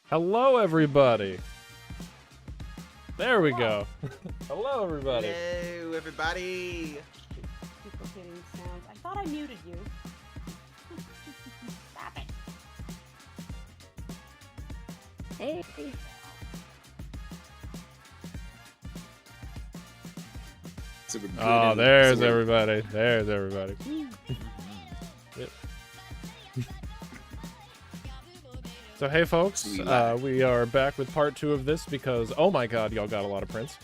Hello, everybody. There we go. Hello, everybody. Hello, everybody. Duplicating sounds. I thought I muted you. Stop it. Hey. Oh, there's everybody. There's everybody. Yep. So hey folks, we are back with part 2 of this because, oh my god, y'all got a lot of prints.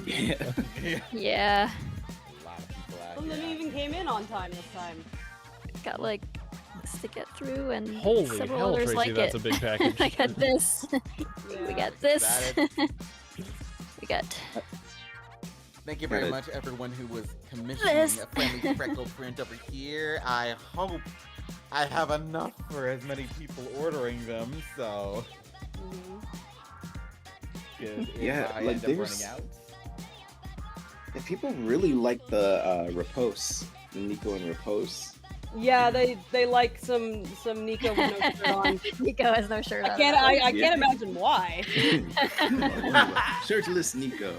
Yeah. A lot of people out Some of them even came in on time this time. Got like this to get through and Holy several hell, others Tracy, like that's it. a big package. I got this. Yeah. We got this. We got Thank you very much, everyone who was commissioning a friendly freckle print over here. I hope I have enough for as many people ordering them, so... Yeah, I like end up running out. Yeah, people really like the repose, the Nico and repose. Yeah, they like some Nico with no shirt on. Nico has no shirt on. I can't imagine why. Shirtless Nico.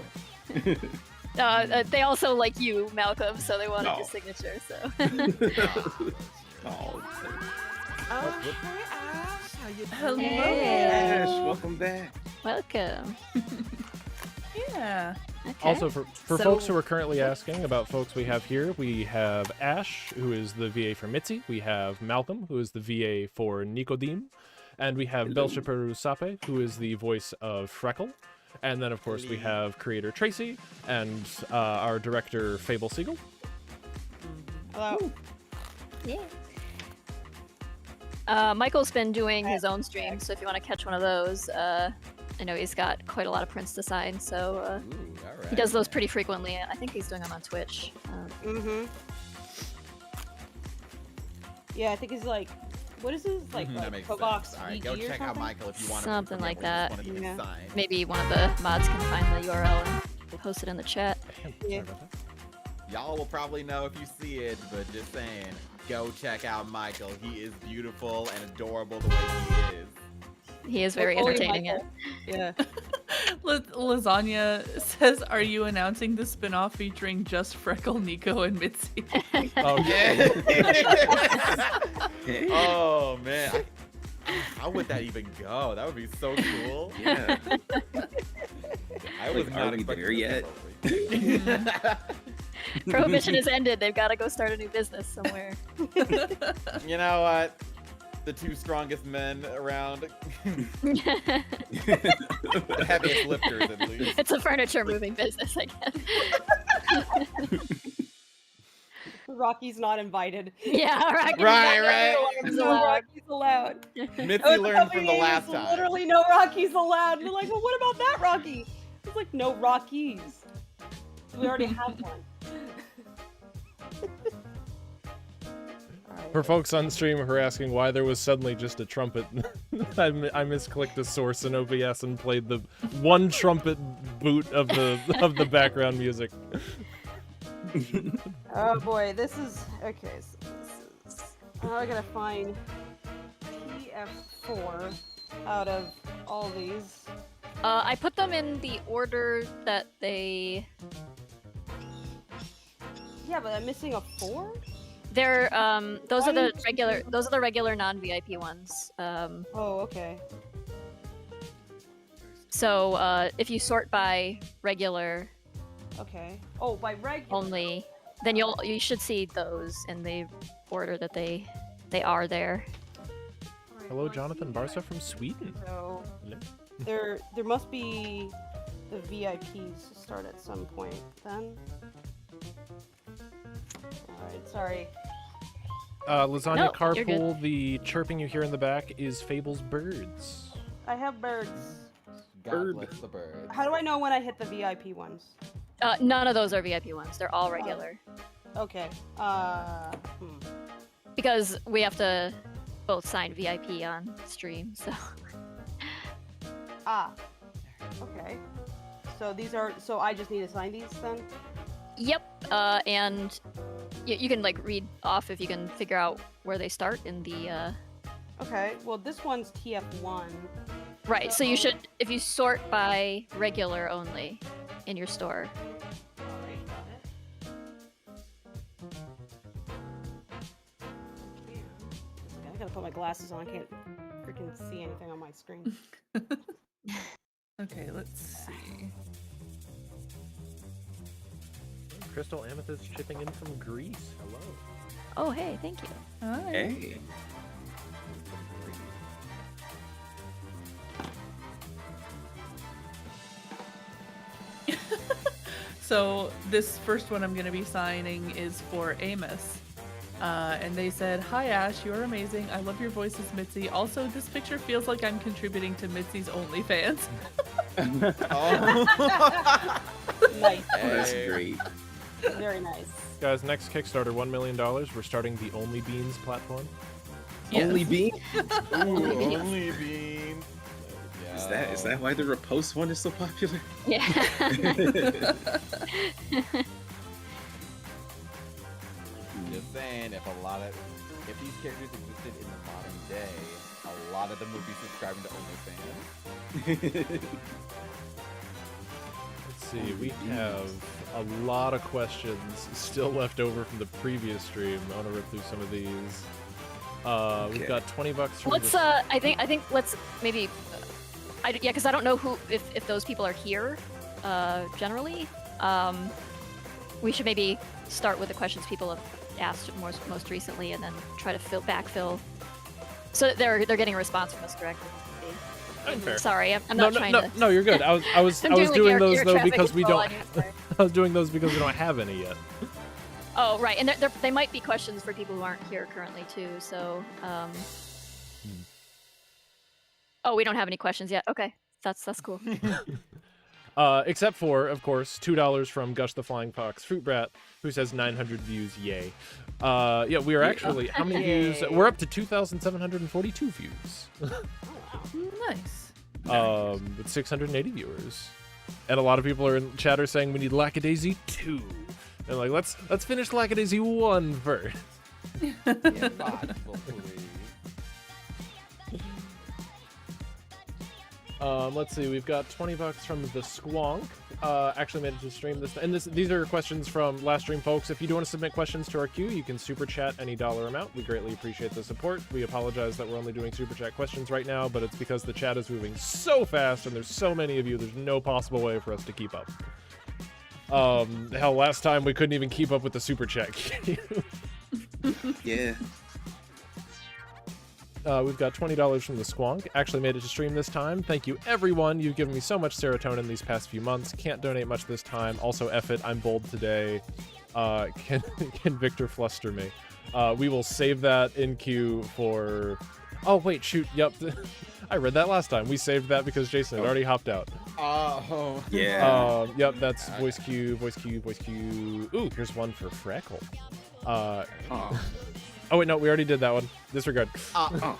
They also like you, Malcolm, so they wanted your signature. So. Oh, Hey Ash, how you doing? Hello. Ash, welcome back. Welcome. Yeah. Okay. Also, for folks who are currently asking about folks we have here, we have Ash, who is the VA for Mitzi. We have Malcolm, who is the VA for Nicodeme. And we have Belshaperu Sape, who is the voice of Freckle. And then, of course, we have creator Tracy and our director Fable Siegel. Hello. Yeah. Michael's been doing his own stream, so if you want to catch one of those, I know he's got quite a lot of prints to sign, so he does those pretty frequently. I think he's doing them on Twitch. Yeah, I think he's like, what is his like That makes Kobox sense. Alright, VG go or check out something? Michael if you want Something like that. Yeah. Maybe one of the mods can find the URL and post it in the chat. Yeah. Y'all will probably know if you see it, but just saying, go check out Michael. He is beautiful and adorable the way he is. He is very entertaining. Yeah. Lasagna says, "Are you announcing the spin-off featuring just Freckle, Nico, and Mitzi?" Oh Yeah. Oh man, how would that even go? That would be so cool. Yeah. I was Like, not are we expecting there yet? this Prohibition has ended. They've got to go start a new business somewhere. You know what? The two strongest men around, the heaviest lifters at least. It's a furniture moving business, I guess. Rocky's not invited. Yeah, Right. No Rocky's allowed. Mitzi learned from the last time. Literally no Rocky's allowed. And they're like, well, what about that Rocky? It's like, no Rockies. We already have one. For folks on stream who are asking why there was suddenly just a trumpet, I misclicked a source in OBS and played the one trumpet boot of the background music. Oh boy, this is okay. So this is now I gotta find TF4 out of all these. I put them in the order that they. Yeah, but I'm missing a 4. They're those are the regular non-VIP ones. Oh, okay. So if you sort by regular Okay. Oh, by regular. only, then you should see those in the order that they are there. Alright, Hello, well, I Jonathan see Barca that. from Sweden. So Hello. there must be the VIPs start at some point then. Alright, sorry. Lasagna No, you're good. Carpool, the chirping you hear in the back is Fable's birds. I have birds. God bless the birds. How do I know when I hit the VIP ones? None of those are VIP ones. They're all regular. Okay. Because we have to both sign VIP on stream, so. Ah. Okay. So these are. So I just need to sign these then. Yep. And you can like read off if you can figure out where they start in the. Okay. Well, this one's TF1. Right. So you should, if you sort by regular only in your store. Alright, got it. Yeah. I gotta put my glasses on. I can't freaking see anything on my screen. Okay, let's see. Crystal Amethyst chipping in from Greece. Hello. Oh, hey, thank you. Hi. Hey. So this first one I'm going to be signing is for Amos. And they said, "Hi Ash, you're amazing. I love your voices, Mitzi. Also, this picture feels like I'm contributing to Mitzi's OnlyFans." Oh. Nice. Oh, that's Hey. great. Very nice. Guys, next Kickstarter, $1 million. We're starting the Only Beans platform. Yes. Only bean? Ooh, only beans. Is that why the Repulse one is so popular? Yeah. Just saying, if these characters existed in the modern day, a lot of them would be subscribing to OnlyFans. Let's see, we have a lot of questions still left over from the previous stream. I want to rip through some of these. We've got $20 from Let's this- I think let's maybe yeah, because I don't know who if those people are here generally. We should maybe start with the questions people have asked most recently, and then try to backfill so that they're getting a response from us directly. Fair. Sorry, I'm not trying to. No, you're good. I was I'm doing like those air though traffic because we control don't. on you, sorry. I was doing those because we don't have any yet. Oh, right, and they might be questions for people who aren't here currently too. So, oh, we don't have any questions yet. Okay, that's cool. Except for, of course, $2 from Gush the Flying Fox Fruit Brat, who says 900 views, yay. Yeah, we are actually, how many views? We're up to 2,742 views. Nice. With 680 viewers. And a lot of people are in chat are saying we need Lackadaisy 2. And like, let's finish Lackadaisy 1 first. Impossible, please. Let's see, we've got $20 from the Squonk. Actually made it to stream this, and these are questions from last stream, folks. If you do want to submit questions to our queue, you can super chat any dollar amount. We greatly appreciate the support. We apologize that we're only doing super chat questions right now, but it's because the chat is moving so fast and there's so many of you, there's no possible way for us to keep up. Hell, last time we couldn't even keep up with the super chat queue. Yeah. We've got $20 from the Squonk. Actually made it to stream this time. Thank you, everyone. You've given me so much serotonin these past few months. Can't donate much this time. Also, F it, I'm bold today. Can Victor fluster me? We will save that in queue for... Oh, wait, shoot. Yep. I read that last time. We saved that because Jason had already hopped out. Oh. Yeah. Yep, that's voice queue, voice queue, voice queue. Ooh, here's one for Freckle. Oh. Oh, wait, no, we already did that one. Disregard. Oh.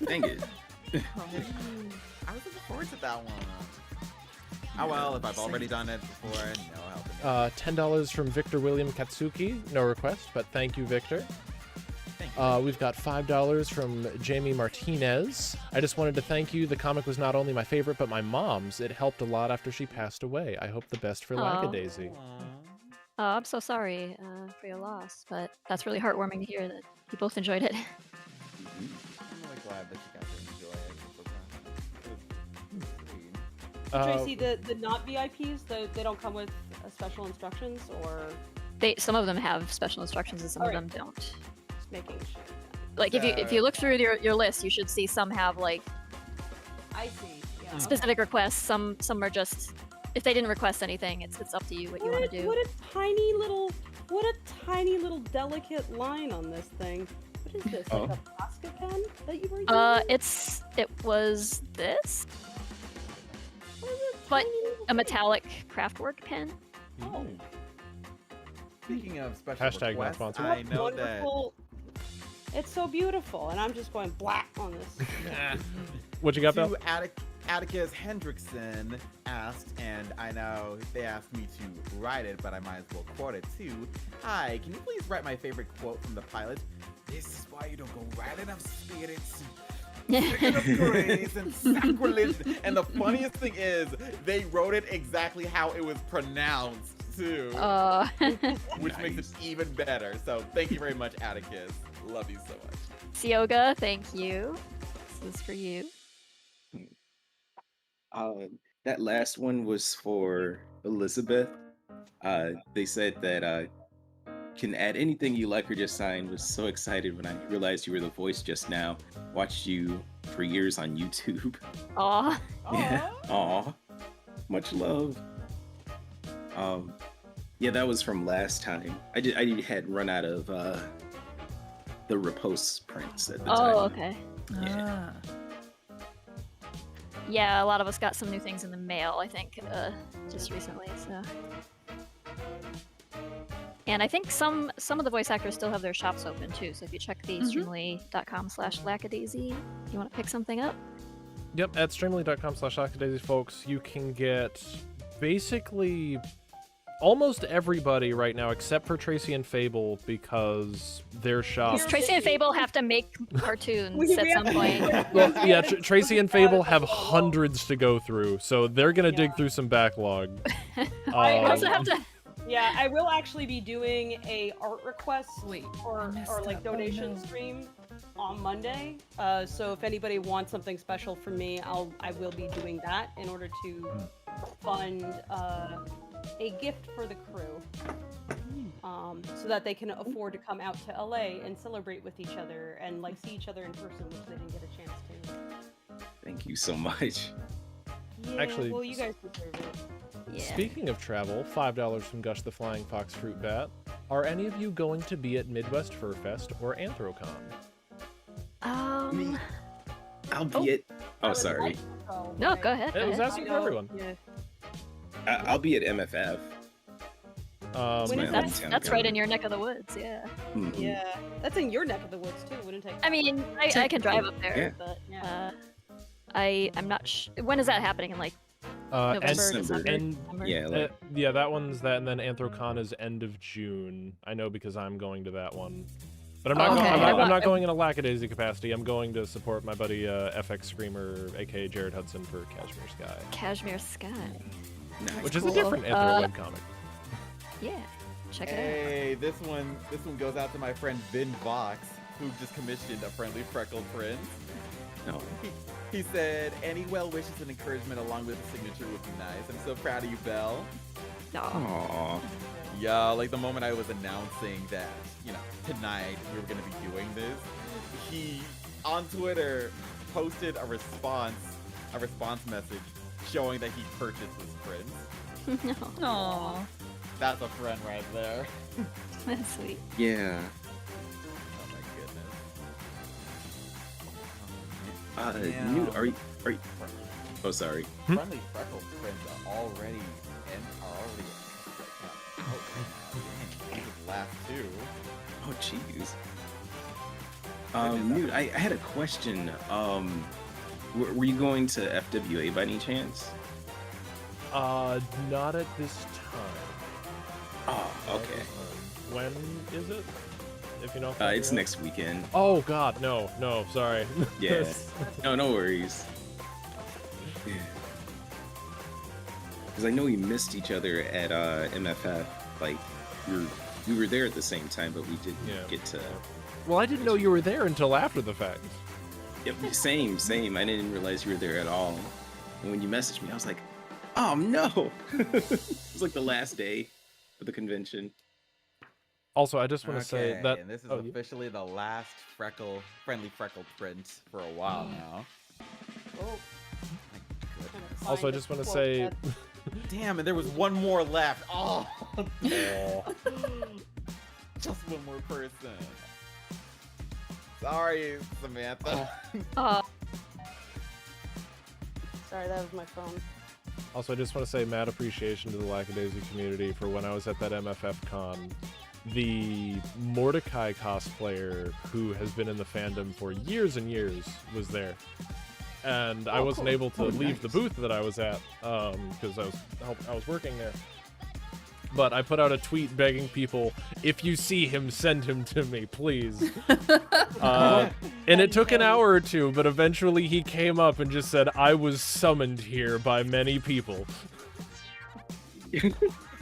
Dang it. I was looking forward to that one. Oh well, if I've already done it before, no helping. $10 from Victor William Katsuki. No request, but thank you, Victor. Thank you. We've got $5 from Jamie Martinez. I just wanted to thank you. The comic was not only my favorite, but my mom's. It helped a lot after she passed away. I hope the best for Lackadaisy. Oh, I'm so sorry for your loss, but that's really heartwarming to hear that you both enjoyed it. I'm really glad that you got to enjoy it. It was Tracy, the not VIPs, they don't come with special instructions, or Some of them have special instructions and some of them don't. just making sure. Like if you look through your list, you should see some have like I see. Yeah. specific requests. Some are just if they didn't request anything, it's up to you what you want to do. What a tiny little delicate line on this thing. What is this? Like a Posca pen that you were using? It was this, What is it? but Tiny little a thing? metallic craftwork pen. Oh, Speaking of special Hashtag not requests, sponsored. I know that. wonderful. It's so beautiful, and I'm just going black on this. What you got, Belle? Atticus Hendrickson asked, and I know they asked me to write it, but I might as well quote it too. Hi, can you please write my favorite quote from the pilot? This is why you don't go right enough spirits. Singing of praise and sacrilege. And the funniest thing is, they wrote it exactly how it was pronounced too, which makes it even better. So thank you very much, Atticus. Love you so much. Sioga, thank you. This is for you. That last one was for Elizabeth. They said that can add anything you like or just sign. Was so excited when I realized you were the voice just now. Watched you for years on YouTube. Aw. Yeah. Aw. Much love. Yeah, that was from last time. I had run out of the repost prints at the time. Oh, okay. Yeah. Yeah, a lot of us got some new things in the mail, I think, just recently, so. And I think some of the voice actors still have their shops open too, so if you check the streamily.com/Lackadaisy, you want to pick something up? Yep, at streamily.com/Lackadaisy, folks, you can get basically almost everybody right now except for Tracy and Fable because their shop... Because Tracy and Fable have to make cartoons at some point. Well, yeah, Tracy and Fable have hundreds to go through, so they're going to dig through some backlog. I also have to... Yeah, I will actually be doing a art request Wait, or like donation stream on Monday. So if anybody wants something special from me, I will be doing that in order to fund a gift for the crew, so that they can afford to come out to LA and celebrate with each other and like see each other in person, which they didn't get a chance to. Thank you so much. Yeah, Actually, well, you guys deserve it. Yeah. Speaking of travel, $5 from Gush the Flying Fox Fruit Bat. Are any of you going to be at Midwest Fur Fest or Anthrocon? I'll be at... I Oh, would sorry. like to go, No, but go ahead. It was go ahead. asking for everyone. Yeah. I'll be at MFF. When is That's hometown right con. in your neck of the woods, yeah. Mhm. Yeah, that's in your neck of the woods too. Wouldn't take. I mean, I can drive up there, Yeah. but Yeah. I'm not when is that happening? In like November, December. December. And December? Yeah, like, yeah, that one's that, and then Anthrocon is end of June. I know because I'm going to that one. But I'm not, Okay. I'm not going in a Lackadaisy capacity. I'm going to support my buddy FX Screamer, aka Jared Hudson, for Cashmere Sky, Cashmere Sky. nice. which is a Cool. different Anthro webcomic. Yeah. Check it Hey, this one goes out to my friend Vin Vox, who just commissioned a friendly freckled prince. No. He said, any well wishes and encouragement along with the signature would be nice. I'm so proud of you, Belle. out. Aw. Aw. Yeah, like the moment I was announcing that, you know, tonight we were going to be doing this, he, on Twitter, posted a response message showing that he purchased this print. No. Aw. That's a friend right there. That's sweet. Yeah. Oh my goodness. Damn. Newt, are you? Oh, sorry. Friendly freckle prints are already out right now. Dang, these are the last two. Oh, jeez. Newt, I had a question. Were you going to FWA by any chance? Not at this time. Oh, okay. When is it? If you know. It's next weekend. Oh God, no, sorry. Yeah. No worries. Yeah. Because I know we missed each other at MFF. Like, we were there at the same time, but we didn't get to. Well, I didn't know you were there until after the fact. Yep, same. I didn't realize you were there at all. And when you messaged me, I was like, oh no! It was like the last day of the convention. Also, I just want to say that and this is officially the last friendly freckle print for a while now. Oh, My goodness. Also, I just want to say, Damn, and there was one more left. Oh, just one more person. Sorry, Samantha. sorry, that was my phone. Also, I just want to say mad appreciation to the Lackadaisy community for when I was at that MFF con. The Mordecai cosplayer who has been in the fandom for years and years was there. And I wasn't able to leave the booth that I was at because I was working there. But I put out a tweet begging people, if you see him, send him to me, please. And it took an hour or two, but eventually he came up and just said, I was summoned here by many people.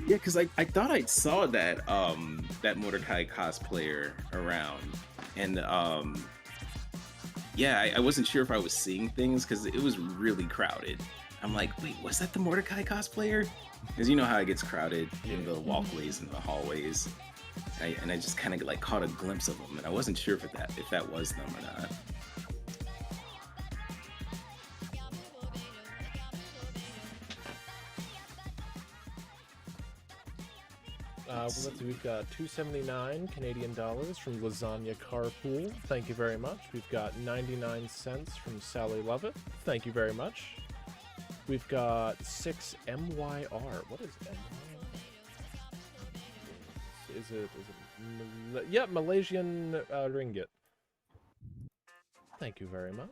Yeah, because I thought I saw that that Mordecai cosplayer around, and yeah, I wasn't sure if I was seeing things because it was really crowded. I'm like, wait, was that the Mordecai cosplayer? Because you know how it gets crowded in the walkways and the hallways, and I just kind of like caught a glimpse of them, and I wasn't sure if that was them or not. Let's see, we've got $2.79 Canadian dollars from Lasagna Carpool. Thank you very much. We've got 99 cents from Sally Lovett. Thank you very much. We've got 6 MYR. What is MYR? Is it yeah, Malaysian ringgit. Thank you very much.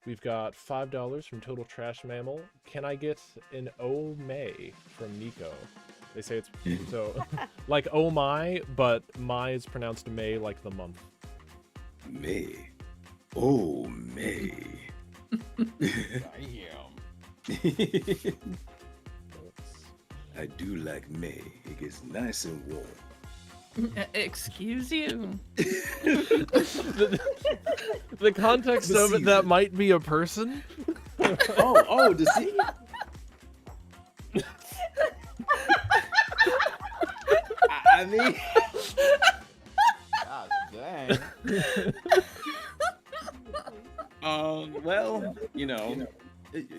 We've got $5 from Total Trash Mammal. Can I get an Oh May from Nico? They say it's so like oh my, but my is pronounced May like the month. May. Oh, May. I do like May. It gets nice and warm. Excuse you? The context of it, that might be a person. Does he? I mean, God dang. well,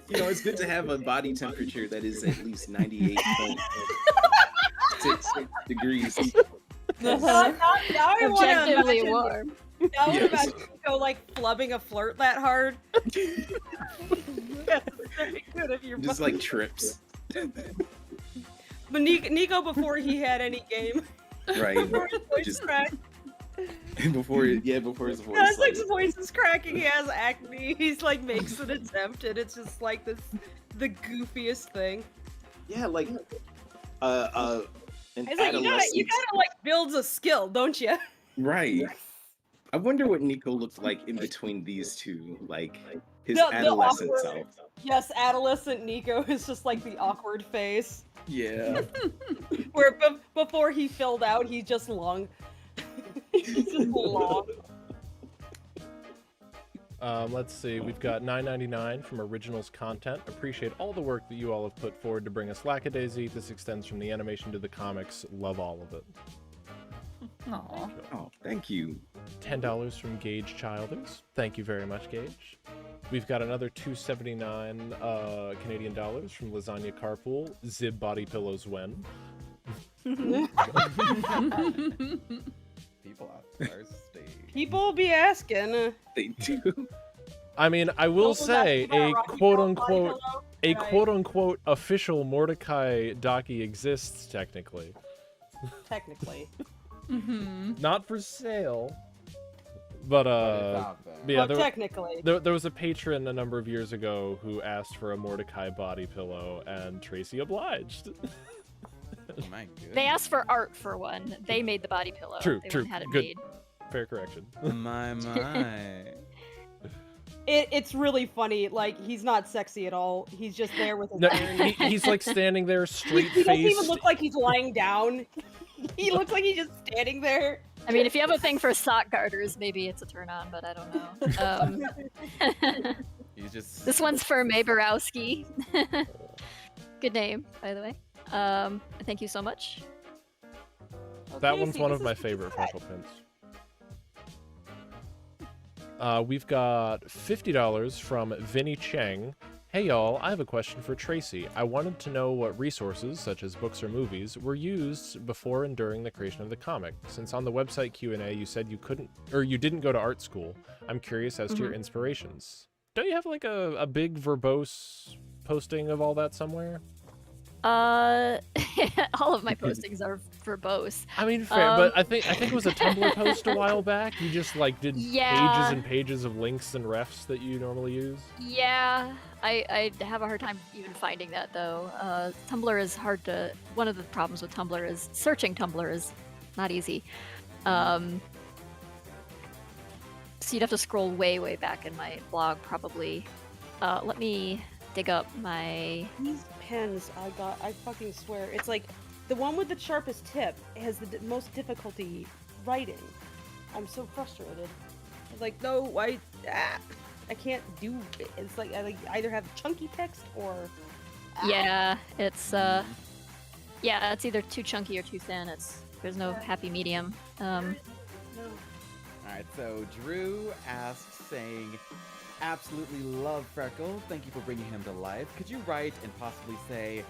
it's good to have a body temperature that is at least 98.6 degrees. Now I want to Objectively imagine. warm. Now I Yes. imagine you go like flubbing a flirt that hard. That's very good of your Just like trips. But Nico, before he had any game, Right. before his voice Just cracked, before his voice. yeah, it's like his voice is cracking. He has acne. He's like makes an attempt, and it's just like this the goofiest thing. Yeah, like an It's like you adolescent. gotta like build a skill, don't you? Right. I wonder what Nico looked like in between these two, like his The adolescent awkward- self. Yes, adolescent Nico is just like the awkward face. Yeah. Where before he filled out, he's just long. He's just long. Let's see. We've got $9.99 from Originals Content. Appreciate all the work that you all have put forward to bring us Lackadaisy. This extends from the animation to the comics. Love all of it. Aw. Oh, thank you. $10 from Gage Childers. Thank you very much, Gage. We've got another $2.79 Canadian dollars from Lasagna Carpool. Zib Body Pillows when. People are thirsty. People be asking. They do. I mean, I will People say asking about a Rocky quote-unquote Horror, a right? quote-unquote official Mordecai Docky exists technically. Technically. Not for sale. But But it's out there. yeah, Well, technically. there was a patron a number of years ago who asked for a Mordecai body pillow, and Tracy obliged. Oh my goodness. They asked for art for one. They made the body pillow. True, They true. went and had it Good. made. Fair correction. My. It's really funny. Like, he's not sexy at all. He's just there with his No, iron. he's like standing there He straight doesn't even faced. look like he's lying down. He looks like he's just standing there. I mean, if you have a thing for sock garters, maybe it's a turn on, but I don't know. He's just. This one's for May Borowski. Good name, by the way. Thank you so much. That Okay, one's see, one this of my is favorite good. Funko Pins. We've got $50 from Vinny Cheng. Hey y'all, I have a question for Tracy. I wanted to know what resources, such as books or movies, were used before and during the creation of the comic. Since on the website Q&A you said you couldn't, or you didn't go to art school, I'm curious as to your inspirations. Don't you have like a big verbose posting of all that somewhere? All of my postings are verbose. I mean, fair, but I think it was a Tumblr post a while back. You just like did pages Yeah. and pages of links and refs that you normally use. Yeah, I have a hard time even finding that though. Tumblr is hard to. One of the problems with Tumblr is searching Tumblr is not easy. So you'd have to scroll way, way back in my blog probably. Let me dig up my. These pens I fucking swear. It's like the one with the sharpest tip has the most difficulty writing. I'm so frustrated. I'm like, no, I can't do it. It's like I like either have chunky text or Yeah, it's yeah, it's either too chunky or too thin. There's no happy medium. no. Alright, so Drew asks, saying, absolutely love Freckle. Thank you for bringing him to life. Could you write and possibly say,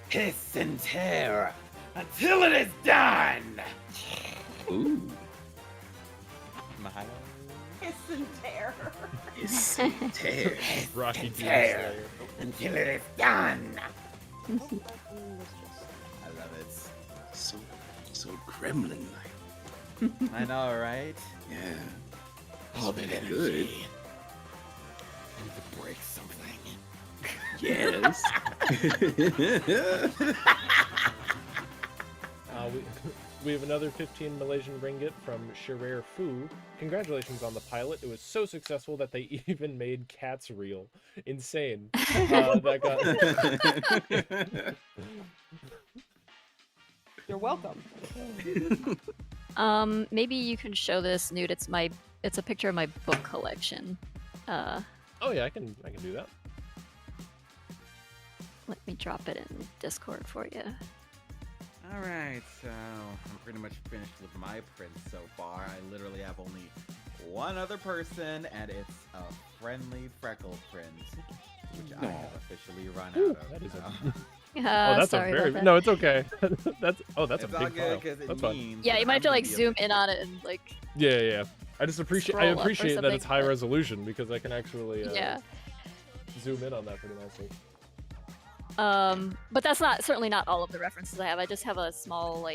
hiss and tear until it is done? Ooh. Milo? Hiss and tear. It's tear. Rocky D. Tear until it is done. I love it. So gremlin-like. I know, right? Yeah. All that energy. Good. I need to break something. Yes. We have another 15 Malaysian ringgit from Sherer Fu. Congratulations on the pilot. It was so successful that they even made cats real. Insane. You're welcome. Maybe you can show this, Newt. It's a picture of my book collection. Oh yeah, I can do that. Let me drop it in Discord for you. Alright, so I'm pretty much finished with my prints so far. I literally have only one other person, and it's a friendly Freckle print, which I have officially run out of. That is now. Oh, that's sorry a very about that. no. It's okay. that's a It's big all good file. because it That's fine. means Yeah, that you might have to I'm like gonna be zoom in on it and like. Yeah. I just appreciate Scroll up or that something, it's high but- resolution because I can actually Yeah. zoom in on that pretty nicely. But that's certainly not all of the references I have. I just have a small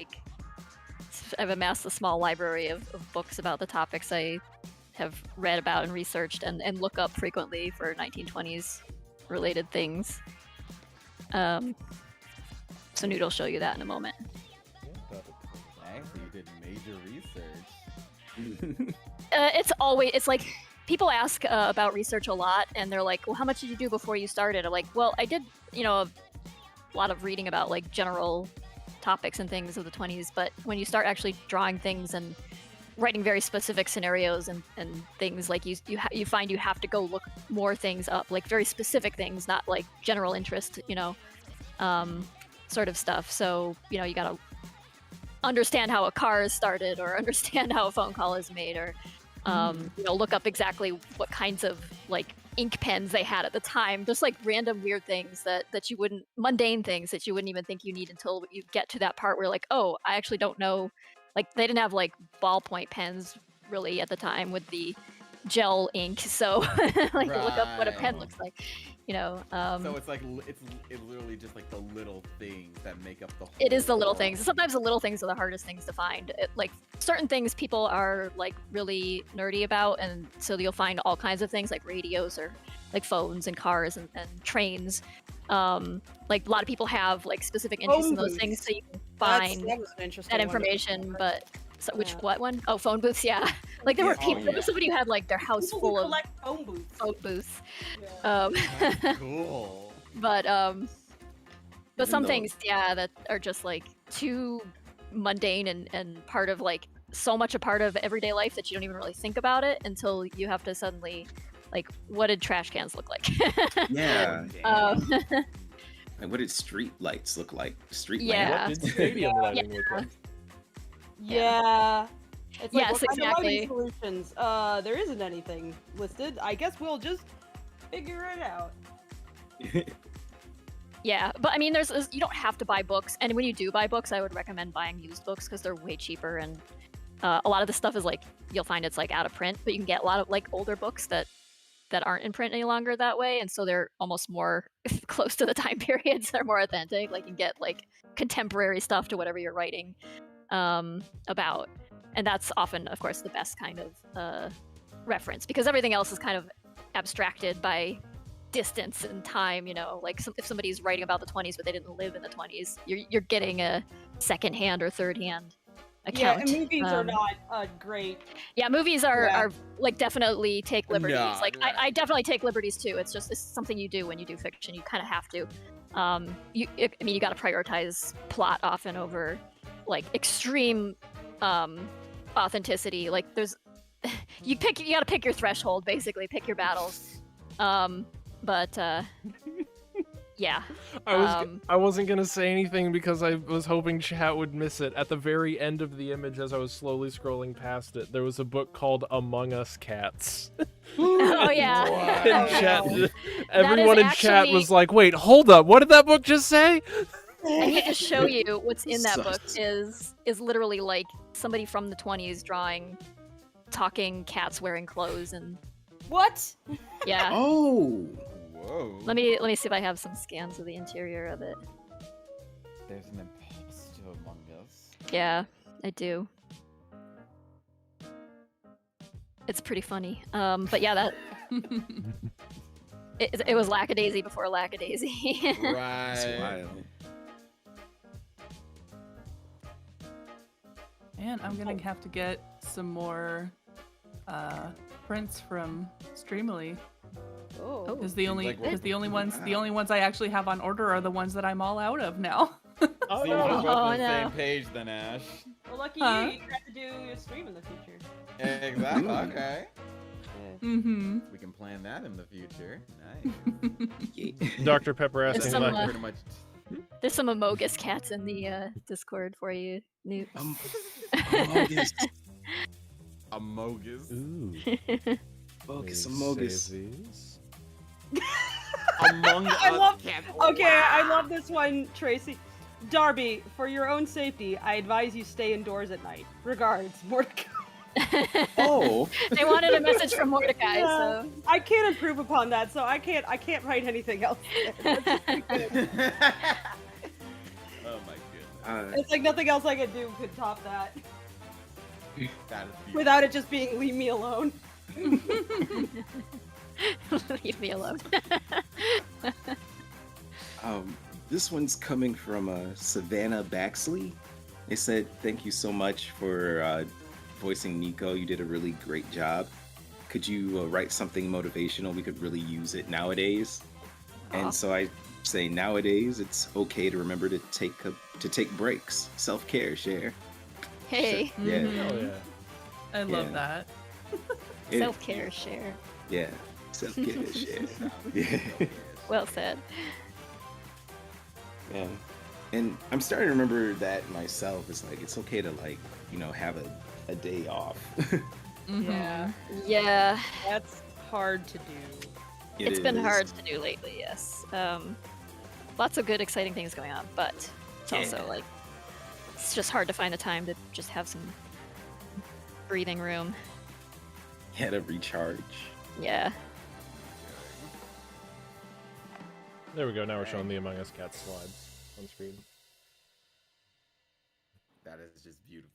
I've amassed a small library of books about the topics I have read about and researched and look up frequently for 1920s related things. So Newt will show you that in a moment. Nice, you did major research. It's like people ask about research a lot, and they're like, well, how much did you do before you started? I'm like, well, I did, a lot of reading about like general topics and things of the 20s, but when you start actually drawing things and writing very specific scenarios and things, like you find you have to go look more things up, like very specific things, not like general interest, sort of stuff. So, you gotta understand how a car is started, or understand how a phone call is made, or look up exactly what kinds of like ink pens they had at the time. Just like random weird things that you wouldn't, mundane things that you wouldn't even think you need until you get to that part where like, oh, I actually don't know. Like they didn't have like ballpoint pens really at the time with the gel ink, so like look up what a pen looks like, So it's like it's literally just like the little things that make up the whole. It is the little things. Sometimes the little things are the hardest things to find. Like certain things people are like really nerdy about, and so you'll find all kinds of things like radios or like phones and cars and trains. Like a lot of people have like specific interests in those things, so you can find that information. But what one? Oh, phone booths. Yeah, like there were people. There was somebody who had like their house People full who of collect phone booths. Yeah. That's cool. But some though- things, that are just like too mundane and part of like so much a part of everyday life that you don't even really think about it until you have to suddenly like, what did trash cans look like? Yeah. um, And what did street lights look like? Street Yeah. What did stadium lighting look like? Yeah. It's like, Yes, what kind of lighting exactly. solutions? There isn't anything listed. I guess we'll just figure it out. Yeah, but I mean, there's you don't have to buy books, and when you do buy books, I would recommend buying used books because they're way cheaper, and a lot of the stuff is like you'll find it's like out of print, but you can get a lot of like older books that aren't in print any longer that way, and so they're almost more close to the time periods. They're more authentic. Like you can get like contemporary stuff to whatever you're writing about, and that's often, of course, the best kind of reference because everything else is kind of abstracted by distance and time, like if somebody's writing about the 20s but they didn't live in the 20s, you're getting a second-hand or third-hand account. Yeah, and movies are not great. Yeah, movies are like definitely take liberties. No, like right. I definitely take liberties too. It's something you do when you do fiction. You kind of have to. You got to prioritize plot often over like extreme authenticity. Like there's you got to pick your threshold, basically pick your battles. But yeah. I wasn't gonna say anything because I was hoping chat would miss it. At the very end of the image, as I was slowly scrolling past it, there was a book called Among Us Cats. Oh yeah. In chat, That everyone is in chat actually- was like, "Wait, hold up! What did that book just say?" I need to show you what's in that book Sus. is literally like somebody from the 20s drawing talking cats wearing clothes and What? yeah. Oh. Whoa. Let me see if I have some scans of the interior of it. There's an imposter among us. Yeah, I do. It's pretty funny. But yeah, that it was Lackadaisy before Lackadaisy. That's Right. wild. And I'm gonna have to get some more prints from Streamily. Oh. Because the only like- because the only ones Wow. I actually have on order are the ones that I'm all out of now. Oh See, we're both Oh, on the no. same page then, Ash. Well, lucky Huh? you have to do your stream in the future. Exactly. Ooh. Okay. Mm-hmm. We can plan that in the future. Nice. Yeah. Dr. Pepper asking some, like, Pretty much. There's some Amogus cats in the Discord for you, Newt. Amogus. Amogus. "Ooh, Focus, let me Amogus. save these." Among I us love- cats. Okay, I love this one, Tracy. Darby, for your own safety, I advise you stay indoors at night. Regards, Mordecai. Oh. They wanted a message from Mordecai, Yeah. so I can't improve upon that, so I can't write anything else. Oh my goodness. It's like nothing else I could do could top that That is beautiful. without it just being leave me alone. leave me alone. This one's coming from Savannah Baxley. They said, thank you so much for voicing Nico. You did a really great job. Could you write something motivational? We could really use it nowadays. Aw. And so I say nowadays it's okay to remember to take breaks. Self-care, share. Hey, Yeah. Mhm. Oh yeah. I love Yeah. that. It- self-care share. Yeah. Self-care, share. Yeah. Well said. Yeah. And I'm starting to remember that myself. It's like it's okay to have a day off. Mhm. Yeah, Yeah, that's hard to do. it's been hard to do lately. Yes. Lots of good, exciting things going on, but it's also Yeah. like it's just hard to find the time to just have some breathing room. Yeah, to recharge. Yeah. There we go. Now we're showing the Among Us cat slides on screen. That is just beautiful.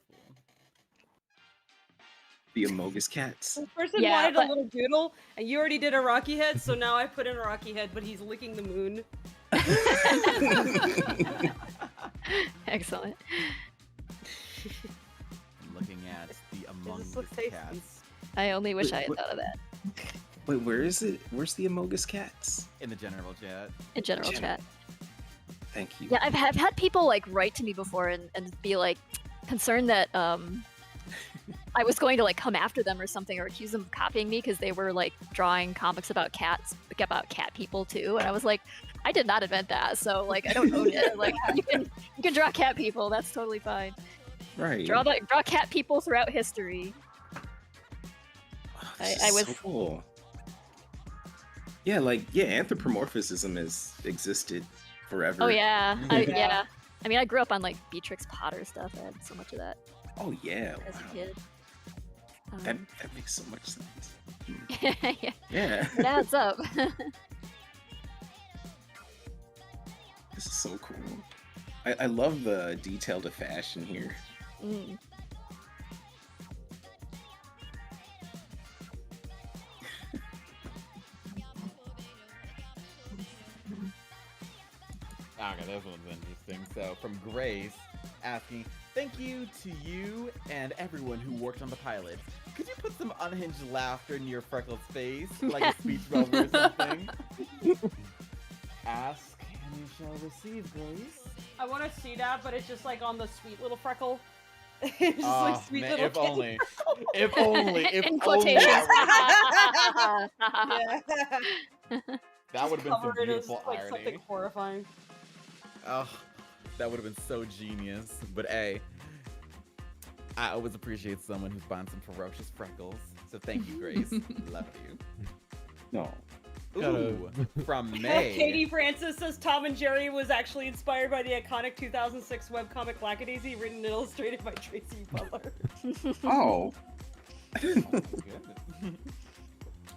The Amogus cats. This person Yeah, wanted but- a little doodle, and you already did a Rocky head, so now I put in a Rocky head, but he's licking the moon. Excellent. I'm looking at the Among Does this Us look tasty? cats I only wish Wait, I had what- thought of that Wait, where is it? Where's the Amogus cats? in the general chat. in general General. chat. Thank you. Yeah, I've had people like write to me before and be like concerned that I was going to like come after them or something or accuse them of copying me because they were like drawing comics about cats, like, about cat people too, and I was like, I did not invent that, so like I don't own it. Like you can draw cat people, that's totally fine. Right. Draw cat people throughout history. Oh, I this is was- so cool. Yeah, anthropomorphism has existed forever. Oh yeah, Yeah. yeah. I mean, I grew up on like Beatrix Potter stuff. I had so much of that Oh yeah. as a Wow. kid. That makes so much sense. Yeah, Yeah. it adds up. This is so cool. I love the detail to fashion here. Mm. Okay, this one's interesting. So, from Grace, asking, thank you to you and everyone who worked on the pilot. Could you put some unhinged laughter in your freckled face, like a speech bubble or something? Ask and you shall receive, Grace. I want to see that, but it's just like on the sweet little freckle. It's just Oh, like sweet man, little if kitty only. If only. If In only quotations. that Yeah. would have been some Covered it as beautiful like irony. something horrifying. Oh, that would have been so genius. But hey, I always appreciate someone who's buying some ferocious freckles. So thank you, Grace. Love you. No. Ooh, from May. Katie Francis says Tom and Jerry was actually inspired by the iconic 2006 webcomic Lackadaisy, written and illustrated by Tracy Butler. Oh.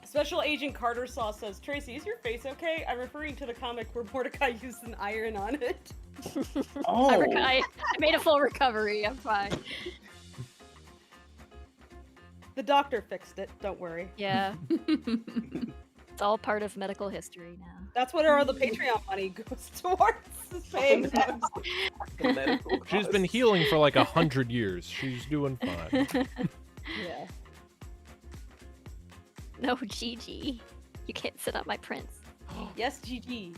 Special Agent Carter Saw says, Tracy, is your face okay? I'm referring to the comic where Mordecai used an iron on it. Oh. I made a full recovery. I'm fine. The doctor fixed it, don't worry. Yeah. It's all part of medical history now. That's what all the Patreon money goes towards, is paying them. She's been healing for like 100 years. She's doing fine. Yeah. No, Gigi. You can't sit on my prince. Yes, GG.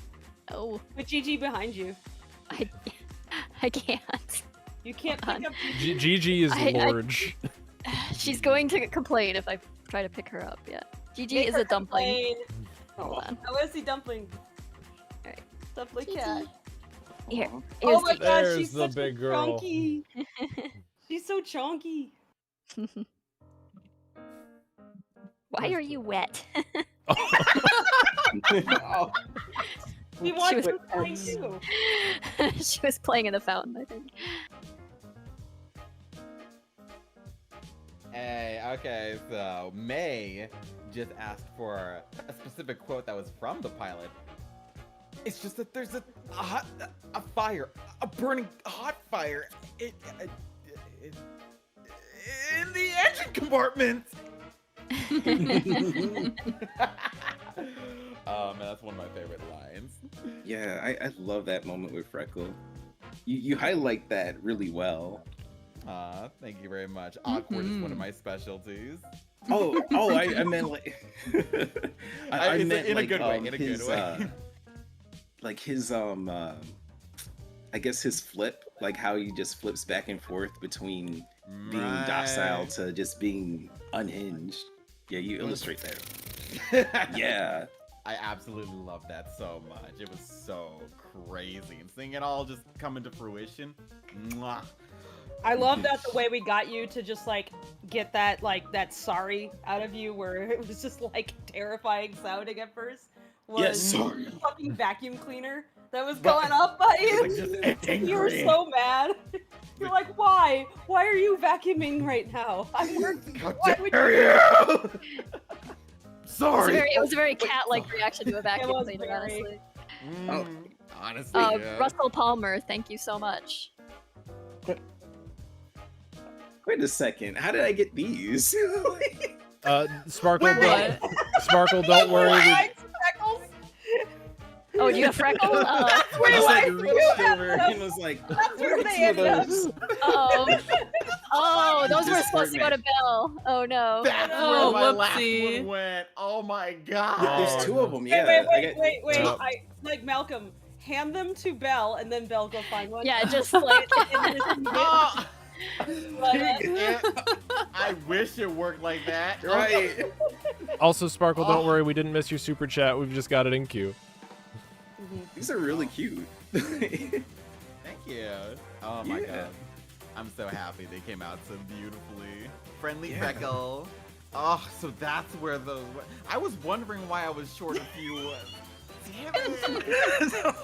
Oh, Put GG behind you. I can't. You can't Hold pick on. up GG. Gigi is I- large. She's going to complain if I try to pick her up. Yeah. Gigi Make is her a dumpling. complain. Hold on. I want to see Dumpling. Alright. Dumpling Gigi. cat. Here. Oh Here's my Gigi. god, There's she's the such big a girl. chunky. She's so chunky. Why are you wet? Oh. She wants was- to play too. She was playing in the fountain, I think. Hey, okay, so May just asked for a specific quote that was from the pilot. It's just that there's a fire, a burning hot fire in the engine compartment. Man, that's one of my favorite lines. Yeah, I love that moment with Freckle. You highlight that really well. Thank you very much. Awkward is one of my specialties. I meant like I meant in like a good way. In a his, good way. like his I guess his flip, like how he just flips back and forth between being docile to just being unhinged. Yeah, you illustrate that. Yeah. I absolutely love that so much. It was so crazy. And seeing it all just come into fruition. Mwah. I love that the way we got you to just like get that that sorry out of you, where it was just like terrifying sounding at first. Was Yes, sorry. the fucking vacuum cleaner that was going up by you. Like, just You were so mad. You're like, why? Why are you vacuuming right now? I'm working. How Why would dare you? Sorry. It was a very cat-like reaction to a vacuum was cleaner, very- honestly. Honestly, yeah. Russell Palmer, thank you so much. Wait a second. How did I get these? Sparkle, Wait. Sparkle, don't worry. Why, Freckles? Oh, do you have Freckle? Wait, I why like do you reached have over them? and was like, That's where "What's they with end up. those?" Oh, those were Discord supposed to go to Belle. Oh no. That's Oh, where my last whoopsie. one went. Oh my god. There's two of them. Yeah. Wait. Yeah. I like Malcolm. Hand them to Belle, and then Belle go find one. Yeah, just like Oh, But, I wish it worked like that. Right. Also, Sparkle, don't Oh. worry. We didn't miss your super chat. We've just got it in queue. These are really cute. Thank you. Oh my Yeah. god. I'm so happy they came out so beautifully. Friendly Yeah. Freckle. Oh, so that's where those were. I was wondering why I was short a few. Damn it.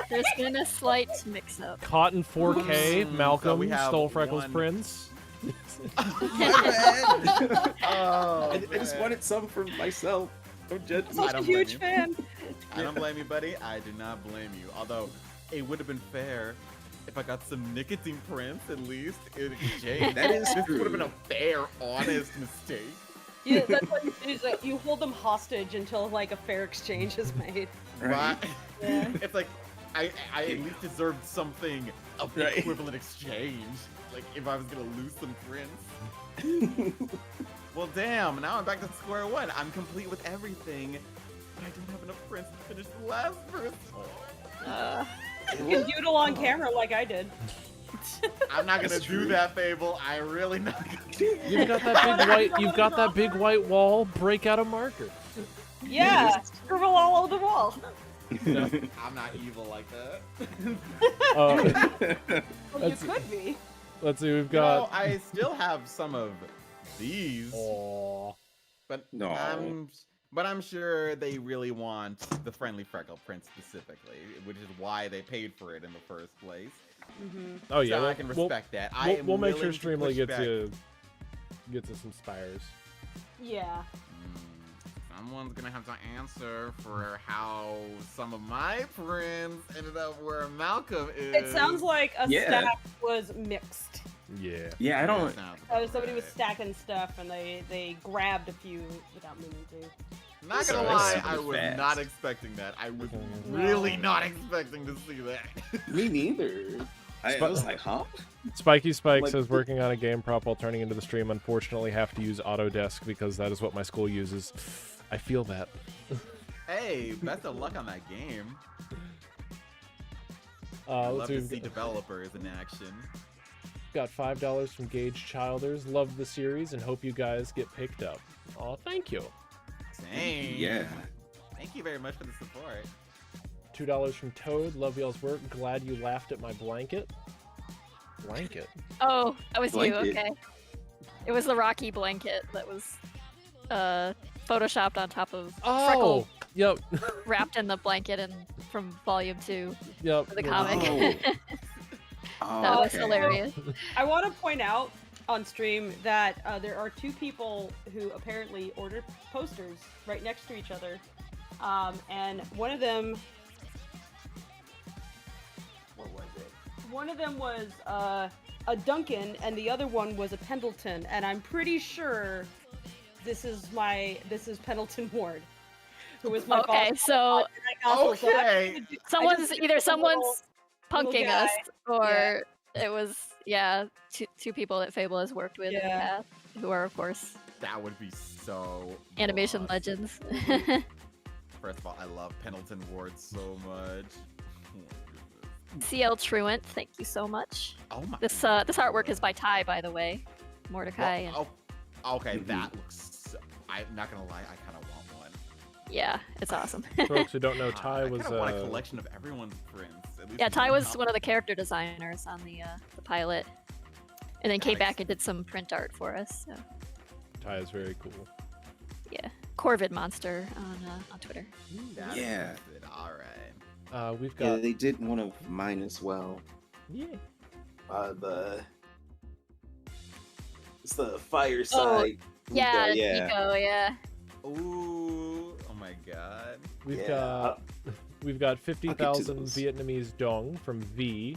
there's been a slight mix-up. Caught in 4K. So Malcolm we have stole Freckle's one- prints. Oh, I just man. wanted some for myself. Don't judge me. I such a don't blame huge you. fan. I don't blame you, buddy. I do not blame you. Although, it would have been fair if I got some nicotine prints at least in exchange. That is This true. would have been a fair, honest mistake. Yeah, that's what you do. Is that you hold them hostage until like a fair exchange is made. Right. Yeah. It's like I at least deserved something of the Right. equivalent exchange. Like if I was gonna lose some prints. Well, damn. Now I'm back to square one. I'm complete with everything, but I don't have enough prints to finish the last person. You can doodle on camera like I did. I'm not gonna That's do true. that, Fable. I really not gonna do You've got that big white. You've got that big white wall. Break out a marker. Yeah, scribble all over the wall. I'm not evil like that. Well, you That's- could be. Let's see. We've You know, got. I still have some of these, Aw. but No. I'm sure they really want the friendly Freckle print specifically, which is why they paid for it in the first place. Oh yeah. So we'll- I can we'll- respect that. We'll make sure willing to Streamily push gets back. you some spires. Yeah. Someone's gonna have to answer for how some of my prints ended up where Malcolm is. It sounds like a Yeah. stack was mixed. Yeah. Yeah, I don't. Somebody was stacking stuff and they grabbed a few without meaning to. Not So gonna it's lie, super I was fast. not expecting that. I was No. really not expecting to see that. Me neither. I was like, huh? Spiky Spike Like- says working on a game prop while turning into the stream. Unfortunately, have to use Autodesk because that is what my school uses. I feel that. Hey, best of luck on that game. Let's Love see. to We've see developers in action. got $5 from Gage Childers. Love the series and hope you guys get picked up. Oh, thank you. Dang. Yeah. Thank you very much for the support. $2 from Toad. Love y'all's work. Glad you laughed at my blanket. Blanket. Oh, that was Blanket. you. Okay. It was the Rocky blanket that was photoshopped on top of Freckle, Yep. wrapped in the blanket and from volume 2 Yep. of the comic. Oh. Oh, That was okay. hilarious. I want to point out on stream that there are two people who apparently ordered posters right next to each other, and one of them, what was it? One of them was a Duncan, and the other one was a Pendleton, and I'm pretty sure this is Pendleton Ward. who was my Okay, boss. so Okay. someone's either someone's little punking guy. us, or Yeah. it was two people that Fable has worked with in the Yeah. past, who are of course That would be so animation awesome. legends. First of all, I love Pendleton Ward so much. CL Truant, thank you so much. Oh my. This artwork is by Ty, by the way, Mordecai. And, Okay, Mhm. that looks. I'm not gonna lie, I kind of want one. yeah, it's awesome. Folks who don't know, God, Ty I was kinda want a collection of everyone's prints. At least Yeah, Ty was top. one of the character designers on the pilot, and then came Nice. back and did some print art for us. So Ty is very cool. yeah, Corvid Monster on Twitter. That's Yeah. good, all right. We've Yeah, got they did one of mine as well. yeah. It's the fireside. Yeah, yeah. Nico, yeah. Ooh, oh my god. We've Yeah, got we've got I'll get to 50,000 those. Vietnamese dong from V.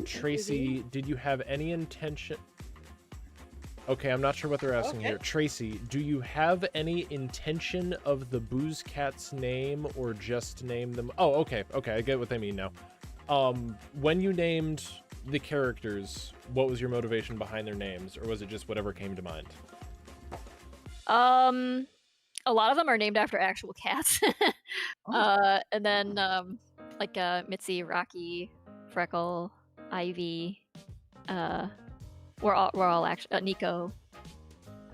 Tracy, did you have any intention? Okay, I'm not sure what they're asking Okay. here. Tracy, do you have any intention of the Booze Cat's name, or just name them? Oh, okay, I get what they mean now. When you named the characters, what was your motivation behind their names, or was it just whatever came to mind? A lot of them are named after actual cats. And then like Mitzi, Rocky, Freckle, Ivy, we're all actually Nico,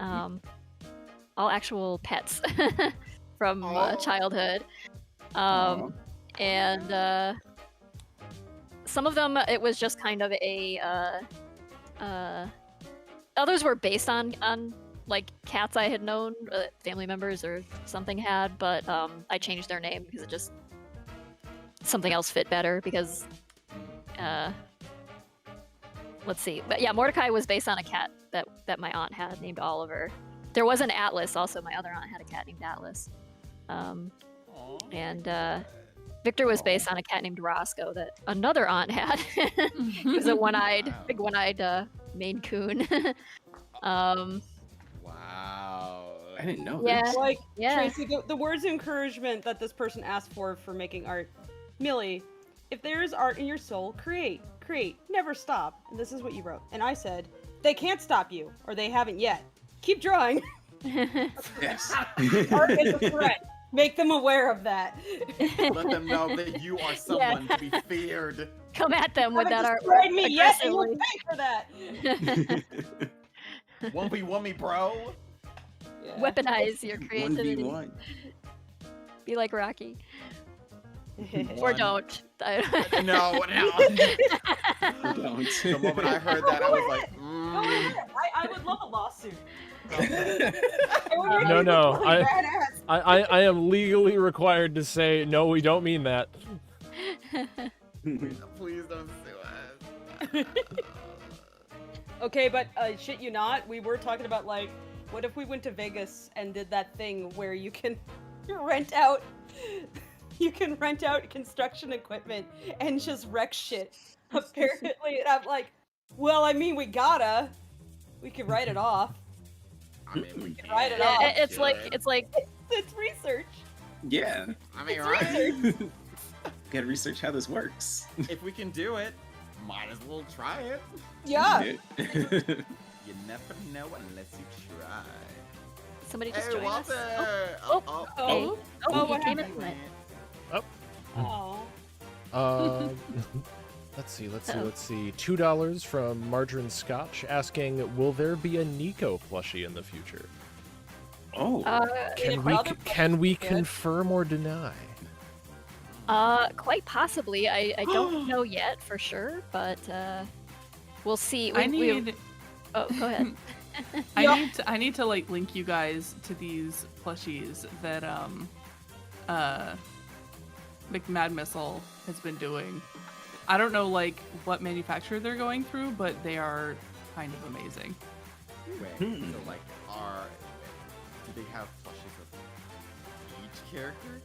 all actual pets from childhood. And some of them it was just kind of a others were based on like cats I had known, family members or something had, but I changed their name because it just something else fit better. Because let's see, but yeah, Mordecai was based on a cat that my aunt had named Oliver. There was an Atlas also. My other aunt had a cat named Atlas, and Victor was based on a cat named Roscoe that another aunt had. It was a big one-eyed Maine Coon. Wow. I didn't know Yeah. this. Like, Yeah. Tracy, the words of encouragement that this person asked for making art. Millie, if there is art in your soul, create, never stop. And this is what you wrote. And I said, they can't stop you, or they haven't yet. Keep drawing. Yes. Art is a threat. Make them aware of that. Let them know that you are someone to be feared. Come at them with that Haven't artwork destroyed me yet, and you'll aggressively. pay for that. 1v1 bro. Yeah. Weaponize your creativity. 1v1. Be like Rocky. Or One. don't. No. Don't. The moment I heard that, I was like, Go ahead. I would love a lawsuit. No, I am legally required to say no. We don't mean that. please don't sue us. Okay, but shit you not, we were talking about like, what if we went to Vegas and did that thing where you can rent out construction equipment and just wreck shit. Apparently, and I'm like, well, I mean, we can write it off. I mean, we can. Write it Yeah, off. it's like It's research. Yeah. I mean, It's right? research. Gotta research how this works. If we can do it, might as well try it. Yeah. You never know unless you try. somebody just Hey, joined us. Walter! Oh. Oh. Hey. Oh, he what came happened? in. Oh. Let's see. $2 from Margarine Scotch asking, will there be a Nico plushie in the future? Oh. Can we Yeah. confirm or deny? Quite possibly. I don't know yet for sure, but we'll see. Oh, go ahead. I need to like link you guys to these plushies that Mad Missile has been doing. I don't know like what manufacturer they're going through, but they are kind of amazing. Wait, so like, do they have plushies of each character?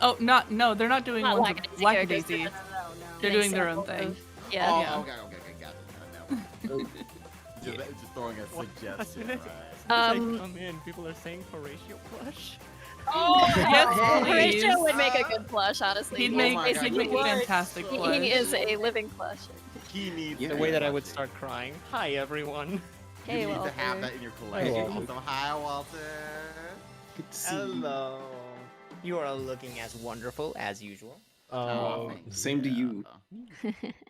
Oh, no, they're not doing Not ones of characters. Lackadaisy. No. They're They doing their sample own thing. of- Yeah. Oh, Yeah. okay, got it. No. just throwing a suggestion. Right? Come in. People are saying Horatio plush. Oh, Yes, please. Horatio would make a good plush, honestly. He'd Oh make my God, he'd make he a would. fantastic He plush. is a living plush. He needs Yeah. The way that I would start crying. Hi, everyone. Hey, you need Walter. to have that in your collection. Walter. Also, hi, Walter. Good to see you. Hello. You are looking as wonderful as usual. Same to you.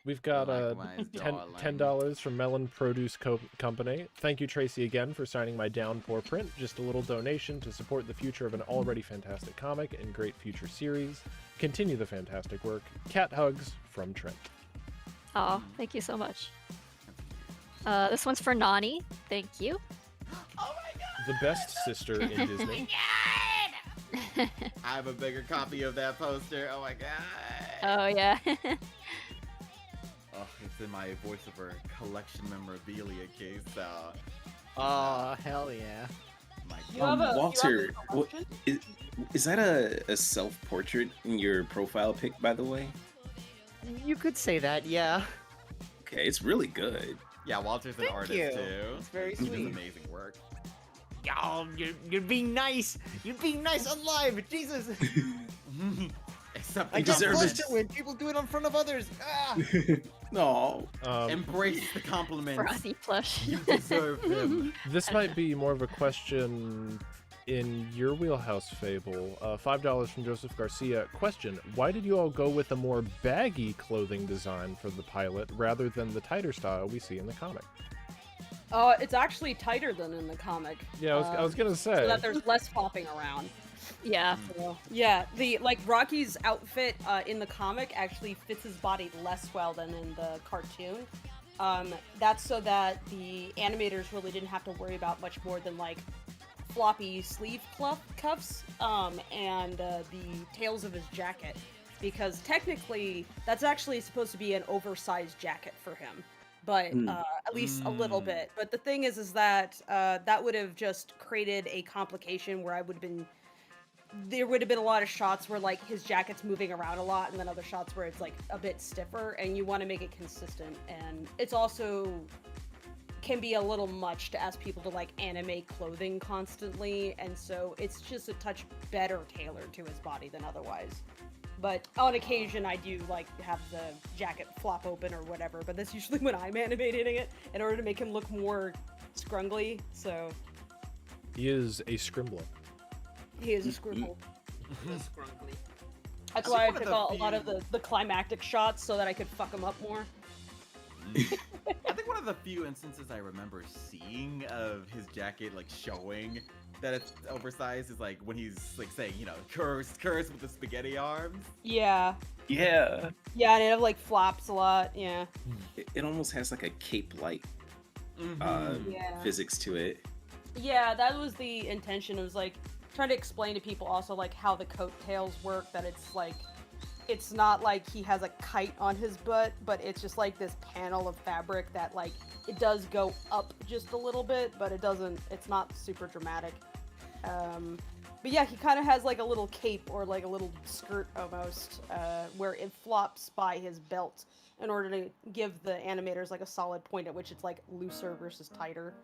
We've got Likewise, $10 from Melon Produce Company. Thank you, Tracy, again for signing my Downpour print. Just a little donation to support the future of an already fantastic comic and great future series. Continue the fantastic work. Cat hugs from Trent. Oh, thank you so much. This one's for Nani. Thank you. Oh my God! The best sister in Disney. I have a bigger copy of that poster. Oh my God! Oh yeah. Oh, it's in my voiceover collection memorabilia case. Oh, hell yeah. My You God. have a Walter, you have a what, collection? is that a self-portrait in your profile pic, by the way? You could say that, yeah. Okay, it's really good. Yeah, Walter's an Thank artist you. too. It's very He does sweet. amazing work. Oh, you're being nice. You're being nice on live. Jesus. Except I You get deserve flushed it. when people do it in front of others. Ah. No. embrace the compliments. Frothy plush. You deserve them. This might be more of a question in your wheelhouse, Fable. $5 from Joseph Garcia. Question: why did you all go with a more baggy clothing design for the pilot rather than the tighter style we see in the comic? It's actually tighter than in the comic. Yeah, I was gonna say. So that there's less flopping around. Yeah. So, yeah, Rocky's outfit in the comic actually fits his body less well than in the cartoon. That's so that the animators really didn't have to worry about much more than like floppy sleeve cuffs and the tails of his jacket, because technically that's actually supposed to be an oversized jacket for him, but at least a little bit. But the thing is that that would have just created a complication where there would have been a lot of shots where like his jacket's moving around a lot, and then other shots where it's like a bit stiffer, and you want to make it consistent. And it's also can be a little much to ask people to like animate clothing constantly, and so it's just a touch better tailored to his body than otherwise. But on occasion I do like have the jacket flop open or whatever, but that's usually when I'm animating it in order to make him look more scrungly. So He is a scrimbler. he is a scribble. Scrunkly. That's I why I think took one a of the lot of the climactic shots so that I could fuck him up more. I think one of the few instances I remember seeing of his jacket like showing that it's oversized is like when he's like saying, you know, curse with the spaghetti arms. Yeah. Yeah. Yeah, and it like flops a lot. Yeah. It almost has like a cape-like Yeah. physics to it. Yeah, that was the intention. It was like trying to explain to people also like how the coattails work, that it's like it's not like he has a kite on his butt, but it's just like this panel of fabric that like it does go up just a little bit, but it's not super dramatic. But yeah, he kind of has like a little cape or like a little skirt almost, where it flops by his belt in order to give the animators like a solid point at which it's like looser versus tighter.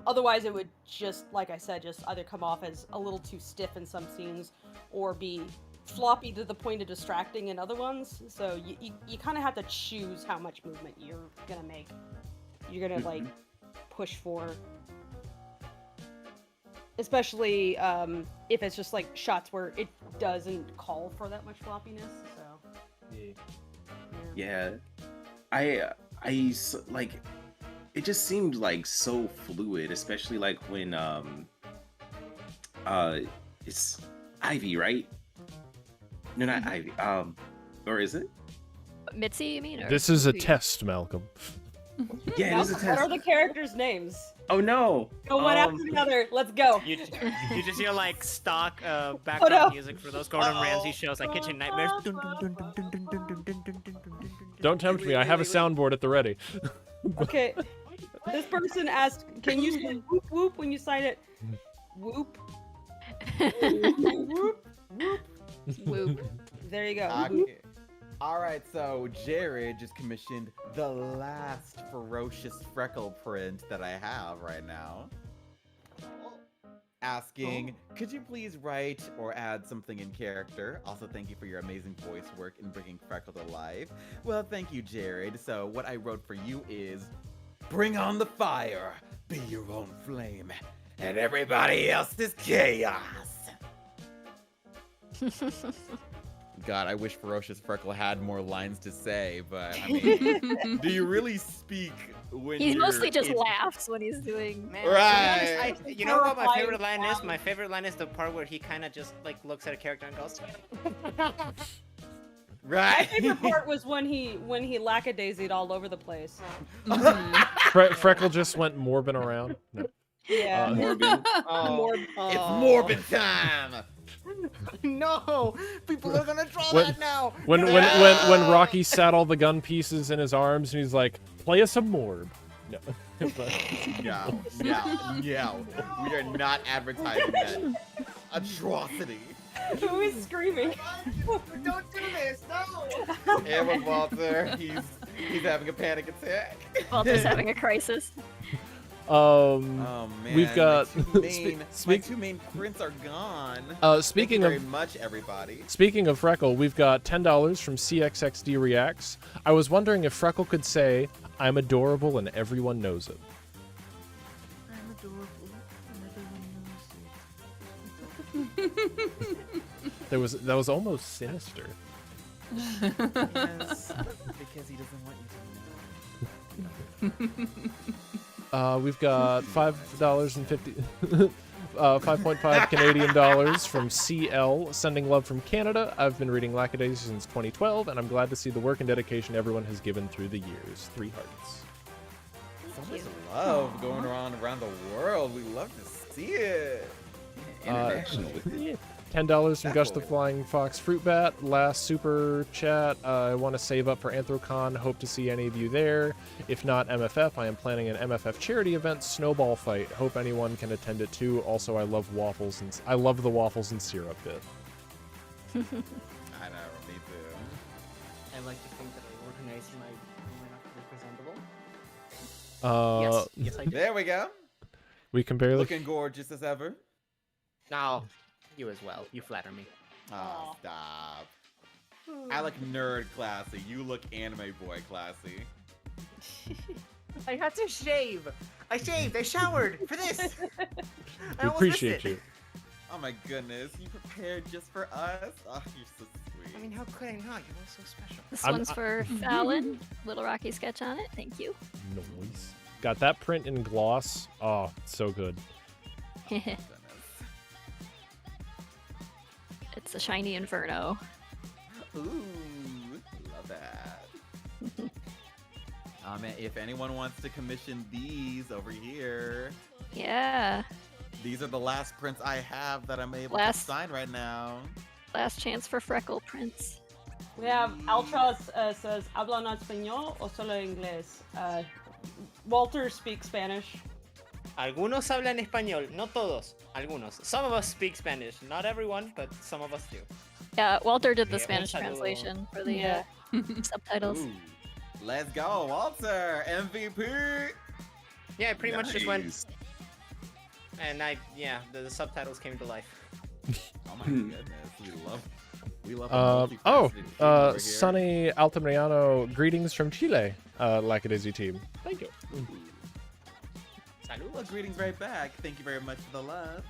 Otherwise it would just, like I said, just either come off as a little too stiff in some scenes or be floppy to the point of distracting in other ones. So you kind of have to choose how much movement you're gonna make. You're gonna like push for, especially if it's just like shots where it doesn't call for that much floppiness. So Yeah. I like it just seemed like so fluid, especially like when it's Ivy, right? No, not Ivy. Or is it? Mitzi, you mean? Or This is a who you- test, Malcolm. Yeah, it is a what test. are the characters' names? Oh no. Go one after the other. Let's go. You just hear like stock background no. music for those Gordon Ramsay shows, like Kitchen Nightmares. Dun, dun, dun, dun, dun, dun, dun, dun, dun, dun, dun, dun. Don't tempt me. I have a soundboard at the ready. Okay. This person asked, can you say whoop whoop when you sign it? Whoop. Whoop. Whoop. Whoop. There you go. I, Whoop. Alright, so Jared just commissioned the last ferocious freckle print that I have right now. Asking, could you please write or add something in character? Also, thank you for your amazing voice work in bringing Freckle to life. Well, thank you, Jared. So, what I wrote for you is, bring on the fire, be your own flame, and everybody else is chaos. God, I wish Ferocious Freckle had more lines to say, but I mean, do you really speak when He you're mostly just in- laughs when he's doing. Man, to be Right. honest, you know what my favorite line is? My favorite line is the part where he kind of just like looks at a character and goes, My Right. favorite part was when he lackadaisied all over the place. Freckle just went morbin around. No. Yeah. Morbid. oh, It's morbid time. No, people are gonna draw When- that now. When Rocky sat all the gun pieces in his arms and he's like, play us a morb. No. But- No, no. We are not advertising that atrocity. Who is screaming? Don't do this, no. Emma Walter, he's having a panic attack. Walter's having a crisis. Oh man, We've got- my two main prints are gone. Speaking Thank you of very much, everybody. Speaking of Freckle, we've got $10 from CXXD Reacts. I was wondering if Freckle could say, I'm adorable and everyone knows it. I'm adorable. And everyone knows it. That was almost sinister. Yes, because he doesn't want you to know. We've got $5.50, 5.5 Canadian dollars from CL, sending love from Canada. I've been reading Lackadaisy since 2012, and I'm glad to see the work and dedication everyone has given through the years. 3 hearts. So much love going around the world. We love to see it. International with it. Yeah. $10 from Gus the Definitely. Flying Fox Fruit Bat. Last super chat. I want to save up for Anthrocon. Hope to see any of you there. If not MFF, I am planning an MFF charity event, Snowball Fight. Hope anyone can attend it too. Also, I love waffles and I love the waffles and syrup bit. I know, me too. I like to think that I organize my presentable. Yes, I do. There we go. We can barely. Looking gorgeous as ever. No, you as well. You flatter me. Oh, Aw. stop. I look nerd classy. You look anime boy classy. I had to shave. I shaved. I showered for this. I We almost appreciate missed it. you. Oh my goodness, you prepared just for us? Oh, you're so sweet. I mean, how could I not? You're all so special. This I'm- one's for Fallon. Little Rocky sketch on it. Thank you. Noise. Got that print in gloss. Oh, so good. Goodness. It's a shiny Inferno. Ooh, love that. Man, if anyone wants to commission these over here, Yeah. these are the last prints I have that I'm able to Last- sign right now. Last chance for Freckle prints. We have Altra says, ¿Hablan español o solo inglés? Walter speaks Spanish. Algunos hablan español, no todos. Algunos. Some of us speak Spanish. Not everyone, but some of us do. Yeah, Walter did the Yeah, Spanish un saludo. translation for the Yeah. subtitles. Ooh, let's go, Walter, MVP. Yeah, I pretty much just went, Nice. and the subtitles came to life. Oh my goodness, we love. a multifaceted team over here. Sunny Altamirano, greetings from Chile, Lackadaisy team. Thank you. Well, greetings right back. Thank you very much for the love.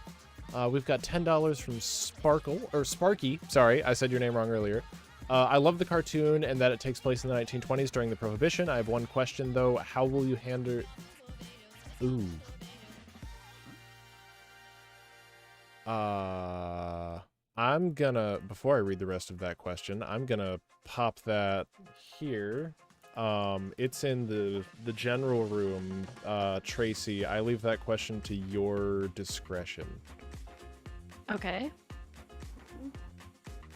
We've got $10 from Sparky. Sorry, I said your name wrong earlier. I love the cartoon and that it takes place in the 1920s during the Prohibition. I have one question though. How will you handle? Ooh. I'm gonna, before I read the rest of that question, I'm gonna pop that here. It's in the general room, Tracy. I leave that question to your discretion. Okay.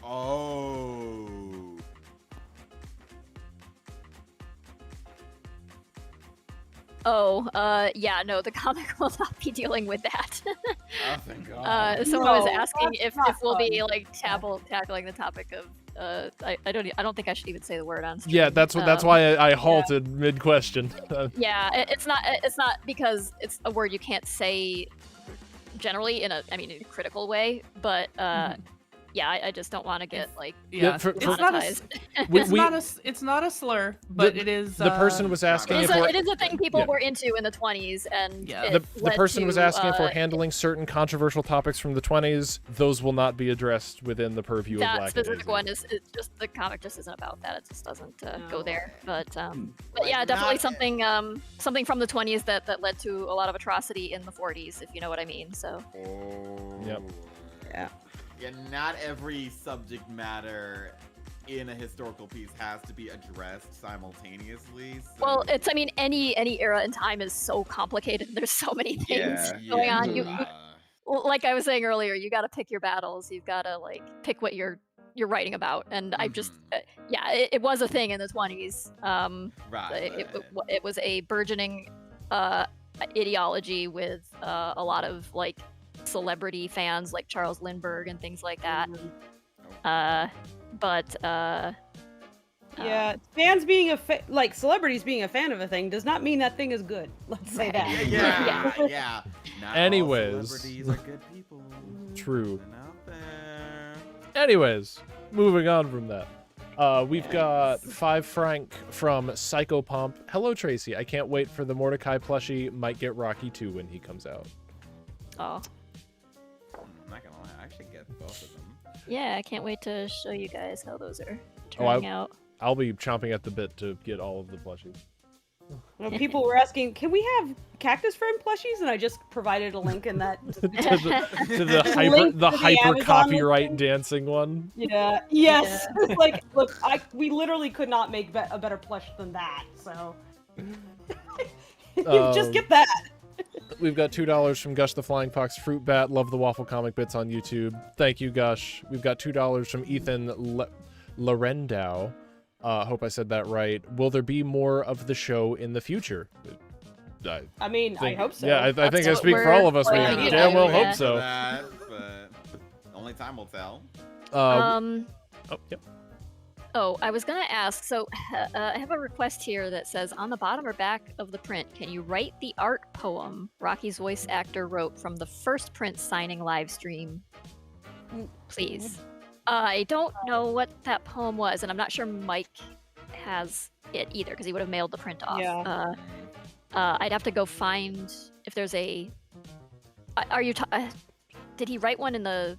Oh. Oh, yeah, no, the comic will not be dealing with that. Oh, thank God. Someone was No, asking that's if not we'll be fun. like tackling the topic of I don't think I should even say the word on stream. Yeah, that's why I halted mid question. Yeah, it's not because it's a word you can't say generally in a critical way, but yeah, I just don't want to get like Yeah, demonetized. It's not a slur, but it is. The person was asking if it is a thing people were into in the 20s, and the person was asking if we're handling certain controversial topics from the 20s. Those will not be addressed within the purview of that Lackadaisy. specific one is just the comic just isn't about that. It just doesn't go there. But yeah, definitely something from the 20s that led to a lot of atrocity in the 40s, if you know what I mean. So. Yep. Yeah. Yeah, not every subject matter in a historical piece has to be addressed simultaneously. So... Well, any era in time is so complicated. There's so many things going on. You, like I was saying earlier, you got to pick your battles. You've got to like pick what you're writing about. And I just, it was a thing in the 20s. It was a burgeoning ideology with a lot of like celebrity fans like Charles Lindbergh and things like that. Yeah, fans being like celebrities being a fan of a thing does not mean that thing is good. Let's say that. Yeah. Not Anyways. all celebrities are good people. True. They're out there. Anyways, moving on from that. We've got 5 franc from Psychopomp. Hello, Tracy. I can't wait for the Mordecai plushie. Might get Rocky 2 when he comes out. Oh. I'm not gonna lie, I should get both of them. Yeah, I can't wait to show you guys how those are turning out. I'll be chomping at the bit to get all of the plushies. Well, people were asking, can we have cactus frame plushies? And I just provided a link in that. to the hyper copyright dancing one. Yeah. Yes. Yeah. Like, look, we literally could not make a better plush than that. So just get that. We've got $2 from Gush the Flying Fox Fruit Bat. Love the waffle comic bits on YouTube. Thank you, Gush. We've got $2 from Ethan Lorendow. Hope I said that right. Will there be more of the show in the future? I hope so. Yeah, I think I speak for all of us. We damn well hope so. But only time will tell. Yep. Oh, I was gonna ask, so I have a request here that says, on the bottom or back of the print, can you write the art poem Rocky's voice actor wrote from the first print signing live stream? Please. I don't know what that poem was, and I'm not sure Mike has it either, because he would have mailed the print off. Yeah. I'd have to go find if there's a... did he write one in the...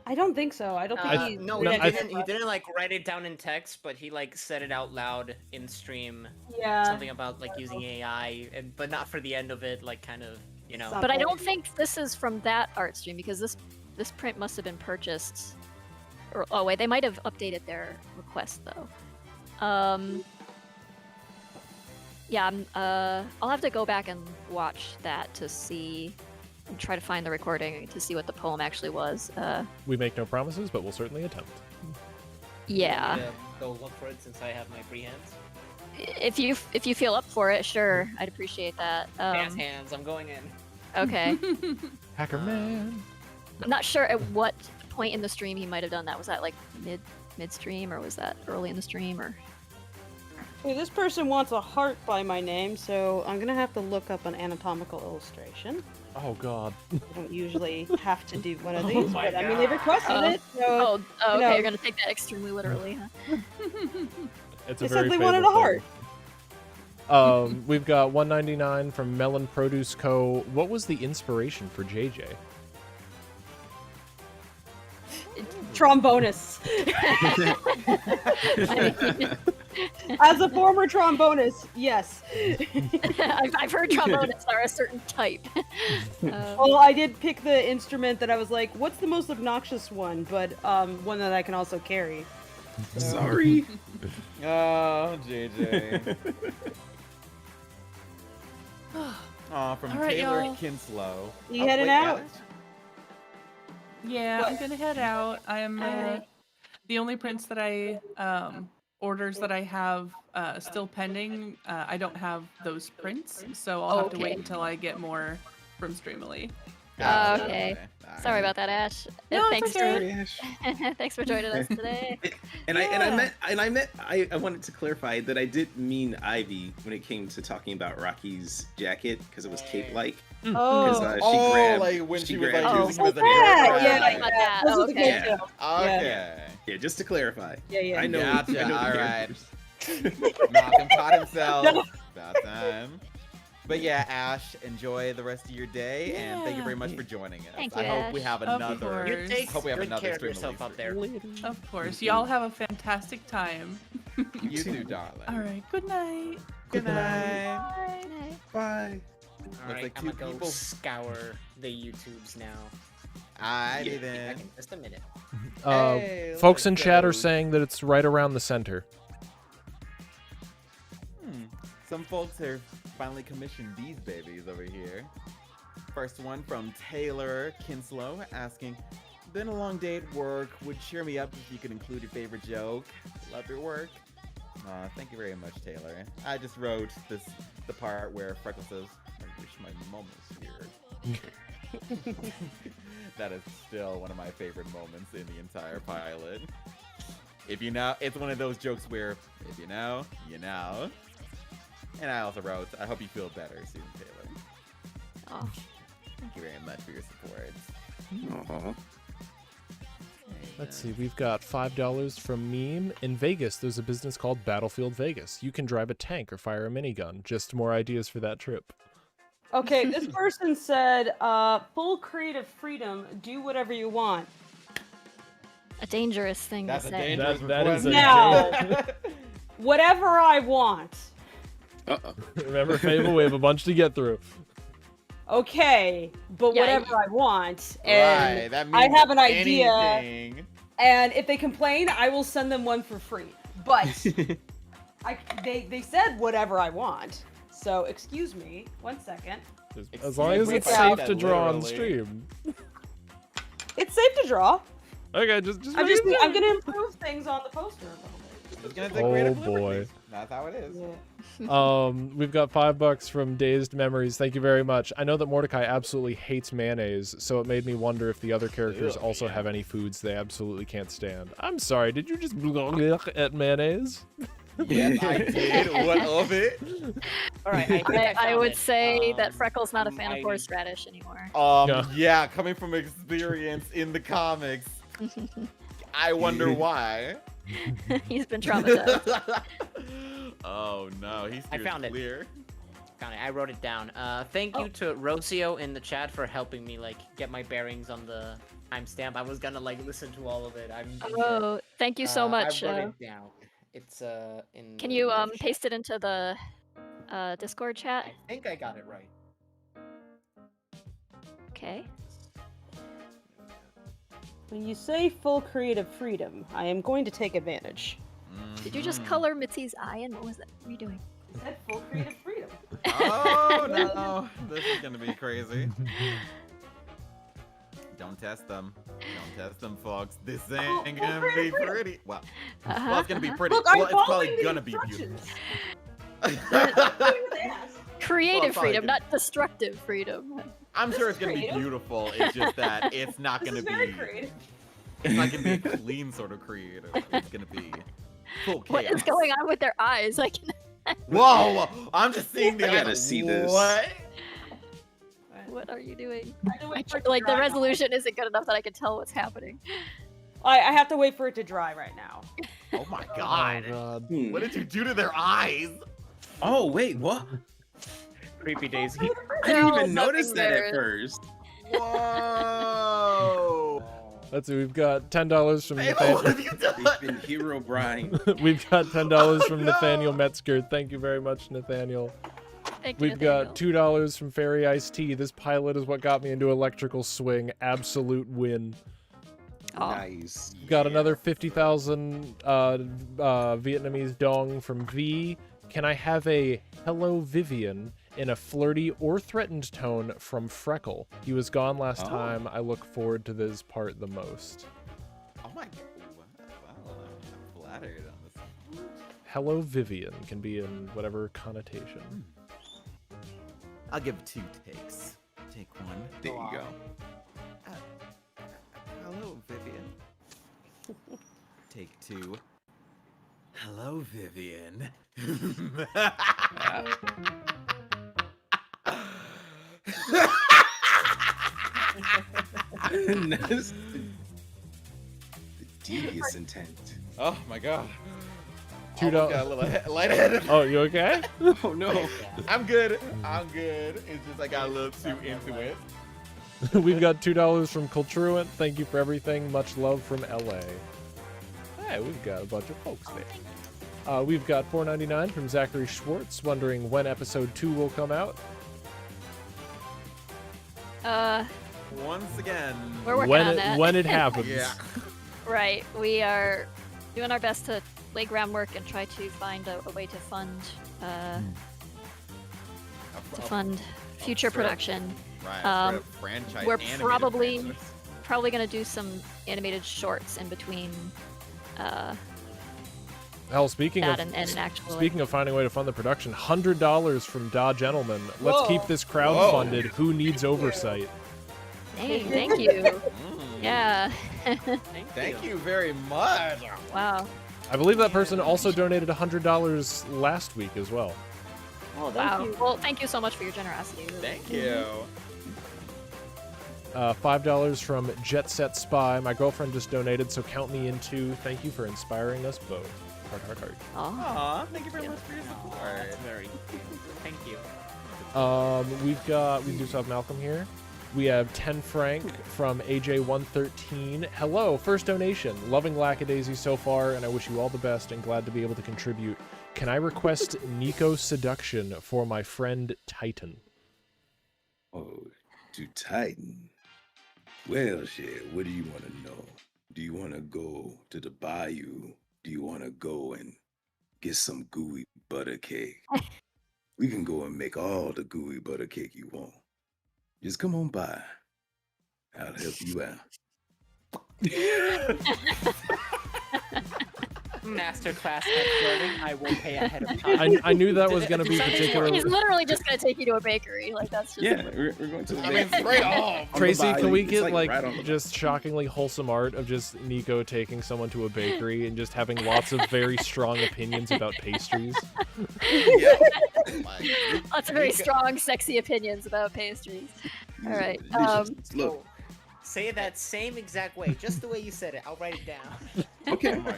I don't think so. I don't think he didn't like write it down in text, but he like said it out loud in stream. Yeah. Something about like using AI, but not for the end of it, like kind of, you know. But I don't think this is from that art stream, because this print must have been purchased. Oh wait, they might have updated their request though. Yeah, I'll have to go back and watch that to see. And try to find the recording to see what the poem actually was. We make no promises, but we'll certainly attempt. Yeah. Go look for it since I have my free hands. If you feel up for it, sure, I'd appreciate that. Hands, I'm going in. Okay. Hacker man. I'm not sure at what point in the stream he might have done that. Was that like mid-stream, or was that early in the stream, or? Hey, this person wants a heart by my name, so I'm gonna have to look up an anatomical illustration. Oh god. I don't usually have to do one of these, but I mean they requested it, so okay, you're gonna take that extremely literally, huh? It's they said they wanted a heart. We've got $1.99 from Melon Produce Co. What was the inspiration for JJ? Trombonist. As a former trombonist, yes. I've heard trombonists are a certain type. Well, I did pick the instrument that I was like, what's the most obnoxious one? But one that I can also carry. So. Sorry. Oh, JJ. From Taylor Kinslow. You heading out? Yeah, I'm gonna head out. I'm the only prints that I orders that I have still pending. I don't have those prints, so I'll have to wait until I get more from Streamily. Gotcha. Okay. Alright. Sorry about that, Ash. No, it's thanks okay. for thanks for joining us today. I wanted to clarify that I didn't mean Ivy when it came to talking about Rocky's jacket because it was cape-like. Oh, She grabbed, like when she was like grabbed- using him as a yeah, dirt yeah, rag. Like that. Those Oh, are the okay. good jokes. Okay. Yeah, just to clarify. Yeah, yeah. I know. Gotcha. I know the All right. characters. Malcolm caught himself. About time. But yeah, Ash, enjoy the rest of your day, and thank you very much for joining us. Thank I you, hope we Ash. have Of another. course. You take Hope we have good another care of Streamily yourself up there. Of course. Y'all have a fantastic time. You too, darling. All right. Good night. Good night. Bye. All right, like I'm two gonna go people. scour the YouTubes now. Alrighty Be then. back in just a minute. Hey, Folks in let's chat are go. saying that it's right around the center. Some folks have finally commissioned these babies over here. First one from Taylor Kinslow asking, been a long day at work. Would cheer me up if you could include your favorite joke. Love your work. Thank you very much, Taylor. I just wrote the part where Freckles says, I wish my mom was here. That is still one of my favorite moments in the entire pilot. If you know, it's one of those jokes where, if you know, you know. And I also wrote, I hope you feel better, Susan Taylor. Oh, Thank you very much for your support. Aw. Let's see, we've got $5 from Meme. In Vegas, there's a business called Battlefield Vegas. You can drive a tank or fire a minigun. Just more ideas for that trip. Okay, this person said, full creative freedom, do whatever you want. a dangerous thing That's to a say. dangerous That is a Now, whatever I want. Uh-oh. Remember, Fable, we have a bunch to get through. Okay, but Yeah, whatever I want. And Right, that I means have an idea, anything. and if they complain, I will send them one for free. But they said whatever I want. So excuse me, 1 second. As long as Excuse it's me, safe that to draw on literally. stream. It's safe to draw. Okay, just I'm gonna improve things on the poster a little bit. It's gonna take Oh, creative boy. liberties. That's how it is. Yeah. We've got $5 from Dazed Memories. Thank you very much. I know that Mordecai absolutely hates mayonnaise, so it made me wonder if the other characters Ew, also yeah. have any foods they absolutely can't stand. I'm sorry, did you just at mayonnaise? Yes, I did. What of it? All right, I, think I found would it. say that Freckle's not a fan of I- horseradish anymore. Yeah, coming from experience in the comics, I wonder why. He's been traumatized. Oh no, he's I found it. clear. Found it. I wrote it down. Thank you to Rocio in the chat for helping me like get my bearings on the timestamp. I was gonna like listen to all of it. Oh, thank you so much. I wrote it down. It's in. Can the you chat. paste it into the Discord chat? I think I got it right. Okay. When you say full creative freedom, I am going to take advantage. Did you just color Mitzi's eye in? What was that? What are you doing? I said full creative freedom. Oh no, this is gonna be crazy. Don't test them. Don't test them, folks. This ain't gonna be pretty. Well, it's gonna be pretty. Look, I'm well, it's probably following the gonna be instructions. beautiful. Creative probably freedom, gonna- not destructive freedom. I'm sure it's This is gonna be creative. beautiful. It's just that it's not This gonna is very be. creative. It's not gonna be a clean sort of creative. It's gonna be full chaos. What is going on with their eyes? I can. Whoa! I'm just seeing the. I gotta see this. What? What are you doing? I have to wait for it to Like the dry. resolution isn't good enough that I can tell what's happening. I have to wait for it to dry right now. Oh my god! Hmm. What did you do to their eyes? Oh, wait, what? Creepy Daisy. I They're didn't all even notice fucking that there. at first. Whoa! Let's see, we've got $10 from Hey, what have you They've done? been Hero Brian. We've got $10 from Oh, Nathaniel no. Metzger. Thank you very much, Nathaniel. Thank you, We've got $2 from Fairy Ice Tea. This pilot is what got me into electrical swing. Absolute win. Oh. Nice. Got another 50,000 Vietnamese dong from V. Can I have a hello Vivian in a flirty or threatened tone from Freckle? He was gone last Oh. time. I look forward to this part the most. Oh my god! Wow, I'm flattered on this. Hello Vivian can be in whatever connotation. I'll give 2 takes. Take one. There you go. Hello, Vivian. Take two. Hello, Vivian. That's the devious intent. Oh my god. $2. Got a little lightheaded. Oh, you okay? Oh no. I'm good. I'm good. It's just I got a little too into it. We've got $2 from Cultruent. Thank you for everything. Much love from LA. Hey, we've got a bunch of folks there. We've got $4.99 from Zachary Schwartz, wondering when episode 2 will come out. Once again. We're working on When that. when it happens. Yeah. Right. We are doing our best to lay groundwork and try to find a way to fund future straight up- production. Right. Um, straight up franchise we're animated probably- franchise. Probably gonna do some animated shorts in between Hell, speaking that of and an actual. speaking of finding a way to fund the production, $100 from Da Gentleman. Let's Whoa. keep this crowdfunded. Who needs oversight? Hey, thank you. Mm. Yeah. Thank you very much. Wow. I believe that person also donated $100 last week as well. Oh, thank Wow. you. Well, thank you so much for your generosity. Thank you. $5 from Jet Set Spy. My girlfriend just donated, so count me in too. Thank you for inspiring us both. Heart, heart, heart. Aw. Aw, thank you very much for your support. That's very cute. Thank you. We do still have Malcolm here. We have 10 franc from AJ113. Hello, first donation. Loving Lackadaisy so far, and I wish you all the best and glad to be able to contribute. Can I request Nico Seduction for my friend Titan? Oh, to Titan. Well, shit, what do you want to know? Do you want to go to the bayou? Do you want to go and get some gooey butter cake? We can go and make all the gooey butter cake you want. Just come on by. I'll help you out. Masterclass at flirting. I will pay ahead of time. I knew that was going to be particularly... He's literally just gonna take you to a bakery. Like that's just. Yeah, we're going to the I mean, bakery. straight off. On the Tracy, can bayou. we It's get right on the just shockingly wholesome art of just Nico taking someone to a bakery and just having lots of very strong opinions about pastries? Yep. Lots of very strong, sexy opinions about pastries. All right. Delicious. Look, Say that same exact way, just the way you said it. I'll write it down. okay. Oh my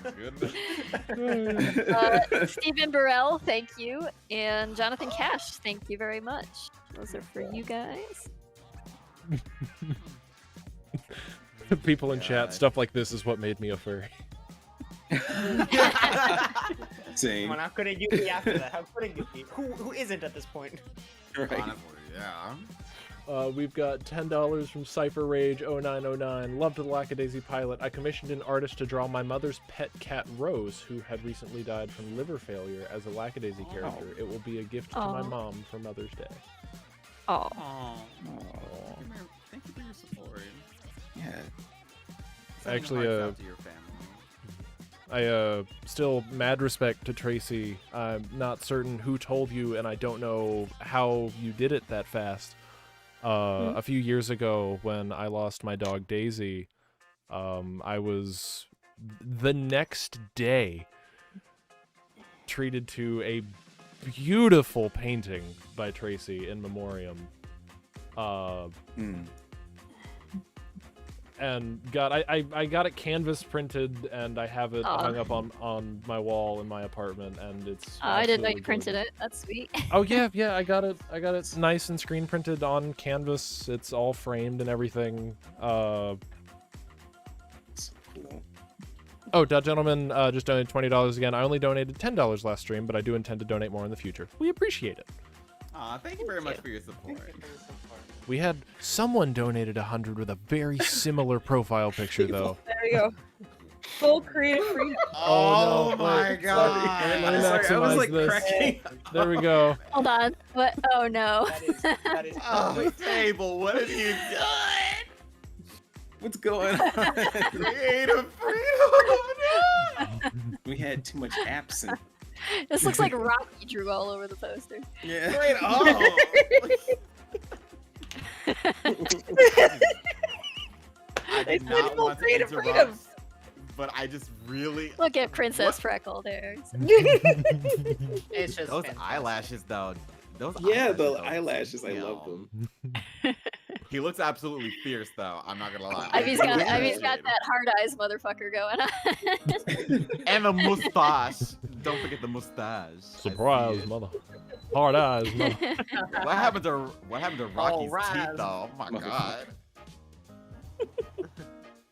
goodness. Stephen Burrell, thank you, and Jonathan Cash, thank you very much. Those are for you guys. People in chat, God. stuff like this is what made me a furry. Same. Come on, how couldn't you be after that? How couldn't you be? Who isn't at this point? Right. Honestly, yeah. We've got $10 from Cypher Rage 0909. Loved the Lackadaisy pilot. I commissioned an artist to draw my mother's pet cat Rose, who had recently died from liver failure, as a Lackadaisy character. It will be a gift to my Aw. mom for Mother's Day. Oh, Aw. Thank you for your support. Yeah. Sending Actually, hearts out to your family. I still mad respect to Tracy. I'm not certain who told you, and I don't know how you did it that fast. A few years ago, when I lost my dog Daisy, I was the next day treated to a beautiful painting by Tracy in memoriam. And I got it canvas printed, and I have it hung up on my wall in my apartment, and it's. I didn't know you absolutely printed gorgeous. it. That's sweet. Oh yeah, I got it nice and screen printed on canvas. It's all framed and everything. Cool. Oh, that gentleman just donated $20 again. I only donated $10 last stream, but I do intend to donate more in the future. We appreciate it. Aw, thank you very much for your support. We had someone donated 100 with a very similar profile picture though. There you go. Full creative freedom. Oh, no, my wait, god. Let me Sorry, I was maximize like this. cracking. There we go. Hold on. What? Oh no. That is Oh, Fable, what have you done? What's going on? Creative freedom. We had too much absinthe. This looks like Rocky drew all over the poster. Yeah. Straight up. I did It's not minimal want to creative interrupt, freedom. but I just really Look at Princess What? Freckle there. It's just those fantastic. eyelashes though. Those Yeah, the though, eyelashes, I love damn. them. He looks absolutely fierce though. I'm not gonna lie. Ivy's got Appreciate that it. hard eyes motherfucker going on. And the mustache. Don't forget the mustache. I see Surprise, it. mother. Hard eyes, mother. What happened to Rocky's Alright. teeth though? Oh my god.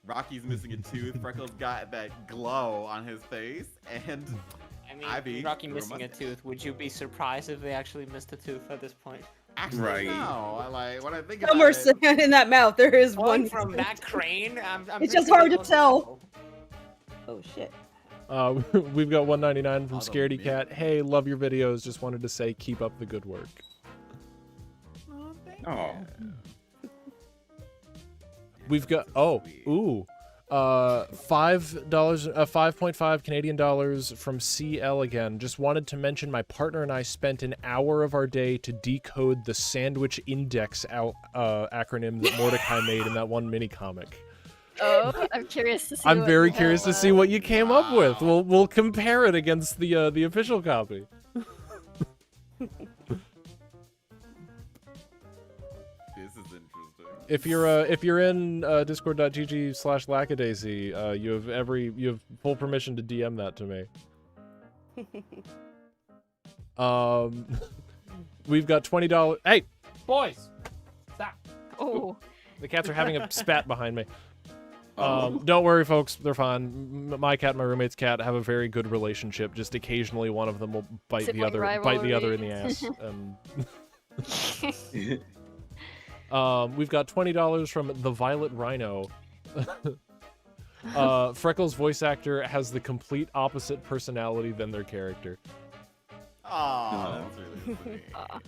Rocky's missing a tooth. Freckles got that glow on his face, and I mean, Ivy, Rocky you're a missing a mustache. tooth. Would you be surprised if they actually missed a tooth at this point? actually Right. no. I like when I think Somewhere about it. in that mouth, there is Going one. from that crane, I'm It's pretty just sure hard to those are tell. people. Oh shit. We've got 199 from Although Scaredy maybe- Cat. Hey, love your videos. Just wanted to say keep up the good work. Oh, thank Oh. you. We've got Sweet. $5.5 Canadian dollars from CL again. Just wanted to mention my partner and I spent an hour of our day to decode the sandwich index acronym that Mordecai made in that one mini comic. Oh, I'm curious to see. I'm what very you curious to have, see what you came up with. Wow. We'll compare it against the official copy. This is interesting. If you're in discord.gg/Lackadaisy, you have full permission to DM that to me. We've got $20. Hey, boys, stop! Oh, The cats are having a spat behind me. Oh. Don't worry, folks. They're fine. My cat and my roommate's cat have a very good relationship. Just occasionally, one of them will bite the Sibling other in the rivalry. ass. We've got $20 from the Violet Rhino. Freckles' voice actor has the complete opposite personality than their character. Oh, that's really sweet. Aw.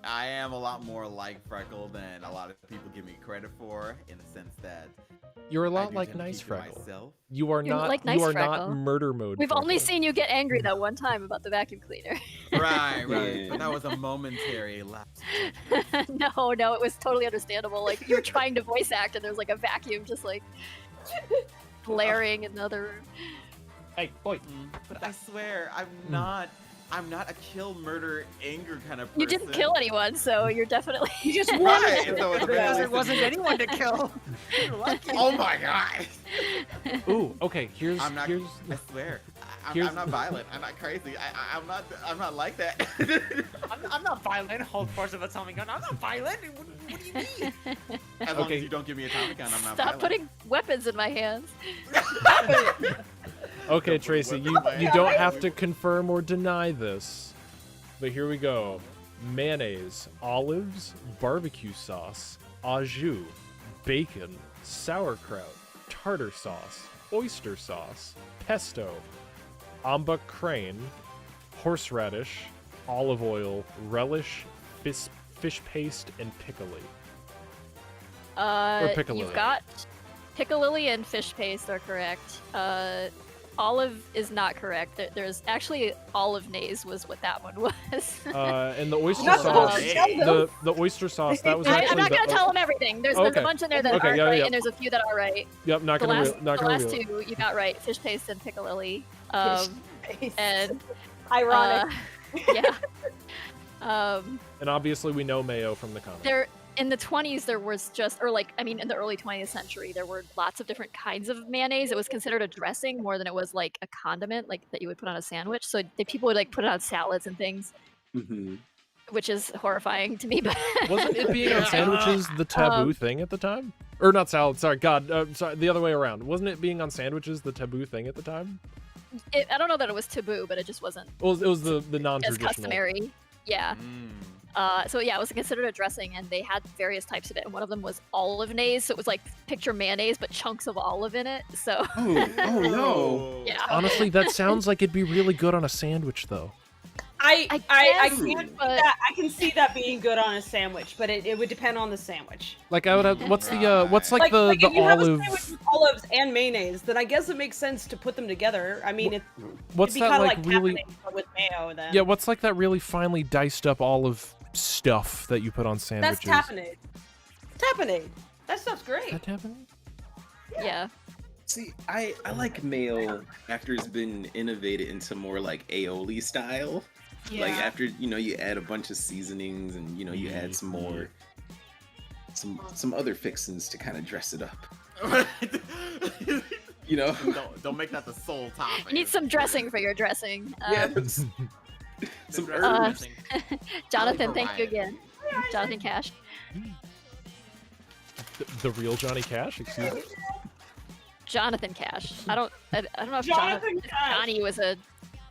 I am a lot more like Freckle than a lot of people give me credit for, in the sense that You're a I lot do like tend to Nice keep to Freckle. myself. You are You're not. like Nice you are Freckle. not murder mode. we've only Freckle. seen you get angry that one time about the vacuum cleaner. Right, right. Yeah. But that was a momentary lapse. No, it was totally understandable. Like you were trying to voice act, and there's like a vacuum just like blaring in the other room. Hey, boy. But I swear, I'm not a kill, murder, anger kind of person. You didn't kill anyone, so you're definitely. You just Right, wanted so it's Because really there wasn't significant. anyone to kill. Oh my god! Ooh, okay. Here's I'm not. here's. I swear, Here's- I'm not violent. I'm not crazy. I'm not like that. I'm not violent. Hold force of a Tommy gun. I'm not violent. What do you mean? As long Okay. as you don't give me a Tommy gun, I'm not Stop violent. putting weapons in my hands. Okay, Tracy, you don't have to confirm or deny this, but here we go. Mayonnaise, olives, barbecue sauce, au jus, bacon, sauerkraut, tartar sauce, oyster sauce, pesto, amba crane, horseradish, olive oil, relish, fish paste, and piccoli. Piccalilli. You've got piccalilli and fish paste are correct. Olive is not correct. There's actually olive naze was what that one was. And the oyster Not sauce, supposed to tell them. the oyster sauce, that was I'm actually not gonna the, tell them everything. There's Okay. a bunch in there that Okay, aren't yeah, right, yeah. and there's a few that are right. Yep, not The gonna last, not the gonna last reveal it. two you got right: fish paste and piccalilli. And Ironic. yeah. And obviously we know mayo from the comic. There in the 20s there was just, or like, I mean, in the early 20th century there were lots of different kinds of mayonnaise. It was considered a dressing more than it was like a condiment, like that you would put on a sandwich. So people would like put it on salads and things, Mhm. which is horrifying to me. But Wasn't it being on sandwiches the taboo thing at the time? Or not salad, sorry, God, sorry, the other way around. Wasn't it being on sandwiches the taboo thing at the time? I don't know that it was taboo, but it just wasn't Well, it was the as non-traditional. customary. Yeah. So yeah, it was considered a dressing, and they had various types of it. And one of them was olive-naise, so it was like picture mayonnaise but chunks of olive in it. So Oh no. yeah. Honestly, that sounds like it'd be really good on a sandwich, though. I guess, can't see but- that. I can see that being good on a sandwich, but it would depend on the sandwich. Like I would have. What's the what's like, Like the if you have a olive? sandwich with olives and mayonnaise, then I guess it makes sense to put them together. I mean, What's it'd be that kind of like like really? caffeinated, but with mayo. Then Yeah, what's like that really finely diced up olive stuff that you put on that's sandwiches? tapenade. happening. That stuff's great. That happening? Yeah. See, I like mail after it's been innovated into more like aioli style. Like after you add a bunch of seasonings and you add some more some other fixings to kind of dress it up. Don't make that the sole topic. You need some dressing for your dressing. Yes. Some dressing. herbs. Jonathan, thank you again. Jonathan Cash. The real Johnny Cash, excuse me. Jonathan Cash. I don't know if Jonathan Cash. Johnny was a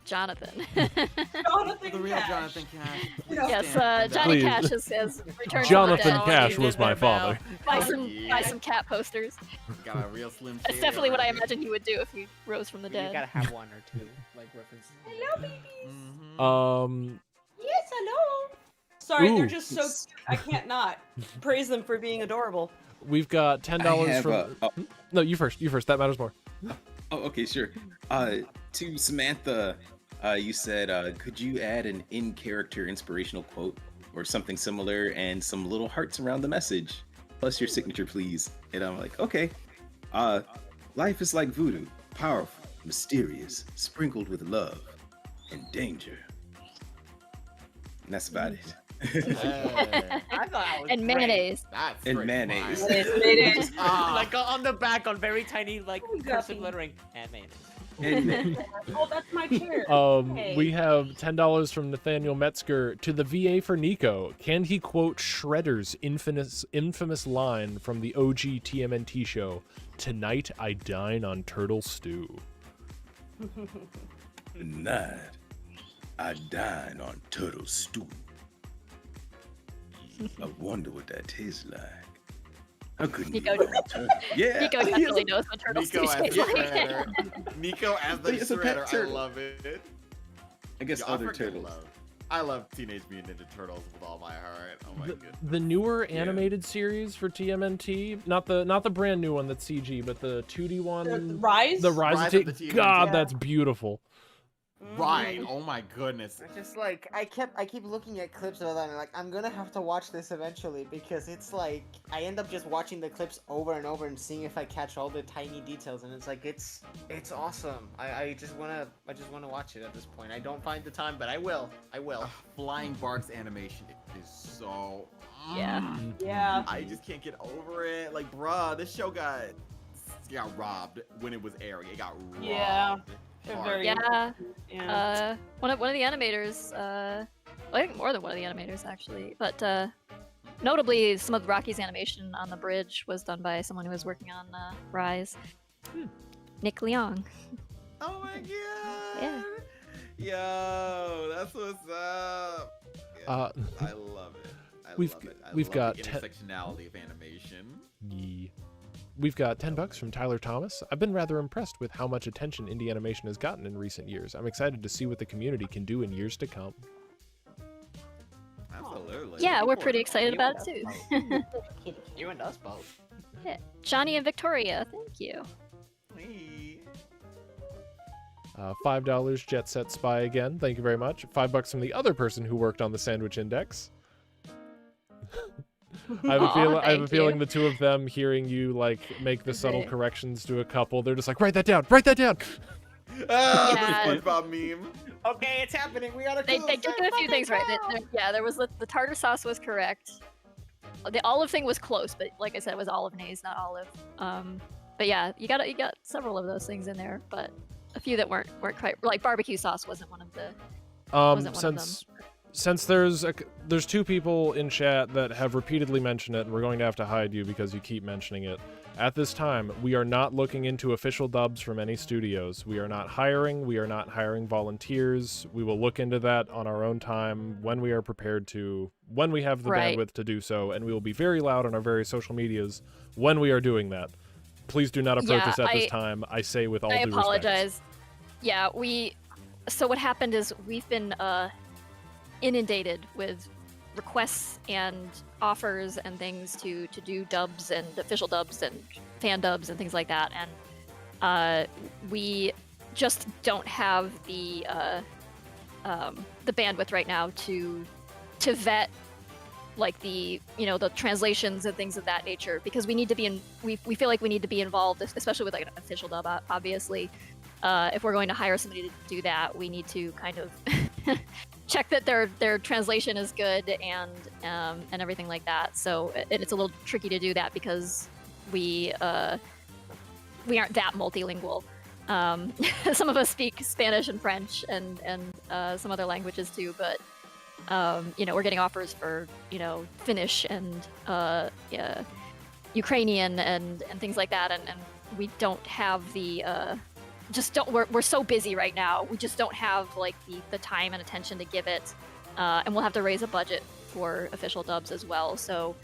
Jonathan. Jonathan The real Cash. Jonathan Cash. Yes, Johnny Please. Cash has returned Jonathan from the dead. Cash was my father. Buy some cat posters. Got a real Slim That's Shady definitely what I around imagine he would do if he rose from the You dead. gotta have one or two like references. Hello, babies. here. Yes, hello. Sorry, Ooh. they're just so cute. I can't not praise them for being adorable. We've got $10 from. No, you first. You first. That matters more. Oh, okay, sure. To Samantha, you said, could you add an in-character inspirational quote or something similar and some little hearts around the message, plus your signature, please? And I'm like, okay. Life is like voodoo, powerful, mysterious, sprinkled with love and danger. And that's about it. I thought that was And great. mayonnaise. That's And pretty mayonnaise. fine. It is. Like on the back on very tiny like cursive Guppy. lettering and mayonnaise. And Oh, that's my chair. We have $10 from Nathaniel Metzger to the VA for Nico. Can he quote Shredder's infamous line from the OG TMNT show? Tonight I dine on turtle stew. tonight, I dine on turtle stew. I wonder what that tastes like. How couldn't Nico- you eat turtle? Yeah. Nico definitely knows what turtle Nico stew as tastes the like. shredder. Nico as the It's a pet shredder. I turtle. love it. I guess Yo, other freaking turtles. I love Teenage Mutant Ninja Turtles with all my heart. Oh my goodness. The newer animated series for TMNT, not the brand new one that's CG, but the 2D one. The Rise? The Rise Rise of of the T. TMNT. God, Yeah. that's beautiful. Right. Oh my goodness. It's just like I keep looking at clips of that and like I'm gonna have to watch this eventually because it's like I end up just watching the clips over and over and seeing if I catch all the tiny details and it's like it's awesome. I just wanna watch it at this point. I don't find the time, but I will. Flying Bark's animation is so. Yeah. Yeah. I just can't get over it. Like, bruh, this show got robbed when it was airing. It got robbed. Yeah. They're hard. very. Yeah. Yeah. One of the animators, well, I think more than one of the animators actually, but notably some of Rocky's animation on the bridge was done by someone who was working on Rise. Nick Leong. Oh my god. Yeah. Yo, that's what's up. Yeah, I love it. we've love got the intersectionality of animation. Yeah. We've got $10 from Tyler Thomas. I've been rather impressed with how much attention indie animation has gotten in recent years. I'm excited to see what the community can do in years to come. Absolutely. Yeah, Looking we're forward pretty to excited about it too. You and us both. Yeah. Johnny and Victoria, thank you. Hey. $5 Jet Set Spy again. Thank you very much. $5 from the other person who worked on the Sandwich Index. I have a feeling the two of them hearing you like make the subtle Okay. corrections to a couple, they're just like, write that down, write that down. Ah, Yeah. the SpongeBob meme. Okay, it's happening. We gotta They did do a few things right. There was the tartar sauce was correct. The olive thing was close, but like I said, it was olive-naise, not olive. But yeah, you got several of those things in there, but a few that weren't quite like barbecue sauce wasn't one of the. Wasn't one of them. Since there's two people in chat that have repeatedly mentioned it, and we're going to have to hide you because you keep mentioning it. At this time, we are not looking into official dubs from any studios. We are not hiring. We are not hiring volunteers. We will look into that on our own time when we are prepared to, when we have the Right. bandwidth to do so, and we will be very loud on our various social medias when we are doing that. Please do not approach Yeah, us at this time. I say with all I due respect. apologize. Yeah, so what happened is we've been inundated with requests and offers and things to do dubs and official dubs and fan dubs and things like that, and we just don't have the bandwidth right now to vet like the the translations and things of that nature, because we need to be we feel like we need to be involved, especially with like an official dub, obviously. If we're going to hire somebody to do that, we need to kind of check that their translation is good and everything like that. So it's a little tricky to do that because we aren't that multilingual. Some of us speak Spanish and French and some other languages too, but we're getting offers for Finnish and Ukrainian and things like that, and we don't have the we're so busy right now. We just don't have like the time and attention to give it, and we'll have to raise a budget for official dubs as well. So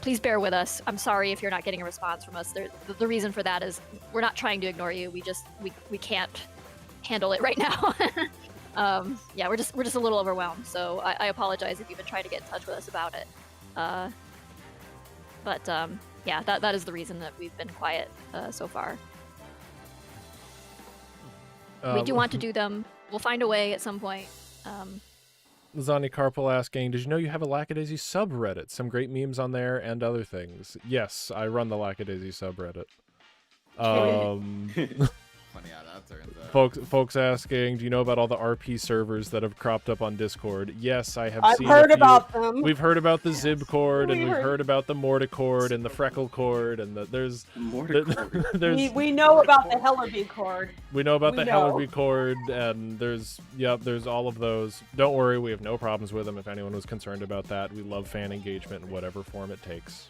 please bear with us. I'm sorry if you're not getting a response from us. The reason for that is we're not trying to ignore you. We can't handle it right now. We're just a little overwhelmed. So I apologize if you've been trying to get in touch with us about it. That is the reason that we've been quiet so far. We do want to do them. We'll find a way at some point. Zani Carpal asking, did you know you have a Lackadaisy subreddit? Some great memes on there and other things. Yes, I run the Lackadaisy subreddit. Funny how that turns out. Folks asking, do you know about all the RP servers that have cropped up on Discord? Yes, I have I've seen heard a few. about them. We've heard about the Zib cord, and We we've heard- heard about the Morticord and the Freckle cord, and there's We know about the Hellerby cord. we know about We the know. Hellerby cord, and there's all of those. Don't worry, we have no problems with them. If anyone was concerned about that, we love fan engagement in whatever form it takes.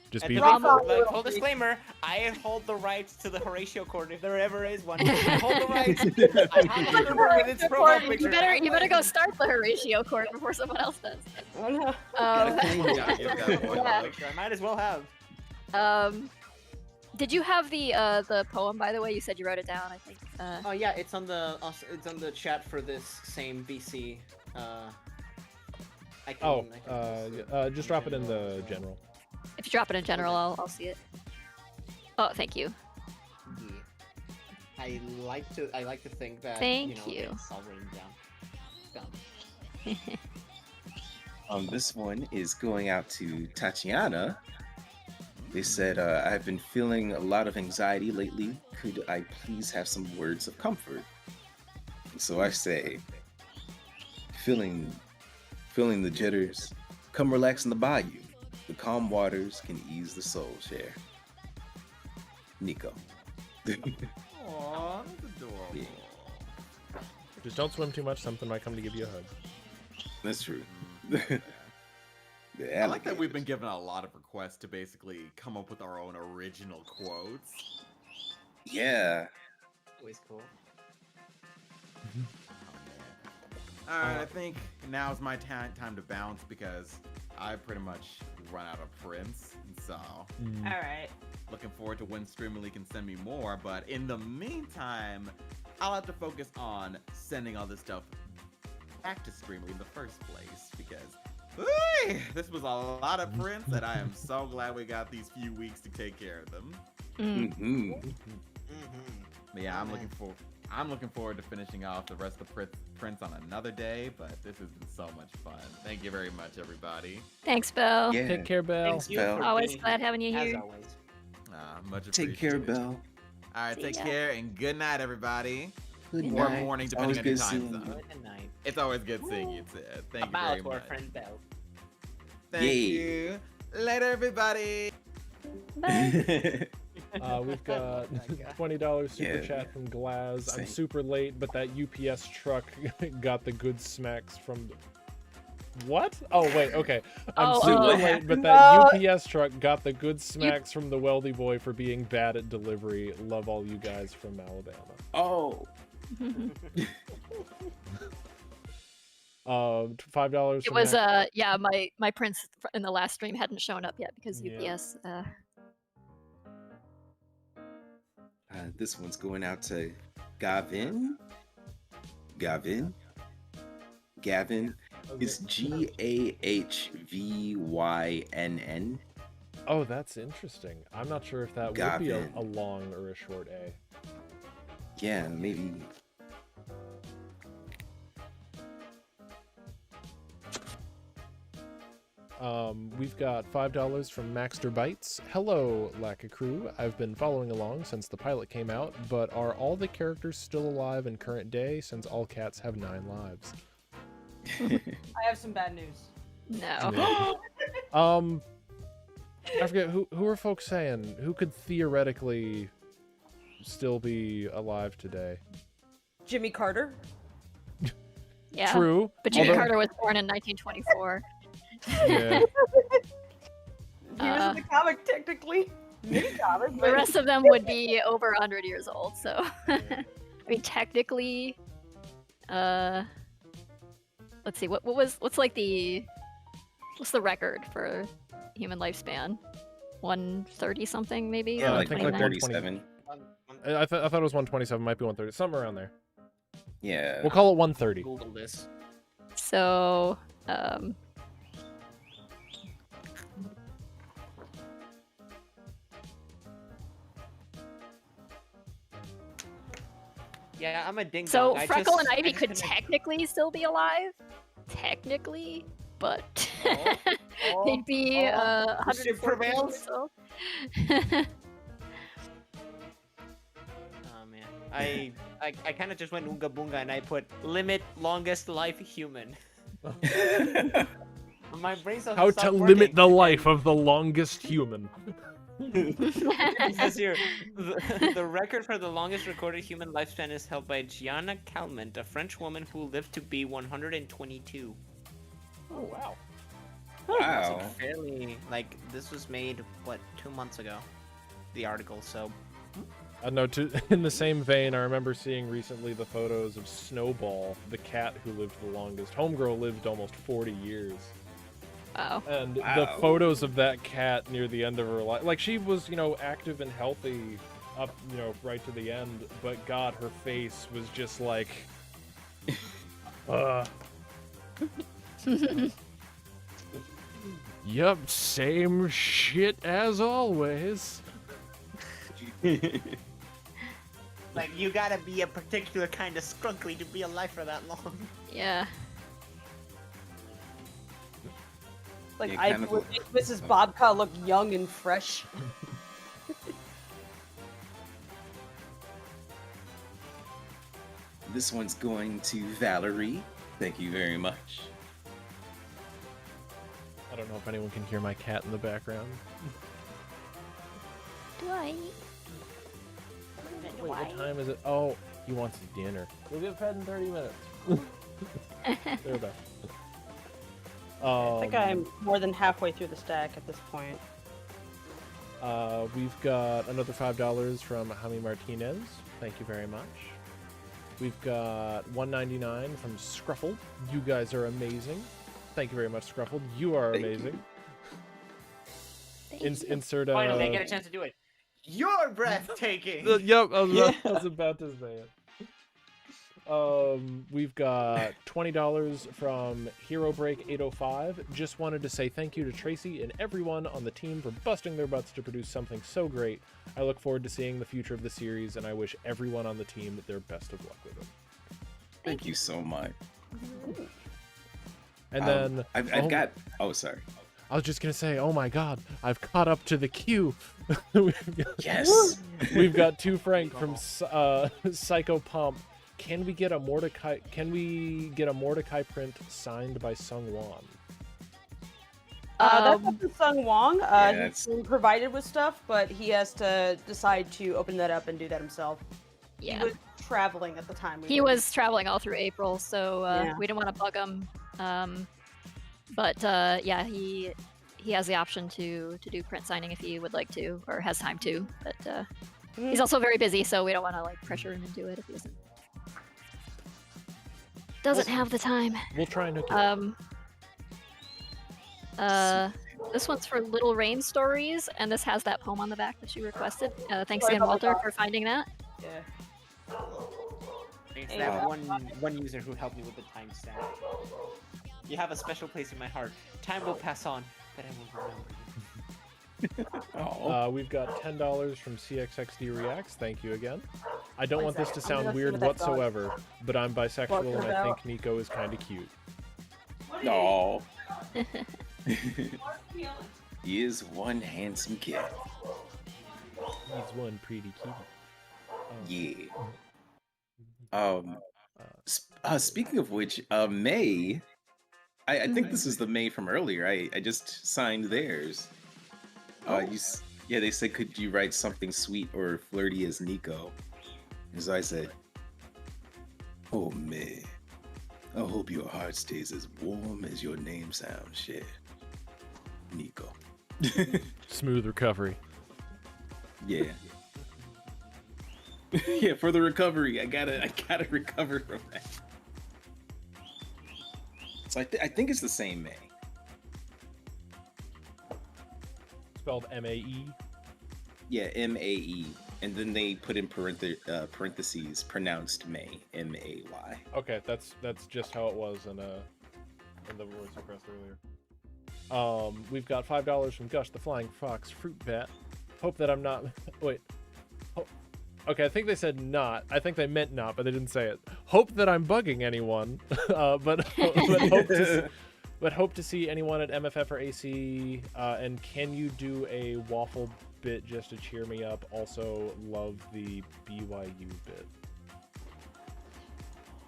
Just And be to be fair, like, full disclaimer, I hold the rights to the Horatio cord if there ever is one. I hold the rights. I have the server with its profile picture. You better go start the Horatio court before someone else does. Oh, no. Gotta give that one. Yeah. Picture. I might as well have. Did you have the poem, by the way? You said you wrote it down, I think. Oh yeah, it's on the chat for this same VC. I can, just drop it in the general. If you drop it in general, I'll see it. Oh, thank you. Yeah. I like to think that. Thank you. It's all written down. This one is going out to Tatiana. They said, I've been feeling a lot of anxiety lately. Could I please have some words of comfort? So I say, feeling the jitters, come relax in the bayou. The calm waters can ease the soul, share. Nico. Aw, that's adorable. Yeah. Just don't swim too much. Something might come to give you a hug. That's true. I like that we've been given a lot of requests to basically come up with our own original quotes. Yeah. Always cool. Alright, I think now's my time to bounce because I pretty much run out of prints. So, Alright. looking forward to when Streamily can send me more. But in the meantime, I'll have to focus on sending all this stuff back to Streamily in the first place because this was a lot of prints, and I am so glad we got these few weeks to take care of them. Mm-hmm. But yeah, I'm looking forward to finishing off the rest of the prints on another day. But this has been so much fun. Thank you very much, everybody. Thanks, Belle. Yeah. Take care, Belle. Thanks, Belle. for Always being glad here, having you as here. always. Much appreciated. Take care, Belle. All right, See take ya. care and good night, everybody. Good Or night. morning, It's depending always on your good time seeing zone. Good night. It's always good seeing you, Sid. Thank you About very our much. friend Belle. Thank Yay. you. Later, everybody. Bye. We've got $20 super Yeah. chat from Glaz. I'm Same. super late, but that UPS truck got the good smacks from. What? Oh wait, okay. I'm Oh, super oh. late, but No. that UPS truck got the good smacks from the Weldy boy for being bad at delivery. Love all you guys from Alabama. Oh. $5. It from was Mac- my prints in the last stream hadn't shown up yet because Yeah. UPS. This one's going out to Gavin. Gavin. It's GAHVYNN. Oh, that's interesting. I'm not sure if that would be Gavin. a long or a short A. Yeah, maybe. We've got $5 from Maxter Bites. Hello, Lacka Crew. I've been following along since the pilot came out, but are all the characters still alive in current day since all cats have 9 lives? I have some bad news. No. I forget who are folks saying who could theoretically still be alive today. Jimmy Carter. Yeah. True. But Jimmy Although- Carter was born in 1924. Yeah. He was in the comic technically. Comic, The but rest of them would be over 100 years old, so I mean technically let's see, what's the record for human lifespan? 130 something maybe? Yeah, like 129? 137. I thought it was 127, might be 130, somewhere around there. Yeah. We'll call it 130. Google this. So Yeah, I'm a ding so dong. Freckle and Ivy I just could couldn't- technically still be alive. Technically, but Oh, they'd be oh, 140 prevails. years old. Oh man, I kind of just went oonga boonga and I put limit longest life human. My brain's How to limit the life of the longest human. It says here, the record for the longest recorded human lifespan is held by Gianna Calment, a French woman who lived to be 122. Oh wow. It's Wow. like fairly, like, this was made, what, 2 months ago? The article, so... No, in the same vein, I remember seeing recently the photos of Snowball, the cat who lived the longest. Homegirl lived almost 40 years. Wow. And the Wow. photos of that cat near the end of her life, like she was, active and healthy up, right to the end, but God, her face was just like, Yup, same shit as always. Like, you gotta be a particular kind of skrunkly to be alive for that long. Yeah. like Yeah, I kind of would make Mrs. Bobka look young and fresh. This one's going to Valerie. Thank you very much. I don't know if anyone can hear my cat in the background. Do I? Wait, what time is it? Oh, he wants dinner. We'll get fed in 30 minutes. There about. I think I'm more than halfway through the stack at this point. We've got another $5 from Jaime Martinez. Thank you very much. We've got $1.99 from Scruffled. You guys are amazing. Thank you very much, Scruffled. You are Thank you. amazing. Thank you. Insert Finally, I get a chance to do it. You're breathtaking! Yep, I was about to say it. We've got $20 from Hero Break 805. Just wanted to say thank you to Tracy and everyone on the team for busting their butts to produce something so great. I look forward to seeing the future of the series, and I wish everyone on the team their best of luck with it. Thank you so much. And then I've got. Oh, sorry. I was just gonna say, oh my god, I've caught up to the queue. Yes. We've got 2 Frank from Psycho Pump. Can we get a Mordecai print signed by Sung Won? That's up to Sung Wong. that's- He's been provided with stuff, but he has to decide to open that up and do that himself. Yeah. He was traveling at the time. He was traveling all through April, so Yeah. we didn't want to bug him. But yeah, he has the option to do print signing if he would like to, or has time to. But he's also very busy, so we don't want to like pressure him into it if he doesn't have the time. We'll try and hook you up. This one's for Little Rain Stories, and this has that poem on the back that she requested. Thanks Sorry again, about Walter, that. for finding that. Yeah. Thanks Hey, to that uh, one user who helped me with the timestamp. You have a special place in my heart. Time will pass on, but I will remember you. Oh. We've got $10 from CXXD Reacts. Thank you again. I don't One want this to second, I'm sound gonna see weird what that dog- whatsoever, but I'm bisexual What's and I about? think Nico is kind of cute. No. He is one handsome kid. He's one pretty kitty. Yeah. Speaking of which, May, I think this is the May from earlier. I just signed theirs. Yeah, they said, could you write something sweet or flirty as Nico? As I said, oh May, I hope your heart stays as warm as your name sounds, shit. Nico. Smooth recovery. Yeah. Yeah, for the recovery, I gotta recover from that. So I think it's the same May. Spelled M-A-E. Yeah, M-A-E, and then they put in parentheses pronounced May, M-A-Y. Okay, that's just how it was in the voice I pressed earlier. We've got $5 from Gush the Flying Fox Fruit Bat. Hope that I'm not. Wait. Okay, I think they said not. I think they meant not, but they didn't say it. Hope that I'm bugging anyone, but hope to see anyone at MFF or AC. And can you do a waffle bit just to cheer me up? Also, love the BYU bit.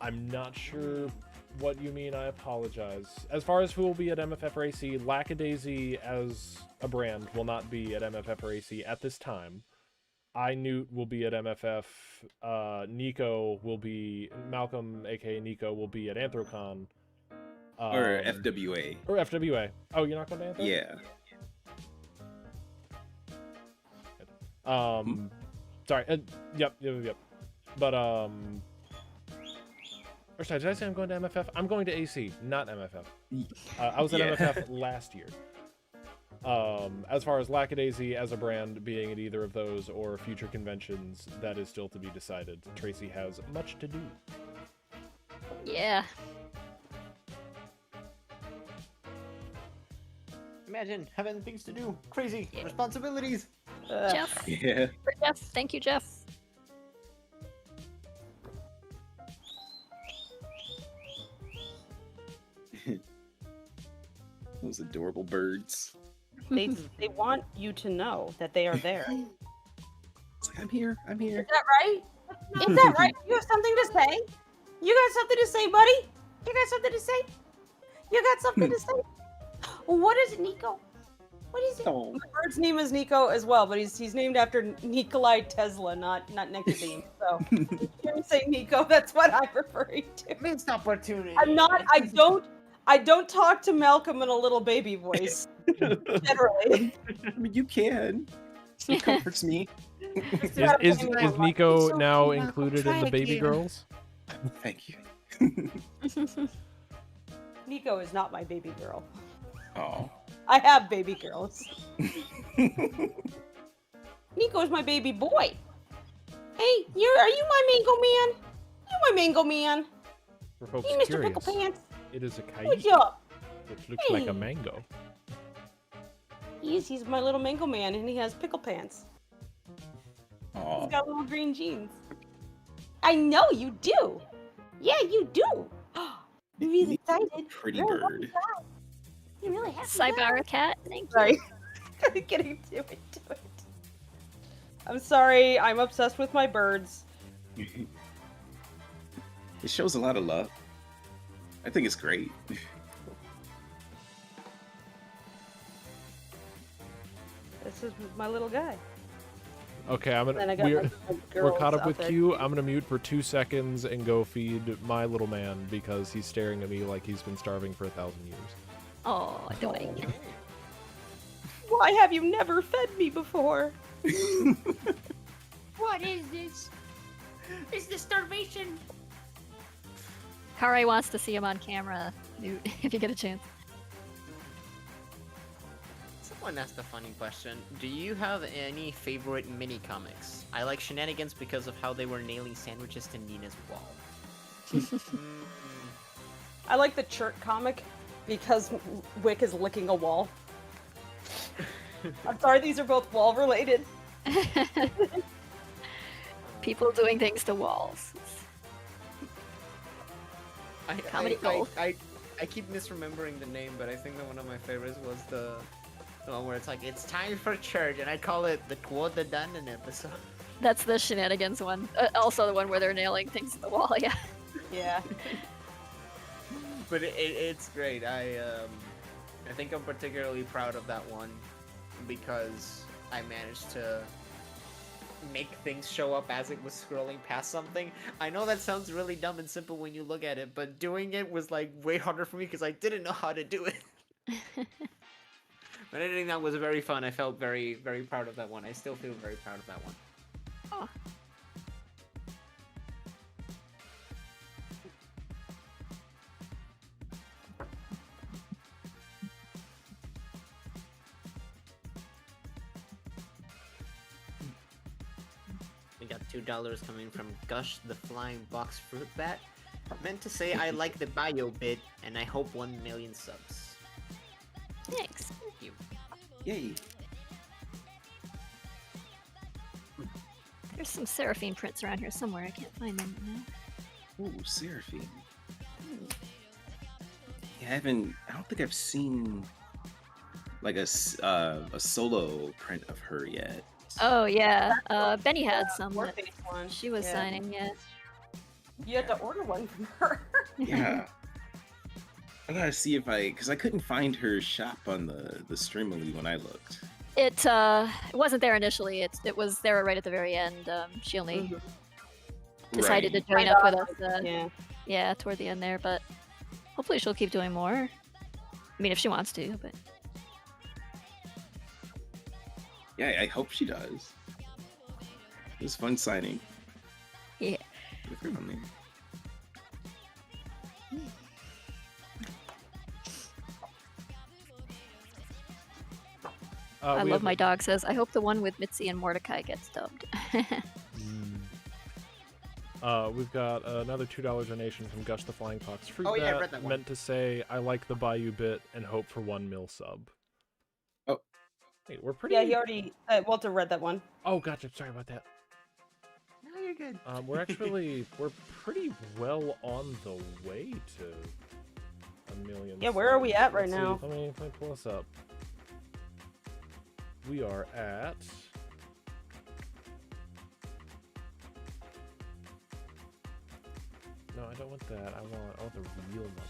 I'm not sure what you mean. I apologize. As far as who will be at MFF or AC, Lackadaisy as a brand will not be at MFF or AC at this time. Newt will be at MFF. Nico will be... Malcolm, aka Nico, will be at Anthrocon. Or FWA. Or FWA. Oh, you're not going to Anthrocon? Yeah. Sorry. Yep. But, or sorry, did I say I'm going to MFF? I'm going to AC, not MFF. I was at MFF last year. As far as Lackadaisy as a brand being at either of those or future conventions, that is still to be decided. Tracy has much to do. Yeah. Imagine having things to do. Crazy responsibilities. Jeff. Yeah. For Jeff. Thank you, Jeff. Those adorable birds. They want you to know that they are there. It's like, I'm here. Is that right? Is that right? You have something to say? You got something to say, buddy? You got something to say? You got something to say? What is it, Nico? What is it? Oh. My bird's name is Nico as well, but he's named after Nikolai Tesla, not Nicodemus. So if you hear me say Nico, that's what I'm referring to. Missed opportunity. I don't talk to Malcolm in a little baby voice. Generally. I mean, you can. It comforts me. Is Nico now included in the baby girls? Thank you. Nico is not my baby girl. Oh. I have baby girls. Nico's my baby boy. Hey, are you my mango man? You my mango man? For folks Hey, Mr. curious, Pickle Pants. it is a What's kite, up? which looks like a mango. He's my little mango man, and he has pickle pants. Oh. He's got little green jeans. I know you do. Yeah, you do. You're really excited. Pretty You're a bird. lucky guy. You really have Cybara cat. Thank you. Sorry. Getting to it. I'm sorry. I'm obsessed with my birds. It shows a lot of love. I think it's great. This is my little guy. Okay, Then I got we're my we're caught girls up out with there. Q. I'm gonna mute for 2 seconds and go feed my little man because he's staring at me like he's been starving for 1,000 years. Oh, doink. Why have you never fed me before? What is this? Is this starvation? Kare wants to see him on camera, Newt, if you get a chance. Someone asked a funny question. Do you have any favorite mini comics? I like Shenanigans because of how they were nailing sandwiches to Nina's wall. I like the Chert comic because Wick is licking a wall. I'm sorry, these are both wall related. People doing things to walls. Comedy gold. I I keep misremembering the name, but I think that one of my favorites was the one where it's like, it's time for church, and I call it the quota done an episode. That's the shenanigans one. Also the one where they're nailing things to the wall. Yeah. Yeah. But it's great. I think I'm particularly proud of that one because I managed to make things show up as it was scrolling past something. I know that sounds really dumb and simple when you look at it, but doing it was like way harder for me because I didn't know how to do it. But I think that was very fun. I felt very, very proud of that one. I still feel very proud of that one. Oh. We got $2 coming from Gush the Flying Box Fruit Bat. Meant to say I like the bio bit, and I hope 1 million subs. Thanks. Thank you. Yay. There's some Seraphine prints around here somewhere. I can't find them now. Ooh, Seraphine. Yeah, I don't think I've seen like a solo print of her yet. Oh yeah, Benny had some that Warface one. she was Yeah. signing. Yeah. You had to order one from her. Yeah. I gotta see if because I couldn't find her shop on the Streamily when I looked. It wasn't there initially. It was there right at the very end. She only decided Right. to join up with us. Yeah. Yeah, toward the end there, but hopefully she'll keep doing more. I mean, if she wants to, but Yeah, I hope she does. It was fun signing yeah. with her on there. I love my dog says, I hope the one with Mitzi and Mordecai gets dubbed. We've got another $2 donation from Gush the Flying Fox Fruit Oh, yeah, I Bat, read that one. meant to say, I like the Bayou bit and hope for 1 mil sub. Oh. Wait, we're pretty... Yeah, he already. Walter read that one. Oh, gotcha. Sorry about that. No, you're good. We're pretty well on the way to 1 million. Yeah, where are we at right Let's see. now? Let me pull this up. We are at... No, I don't want that. I want the real number.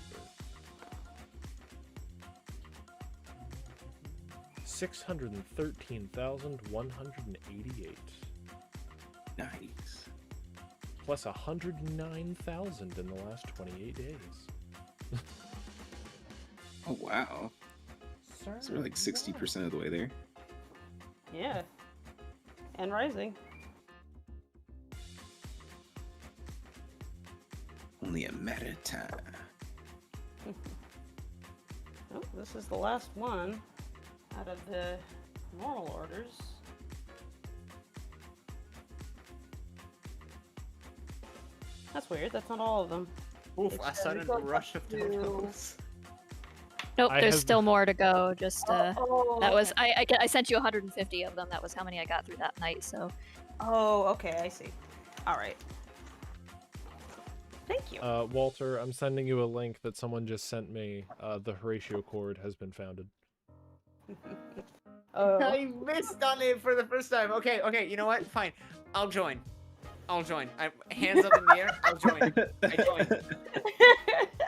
613,188. Nice. Plus 109,000 in the last 28 days. Oh wow. So we're like 60% of the way there. Yeah. And rising. Only a matter of time. Oh, this is the last one out of the normal orders. That's weird. That's not all of them. Oof, a sudden rush of donuts. Nope, I there's have- still more to go. Just Oh, that was I sent you 150 of them. That was how many I got through that night. So Oh, okay. I see. All right. Thank you. Walter, I'm sending you a link that someone just sent me. The Horatio Chord has been founded. Oh. I missed on it for the first time. Okay, you know what? Fine. I'll join. Hands up in the air. I'll join. I join.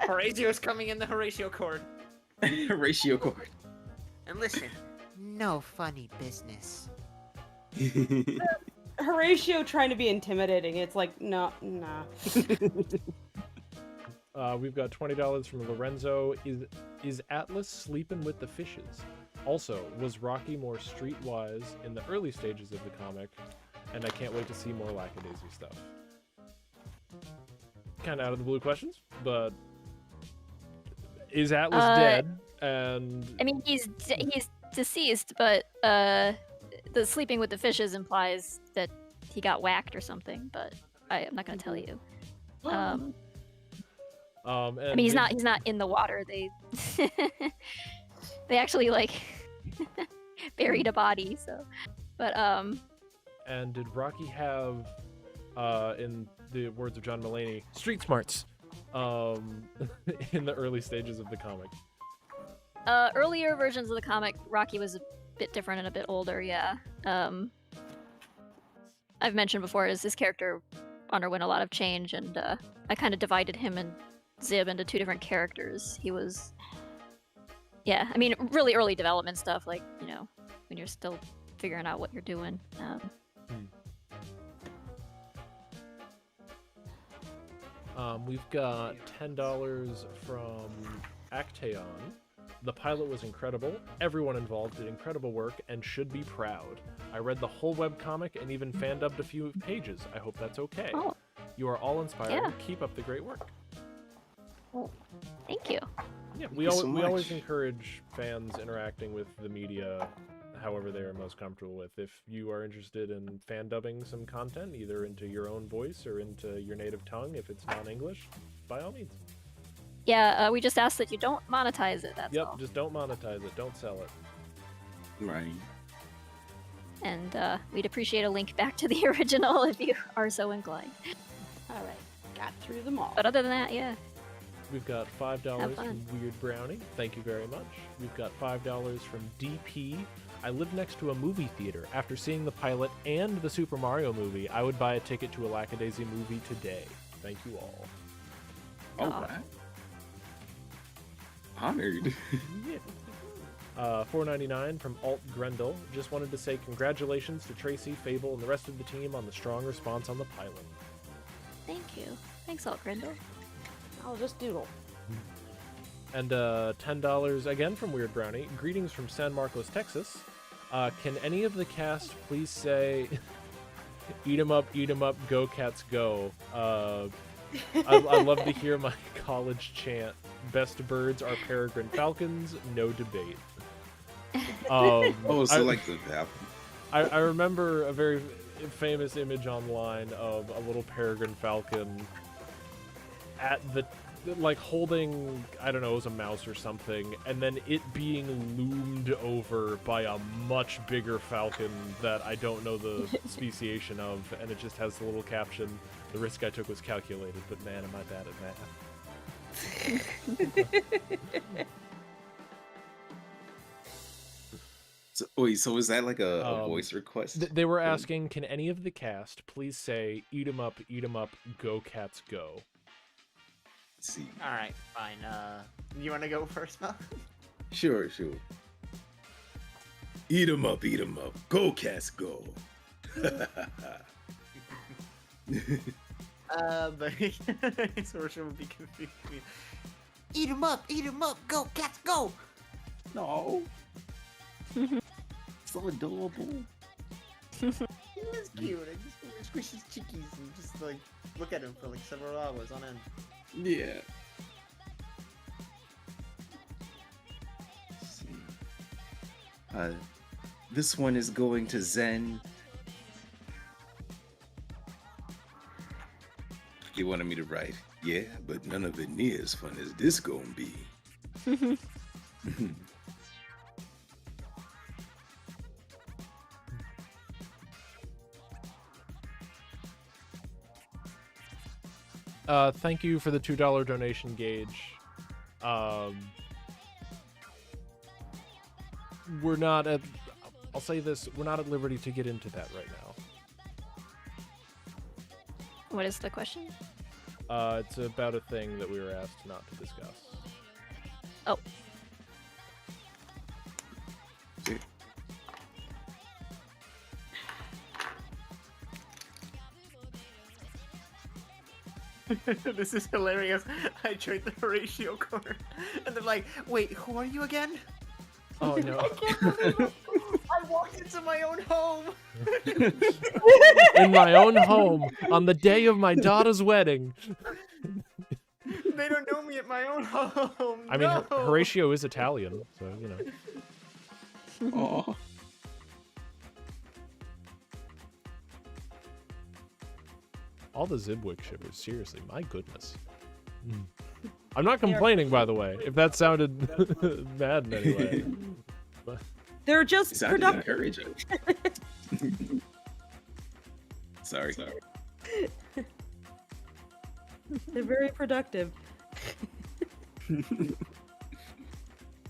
Horatio's coming in the Horatio Chord. Ratio cord. And listen, no funny business. Horatio trying to be intimidating. It's like, no, nah. We've got $20 from Lorenzo. Is Atlas sleeping with the fishes? Also, was Rocky more streetwise in the early stages of the comic? And I can't wait to see more Lackadaisy stuff. Kind of out of the blue questions, but is Atlas dead? And I mean, he's deceased, but the sleeping with the fishes implies that he got whacked or something. But I'm not gonna tell you. and I mean, he's not in the water. They they actually like buried a body. So, but And did Rocky have, in the words of John Mulaney, street smarts? in the early stages of the comic. Earlier versions of the comic, Rocky was a bit different and a bit older, yeah. I've mentioned before, is his character underwent a lot of change, and I kind of divided him and Zib into two different characters. He was... Yeah, I mean, really early development stuff, like, you know, when you're still figuring out what you're doing. We've got $10 from Actaeon. The pilot was incredible. Everyone involved did incredible work and should be proud. I read the whole webcomic and even fan-dubbed a few pages. I hope that's okay. Oh. You are all inspiring. Yeah. Keep up the great work. Oh, thank you. Yeah, you so we always much. encourage fans interacting with the media however they are most comfortable with. If you are interested in fan dubbing some content, either into your own voice or into your native tongue, if it's non-English, by all means. Yeah, we just ask that you don't monetize it, that's Yep, all. just don't monetize it. Don't sell it. Right. And we'd appreciate a link back to the original if you are so inclined. All right, got through them all. But other than that, yeah. We've got $5 Have from fun. Weird Brownie. Thank you very much. We've got $5 from DP. I live next to a movie theater. After seeing the pilot and the Super Mario movie, I would buy a ticket to a Lackadaisy movie today. Thank you all. All Aw. right. Honored. $4.99 from Alt Grendel. Just wanted to say congratulations to Tracy, Fable, and the rest of the team on the strong response on the pilot. Thank you. Thanks, Alt Grindel. I'll just doodle. And $10 again from Weird Brownie. Greetings from San Marcos, Texas. Can any of the cast please say, eat 'em up, go cats go. I love to hear my college chant. Best birds are peregrine falcons, no debate. Oh, so like the app. I remember a very famous image online of a little peregrine falcon at the, like, holding, I don't know, it was a mouse or something, and then it being loomed over by a much bigger falcon that I don't know the speciation of, and it just has the little caption, "The risk I took was calculated, but man, am I bad at math." So, wait, so is that like a voice request? They were asking, can any of the cast please say, eat 'em up, go cats go. Let's see. All right, fine. You want to go first, Mel? Sure. Eat 'em up, go cats go. But Sorcerer would be confused. Eat 'em up, go cats go! No. So adorable. He was cute. I just want to squish his chickies and just like look at him for like several hours on end. Yeah. Let's see. This one is going to Zen. They wanted me to write, yeah, but none of it near as fun as this gonna be. Thank you for the $2 donation, Gage. We're not at, I'll say this, we're not at liberty to get into that right now. What is the question? It's about a thing that we were asked not to discuss. Oh. This is hilarious. I joined the Horatio corner, and they're like, "Wait, who are you again?" Oh no. I walked into my own home. In my own home, on the day of my daughter's wedding. They don't know me at my own home. I mean, no. Horatio is Italian, so, you know. Aw. All the Zibwick shippers, seriously, my goodness. I'm not complaining, by the way, if that sounded bad in any way. But They're It just sounded productive. encouraging. Sorry. They're very productive.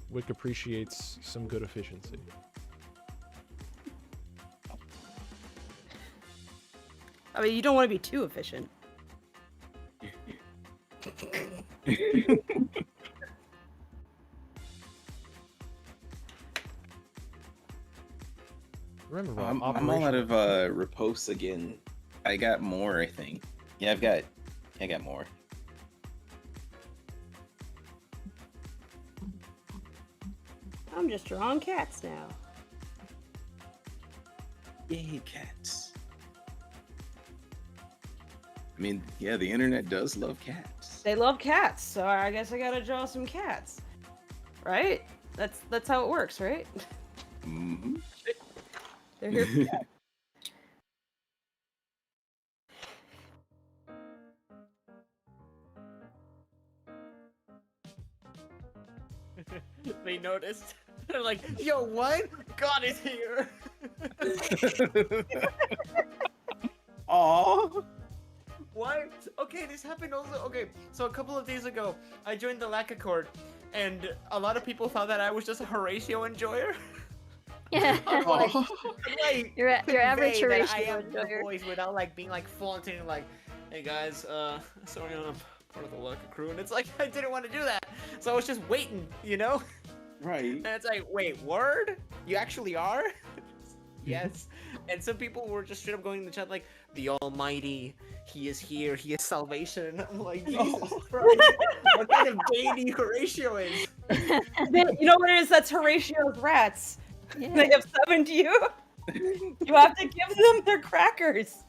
Wick appreciates some good efficiency. I mean, you don't want to be too efficient. Remember, I'm Rob, all out operation- of riposte again. I got more, I think. Yeah, I got more. I'm just drawing cats now. Yay, cats. I mean, yeah, the internet does love cats. They love cats, so I guess I gotta draw some cats. Right? That's how it works, right? Mm-hmm. They're here for cats. They noticed. They're like, yo, what? God is here. Aww. Why? Okay, this happened also. Okay, so a couple of days ago, I joined the Lackadaisy, and a lot of people thought that I was just a Horatio enjoyer. Yeah. I'm like, Your average convey that Horatio I am the enjoyer. voice without like being like flaunting like, hey guys, sorry I'm part of the Lucky crew, and it's like I didn't want to do that, so I was just waiting, you know. Right. And it's like, wait, word? You actually are? Yes. And some people were just straight up going in the chat like, the Almighty, He is here, He is salvation. I'm like, Jesus Christ, what kind of deity Horatio is? You know what it is? That's Horatio's rats. Yeah. They have summoned you. You have to give them their crackers.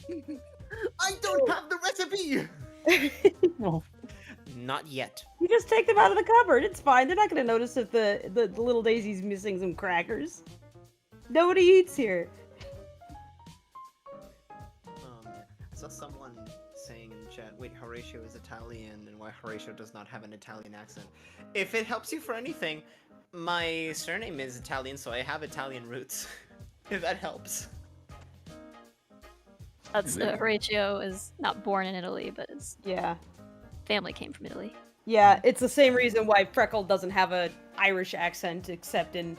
I don't have the recipe! Not yet. You just take them out of the cupboard. It's fine. They're not going to notice if the little Daisy's missing some crackers. Nobody eats here. I saw someone saying in the chat, wait, Horatio is Italian, and why Horatio does not have an Italian accent. If it helps you for anything, my surname is Italian, so I have Italian roots. If that helps. That's Horatio is not born in Italy, but his Yeah. family came from Italy. Yeah, it's the same reason why Freckle doesn't have an Irish accent, except in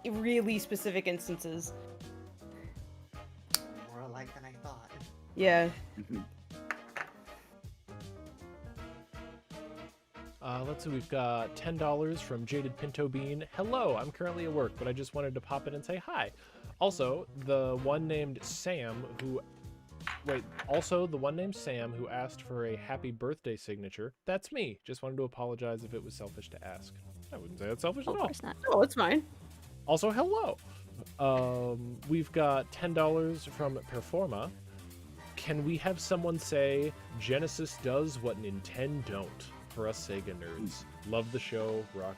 really specific instances. More alike than I thought. Yeah. Let's see, we've got $10 from Jaded Pinto Bean. Hello, I'm currently at work, but I just wanted to pop in and say hi. Also, the one named Sam who asked for a happy birthday signature. That's me. Just wanted to apologize if it was selfish to ask. I wouldn't say that's selfish Of at all. course not. Oh, it's fine. Also, hello. We've got $10 from Performa. Can we have someone say Genesis does what Nintendo don't for us Sega nerds? Love the show. Rock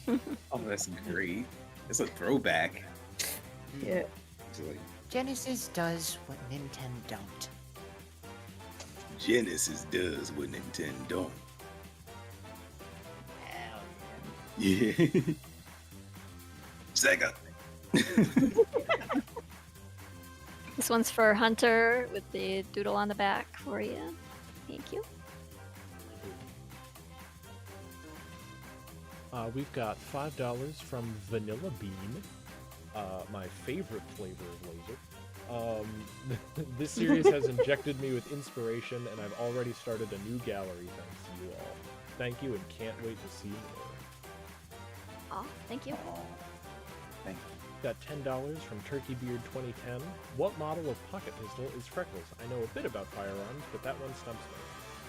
on. Oh, that's great. It's a throwback. Yeah. It's like, Genesis does what Nintendo don't. Genesis does what Nintendo don't. Hell Yeah. Sega. This one's for Hunter with the doodle on the back for you. Thank you. We've got $5 from Vanilla Bean, my favorite flavor of laser. This series has injected me with inspiration, and I've already started a new gallery thanks to you all. Thank you, and can't wait to see more. Aw, thank you. Thank Got $10 from Turkey Beard 2010. What model of pocket pistol is Freckles? I know a bit about firearms, but that one stumps me.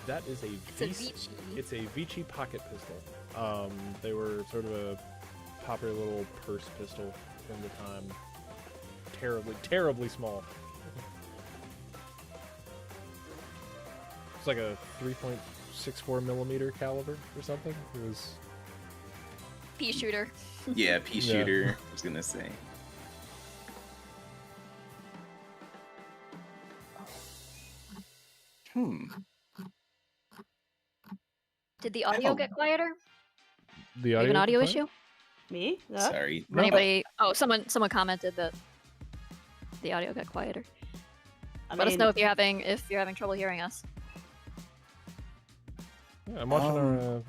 That is a It's a Vici. It's a Vici pocket pistol. They were sort of a popular little purse pistol from the time. Terribly small. It's like a 3.64 millimeter caliber or something. It was. Pea shooter. Yeah, pea shooter, I was gonna say. Did the audio Oh. get quieter? The You have an audio fine? issue? Me? No? Sorry. No. Anybody? Oh, someone commented that the audio got quieter. I Let us mean, know if you're having trouble hearing us. Yeah, I'm watching our.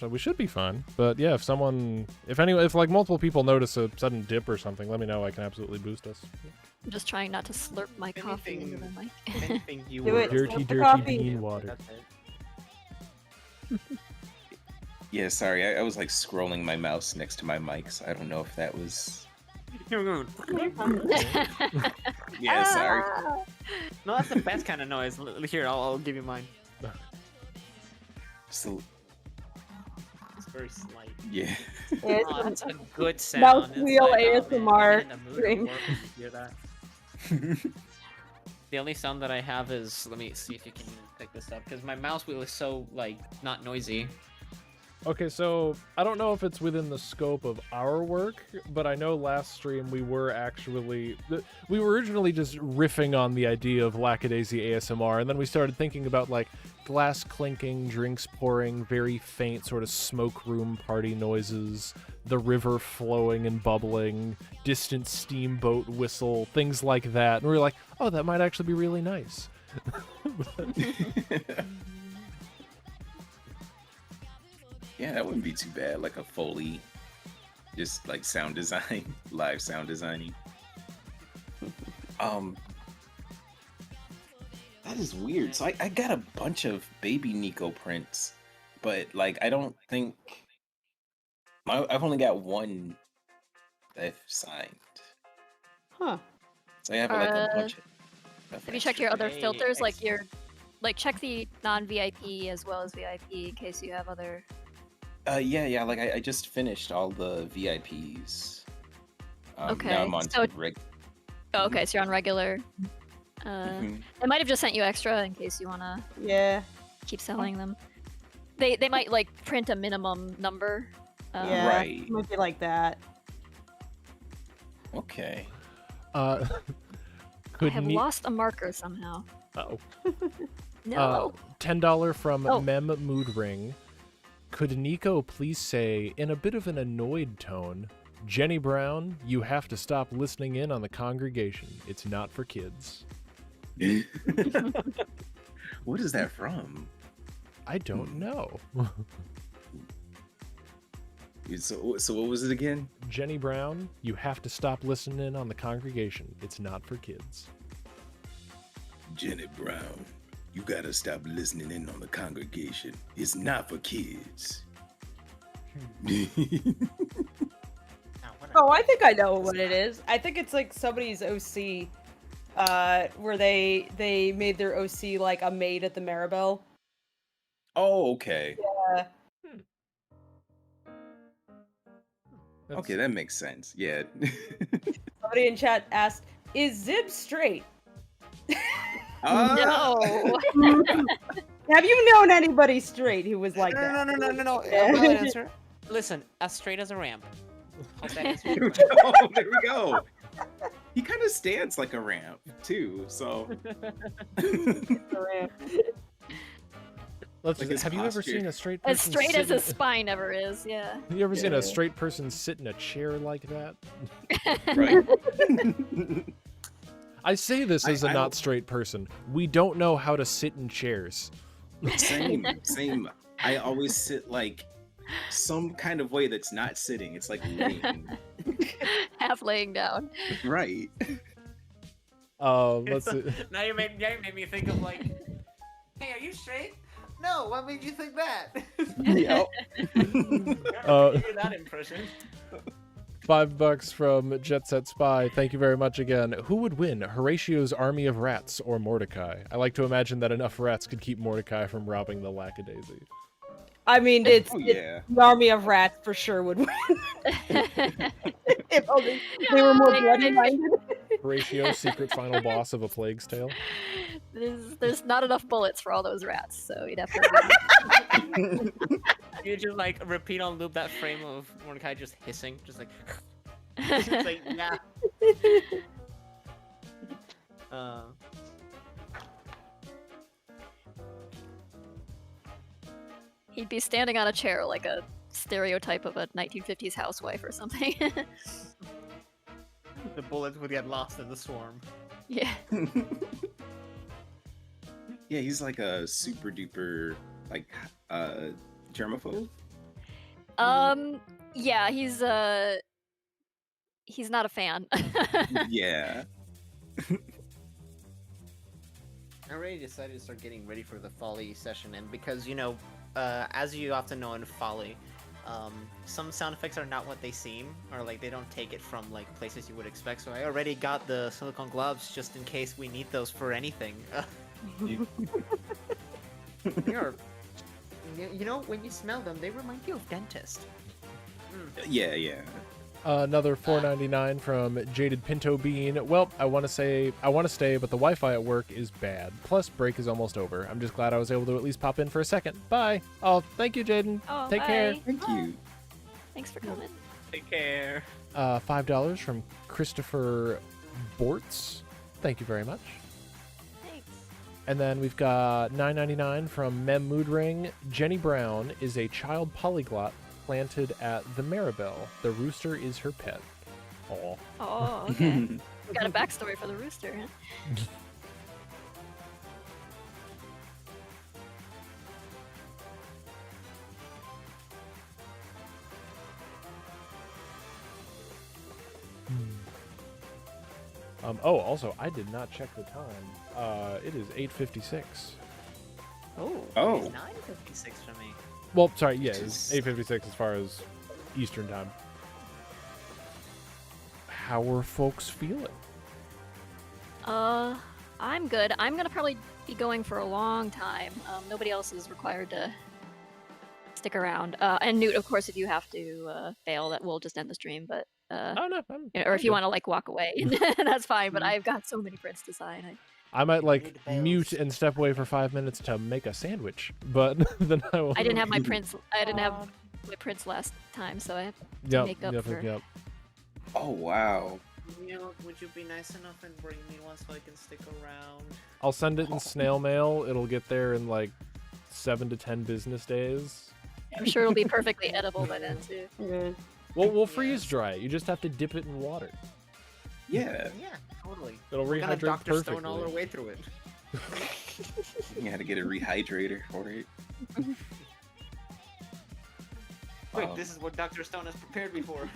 We should be fine, but yeah, if like multiple people notice a sudden dip or something, let me know. I can absolutely boost us. I'm just trying not to slurp my coffee into the mic. Anything you Do were it. Dirty, Slurp the dirty coffee. bean water. That's it. Yeah, sorry, I was like scrolling my mouse next to my mic, so I don't know if that was. Yeah, sorry. No, that's the best kind of noise. Here, I'll give you mine. So, It's very slight. yeah. Oh, that's a good sound. Mouse It's wheel like, oh, man, ASMR I'm in the mood stream. for it when you hear that. The only sound that I have is, let me see if you can pick this up, because my mouse wheel is so, like, not noisy. Okay, so I don't know if it's within the scope of our work, but I know last stream we were originally just riffing on the idea of Lackadaisy ASMR, and then we started thinking about like glass clinking, drinks pouring, very faint sort of smoke room party noises, the river flowing and bubbling, distant steamboat whistle, things like that. And we were like, oh, that might actually be really nice. Yeah, that wouldn't be too bad. Like a Foley, just like sound design, live sound designing. That is weird. So I got a bunch of baby Nico prints, but like I don't think I've only got one that I've signed. Huh. So I have like a bunch of. Have you checked your other Hey, filters? Like check the non-VIP as well as VIP in case you have other. Yeah. Like I just finished all the VIPs. Okay, Now I'm on so- reg. Oh, okay, so you're on regular. Mhm. They might have just sent you extra in case you wanna Yeah. keep selling them. They might like print a minimum number. Yeah. Right. Might be like that. Okay. I Could have Ni- lost a marker somehow. Uh-oh. No. $10 from Oh. Mem Mood Ring. Could Nico please say, in a bit of an annoyed tone, Jenny Brown, you have to stop listening in on the congregation. It's not for kids. What is that from? I don't know. So what was it again? Jenny Brown, you have to stop listening in on the congregation. It's not for kids. Jenny Brown, you gotta stop listening in on the congregation. It's not for kids. Oh, I think I know what it is. I think it's like somebody's OC, where they made their OC like a maid at the Maribel. Oh, okay. Yeah. Okay, that makes sense. Yeah. Somebody in chat asked, "Is Zib straight?" No. Have you known anybody straight who was like that? No. Yeah. Valid answer. Listen, as straight as a ramp. How's that answer? Oh, there we go. He kind of stands like a ramp too, so. Let's Like his have you ever posture. seen a straight As person straight as sit his spine ever is, yeah. Have you ever seen Yeah. a straight person sit in a chair like that? Right. I say this as a I not don't- straight person. We don't know how to sit in chairs. Same. I always sit like some kind of way that's not sitting. It's like laying. Half laying down. Right. Let's see. Now you made me think of like, hey, are you straight? No, what made you think that? Yep. Give that impression. $5 from Jet Set Spy. Thank you very much again. Who would win, Horatio's army of rats or Mordecai? I like to imagine that enough rats could keep Mordecai from robbing the Lackadaisy. I mean, Oh yeah. the army of rats for sure would win. If only they were more bloody-minded. Horatio, secret final boss of A Plague's Tale. There's not enough bullets for all those rats, so you'd have to. You just like repeat on loop that frame of Mordecai just hissing, just like, just like yeah. He'd be standing on a chair like a stereotype of a 1950s housewife or something. The bullets would get lost in the swarm. Yeah. Yeah, he's like a super duper like germaphobe? Yeah, he's not a fan. Yeah. I already decided to start getting ready for the Folly session, and because, you know, as you often know in Folly, some sound effects are not what they seem, or like they don't take it from like places you would expect. So I already got the silicone gloves just in case we need those for anything. You're, you know, when you smell them, they remind you of dentist. Yeah. Another $4.99 from Jaded Pinto Bean. Well, I want to stay, but the Wi-Fi at work is bad. Plus, break is almost over. I'm just glad I was able to at least pop in for a second. Bye. Oh, thank you, Jaden. Oh, Take care. bye. Thank you. Thanks for coming. Take care. $5 from Christopher Bortz. Thank you very much. Thanks. And then we've got $9.99 from Mem Moodring. Jenny Brown is a child polyglot planted at the Maribel. The rooster is her pet. Aw. Oh, okay. Got a backstory for the rooster, huh? Also, I did not check the time. It is 8:56. Oh. Oh. It's 9:56 for me. Well, sorry, yeah, it's 8:56 as far as Eastern time. How are folks feeling? I'm good. I'm gonna probably be going for a long time. Nobody else is required to stick around. And Newt, of course, if you have to bail, that will just end the stream. But Oh no, or if you want to like walk away, that's fine. But I've got so many prints to sign. I might need like to bail. mute and step away for 5 minutes to make a sandwich, but then I will. I didn't have my prints. I didn't have my prints last time, so I have to make up for. Yep. Oh wow. Neil, would you be nice enough and bring me one so I can stick around? I'll send it in snail mail. It'll get there in like 7 to 10 business days. I'm sure it'll be perfectly edible by then too. Well, we'll freeze dry it. You just have to dip it in water. Yeah. Yeah, totally. It'll We're gonna rehydrate Dr. perfectly. Stone all our way through it. You had to get a rehydrator for it. Quick, this is what Dr. Stone has prepared me for.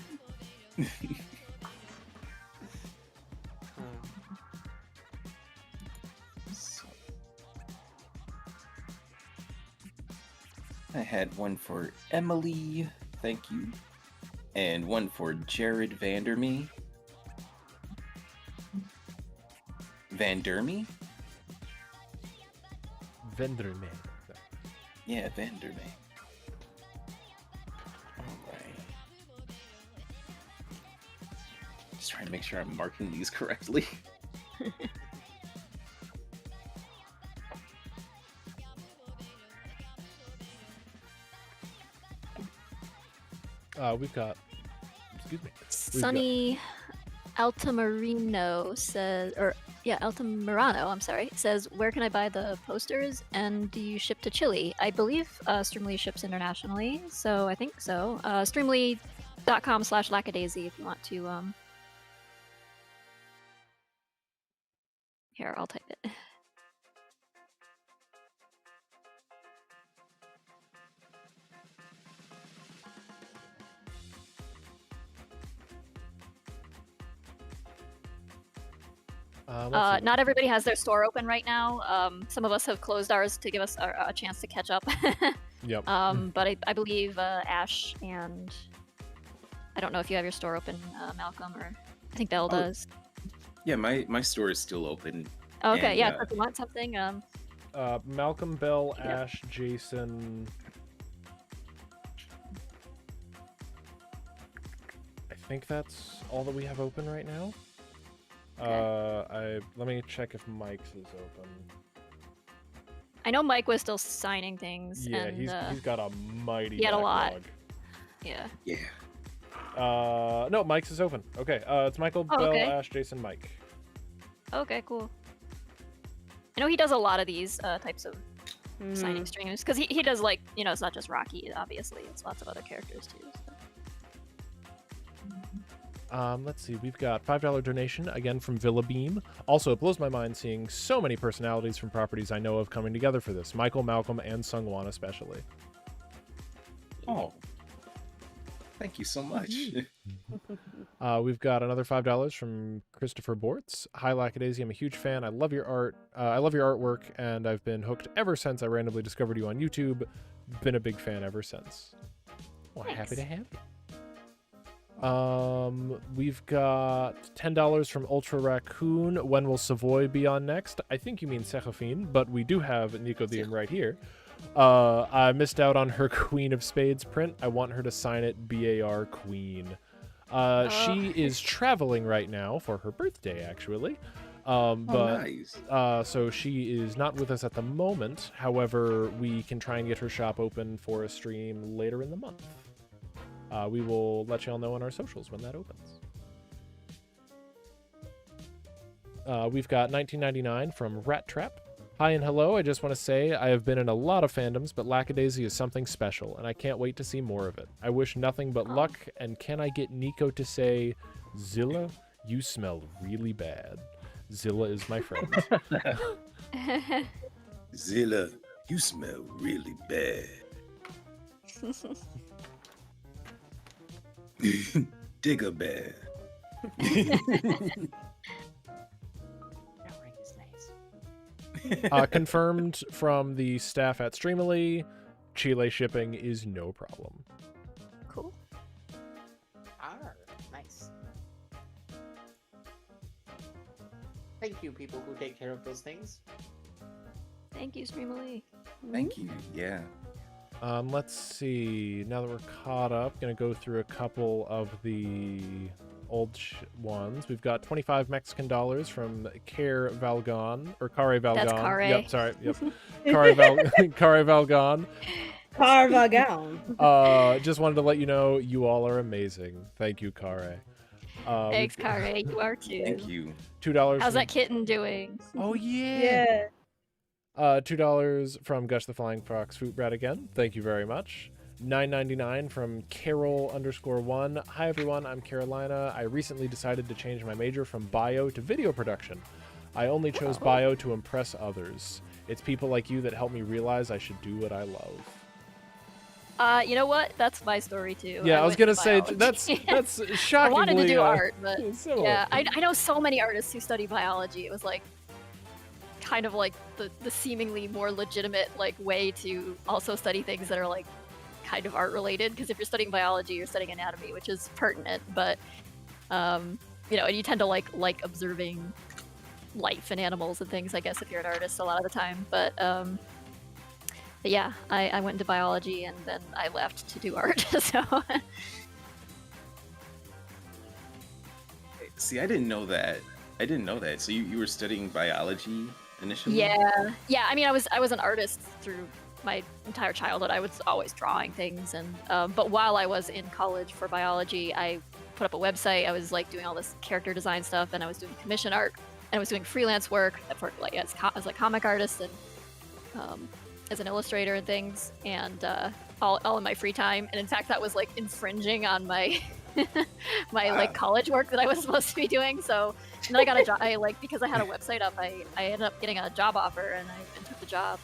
So, I had one for Emily, thank you, and one for Jared Vanderme. Vanderme? Venderme. Yeah, Vanderme. Alright. Just trying to make sure I'm marking these correctly. We've got. Excuse me. Sunny Altamirano says, Altamirano, I'm sorry, says, where can I buy the posters and do you ship to Chile? I believe Streamily ships internationally, so I think so. Streamily.com/Lackadaisy if you want to. Here, I'll type it. Let's see. Not everybody has their store open right now. Some of us have closed ours to give us a chance to catch up. Yep. But I believe Ash and I don't know if you have your store open, Malcolm, or I think Belle does. Yeah, my store is still open. Okay, and, yeah. So if you want something, Malcolm, Bell, Yeah. Ash, Jason. I think that's all that we have open right now. Let me check if Mike's is open. I know Mike was still signing things. Yeah, and, he's got a mighty. he had a lot. backlog. Yeah. Yeah. No, Mike's is open. Okay, it's Michael, Oh, Bell, okay. Ash, Jason, Mike. Okay, cool. I know he does a lot of these types of signing streams because he does like it's not just Rocky, obviously it's lots of other characters too. So. Let's see, we've got $5 donation, again from Villa Beam. Also, it blows my mind seeing so many personalities from properties I know of coming together for this. Michael, Malcolm, and Sungwon especially. Oh, thank you so much. We've got another $5 from Christopher Bortz. Hi, Lackadaisy. I'm a huge fan. I love your art. I love your artwork, and I've been hooked ever since I randomly discovered you on YouTube. Been a big fan ever since. Well, happy to have you. We've got $10 from Ultra Raccoon. When will Savoy be on next? I think you mean Seraphine, but we do have Nicodeme right here. I missed out on her Queen of Spades print. I want her to sign it BAR Queen. She is traveling right now for her birthday, actually. Nice. So she is not with us at the moment. However, we can try and get her shop open for a stream later in the month. We will let y'all know on our socials when that opens. We've got $19.99 from Rat Trap. Hi and hello, I just want to say I have been in a lot of fandoms, but Lackadaisy is something special, and I can't wait to see more of it. I wish nothing but luck, and can I get Nico to say, Zilla, you smell really bad. Zilla is my friend. Zilla, you smell really bad. Digger bad. Confirmed from the staff at Streamily, Chile shipping is no problem. Cool. Nice. Thank you, people who take care of those things. Thank you, Streamily. Thank you. Yeah. Let's see. Now that we're caught up, gonna go through a couple of the old ones. We've got $25 Mexican from Care Valgon or Care Valgon. That's Care. Yep, sorry. Yep. Care Valgon. Carvagown. Just wanted to let you know you all are amazing. Thank you, Care. Thanks, Care. You are too. Thank you. $2. How's that kitten doing? Oh yeah. Yeah. $2 from Gush the Flying Fox Fruit Brat again. Thank you very much. $9.99 from Carol_1. Hi everyone, I'm Carolina. I recently decided to change my major from bio to video production. I only chose bio to impress others. It's people like you that help me realize I should do what I love. You know what? That's my story too. Yeah, I was gonna say biology. that's shockingly. I wanted to do art, but similar. yeah, I know so many artists who study biology. It was like kind of like the seemingly more legitimate like way to also study things that are like kind of art related, because if you're studying biology, you're studying anatomy, which is pertinent, but and you tend to like observing life and animals and things, I guess, if you're an artist a lot of the time. But yeah, I went into biology and then I left to do art. So See, I didn't know that. So you were studying biology initially? yeah. I mean, I was an artist through my entire childhood. I was always drawing things, and but while I was in college for biology, I put up a website. I was like doing all this character design stuff, and I was doing commission art, and I was doing freelance work for like as a comic artist and as an illustrator and things, and all in my free time. And in fact, that was like infringing on my like college work that I was supposed to be doing. So and then I got a job. Because I had a website up, I ended up getting a job offer, and I took the job.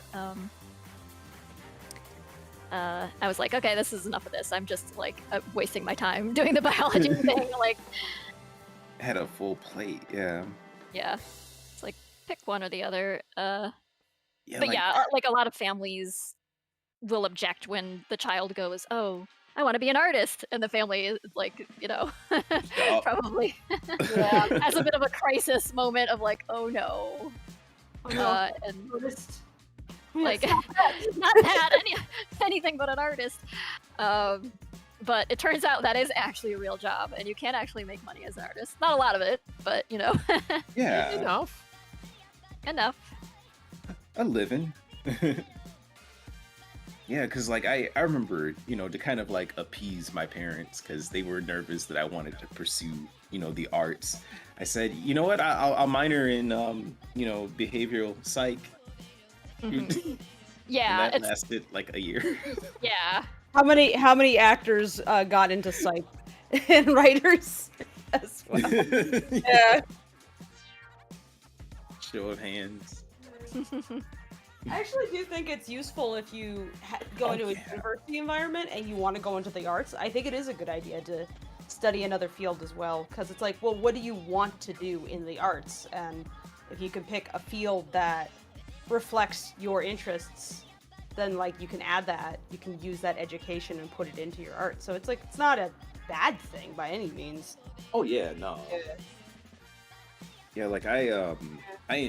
I was like, okay, this is enough of this. I'm just like wasting my time doing the biology thing. Like, Had a full plate, yeah. Yeah, it's like pick one or the other. Yeah, But like, yeah, like a lot of families will object when the child goes, "Oh, I want to be an artist," and the family is like, probably has a bit of a crisis moment of like, "Oh no," and like not that anything but an artist. But it turns out that is actually a real job, and you can actually make money as an artist. Not a lot of it, but yeah, Enough. a living. Yeah, because like I remember, to kind of like appease my parents because they were nervous that I wanted to pursue, the arts. I said, you know what, I'll minor in, behavioral psych. Mm-hmm. Yeah, and that lasted like a year. How many actors got into psych and writers? as well. Yeah. Show of hands. I actually do think it's useful if you go into a university environment and you want to go into the arts. I think it is a good idea to study another field as well, because it's like, well, what do you want to do in the arts? And if you can pick a field that reflects your interests, then like you can add that, you can use that education and put it into your art. So it's like, it's not a bad thing by any means. Oh yeah, no. Yeah. Yeah, like I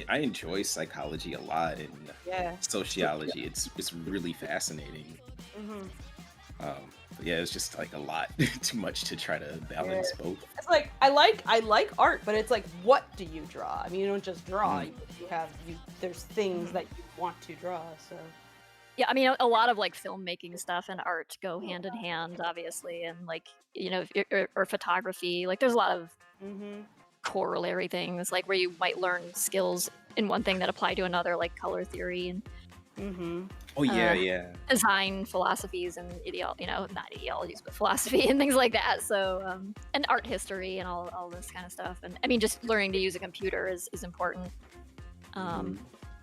enjoy psychology a lot and Yeah. sociology. It's really fascinating. Mm-hmm. But yeah, it's just like a lot too much to try to balance both. It's like I like art, but it's like, what do you draw? I mean, you don't just draw. There's things that you want to draw. So Yeah, I mean, a lot of like filmmaking stuff and art go hand in hand, obviously, and like or photography. Like, there's a lot of corollary things, like where you might learn skills in one thing that apply to another, like color theory and Oh yeah. design philosophies and not ideologies, but philosophy and things like that. So and art history and all this kind of stuff. And I mean, just learning to use a computer is important.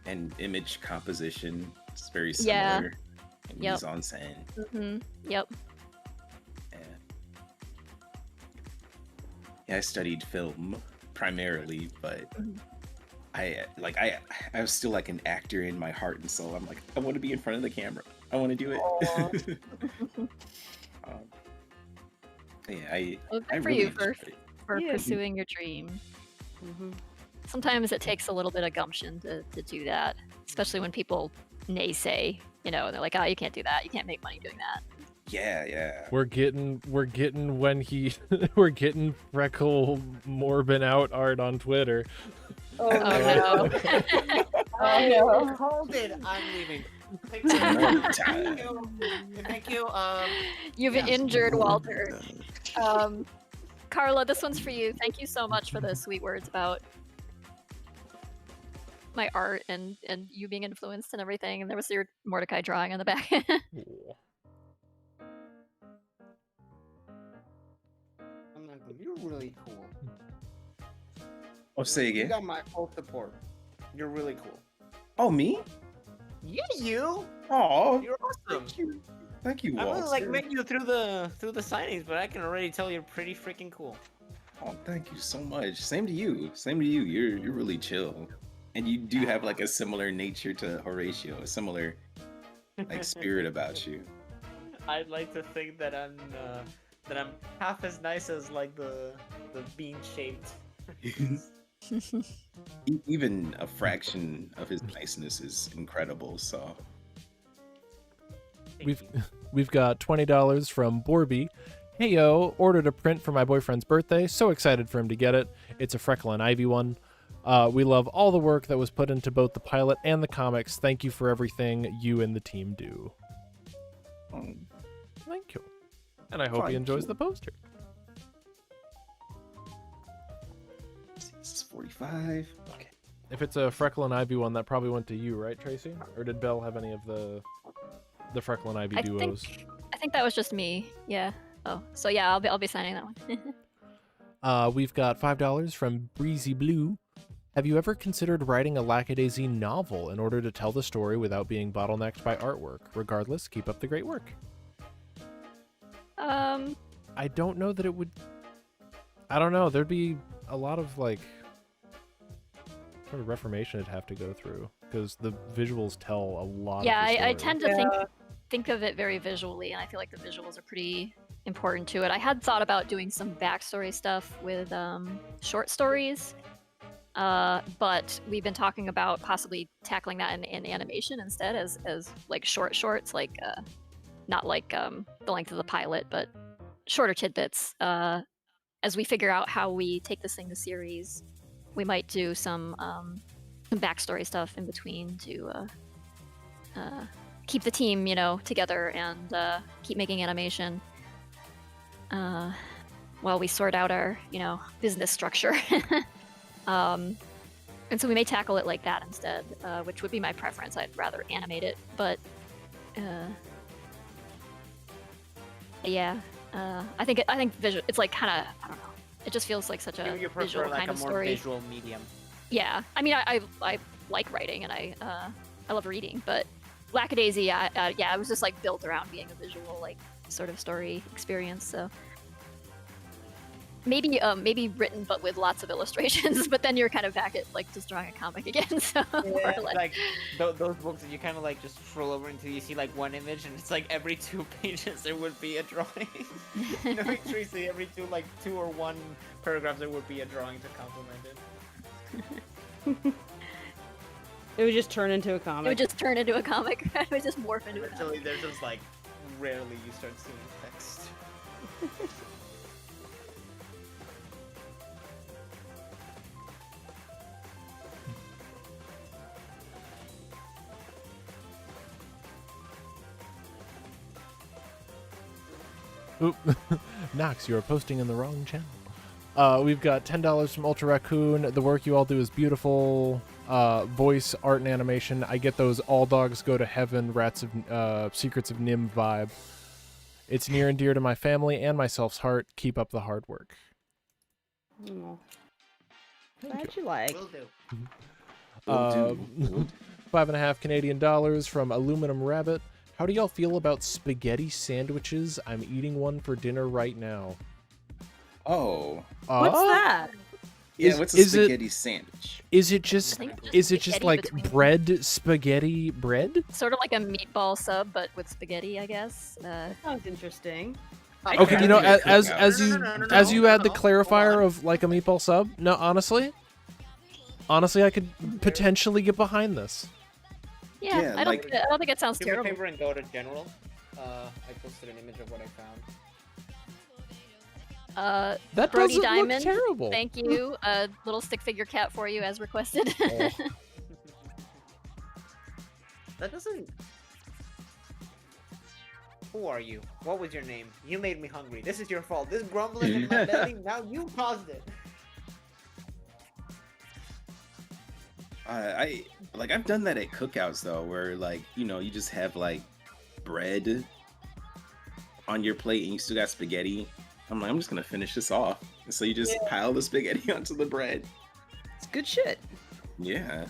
And image composition is very Yeah. similar. And Yep. mise en scène. Yep. Yeah, I studied film primarily, but I was still like an actor in my heart and soul. I'm like, I want to be in front of the camera. I want to do it. Well, good I for really you for enjoyed it. pursuing your dream. Sometimes it takes a little bit of gumption to do that, especially when people naysay, and they're like, oh, you can't do that. You can't make money doing that. Yeah. We're getting when he we're getting Freckle Morbin out art on Twitter. Oh no. Oh no. Hold it. I'm leaving. Thank you. Thank you. You've injured Walter. Carla, this one's for you. Thank you so much for the sweet words about my art and you being influenced and everything. And there was your Mordecai drawing on the back. You're really cool. Oh, say You again. got my full support. You're really cool. Oh, me? Yeah, you. Oh, You're awesome. thank you, I really Walter. like met you through the signings, but I can already tell you're pretty freaking cool. Oh, thank you so much. Same to you. You're really chill, and you do have like a similar nature to Horatio, a similar like spirit about you. I'd like to think that I'm half as nice as like the bean shaped. Even a fraction of his niceness is incredible. So We've got $20 from Borby. Hey yo, ordered a print for my boyfriend's birthday. So excited for him to get it. It's a Freckle and Ivy one. We love all the work that was put into both the pilot and the comics. Thank you for everything you and the team do. Thank you. And I hope he enjoys the poster. this is 45. Okay. If it's a Freckle and Ivy one, that probably went to you, right, Tracy? Or did Belle have any of the Freckle and Ivy duos? I think that was just me. Yeah. Oh, so yeah, I'll be signing that one. We've got $5 from Breezy Blue. Have you ever considered writing a Lackadaisy novel in order to tell the story without being bottlenecked by artwork? Regardless, keep up the great work. I don't know that it would... I don't know. There'd be a lot of, like, sort of reformation it'd have to go through, because the visuals tell a lot Yeah, of the story. I tend to think of it very visually, and I feel like the visuals are pretty important to it. I had thought about doing some backstory stuff with short stories, but we've been talking about possibly tackling that in animation instead, as like shorts, like not like the length of the pilot, but shorter tidbits. As we figure out how we take this thing to series, we might do some backstory stuff in between to keep the team, together and keep making animation while we sort out our, business structure. And so we may tackle it like that instead, which would be my preference. I'd rather animate it, but yeah, I think visual. It's like kind of, I don't know. It just feels like such a You prefer visual like kind a of more story. visual medium. Yeah, I mean, I like writing and I love reading, but Lackadaisy, yeah, it was just like built around being a visual like sort of story experience. So maybe written but with lots of illustrations, but then you're kind of back at like just drawing a comic again. So Yeah, or, like those books that you kind of like just scroll over until you see like one image, and it's like every 2 pages there would be a drawing. You know, Tracy, every two or one paragraphs there would be a drawing to complement it. It would just turn into a it comic. would just turn into a comic. It would just morph into a Eventually, comic. there's just like rarely you start seeing text. Oop. Nox, you are posting in the wrong channel. We've got $10 from Ultra Raccoon. The work you all do is beautiful. Voice, art, and animation. I get those all dogs go to heaven, rats of Secrets of Nim vibe. It's near and dear to my family and myself's heart. Keep up the hard work. Oh. Glad you like. Will do. Will do. 5.5 Canadian dollars from Aluminum Rabbit. How do y'all feel about spaghetti sandwiches? I'm eating one for dinner right now. Oh. What's that? Yeah, Is- what's a is it- spaghetti sandwich? Is it just think is it just spaghetti like between- bread spaghetti bread? Sort of like a meatball sub, but with spaghetti, I guess. Sounds interesting. Okay, you know, Yeah. as you No, as you add the no, hold clarifier on. of like a meatball sub. No, honestly, I could potentially get behind this. Yeah, Yeah, I like- don't think it sounds Do me a terrible. favor and go to general. I posted an image of what I found. That Brody doesn't Diamond, look terrible. Thank you. A little stick figure cat for you as requested. Oh. That doesn't. Who are you? What was your name? You made me hungry. This is your fault. This grumbling in my belly. Now you caused it. I've done that at cookouts though, where like you just have like bread on your plate and you still got spaghetti. I'm like, I'm just gonna finish this off, and so you just pile the spaghetti onto the bread. It's good shit. Yeah.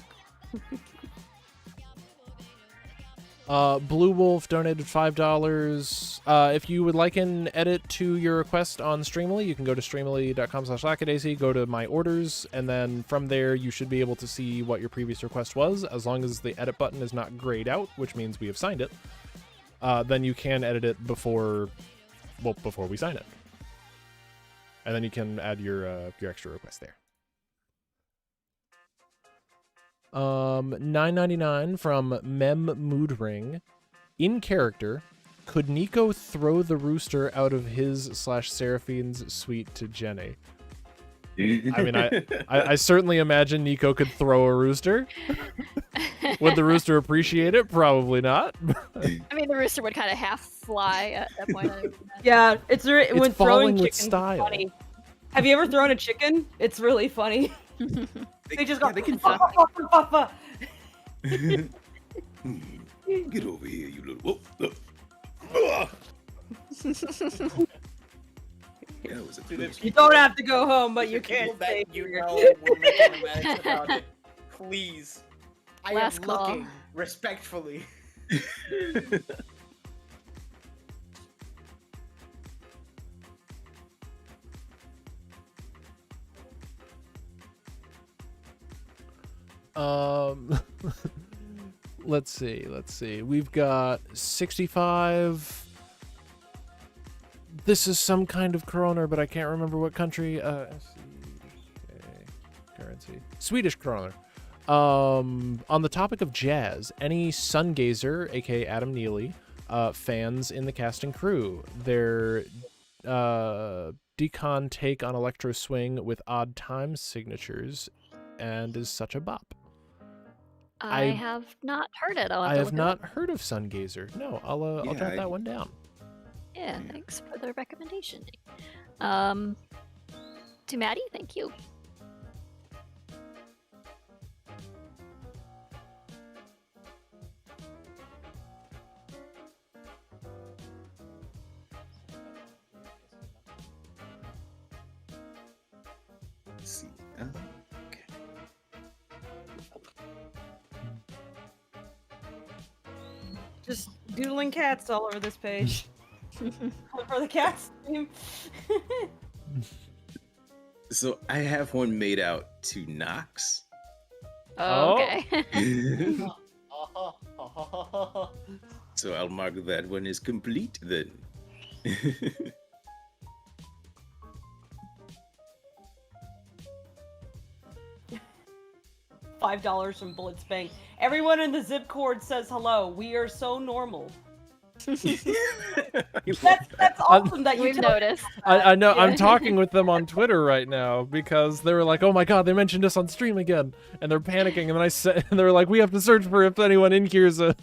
Blue Wolf donated $5. If you would like an edit to your request on Streamily, you can go to streamily.com/Lackadaisy, go to my orders, and then from there you should be able to see what your previous request was. As long as the edit button is not grayed out, which means we have signed it, then you can edit it before we sign it. And then you can add your extra request there. $9.99 from Mem Moodring. In character, could Nico throw the rooster out of his/Seraphine's suite to Jenny? I mean, I certainly imagine Nico could throw a rooster. Would the rooster appreciate it? Probably not. I mean, the rooster would kind of half fly at that point. I would imagine. Yeah, it's when falling throwing with chickens is style. funny. Have you ever thrown a chicken? It's really funny. They just go. Yeah, they can "Fa, fa, fa, fa, fa." Get over here, you little. Whoa. That was a good You don't have to go home, but you The can't people stay that you here. know will make animatics about it. Please. I Last am call. looking respectfully. Let's see. We've got 65. This is some kind of kroner, but I can't remember what country. Currency. Swedish kroner. On the topic of jazz, any Sungazer, aka Adam Neely, fans in the cast and crew. Their decon take on electro swing with odd time signatures and is such a bop. I have not heard it. I'll have I to have look it not up. heard of Sungazer. No, I'll Yeah, jot that one down. Yeah, thanks for the recommendation. To Maddie, thank you. Just doodling cats all over this page. For the cat stream. So I have one made out to Nox. Oh, okay. So I'll mark that one as complete then. $5 from Blitz Bank. Everyone in the zip cord says hello. We are so normal. That's awesome that you We've noticed. I know. Yeah. I'm talking with them on Twitter right now because they were like, "Oh my god, they mentioned us on stream again," and they're panicking. And then I said, and they're like, "We have to search for if anyone in here's a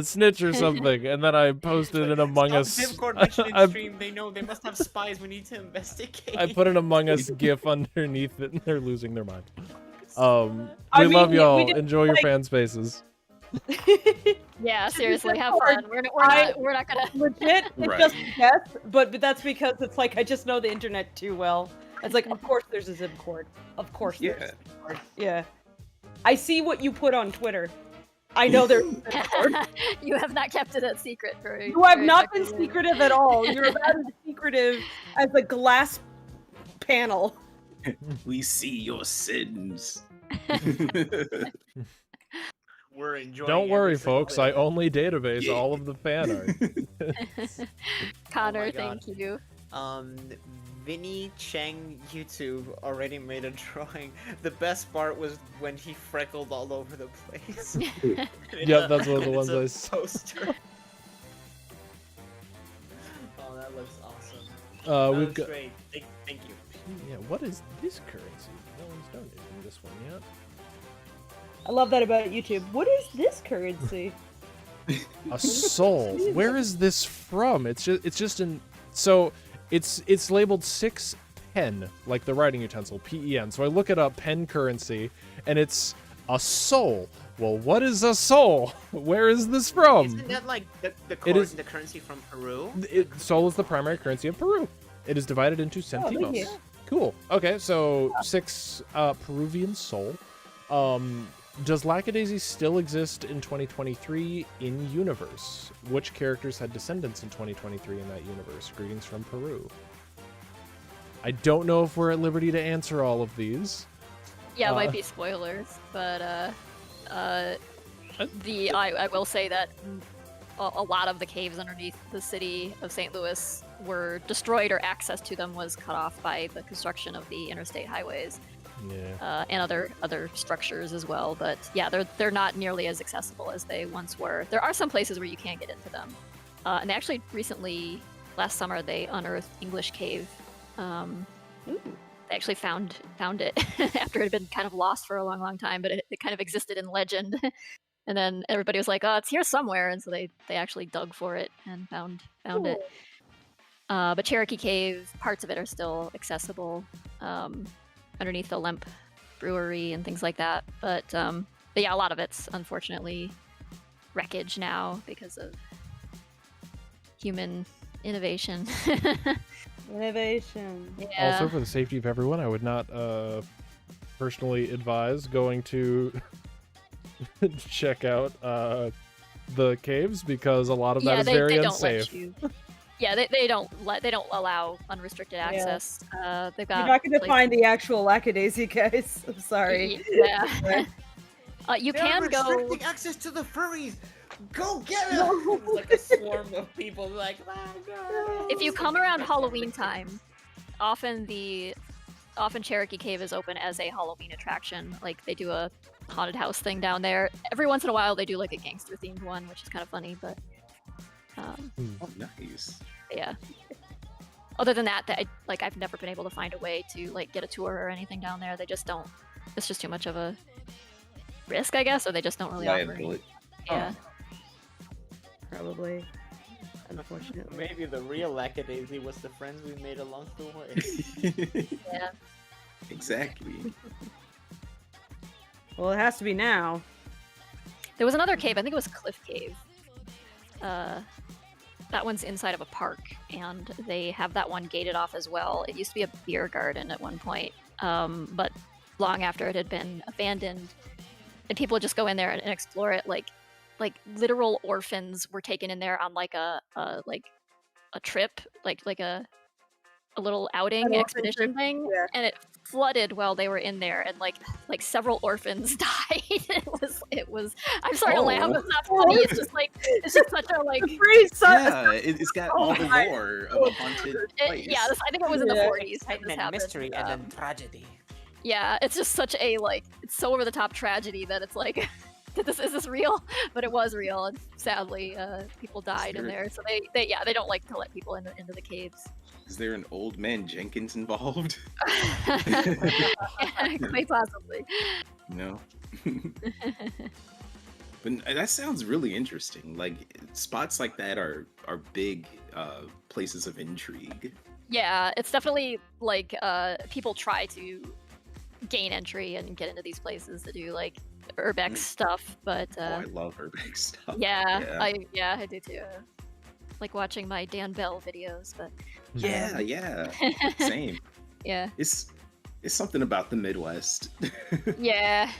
snitch or something." And then I posted an Among Us. Discord mentioned in stream. They know they must have spies. We need to investigate. I put an Among Us GIF underneath it, and they're losing their mind. I We mean, love we y'all. did, Enjoy your like- fan spaces. Yeah, seriously, have fun. We're not gonna. Legit, it's Right. just a guess, but that's because it's like I just know the internet too well. It's like, of course there's a zip cord. Of course there's a Yeah. zip cord. Yeah. I see what you put on Twitter. I know there's a zip cord. You have not kept it a secret very. You have very not been effectively. secretive at all. You're about as secretive as a glass panel. We see your sins. We're enjoying. Don't every worry, single folks. bit I of it. only database all of the fan art. Connor, Oh my God. thank you. Vinny Chang YouTube already made a drawing. The best part was when he freckled all over the place. Yep, that's one of the ones I It's a poster. Oh, that looks awesome. That We've looks got. great. Thank you. Yeah, what is this currency? No one's donated this one yet. I love that about YouTube. What is this currency? A soul. Where is this from? It's just in. So it's labeled 6 pen, like the writing utensil, PEN. So I look it up, pen currency, and it's a soul. Well, what is a soul? Where is this from? Isn't that like the is- the currency from Peru? Soul is the primary currency of Peru. It is divided into thank centimos. you. Cool. Okay, so 6 Peruvian soul. Does Lackadaisy still exist in 2023 in universe? Which characters had descendants in 2023 in that universe? Greetings from Peru. I don't know if we're at liberty to answer all of these. Yeah, it might be spoilers, but I will say that a lot of the caves underneath the city of St. Louis were destroyed, or access to them was cut off by the construction of the interstate highways. Yeah. And other structures as well. But yeah, they're not nearly as accessible as they once were. There are some places where you can get into them. And they actually recently, last summer, they unearthed English Cave. They actually found it after it had been kind of lost for a long time, but it kind of existed in legend. And then everybody was like, "Oh, it's here somewhere," and so they actually dug for it and found it. But Cherokee Cave, parts of it are still accessible. Underneath the Lemp Brewery and things like that. But yeah, a lot of it's unfortunately wreckage now because of human innovation. Innovation. Yeah. Also, for the safety of everyone, I would not personally advise going to check out the caves because a lot of that is very they don't unsafe. let you. Yeah, they don't allow unrestricted access. They've got. You're not going to places- find the actual Lackadaisy guys. I'm sorry. Yeah. You They're can go. restricting access to the furries. Go get them! It's like a swarm of people like, "Oh, God." If you come around Halloween time, often Cherokee Cave is open as a Halloween attraction. Like they do a haunted house thing down there. Every once in a while they do like a gangster themed one, which is kind of funny, but Oh, nice. yeah. Other than that, I've never been able to find a way to like get a tour or anything down there. They just don't. It's just too much of a risk, I guess, or they just don't really offer. Liability. Yeah. Probably. Unfortunately. Maybe the real Lackadaisy was the friends we made along the way. Yeah. Exactly. Well, it has to be now. There was another cave. I think it was Cliff Cave. That one's inside of a park, and they have that one gated off as well. It used to be a beer garden at one point, but long after it had been abandoned, and people would just go in there and explore it like like literal orphans were taken in there on like a trip, like a little outing An orphan expedition trip, thing, yeah. and it flooded while they were in there, and like several orphans died. It was. I'm sorry to laugh. Oh. It's not funny. It's just like it's just such a like. Yeah, it's got Oh all the my- lore of a haunted place. Yeah, I think it was in the Yeah. 40s when this Excitement, happened. mystery, and then tragedy. Yeah, it's just such a like it's so over the top tragedy that it's like is this real? But it was real, and sadly, people died in there. So they don't like to let people into the caves. Is there an old man Jenkins involved? Yeah, quite possibly. No. But that sounds really interesting. Like spots like that are big places of intrigue. Yeah, it's definitely like people try to gain entry and get into these places to do like urbex stuff, but Oh, I love urbex stuff. yeah, I do too. Like watching my Dan Bell videos, but Yeah, same. yeah, It's something about the Midwest. yeah.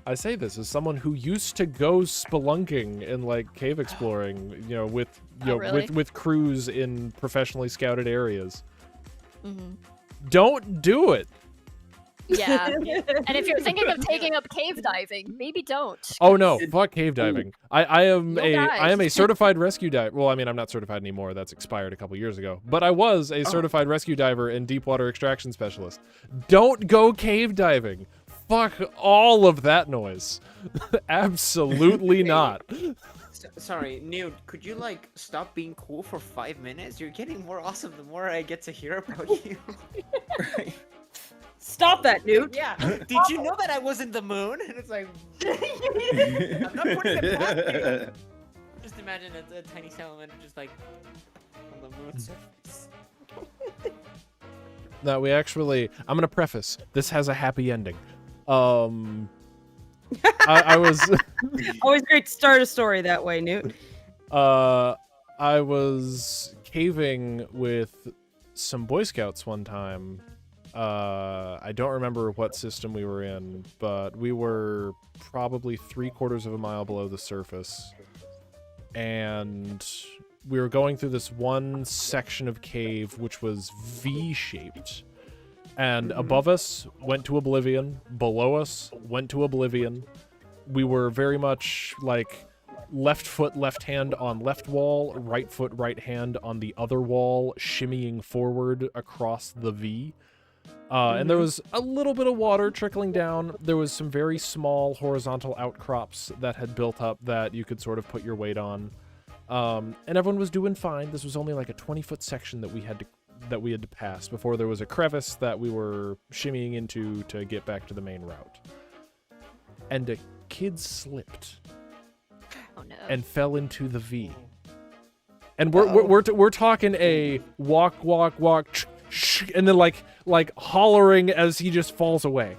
I say this as someone who used to go spelunking and like cave exploring, with really? with crews in professionally scouted areas. Hmm. Don't do it. Yeah, and if you're thinking of taking up cave diving, maybe don't. Oh no, fuck cave diving. I am You'll die. a certified rescue diver. Well, I mean, I'm not certified anymore. That's expired a couple years ago. But I was a certified rescue diver and deep water extraction specialist. Don't go cave diving. Fuck all of that noise. Absolutely not. Sorry, Newt, could you like stop being cool for 5 minutes? You're getting more awesome the more I get to hear about you. Right. Stop that, Newt. Yeah. Did you know that I was in the moon? And it's like, I'm not putting it past you. Just imagine a tiny salamander just like on the moon's surface. No, I'm gonna preface. This has a happy ending. I was Always great to start a story that way, Newt. I was caving with some Boy Scouts one time. I don't remember what system we were in, but we were probably 3/4 of a mile below the surface. And we were going through this one section of cave which was V-shaped. And above us went to oblivion, below us went to oblivion. We were very much like left foot, left hand on left wall, right foot, right hand on the other wall, shimmying forward across the V. And there was a little bit of water trickling down. There was some very small horizontal outcrops that had built up that you could sort of put your weight on. And everyone was doing fine. This was only like a 20-foot section that we had to pass before there was a crevice that we were shimmying into to get back to the main route. And a kid slipped Oh no. and fell into the V. And we're talking a walk, and then like hollering as he just falls away.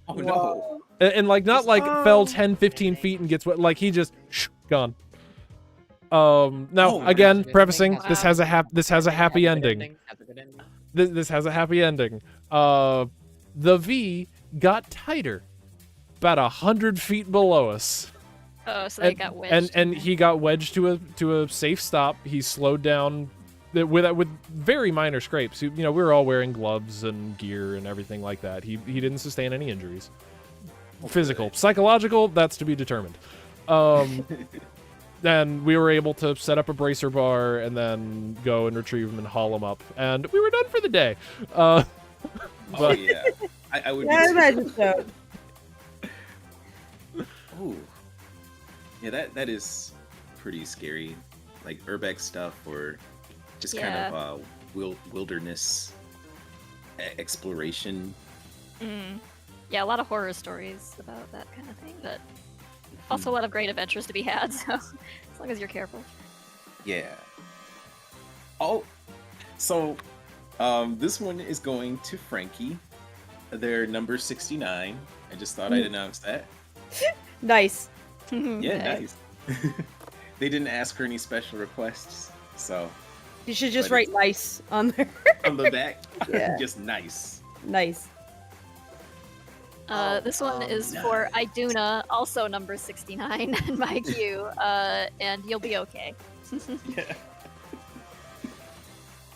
Oh no. And like not like fell 10, 15 feet and gets wet, like he just gone. Now again, man. prefacing, this has a happy ending. That's a good ending. This has a happy ending. The V got tighter, about 100 feet below us. Oh, so they got wedged. And he got wedged to a safe stop. He slowed down with very minor scrapes. We were all wearing gloves and gear and everything like that. He didn't sustain any injuries. Physical, psychological, that's to be determined. Then we were able to set up a bracer bar and then go and retrieve him and haul him up, and we were done for the day. Oh yeah. I would. Yeah, I imagine so. Ooh. Yeah, that is pretty scary. Like urbex stuff or just kind of wilderness exploration. Yeah, a lot of horror stories about that kind of thing, but also a lot of great adventures to be had, so as long as you're careful. Yeah. Oh, so this one is going to Frankie. They're number 69. I just thought I'd announce that. Nice. Yeah, nice. They didn't ask for any special requests, so You should just But write nice on there. on the back, Yeah. just nice. Nice. This one is for Iduna, also number 69 in my queue, and you'll be okay.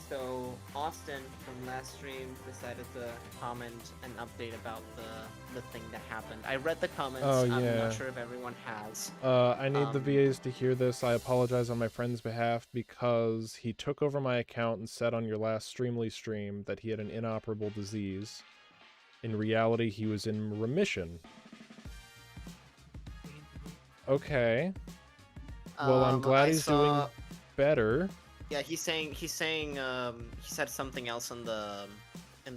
So Austin from last stream decided to comment an update about the thing that happened. I read the comments. Oh, I'm yeah. not sure if everyone has. I need the VAs to hear this. I apologize on my friend's behalf because he took over my account and said on your last Streamily stream that he had an inoperable disease. In reality, he was in remission. Okay. Well, I'm glad he's doing better. Yeah, he's saying he said something else in the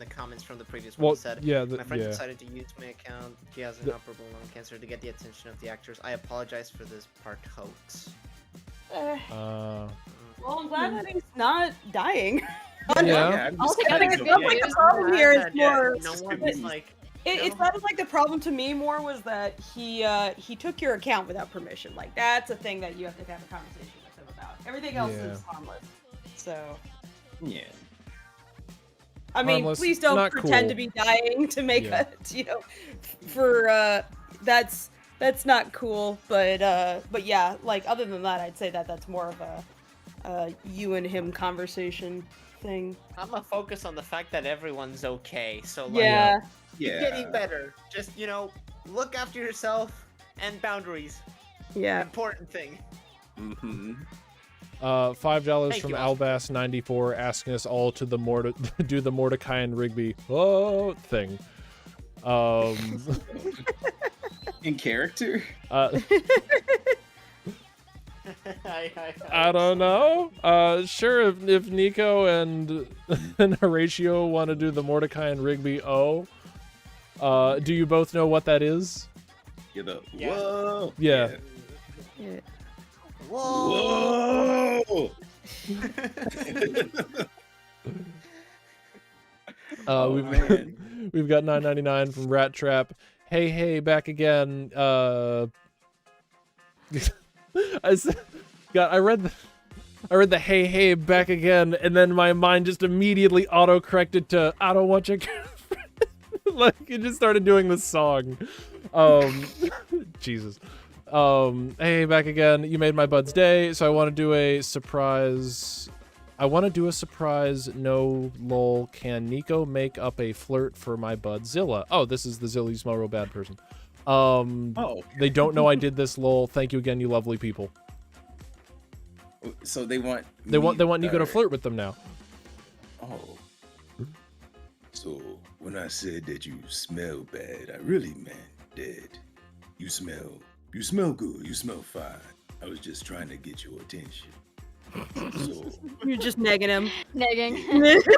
comments from the previous one. Well, He said, yeah, my friend yeah. decided to use my account. He has inoperable lung cancer to get the attention of the actors. I apologize for this part hoax. Well, I'm glad that he's not dying. Yeah. I'm I'll just take kinda it. so- I think the problem here is more. No one is like. It sounded like the problem to me more was that he took your account without permission. Like that's a thing that you have to have a conversation with him about. Everything else Yeah. is harmless. So Yeah. I mean, Harmless, please don't not pretend to cool. be dying to make Yeah. for that's not cool. But yeah, like other than that, I'd say that that's more of a you and him conversation thing. I'm gonna focus on the fact that everyone's okay. So like, Yeah. you're getting better. Just look after yourself and boundaries. Yeah. Important thing. Mm-hmm. $5 Thank from you, Austin. Albas94 asking us all to do the Mordecai and Rigby thing. In character? I don't know. Sure, if Nico and Horatio want to do the Mordecai and Rigby do you both know what that is? Yeah, Yeah. whoa. Yeah. Yeah. Whoa. We've we've got $9.99 from Rat Trap. Hey, back again. I read the hey back again, and then my mind just immediately auto-corrected to I don't want your girlfriend. Like it just started doing this song. Jesus. Hey, back again. You made my bud's day, so I want to do a surprise. No lol. Can Nico make up a flirt for my bud Zilla? Oh, this is the Zilla Small Real Bad person. They don't know I did this lol. Thank you again, you lovely people. So they want Nico to flirt with them now. Oh. So when I said that you smell bad, I really meant that you smell good, you smell fine. I was just trying to get your attention. So You're just negging him. Negging.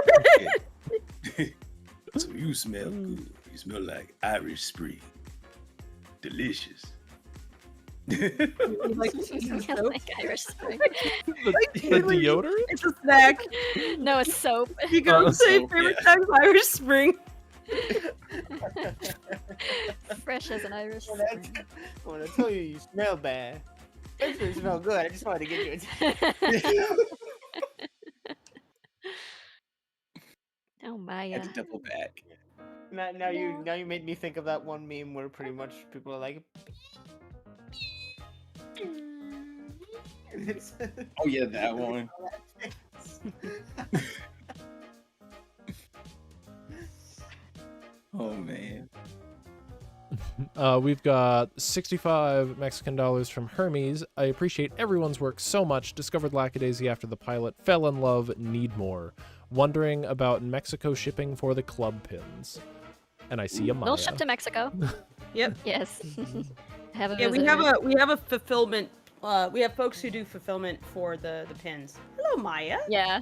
so you smell good. You smell like Irish Spring. Delicious. Like, Like Irish Spring. The deodorant? it's a snack. No, it's soap. You go say soap, favorite yeah. time of Irish Spring. Fresh as an Irish When Spring. I tell you you smell bad, actually you smell good. I just wanted to get you attention. Oh my. Had to double back. Now you made me think of that one meme where pretty much people are like. And it's Oh yeah, that one. Oh man. We've got 65 Mexican dollars from Hermes. I appreciate everyone's work so much. Discovered Lackadaisy after the pilot. Fell in love. Need more. Wondering about Mexico shipping for the club pins. And I see a Maya. We'll ship to Mexico. Yep. Yes. Have a Yeah, visitor. we have a fulfillment. We have folks who do fulfillment for the pins. Hello, Maya. Yeah.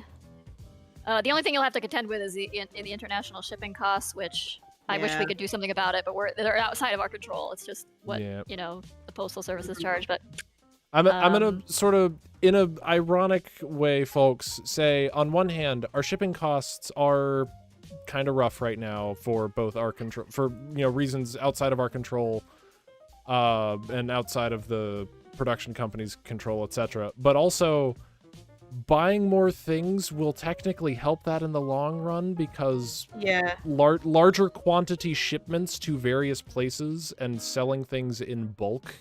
The only thing you'll have to contend with is the international shipping costs, which I wish we Yeah. could do something about it, but they're outside of our control. It's just what Yeah. the postal services charge. But I'm gonna sort of, in a ironic way, folks, say on one hand, our shipping costs are kind of rough right now for both our control, for reasons outside of our control, and outside of the production company's control, etc. But also, buying more things will technically help that in the long run because Yeah. larger quantity shipments to various places and selling things in bulk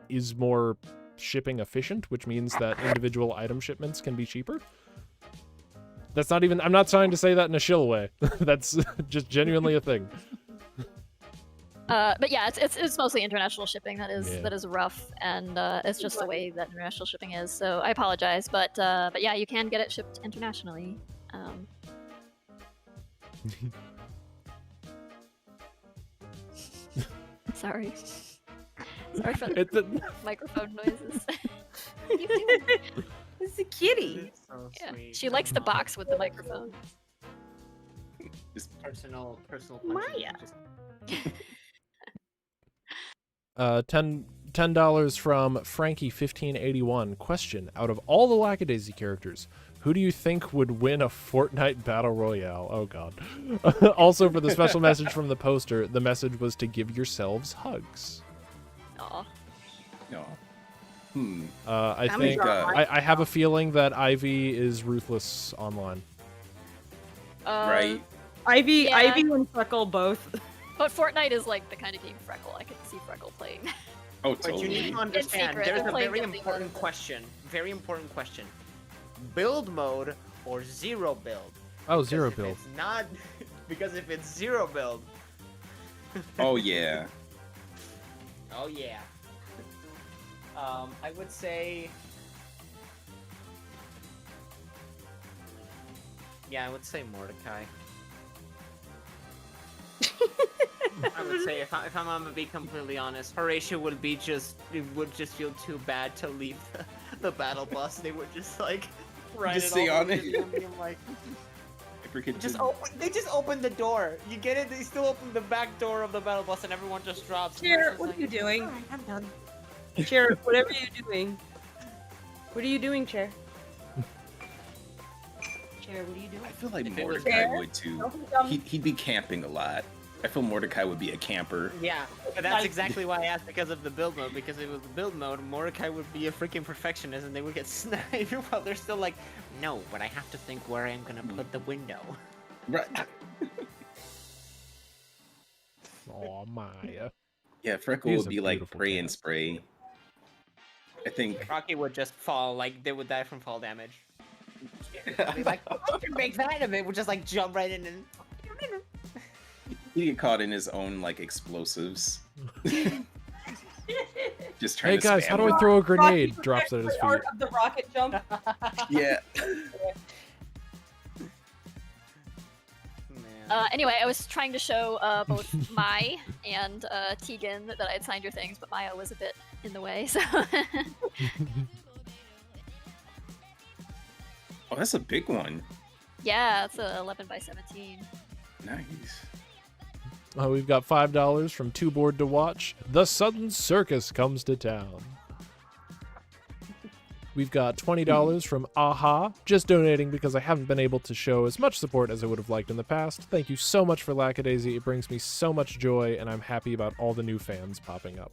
is more shipping efficient, which means that individual item shipments can be cheaper. That's not even, I'm not trying to say that in a shill way. That's just genuinely a thing. But yeah, it's mostly international shipping that Yeah. is rough, and it's just the way that international shipping is. So I apologize, but yeah, you can get it shipped internationally. Sorry. Sorry for the microphone noises. What are you doing? It's a kitty. So Yeah, sweet. she likes to box with the microphone. personal Maya. $10 from Frankie1581. Question: out of all the Lackadaisy characters, who do you think would win a Fortnite battle royale? Oh god. Also, for the special message from the poster, the message was to give yourselves hugs. Aw. No. I I'm think gonna I have a feeling that Ivy is ruthless online. Right? Ivy, Yeah. Ivy and Freckle both. But Fortnite is like the kind of game Freckle. I can see Freckle playing. Oh, But you need totally. to understand, secret, there's they're a playing very something important other. question. Very important question. Build mode or zero build? Oh, Because zero if build. It's not because if it's zero build, Oh yeah. oh yeah. I would say. Yeah, I would say Mordecai. I would say if I'm gonna be completely honest, Horatio would would just feel too bad to leave the battle bus. They would just like ride Just it stay all on the way it. to the end, being like, They they just open the door. You get it? They still open the back door of the battle bus, and everyone just drops. and it's Chair, just what like, are you doing? "Alright, I'm done." Chair, whatever you're doing. What are you doing, Chair? Chair, what are you doing? I feel like If it was Mordecai fair, would too. Don't be dumb. He'd be camping a lot. I feel Mordecai would be a camper. Yeah, but that's exactly why I asked because of the build mode. Because if it was the build mode, Mordecai would be a freaking perfectionist, and they would get sniped while they're still like, no, but I have to think where I'm gonna put the window. Right. Oh Maya. Yeah, Freckle He's would a be like beautiful pray cat. and spray. I think. Rocky would just fall, like they would die from fall damage. They'd be like, oh, you make that, and they would just like jump right in and. He'd get caught in his own like explosives. Just trying Hey to guys, spam how do I them. throw a grenade? Rocky Drops at his the art feet. of the rocket jump. Yeah. Man. Anyway, I was trying to show both Mai and Tegan that I had signed your things, but Maya was a bit in the way, so. Oh, that's a big one. Yeah, it's a 11 by 17. Nice. We've got $5 from Too Bored to Watch. The Sudden Circus comes to town. We've got $20 from Aha, just donating because I haven't been able to show as much support as I would have liked in the past. Thank you so much for Lackadaisy. It brings me so much joy, and I'm happy about all the new fans popping up.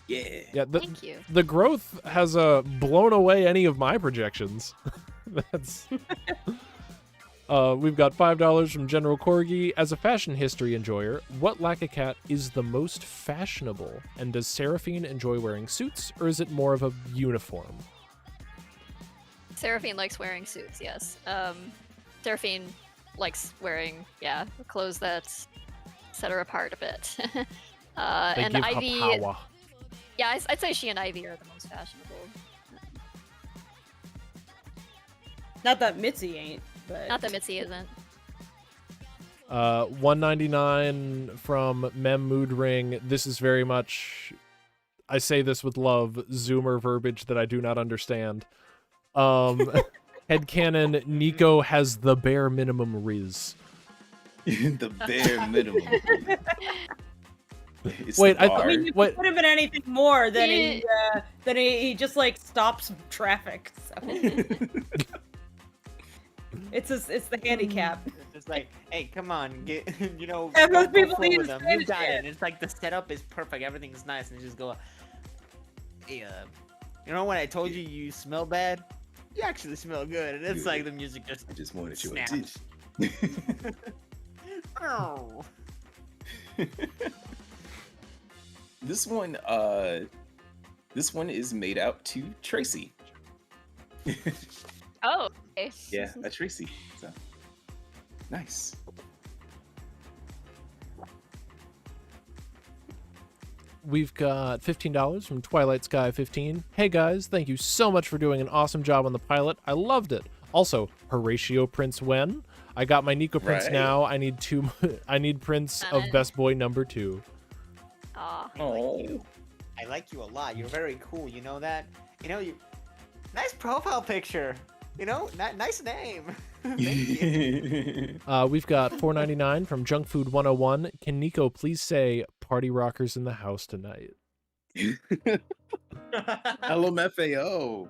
Yeah. Yeah, Thank you. the growth has blown away any of my projections. That's. We've got $5 from General Corgi. As a fashion history enjoyer, what Lackacat is the most fashionable? And does Seraphine enjoy wearing suits, or is it more of a uniform? Seraphine likes wearing suits, yes. Seraphine likes wearing, clothes that set her apart a bit. They and give Ivy, her power. yeah, I'd say she and Ivy are the most fashionable. Not that Mitzi ain't, but Not that Mitzi isn't. $1.99 from Mem Mood Ring. This is very much, I say this with love, Zoomer verbiage that I do not understand. Headcanon, Nico has the bare minimum Riz. The bare minimum. It's Wait, the I bar. thought- I mean, it What- could have been anything more than Yeah. he just like stops traffic. So. it's the handicap. It's just like, hey, come on, get Yeah, go most people flow need with to them. say You this got it. shit. And it's like the setup is perfect, everything's nice, and you just go, hey, You know when I told you you smell bad? You actually smell good. And it's like the music just I just wanted your snaps. attention. Oh. This one is made out to Tracy. Oh, okay. Yeah, that's Tracy. So nice. We've got $15 from Twilight Sky 15. Hey guys, thank you so much for doing an awesome job on the pilot. I loved it. Also, Horatio Prince when? I got my Nico Prince Right. now. I need two. I need Prince of Best Boy number 2. Aw. I like you a lot. You're very cool. You know that? You know, you. Nice profile picture. You know, nice name. Thank you. We've got $4.99 from Junk Food 101. Can Nico please say "Party Rockers in the house tonight"? LMFAO.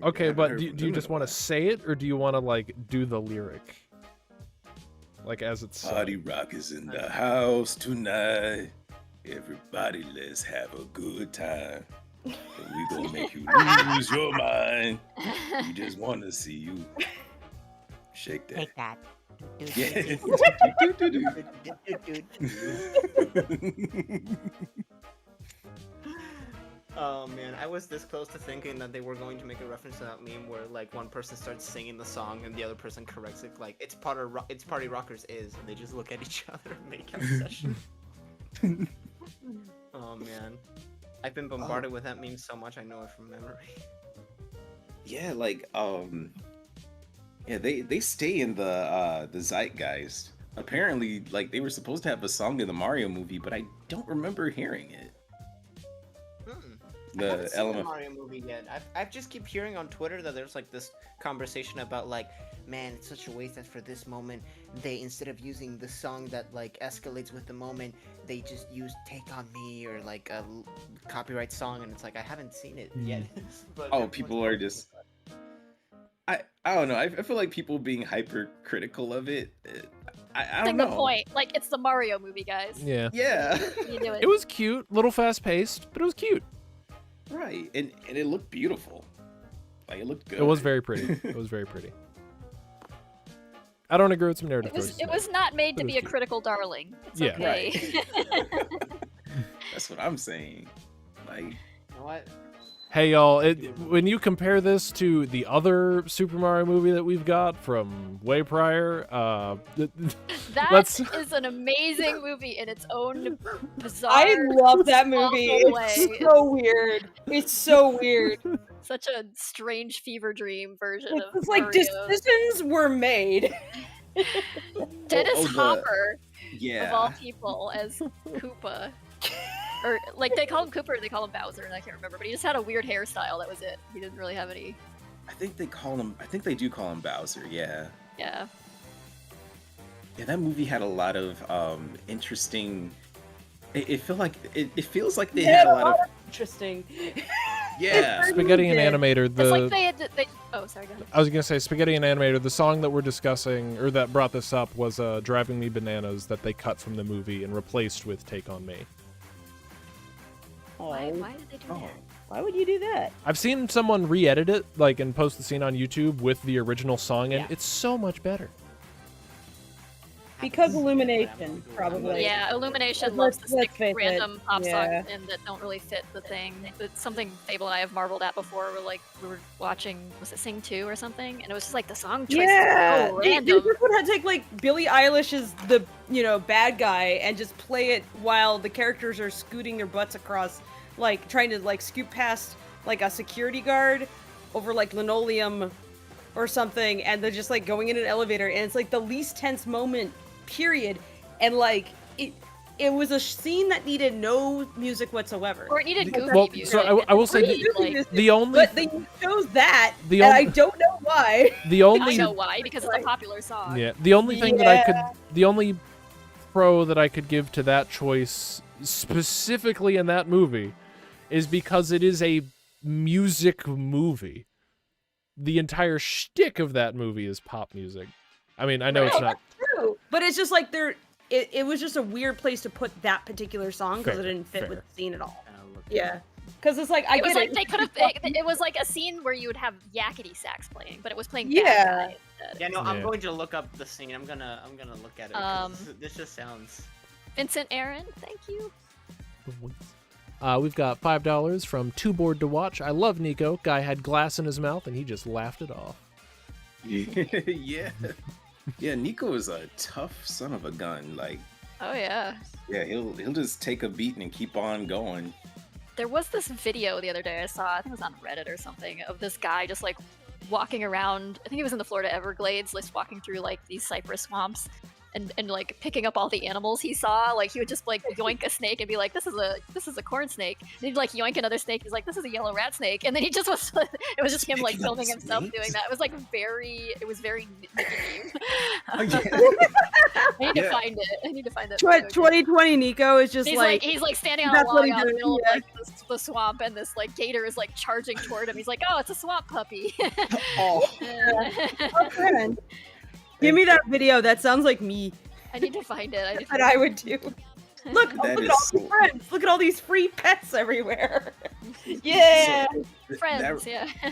Okay, but do you just want to say it, or do you want to like do the lyric, like as it's Party rockers in the house tonight. Everybody, let's have a good time. And we gonna make you lose your mind. We just want to see you shake that. Take that. Yeah. Oh man, I was this close to thinking that they were going to make a reference to that meme where like one person starts singing the song and the other person corrects it, like it's Party Rockers is, and they just look at each other and make out session. Oh man, I've been bombarded with that meme so much I know it from memory. Yeah, like yeah, they stay in the zeitgeist. Apparently, like they were supposed to have a song in the Mario movie, but I don't remember hearing it. I haven't The seen the element. Mario movie yet. I just keep hearing on Twitter that there's like this conversation about like, man, it's such a waste that for this moment they, instead of using the song that like escalates with the moment, they just use "Take on Me" or like a copyright song, and it's like I haven't seen it yet. But Oh, everyone's people are just. I don't know. I feel like people being hypercritical of it. I don't That's know. the point. Like, it's the Mario movie, guys. Yeah. Yeah. You do it. It was cute, little fast paced, but it was cute. Right, and it looked beautiful. Like it looked good. It was very pretty. It was very pretty. I don't agree with some narrative It was, choices. it was not made But to it be was a cute. critical darling. It's Yeah. okay. That's what I'm saying. Like, You know what? Hey y'all, when you compare this to the other Super Mario movie that we've got from way prior, That let's- is an amazing movie in its own bizarre. I love that movie. awful It's way. so weird. It's so weird. Such a strange fever dream version of It's like Mario. decisions were made. Dennis the- Hopper, yeah. of all people, as Koopa. Or, like, they call him Cooper, or they call him Bowser, and I can't remember, but he just had a weird hairstyle, that was it. He didn't really have any... I think they do call him Bowser. Yeah. Yeah. Yeah, that movie had a lot of interesting. It feels like they had a lot of. Interesting. Yeah. Spaghetti and did. Animator, It's like the they oh, sorry, go ahead. I was gonna say Spaghetti and Animator, the song that we're discussing, or that brought this up, was Driving Me Bananas, that they cut from the movie and replaced with Take on Me. Why did they do Oh. that? Why would you do that? I've seen someone re-edit it, like, and post the scene on YouTube with the original song, and Yeah. it's so much better. Because Illumination, probably. Yeah, Illumination Let's- loves to stick let's face it, random pop yeah. songs in that don't really fit the thing. It's something Fable and I have marveled at before. We were watching, was it Sing 2 or something? And it was just like the song choice Yeah, is so they random. just would have to take like Billie Eilish as the bad guy and just play it while the characters are scooting their butts across, like trying to like scoot past like a security guard over like linoleum or something, and they're just like going in an elevator, and it's like the least tense moment, period, and like it was a scene that needed no music whatsoever. Or it needed goofy Well, music. so I will say Pretty the, goofy music, the only but they chose that, The and only- I don't know why. the I only know why, because it's a popular song. Yeah, the only thing that I could, the only pro that I could give to that choice, specifically in that movie, is because it is a music movie. The entire shtick of that movie is pop music. I mean, I know it's not. True, but it's just like it was just a weird place to put that particular song because it Fair, didn't fit with fair. the scene at all. Yeah. Because it's like I It was get like it. they could have. It was like a scene where you would have yakety sax playing, but it was playing. Yeah. Bad Guy instead. Yeah, no, I'm Yeah. going to look up the scene. I'm gonna look at it. 'Cause this just sounds. Vincent Aaron, thank you. We've got $5 from Too Bored to Watch. I love Nico. Guy had glass in his mouth and he just laughed it off. Yeah. Yeah, Nico is a tough son of a gun. Like, Oh yeah. yeah, he'll just take a beat and keep on going. There was this video the other day I saw, I think it was on Reddit or something, of this guy just like walking around, I think he was in the Florida Everglades, just walking through like these cypress swamps and like picking up all the animals he saw. Like he would just like yoink a snake and be like, this is a corn snake. And he'd like yoink another snake, he's like, this is a yellow rat snake. And then he just was it was just him like Picking up filming himself snakes? doing that. It was like very Nicky. Oh, yeah. I need to Yeah. find it. I need to find it. 2020 Nico is just He's like, he's like standing on a that's what log he out in the does, middle yeah. of like the swamp, and this like gator is like charging toward him. He's like, "Oh, it's a swamp puppy." Oh, oh, man. Give me that video. That sounds like me. I need to find it. That I would do. Look, That look is at all so- these friends. Look at all these free pets everywhere. Yeah. Friends, that- yeah.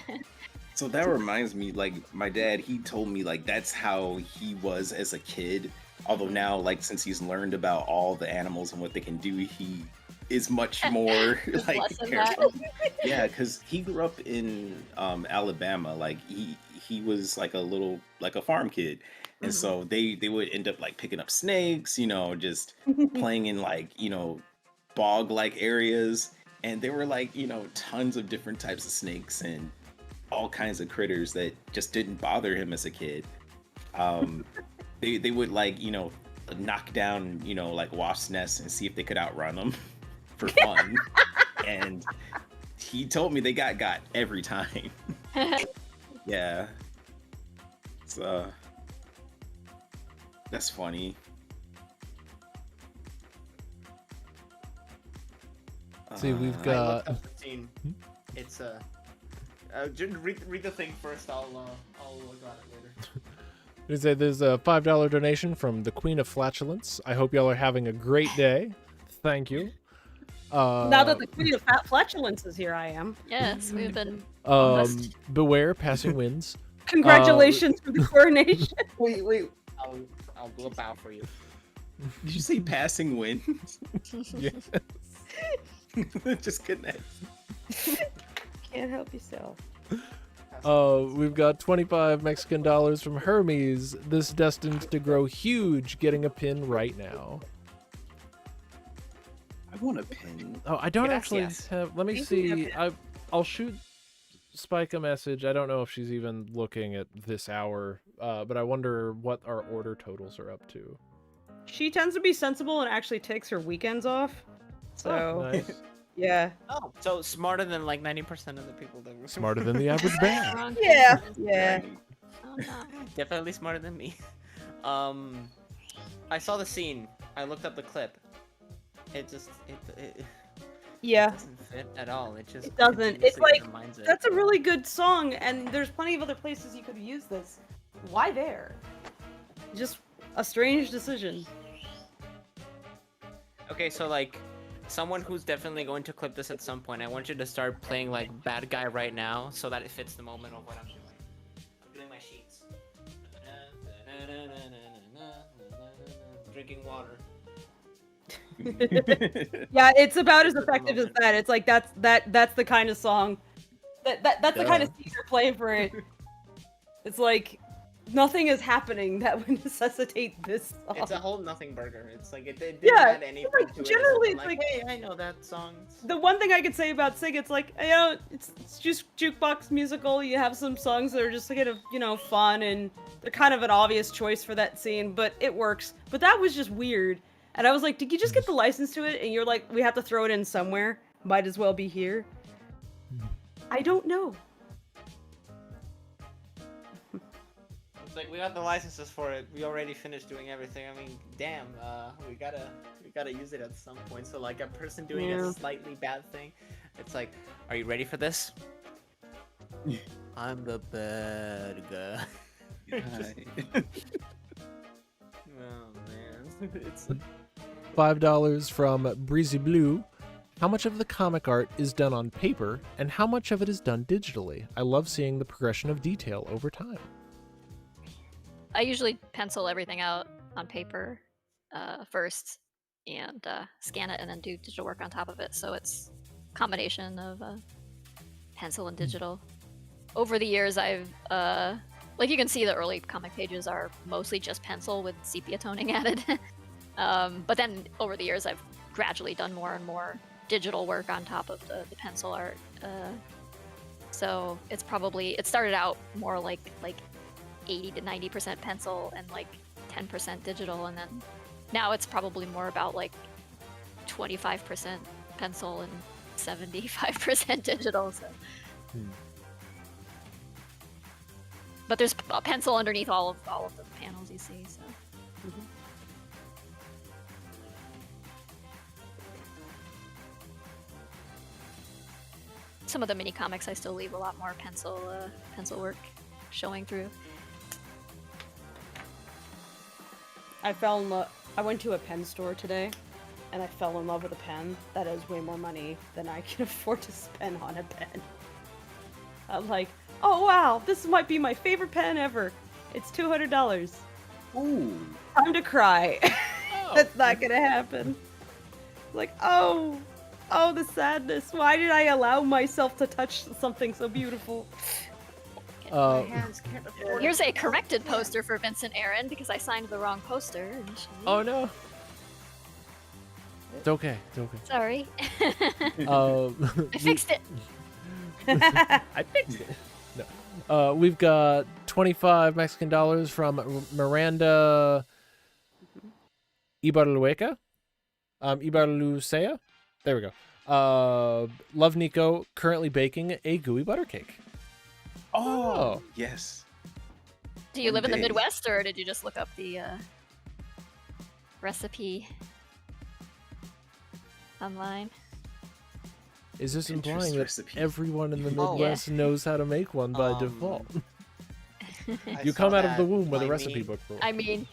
So that reminds me, like, my dad, he told me, like, that's how he was as a kid. Although now, like, since he's learned about all the animals and what they can do, he is much more, like, less than careful. Yeah, because he grew up in Alabama. Like, he was, like, a farm kid. And so they would end up, like, picking up snakes, you know, just playing in, like, you know, bog-like areas. And there were, like, you know, tons of different types of snakes and all kinds of critters that just didn't bother him as a kid. They would, like, you know, knock down, you know, like wasp nests and see if they could outrun them for fun. And he told me they got every time. Yeah. So that's funny. See, we've I looked got. up the scene. It's just read the thing first. I'll look at it later. There's a $5 donation from the Queen of Flatulence. I hope y'all are having a great day. Thank you. Now that the queen of flatulence is here, I am. Yes, we've been. Beware passing winds. Congratulations for the coronation. Wait. I'll do a bow for you. Did you say passing winds? Yes. Just connect. Can't help yourself. We've got 25 Mexican dollars from Hermes. This destined to grow huge, getting a pin right now. I want a pin. Oh, I don't Gracias. actually have. Let me Thank see. you. I'll shoot Spike a message. I don't know if she's even looking at this hour, but I wonder what our order totals are up to. She tends to be sensible and actually takes her weekends off. So, Oh, nice. yeah. Oh, so smarter than like 90% of the people that were Smarter than the average bear. Wrong Yeah. thing. Yeah. Oh, no. Definitely smarter than me. I saw the scene. I looked up the clip. It Yeah. doesn't fit at all. It just It doesn't. continuously It's like, reminds it. that's a really good song, and there's plenty of other places you could use this. Why there? Just a strange decision. Okay, so like someone who's definitely going to clip this at some point, I want you to start playing like Bad Guy right now so that it fits the moment of what I'm doing. I'm doing my sheets. Drinking water. Yeah, it's about as effective as that. It's like that's the kind of song that's the kind of scene you're playing for it. It's like nothing is happening that would necessitate this song. It's a whole nothing burger. It's like it didn't Yeah, add anything like, to it. generally It's it's like- hey, I know that song. The one thing I could say about Sig, it's like, you know, it's just jukebox musical. You have some songs that are just kind of, you know, fun, and they're kind of an obvious choice for that scene, but it works. But that was just weird. And I was like, did you just get the license to it? And you're like, we have to throw it in somewhere. Might as well be here. I don't know. It's like we got the licenses for it. We already finished doing everything. I mean, damn, we gotta use it at some point. So like a person doing Yeah. a slightly bad thing, it's like, are you ready for this? I'm the bad guy. Oh man, it's $5 from Breezy Blue. How much of the comic art is done on paper, and how much of it is done digitally? I love seeing the progression of detail over time. I usually pencil everything out on paper first and scan it and then do digital work on top of it. So it's a combination of pencil and digital. Over the years, I've like you can see the early comic pages are mostly just pencil with sepia toning added. But then over the years, I've gradually done more and more digital work on top of the pencil art. So it's probably, it started out more like 80 to 90% pencil and like 10% digital, and then now it's probably more about like 25% pencil and 75% digital. So. But there's a pencil underneath all of the panels you see. So. Some of the mini comics I still leave a lot more pencil work showing through. I went to a pen store today, and I fell in love with a pen that is way more money than I can afford to spend on a pen. I'm like, oh wow, this might be my favorite pen ever. It's $200. Ooh. Time to cry. That's not gonna happen. Like, oh, the sadness. Why did I allow myself to touch something so beautiful? My hands can't afford Here's a corrected poster for Vincent Aaron because I signed the wrong poster initially. Oh no. It's okay. It's okay. Sorry. I fixed it. I fixed it. No. We've got 25 Mexican dollars from Miranda Ibarlueca. Ibarlucea. There we go. Love Nico, currently baking a gooey butter cake. Oh, yes. Do you live in the Day. Midwest, or did you just look up the recipe online? Is this Pinterest implying that recipe. everyone in the Oh. Midwest knows how to make one by default? I You saw come out of the that womb with a Blimey- recipe book for I mean,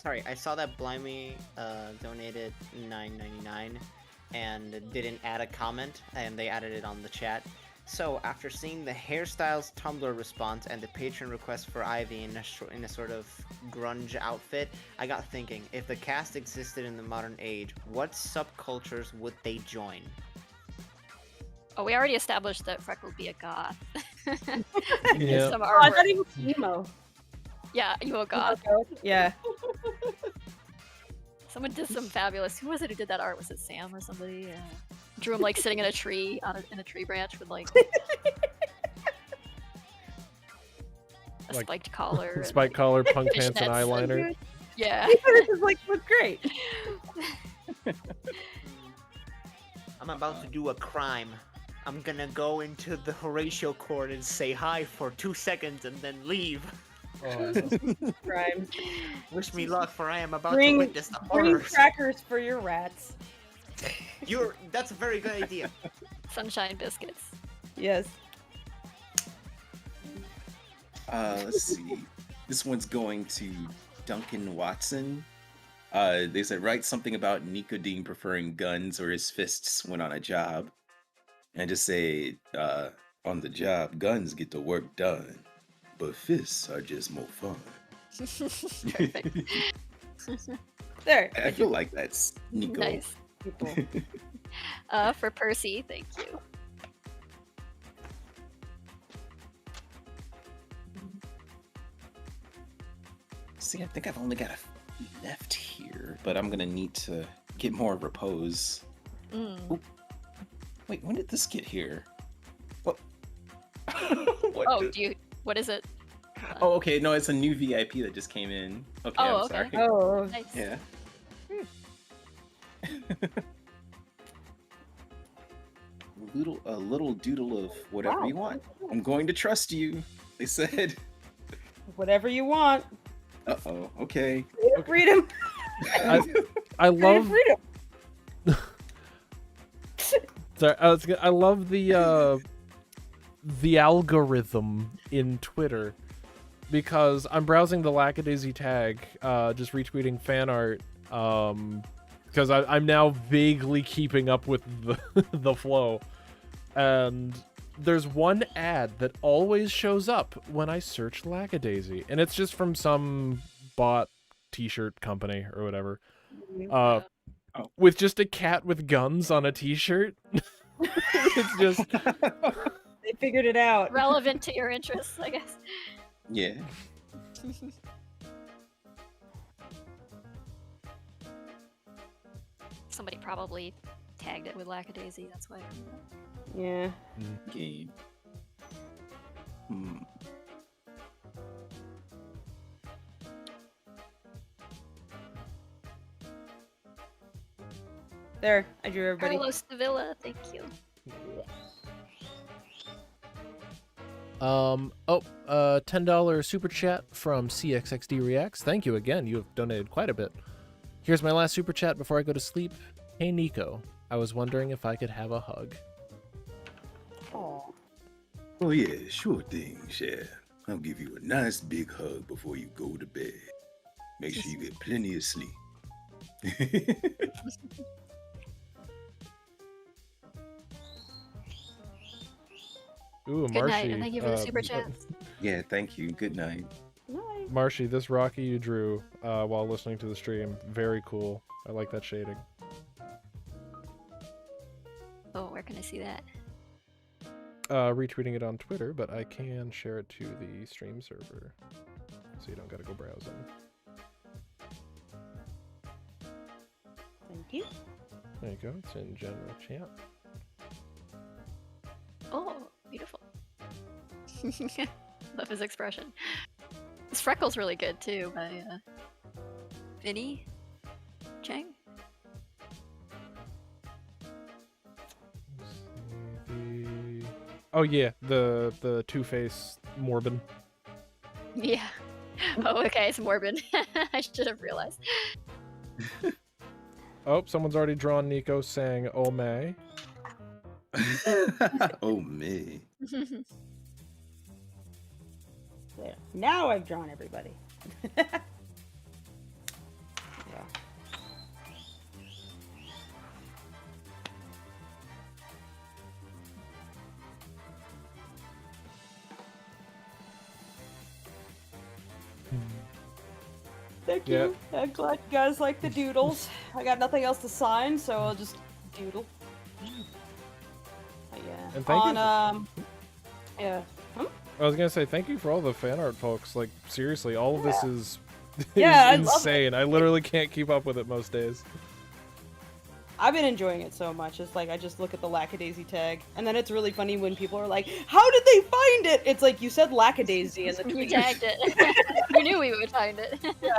Sorry, I saw that Blimey donated $9.99 and didn't add a comment, and they added it on the chat. So, after seeing the hairstyles Tumblr response and the patron request for Ivy in a sort of grunge outfit, I got thinking, if the cast existed in the modern age, what subcultures would they join? oh, we already established that Freck would be a goth. Yeah. Some Oh, I artwork. thought he was emo. Yeah, you a goth. Yeah. Someone did some fabulous. Who was it who did that art? Was it Sam or somebody? Drew him like sitting in a tree in a tree branch with like a Like- spiked collar. and, Spike collar, punk pants, and fishnets. eyeliner. Yeah. This is like look great. I'm about to do a crime. I'm gonna go into the Horatio court and say hi for 2 seconds and then leave. Crime. Wish me luck, for I am about to Bring witness the bring horrors. crackers for your rats. That's a very good idea. Sunshine biscuits. Yes. Let's see. This one's going to Duncan Watson. They said, write something about Nicodeme preferring guns or his fists when on a job. And just say, on the job, guns get the work done, but fists are just more fun. Perfect. There. I feel like that's Nico. Nice. People. For Percy, thank you. See, I think I've only got a few left here, but I'm gonna need to get more repose. Mm. Wait, when did this get here? What? What Oh, the- what is it? Oh, okay. No, it's a new VIP that just came in. Okay, Oh, I'm okay. sorry. Oh. Nice. Yeah. A little doodle of whatever Wow. you want. I'm going to trust you, they said. Whatever you want. Uh-oh, okay. Freedom. I love. Freedom. Sorry, I love the algorithm in Twitter, because I'm browsing the Lackadaisy tag, just retweeting fan art, because I'm now vaguely keeping up with the flow. And there's one ad that always shows up when I search Lackadaisy, and it's just from some bot t-shirt company or whatever. With just a cat with guns on a t-shirt. It's just... They figured it out. Relevant to your interests, I guess. Yeah. Somebody probably tagged it with Lackadaisy, that's why. Yeah. Game. There, I drew everybody. Carlos Davila, thank you. $10 super chat from CXXD Reacts. Thank you again. You have donated quite a bit. Here's my last super chat before I go to sleep. Hey Nico, I was wondering if I could have a hug. Oh. Oh yeah, sure thing, Chef. I'll give you a nice big hug before you go to bed. Make sure you get plenty of sleep. Ooh, Good Marshy. night, and thank you for the super chats. Yeah, thank you. Good night. Marshy, this Rocky you drew while listening to the stream, very cool. I like that shading. Oh, where can I see that? Retweeting it on Twitter, but I can share it to the stream server, so you don't gotta go browsing. Thank you. There you go. It's in general chat. Oh, beautiful. Love his expression. His freckle's really good too, by Vinny Chang. Oh yeah, the Two-Face Morbin. Yeah. Oh, okay, it's Morbin. I should have realized. Oh, someone's already drawn Nico saying "Oh May." Oh me. There. Now I've drawn everybody. Yeah. Thank you. I'm glad you guys like the doodles. I got nothing else to sign, so I'll just doodle. But yeah. And thank you. Yeah. I was gonna say thank you for all the fan art, folks. Like seriously, all of this is, Yeah, I is love insane. I literally can't keep up with it most days. I've been enjoying it so much. It's like I just look at the Lackadaisy tag, and then it's really funny when people are like, "How did they find it?" It's like you said Lackadaisy in the You tweet. tagged it. You knew we would find it. Yeah.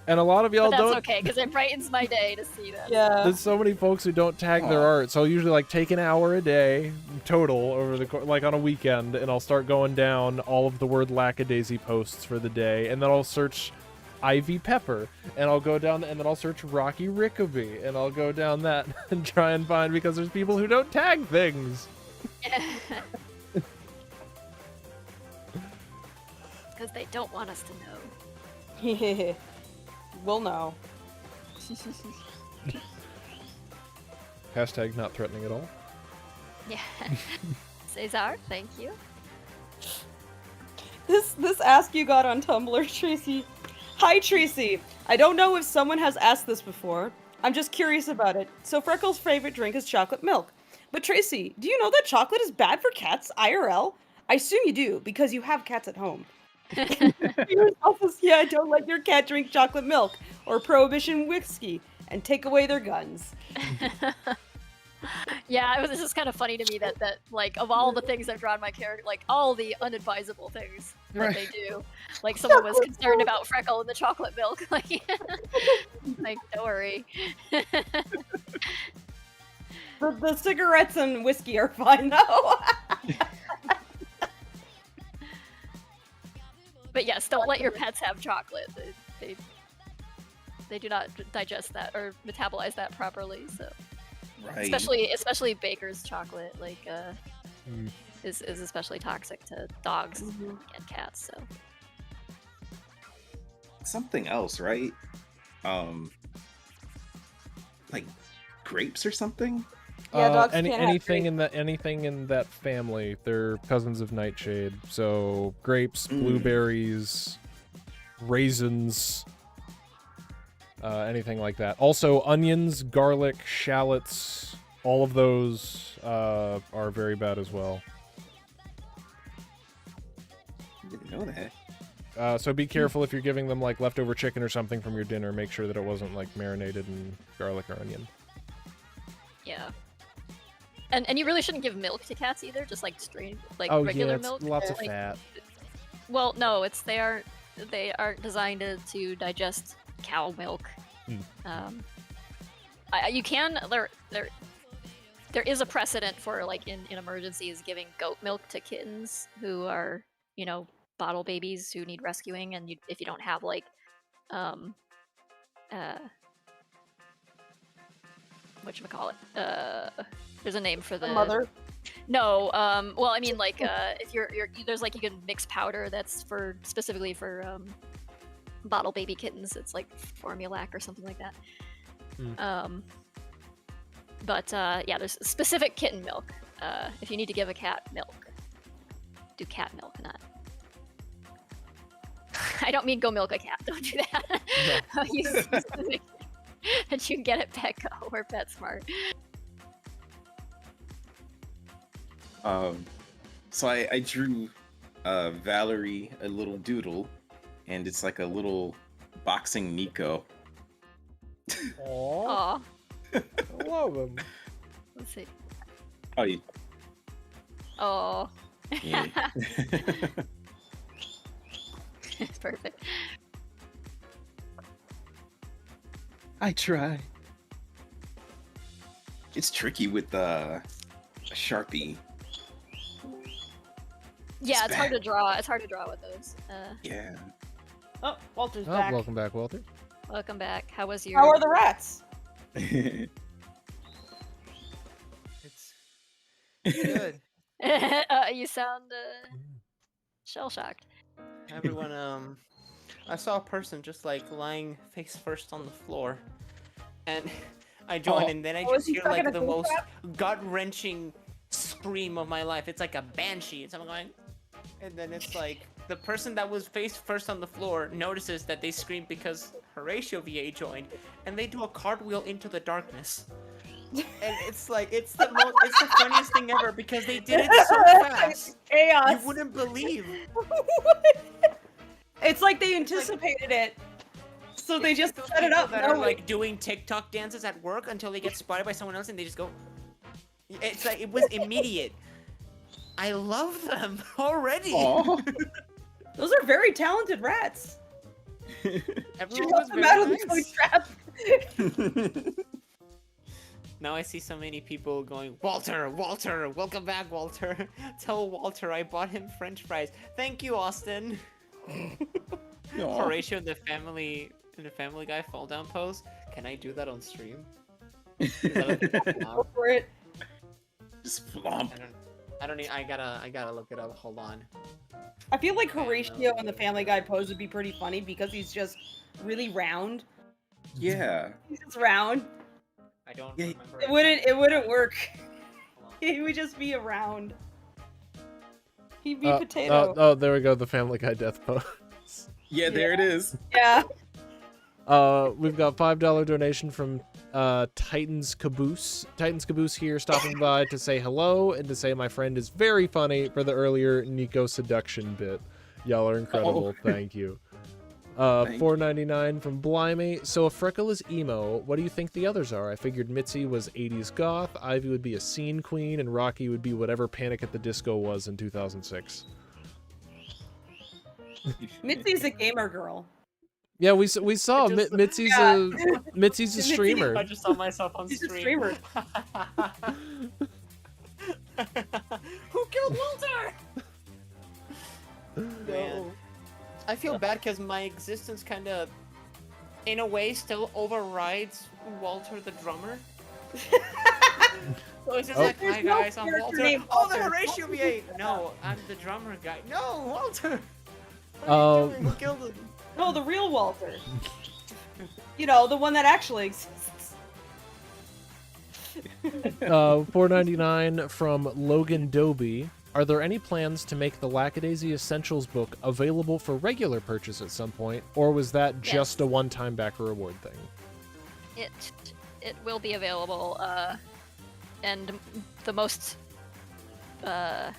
And a lot of y'all But that's don't. okay, because it brightens my day to see that. Yeah. There's so many folks who don't tag their art, so I'll usually like take an hour a day total over the like on a weekend, and I'll start going down all of the word Lackadaisy posts for the day, and then I'll search Ivy Pepper, and I'll go down, and then I'll search Rocky Rickaby, and I'll go down that and try and find, because there's people who don't tag things. Because they don't want us to know. Yeah. We'll know. Hashtag not threatening at all. Yeah. Cesar, thank you. This ask you got on Tumblr, Tracy. Hi, Tracy. I don't know if someone has asked this before. I'm just curious about it. So Freckles' favorite drink is chocolate milk. But Tracy, do you know that chocolate is bad for cats, IRL? I assume you do, because you have cats at home. Yeah, don't let your cat drink chocolate milk or prohibition whiskey and take away their guns. Yeah, this is kind of funny to me that like of all the things I've drawn my character, like all the unadvisable things that they do. Like someone was concerned about Freckle and the chocolate milk. Like, like don't worry. The cigarettes and whiskey are fine though. But yes, don't let your pets have chocolate. They do not digest that or metabolize that properly. So, Right. especially baker's chocolate, like is especially toxic to dogs and cats. So Something else, right? like grapes or something? Yeah, dogs any, can't have anything in that family, they're cousins of Nightshade. So grapes, blueberries, raisins, anything like that. Also onions, garlic, shallots, all of those are very bad as well. Didn't know that. So be careful if you're giving them like leftover chicken or something from your dinner. Make sure that it wasn't like marinated in garlic or onion. Yeah. And you really shouldn't give milk to cats either, just like straight regular it's milk. lots of Like, fat. Well, no, they aren't designed to digest cow milk. You can there is a precedent for like in emergencies giving goat milk to kittens who are, you know, bottle babies who need rescuing, and if you don't have like whatchamacallit, there's a name for the mother. No, well, I mean, like, if you're there's like you can mix powder that's specifically for bottle baby kittens. It's like Formulac or something like that. But yeah, there's specific kitten milk. If you need to give a cat milk, do cat milk, not. I don't mean go milk a cat. Don't do that. No. Use specific that you can get at Petco or PetSmart. So I drew Valerie a little doodle, and it's like a little boxing Nico. Aww. I love him. Let's see. Oh, you. Oh. Yeah. It's perfect. I try. It's tricky with a Sharpie. Yeah, it's hard to draw. It's hard to draw with those. Yeah. Oh, Walter's Oh, back. welcome back, Walter. Welcome back. How was your? How are the rats? It's good. You sound shell shocked. Everyone, I saw a person just like lying face first on the floor, and I joined, and then I Oh, is just he hear stuck in like a the food most trap? gut-wrenching scream of my life. It's like a banshee. It's going, and then it's like the person that was face first on the floor notices that they screamed because Horatio VA joined, and they do a cartwheel into the darkness. And it's like it's the funniest thing ever because they did it so fast. Chaos. You wouldn't believe. It's like they anticipated it, so they just Those set it people up. that are No, like doing TikTok dances at work until they get spotted by someone else and they just go. It's like it was immediate. I love them already. those are very talented rats. Everyone Help was them very out of the nice. food trap. Now I see so many people going, Walter, welcome back, Walter. Tell Walter I bought him French fries. Thank you, Austin. Horatio in the Family Guy fall down pose. Can I do that on stream? Go for it. Just flomp. I gotta look it up. Hold on. I feel like Horatio in the Family Guy pose would be pretty funny because he's just really round. Yeah. He's just round. I don't Yeah, remember. It wouldn't work. He would just be around. He'd be potato. Oh, there we go. The Family Guy death pose. Yeah, there it is. Yeah. We've got $5 donation from Titans Caboose. Titans Caboose here, stopping by to say hello and to say my friend is very funny for the earlier Nico seduction bit. Y'all are incredible. Thank you. $4.99 from Blimey. So if Freckle is emo, what do you think the others are? I figured Mitzi was 80s goth, Ivy would be a scene queen, and Rocky would be whatever Panic at the Disco was in 2006. Mitzi's a gamer girl. Yeah, we saw Mitzi's Mitzi's a streamer. I just saw myself on She's a stream. streamer. Who killed Walter? Man. I feel bad because my existence kind of, in a way, still overrides Walter the drummer. So it's just like, hi There's no guys, I'm character Walter. named Oh, the Walter. Horatio VA! No, I'm the drummer guy. No, Walter! What Um, are you doing? Who killed him? No, the real Walter. You know, the one that actually exists. $4.99 from Logan Doby. Are there any plans to make the Lackadaisy Essentials book available for regular purchase at some point, or was that just a one-time backer reward thing? It will be available, and the most the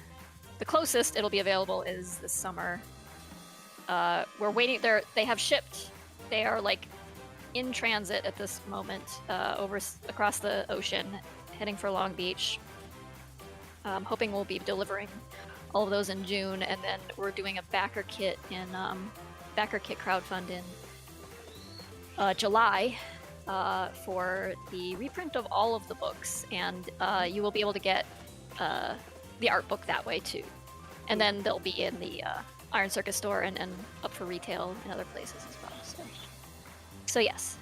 closest it'll be available is this summer. We're waiting. They have shipped. They are like in transit at this moment, across the ocean, heading for Long Beach. Hoping we'll be delivering all of those in June, and then we're doing a backer kit crowdfund in July for the reprint of all of the books, and you will be able to get the art book that way too. And then they'll be in the Iron Circus store and up for retail in other places as well. So yes,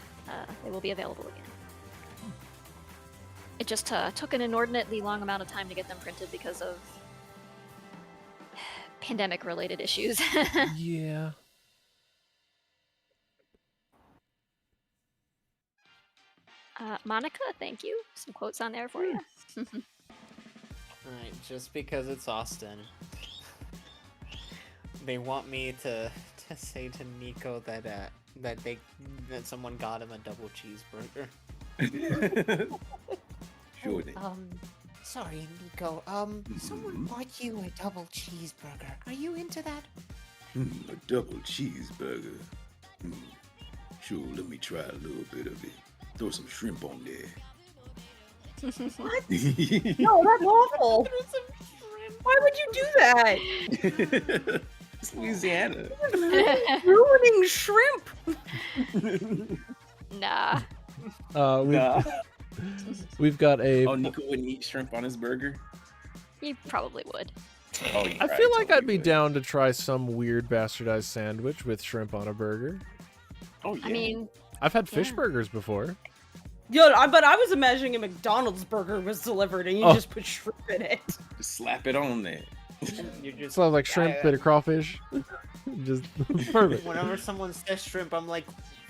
they will be available again. It just took an inordinately long amount of time to get them printed because of pandemic-related issues. Yeah. Monica, thank you. Some quotes on there for you. Alright, just because it's Austin, they want me to say to Nico that someone got him a double cheeseburger. Sure then. Sorry, Nico. Someone bought you a double cheeseburger. Are you into that? A double cheeseburger. Sure, let me try a little bit of it. Throw some shrimp on there. What? No, that's awful. Why would you do that? It's Louisiana. Ruining shrimp. Nah. We've got a. Oh, Nico wouldn't eat shrimp on his burger? You probably would. Oh, I feel like I'd be down to try some weird bastardized sandwich with shrimp on a burger. Oh, yeah. I mean, I've had fish burgers before. But I was imagining a McDonald's burger was delivered and you just put shrimp in it. Just slap it on there. You just So like shrimp, bit of crawfish. Just perfect. Whenever someone says shrimp, I'm like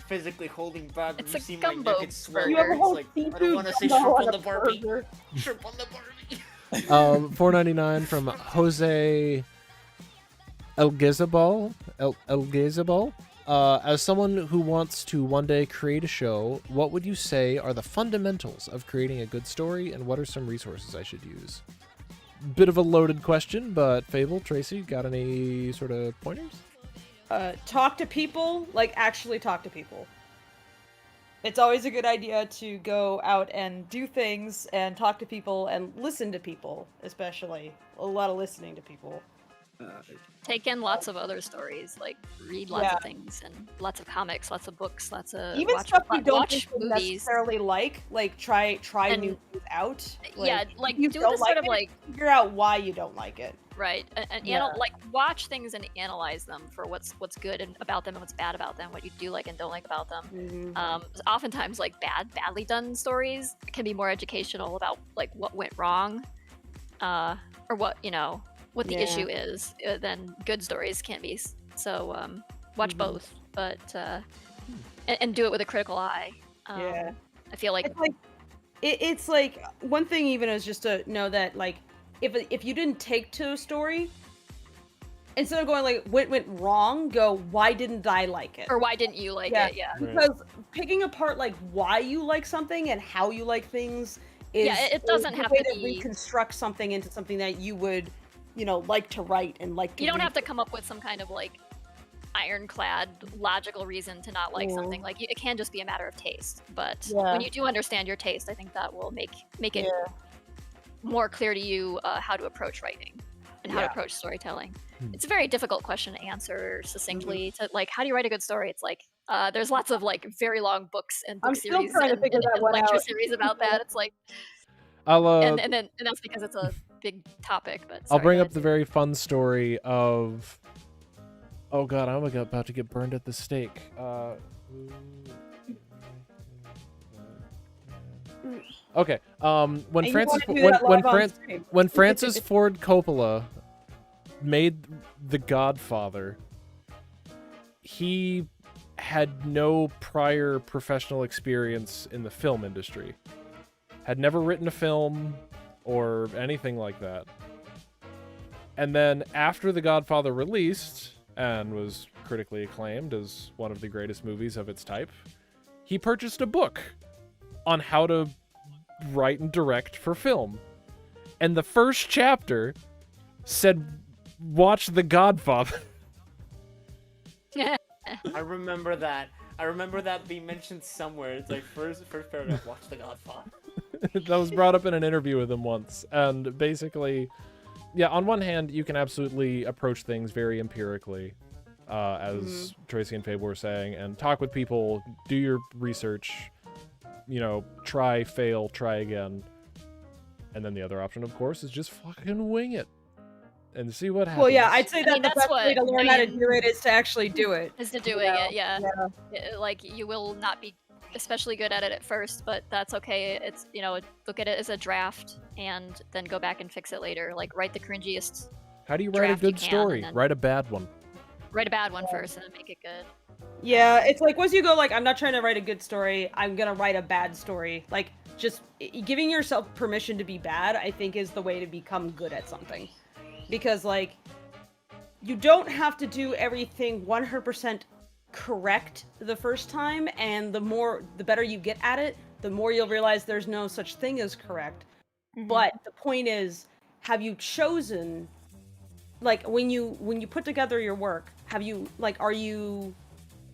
physically holding back. It's You a see my gumbo neck, it's swelling. You have a It's whole like, I seafood don't want to say gumbo shrimp on on a the Barbie. burger. Shrimp on the Barbie. $4.99 from Jose Elgezabal. Elgezabal. As someone who wants to one day create a show, what would you say are the fundamentals of creating a good story, and what are some resources I should use? Bit of a loaded question, but Fable, Tracy, got any sort of pointers? Talk to people, like actually talk to people. It's always a good idea to go out and do things and talk to people and listen to people, especially. A lot of listening to people. take in lots of other stories, like read lots of things and lots of comics, lots of books, lots of even stuff you don't watch movies. necessarily like try And- new things out. yeah, like if you do don't this sort of it, like figure out why you don't like it. right and Yeah. like watch things and analyze them for what's good about them and what's bad about them, what you do like and don't like about them. Mm-hmm. Oftentimes like badly done stories can be more educational about like what went wrong, or what what the issue is, than good stories can be. So watch both, but and do it with a critical eye. I feel like it's like one thing even is just to know that like if you didn't take to a story, instead of going like what went wrong, go why didn't I like it, or why didn't you like it? Yeah, because picking apart like why you like something and how you like things is it doesn't have way to to be reconstruct something into something that you would like to write and like to you don't read. have to come up with some kind of like ironclad logical reason to not like something. Like it can just be a matter of taste, but when you do understand your taste, I think that will make it more clear to you how to approach writing and how to approach storytelling. It's a very difficult question to answer succinctly. To like, how do you write a good story? It's like there's lots of like very long books and book I'm still series trying to and figure that one lecture out. series about that. It's like I'll and that's because it's a big topic. But I'll sorry, bring go up ahead. the very fun story of. Oh god, I'm about to get burned at the stake. Okay. When And Francis you wanna do that live on when stream. when Francis Ford Coppola made The Godfather, he had no prior professional experience in the film industry. had never written a film or anything like that. And then after The Godfather released and was critically acclaimed as one of the greatest movies of its type, he purchased a book on how to write and direct for film. And the first chapter said, watch The Godfather. I remember that. I remember that being mentioned somewhere. It's like first paragraph, watch The Godfather. That was brought up in an interview with him once. And basically, yeah, on one hand, you can absolutely approach things very empirically, as Tracy and Fable were saying, and talk with people, do your research, you know, try, fail, try again. And then the other option, of course, is just fucking wing it and see what happens. Well, yeah, I'd say that the that's best way to what- learn how to do it is to actually do it. Is to doing it, yeah. Like, you will not be especially good at it at first, but that's okay. It's, you know, look at it as a draft and then go back and fix it later. Like, write the cringiest, How do you write a draft you good can, story? and then- Write a bad one. write a bad one first and then make it good. Yeah, it's like once you go like, I'm not trying to write a good story, I'm gonna write a bad story. Like, just giving yourself permission to be bad, I think, is the way to become good at something. Because, like, you don't have to do everything 100% correct the first time, and the better you get at it, the more you'll realize there's no such thing as correct. But the point is, have you chosen, like, when you put together your work, have you, like,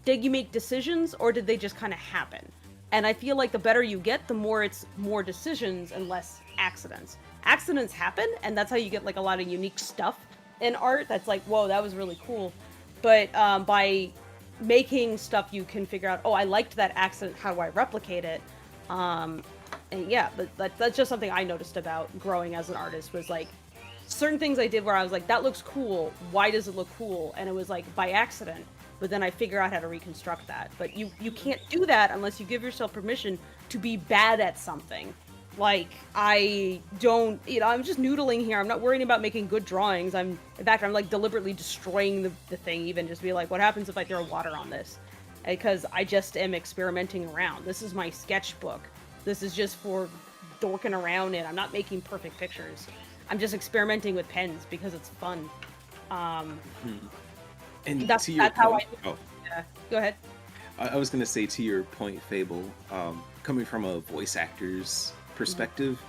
did you make decisions, or did they just kind of happen? And I feel like the better you get, the more it's more decisions and less accidents. Accidents happen, and that's how you get, like, a lot of unique stuff in art that's like, whoa, that was really cool. But by making stuff, you can figure out, oh, I liked that accident, how do I replicate it? And yeah, but that's just something I noticed about growing as an artist, was like, certain things I did where I was like, that looks cool, why does it look cool? And it was like by accident, but then I figure out how to reconstruct that. But you can't do that unless you give yourself permission to be bad at something. Like, I don't, you know, I'm just noodling here. I'm not worrying about making good drawings. In fact, I'm like deliberately destroying the thing, even just be like, what happens if I throw water on this? Because I just am experimenting around. This is my sketchbook. This is just for dorking around in. I'm not making perfect pictures. I'm just experimenting with pens because it's fun. And That's to your how I point, do it. Yeah. Go ahead. I was gonna say, to your point, Fable, coming from a voice actor's perspective,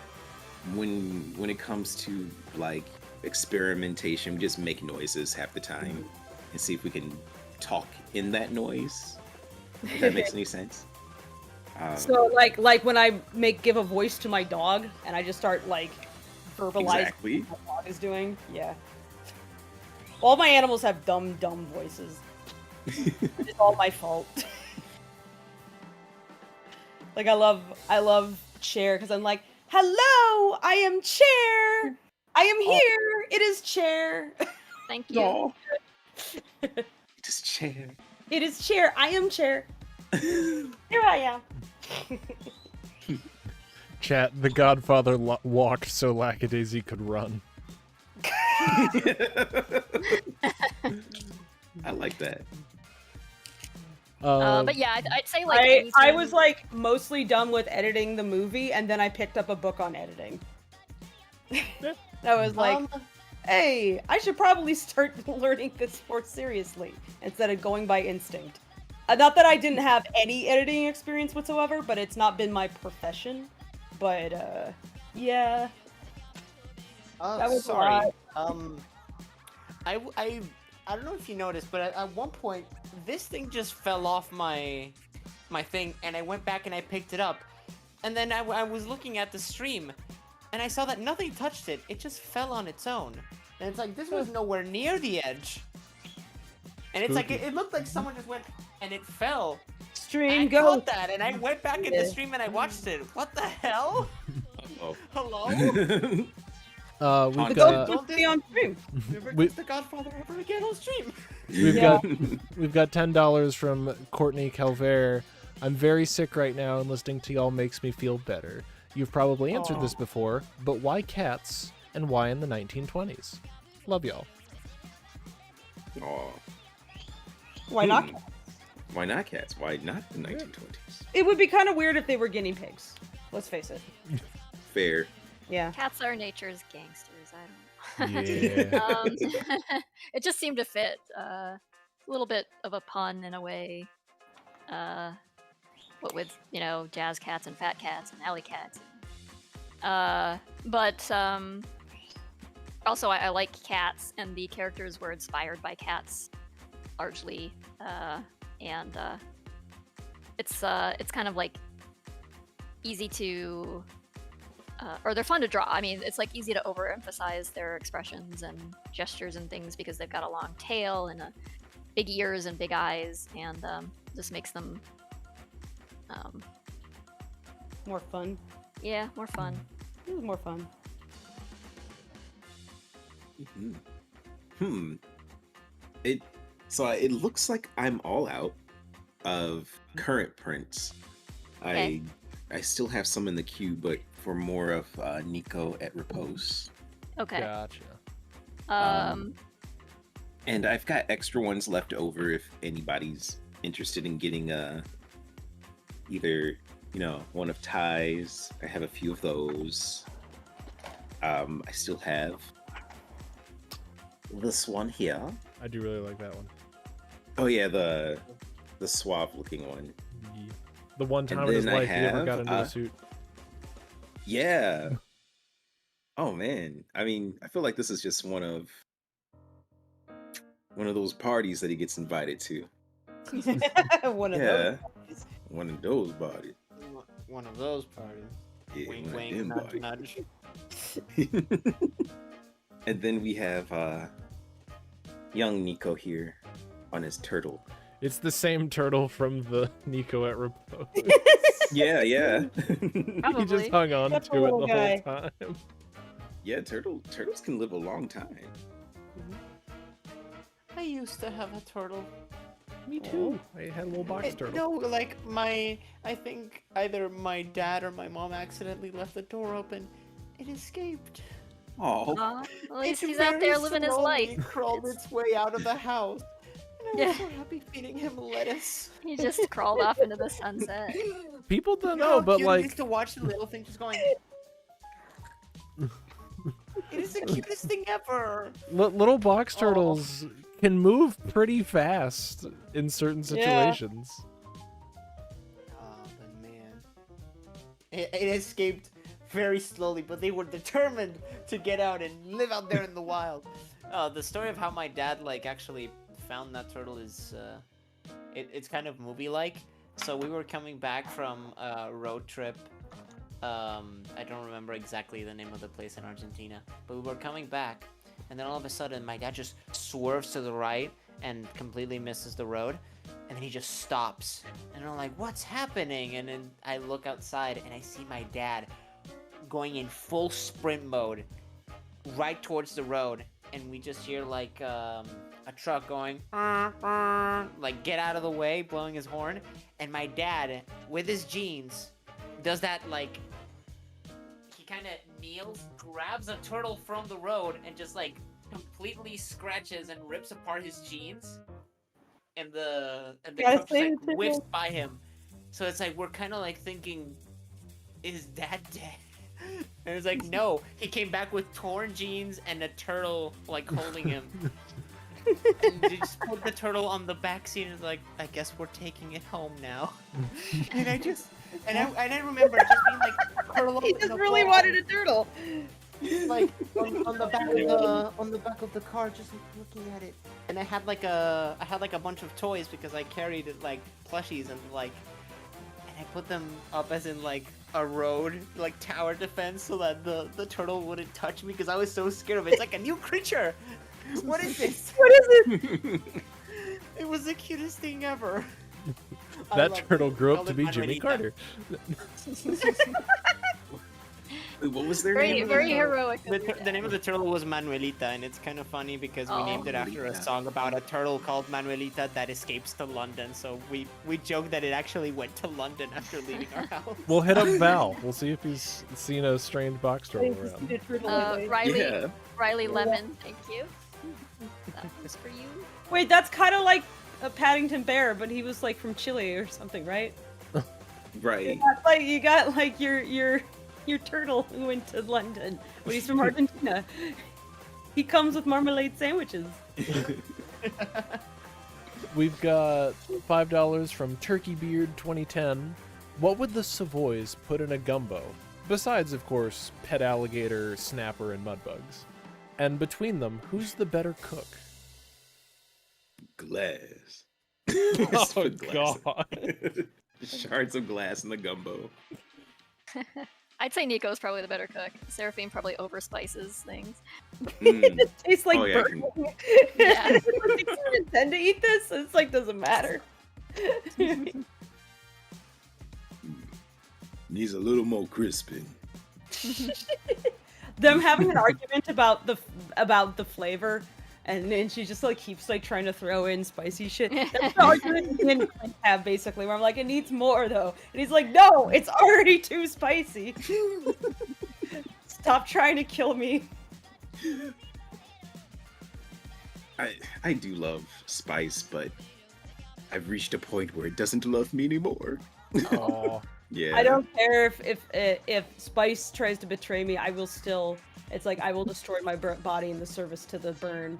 when it comes to like experimentation, we just make noises half the time and see if we can talk in that noise. If that makes any sense. So like when I give a voice to my dog and I just start like verbalizing Exactly. what my dog is doing. Yeah. All my animals have dumb voices. It's all my fault. Like I love Chair because I'm like, hello, I am Chair. I am here. It is Chair. Thank you. No. Just Chair. It is Chair. I am Chair. Here I am. Chat, The Godfather walked so Lackadaisy could run. I like that. But yeah, I'd say like I anything- was like mostly done with editing the movie, and then I picked up a book on editing. I was like, hey, I should probably start learning this more seriously instead of going by instinct. Not that I didn't have any editing experience whatsoever, but it's not been my profession. But yeah. That was a sorry. lot. I don't know if you noticed, but at one point, this thing just fell off my thing, and I went back and I picked it up, and then I was looking at the stream, and I saw that nothing touched it. It just fell on its own, and it's like this was nowhere near the edge, and it's like it looked like someone just went and it fell. Stream I go. caught that, and I went back in the stream and I watched it. What the hell? Oh. Hello? We've The got ghost will be on stream. Never We- gets the Godfather ever again on stream. we've got $10 from Courtney Calvert. I'm very sick right now, and listening to y'all makes me feel better. You've probably answered this before, but why cats and why in the 1920s? Love y'all. Aw. Why not? Why not cats? Why not the 1920s? It would be kind of weird if they were guinea pigs. Let's face it. Fair. Yeah. Cats are nature's gangsters. I don't know. Yeah. It just seemed to fit. A little bit of a pun in a way. What with, jazz cats and fat cats and alley cats. But also I like cats, and the characters were inspired by cats largely. And it's kind of like easy to or they're fun to draw. I mean, it's like easy to overemphasize their expressions and gestures and things because they've got a long tail and big ears and big eyes, and just makes them More fun. yeah, more fun. It was more fun. It looks like I'm all out of current prints. Okay. I still have some in the queue, but for more of Nico at Repose. Okay. Gotcha. And I've got extra ones left over if anybody's interested in getting either, one of Ty's. I have a few of those. I still have this one here. I do really like that one. Oh yeah, the suave looking one. Yeah. The one And time in his then I life he ever have, got into a suit. Yeah. Oh man. I mean, I feel like this is just one of those parties that he gets invited to. One of Yeah. those. One of those parties. One of those parties. Yeah, Wink, one of wink, them nudge, parties. nudge. And then we have young Nico here on his turtle. It's the same turtle from the Nico at Repose. Yeah. He Probably. just hung on That's a to it little the guy. whole time. Yeah, turtles can live a long time. I used to have a turtle. Me too. I had a little box turtle. No, like I think either my dad or my mom accidentally left the door open. It escaped. Oh, Aw, at least It he's out very there living his slowly life. Crawled its way out of the house. And I was Yeah. so happy feeding him lettuce. He just crawled off into the sunset. People don't You know, how but cute it like is to watch the little thing just going. It is the cutest thing ever. little box turtles can move pretty fast in certain Yeah. situations. Oh, but man. It escaped very slowly, but they were determined to get out and live out there in the wild. The story of how my dad actually found that turtle is it's kind of movie-like. So we were coming back from a road trip. I don't remember exactly the name of the place in Argentina, but we were coming back, and then all of a sudden my dad just swerves to the right and completely misses the road, and then he just stops, and I'm like, what's happening? And then I look outside and I see my dad going in full sprint mode right towards the road, and we just hear a truck going like get out of the way, blowing his horn, and my dad with his jeans does that he kind of kneels, grabs a turtle from the road, and just completely scratches and rips apart his jeans, and the Gotta truck save just the whiffs turtle. by him. So it's we're kind of thinking, is Dad dead? And it's no, he came back with torn jeans and a turtle holding him. And they just put the turtle on the back seat and is I guess we're taking it home now. And I remember just being curl up He in just a really ball, wanted a turtle. on the back of the car, just looking at it. And I had a bunch of toys because I carried plushies and I put them up as in a road tower defense so that the turtle wouldn't touch me because I was so scared of it. It's like a new creature. What is this? What is it? It was the cutest thing ever. I That loved turtle it. grew up Called to it be Jimmy Manuelita. Carter. Wait, what was their Very, name? very heroic. of your The name of the turtle was Manuelita, and it's kind of funny because we Oh. named it after a Manuelita. song about a turtle called Manuelita that escapes to London. So we joke that it actually went to London after leaving our house. We'll hit up Val. We'll see if he's seen a strange box turtle around. Riley, Yeah. Riley Lemon, thank you. That was for you. Wait, that's kind of like a Paddington Bear, but he was from Chile or something, right? Right. You got like your turtle who went to London, but he's from Argentina. He comes with marmalade sandwiches. We've got $5 from Turkey Beard 2010. What would the Savoys put in a gumbo? Besides, of course, pet alligator, snapper, and mudbugs. And between them, who's the better cook? Glass. Oh, Put glass. God. Shards of glass in the gumbo. I'd say Nico's probably the better cook. Seraphine probably overspices things. Mm. It tastes like Oh, yeah, I burnt. can- Yeah. Do you intend to eat this? It's like, doesn't matter. Needs a little more crisping. Them having an argument about the flavor, and then she just like keeps like trying to throw in spicy shit. That's the argument me and Clint have basically, where I'm like, it needs more though, and he's like, no, it's already too spicy. Stop trying to kill me. I do love spice, but I've reached a point where it doesn't love me anymore. Aw. Yeah. I don't care if spice tries to betray me. I will still. It's like I will destroy my body in the service to the burn.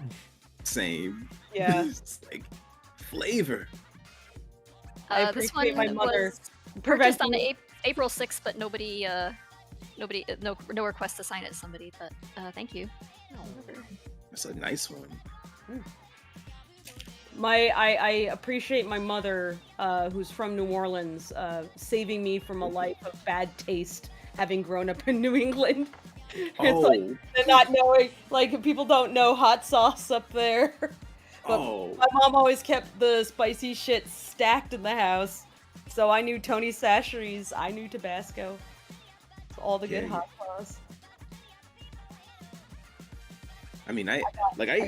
Same. Yeah. It's like flavor. I This appreciate one my mother was purchased on preventing. April 6th, but nobody, no request to sign it to somebody. But thank you. That's a nice one. I appreciate my mother, who's from New Orleans, saving me from a life of bad taste, having grown up in New England. It's like and not knowing, like people don't know hot sauce up there. But my mom always kept the spicy shit stacked in the house, so I knew Tony Chachere's, I knew Tabasco, all the good Yeah. hot sauce. I mean, I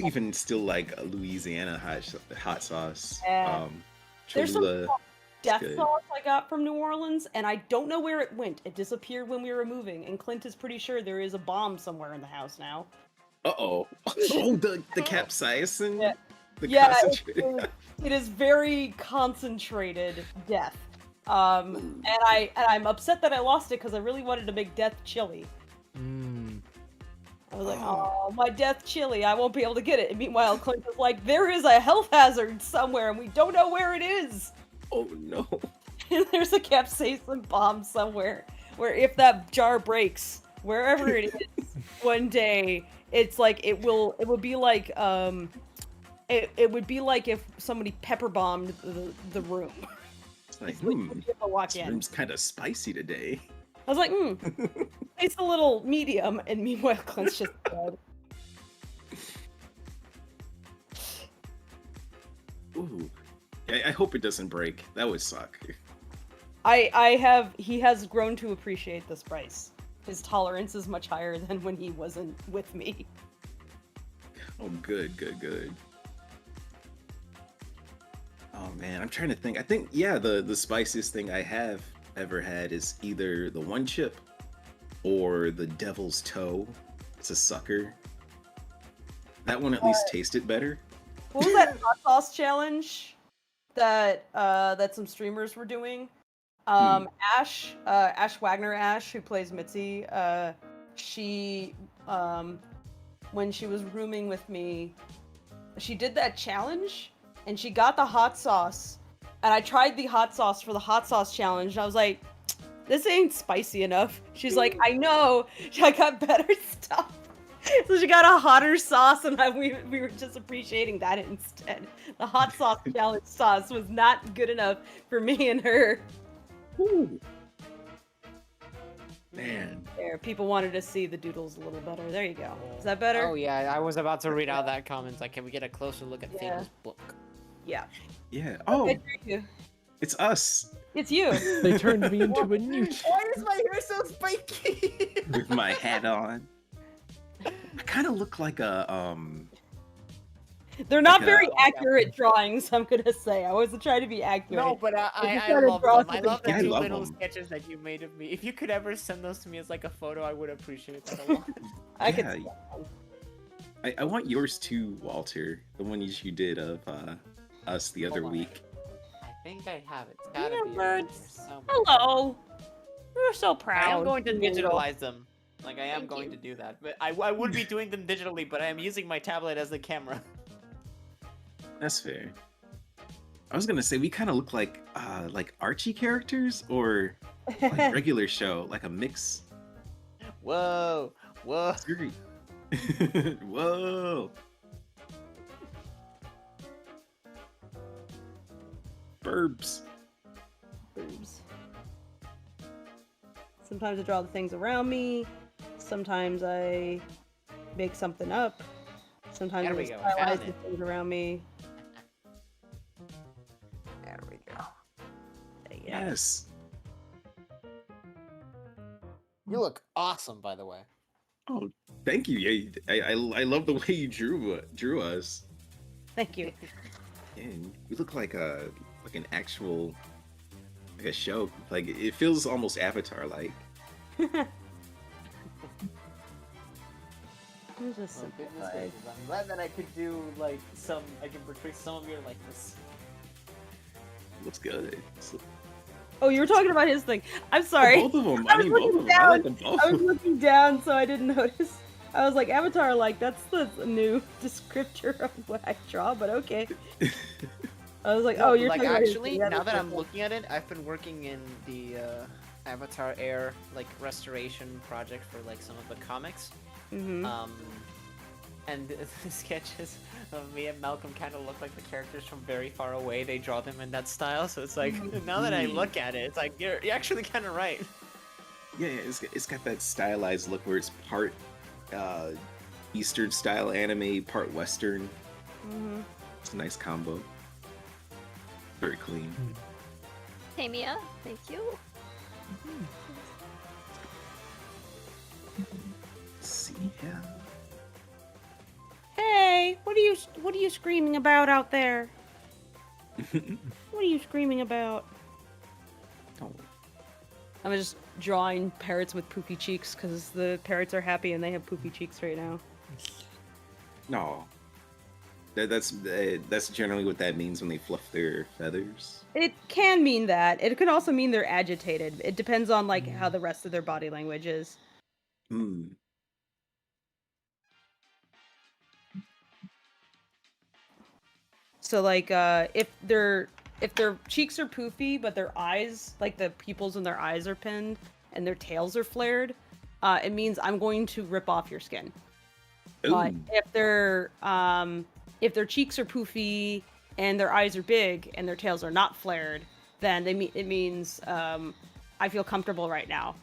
even still like a Louisiana hot sauce. Yeah. There's some Cholula. death good. sauce I got from New Orleans, and I don't know where it went. It disappeared when we were moving, and Clint is pretty sure there is a bomb somewhere in the house now. Oh, the capsaicin. Yeah. The Yeah, concentrate. it is very concentrated death. And I'm upset that I lost it because I really wanted to make death chili. I was like, oh, my death chili, I won't be able to get it. And meanwhile, Clint was like, there is a health hazard somewhere, and we don't know where it is. Oh no. And there's a capsaicin bomb somewhere, where if that jar breaks, wherever it is, one day, it's like, it would be like, it would be like if somebody pepper bombed the room. It's like, walk this in. room's kind of spicy today. I was like, it's a little medium, and meanwhile, Clint's just dead. Ooh. I hope it doesn't break. That would suck. He has grown to appreciate the spice. His tolerance is much higher than when he wasn't with me. Oh, good. Oh man, I'm trying to think. I think, yeah, the spiciest thing I have ever had is either the one chip or the devil's toe. It's a sucker. That one at least tasted better. What was that hot sauce challenge that some streamers were doing? Ash Wagner, who plays Mitzi, she when she was rooming with me, she did that challenge and she got the hot sauce. And I tried the hot sauce for the hot sauce challenge, and I was like, this ain't spicy enough. She's like, I know, I got better stuff. So she got a hotter sauce, and we were just appreciating that instead. The hot sauce challenge sauce was not good enough for me and her. Ooh. Man. There, people wanted to see the doodles a little better. There you go. Is that better? Oh yeah, I was about to read out that comment. Like, can we get a closer look at Fable's book? Yeah. Yeah. Oh, Okay, thank you. it's us It's you. They turned me into a newt. Why is my hair so spiky? with my hat on. I kind of look like a They're not Like, very accurate drawings, I'm gonna say. I wasn't trying to be accurate. No, but just I trying to love draw them. I love the Yeah, I two love little them. sketches that you made of me. If you could ever send those to me as like a photo, I would appreciate that a lot. I could. Yeah. I want yours too, Walter. The one you did of us the other week. think I have it. It's gotta Yeah, be around birds. here somewhere. Hello. We're so I proud. am going to Little. digitalize them. Like, I am Thank going you. to do that. But I would be doing them digitally, but I am using my tablet as the camera. That's fair. I was gonna say we kind of look like Archie characters or like regular show, like a mix. Whoa. Whoa. It's very- Whoa. Burbs. Boobs. Sometimes I draw the things around me. Sometimes I make something up. Sometimes There I we go, stylize found the it. things around me. There we go. Yes. You look awesome, by the way. Oh, thank you. Yeah, I love the way you drew us. Thank you. And we look like an actual like a show. Like it feels almost Avatar like. It's just Oh, goodness simplified. gracious. I'm glad that I could do, like, I can portray some of your likeness. Looks good. Oh, you were talking about his thing. I'm sorry. Both of them. I I was mean, both looking of them. I like them both. I was looking down, so I didn't notice. I was like, Avatar, like, that's the new descriptor of what I draw, but okay. I was like, No, oh, you're like, talking about his actually, thing. now that I'm That's looking at it, I've been working in the Avatar Air, like, restoration project for, like, some of the comics. Mm-hmm. And the sketches of me and Malcolm kind of look like the characters from very far away. They draw them in that style, so it's like, now that I look at it, it's like, you're actually kind of right. Yeah, it's got that stylized look where it's part Eastern style anime, part Western. Mm-hmm. It's a nice combo. Very clean. Hey Mia, thank you. Let's see, yeah. Hey, what are you screaming about out there? What are you screaming about? Oh, I'm just drawing parrots with poofy cheeks because the parrots are happy and they have poofy cheeks right now. no. That's generally what that means when they fluff their feathers. It can mean that. It could also mean they're agitated. It depends on like how the rest of their body language is. Hmm. So like if their cheeks are poofy but their eyes, like the pupils in their eyes are pinned and their tails are flared, it means I'm going to rip off your skin. But if their cheeks are poofy and their eyes are big and their tails are not flared, then it means I feel comfortable right now.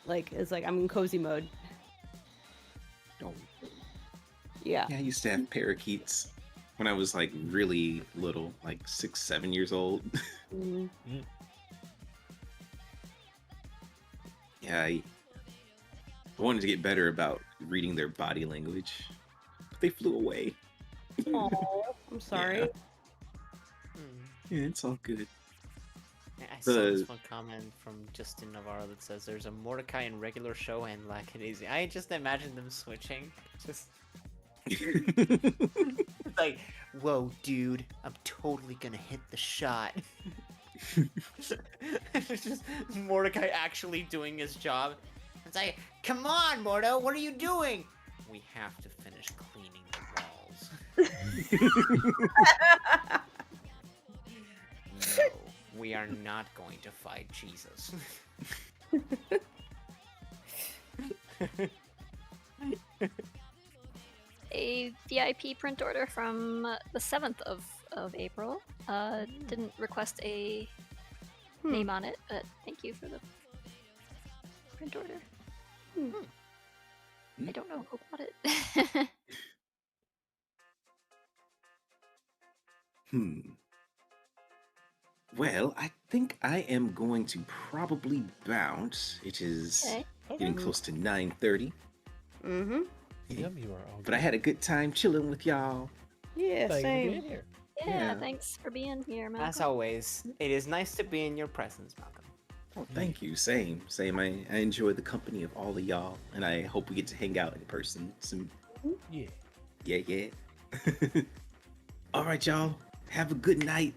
Like it's like I'm in cozy mode. Oh. Yeah. Yeah, I used to have parakeets when I was like really little, like 6, 7 years old. Mhm. Yeah, I wanted to get better about reading their body language, but they flew away. Oh, I'm sorry. Yeah. Yeah, it's all good. I saw this The- one comment from Justin Navarro that says there's a Mordecai in regular show and Lackadaisy. I just imagine them switching. Just like, whoa, dude, I'm totally gonna hit the shot. It's just Mordecai actually doing his job. It's like, come on, Mordo, what are you doing? We have to finish cleaning the walls. No, we are not going to fight Jesus. A VIP print order from the 7th of April. Didn't request a name on it, but thank you for the print order. I don't know who bought it. Well, I think I am going to probably bounce. It is Okay. getting close to 9:30. Mm-hmm. Yep, you are all But I had a good time chilling with y'all. Yeah, Thank you for same. being here. Yeah, Yeah. thanks for being here, Malcolm. As always, it is nice to be in your presence, Malcolm. Oh, thank you. Same. I enjoy the company of all of y'all, and I hope we get to hang out in person soon. Yeah. Yeah. All right, y'all. Have a good night.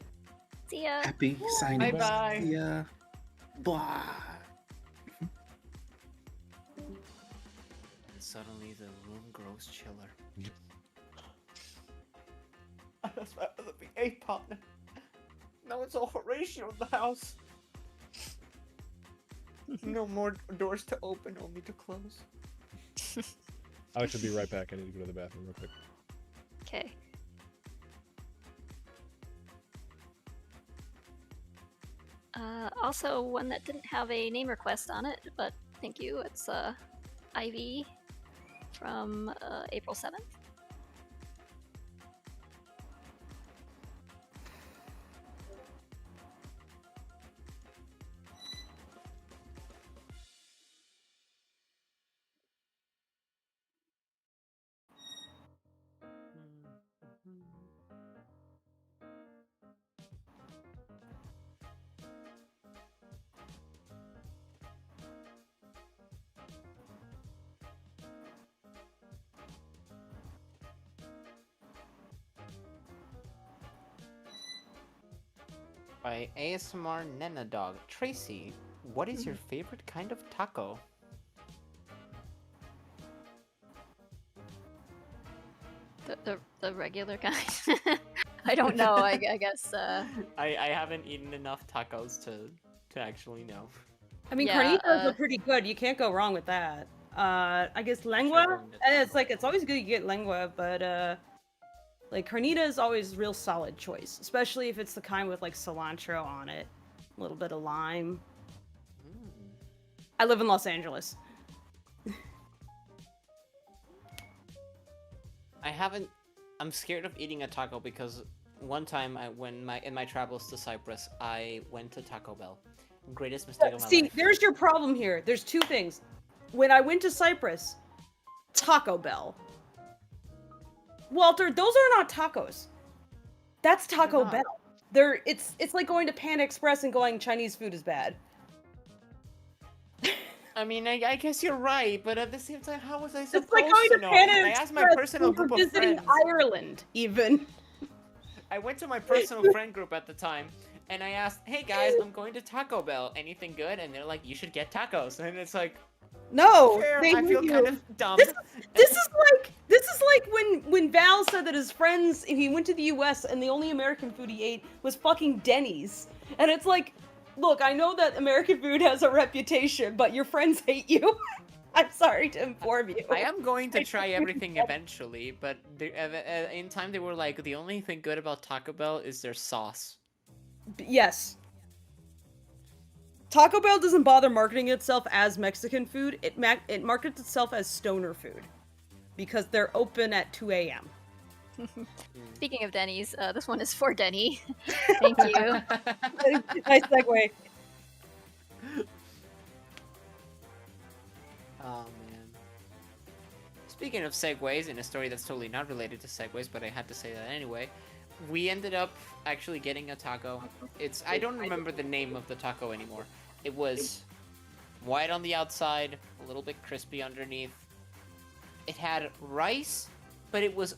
See ya. Happy signing. Bye-bye. See ya. Blah. And suddenly the room grows chiller. I was about to be a partner. Now it's all Horatio in the house. No more doors to open, only to close. I should be right back. I need to go to the bathroom real quick. Okay. Also, one that didn't have a name request on it, but thank you. It's Ivy from April 7th. By ASMR Nena Dog. Tracy, what is your favorite kind of taco? The regular kind. I don't know. I guess. I haven't eaten enough tacos to actually know. I mean, Yeah, carnitas are pretty good. You can't go wrong with that. I guess lengua. And it's always good to get lengua, but like carnita is always a real solid choice, especially if it's the kind with like cilantro on it, a little bit of lime. I live in Los Angeles. I'm scared of eating a taco because one time in my travels to Cyprus, I went to Taco Bell. Greatest mistake of my See, life. there's your problem here. There's two things. When I went to Cyprus, Taco Bell. Walter, those are not tacos. That's Taco Bell. It's like going to Panda Express and going Chinese food is bad. I mean, I guess you're right, but at the same time, how was I supposed It's like going to know? Panda I Express asked my personal when we're group of visiting friends. Ireland, even. I went to my personal friend group at the time, and I asked, "Hey guys, I'm going to Taco Bell. Anything good?" And they're like, "You should get tacos." And it's like, No, fair, they I feel you. kind of dumb. This is like when Val said that his friends, he went to the U.S. and the only American food he ate was fucking Denny's, and it's like, look, I know that American food has a reputation, but your friends hate you. I'm sorry to inform you. I am going to try everything eventually, but in time they were like, the only thing good about Taco Bell is their sauce. Yes. Taco Bell doesn't bother marketing itself as Mexican food. It markets itself as stoner food because they're open at 2 a.m. Speaking of Denny's, this one is for Denny. Thank you. Nice segue. Oh man. Speaking of segues, in a story that's totally not related to segues, but I had to say that anyway, we ended up actually getting a taco. I don't remember the name of the taco anymore. It was white on the outside, a little bit crispy underneath. It had rice, but it was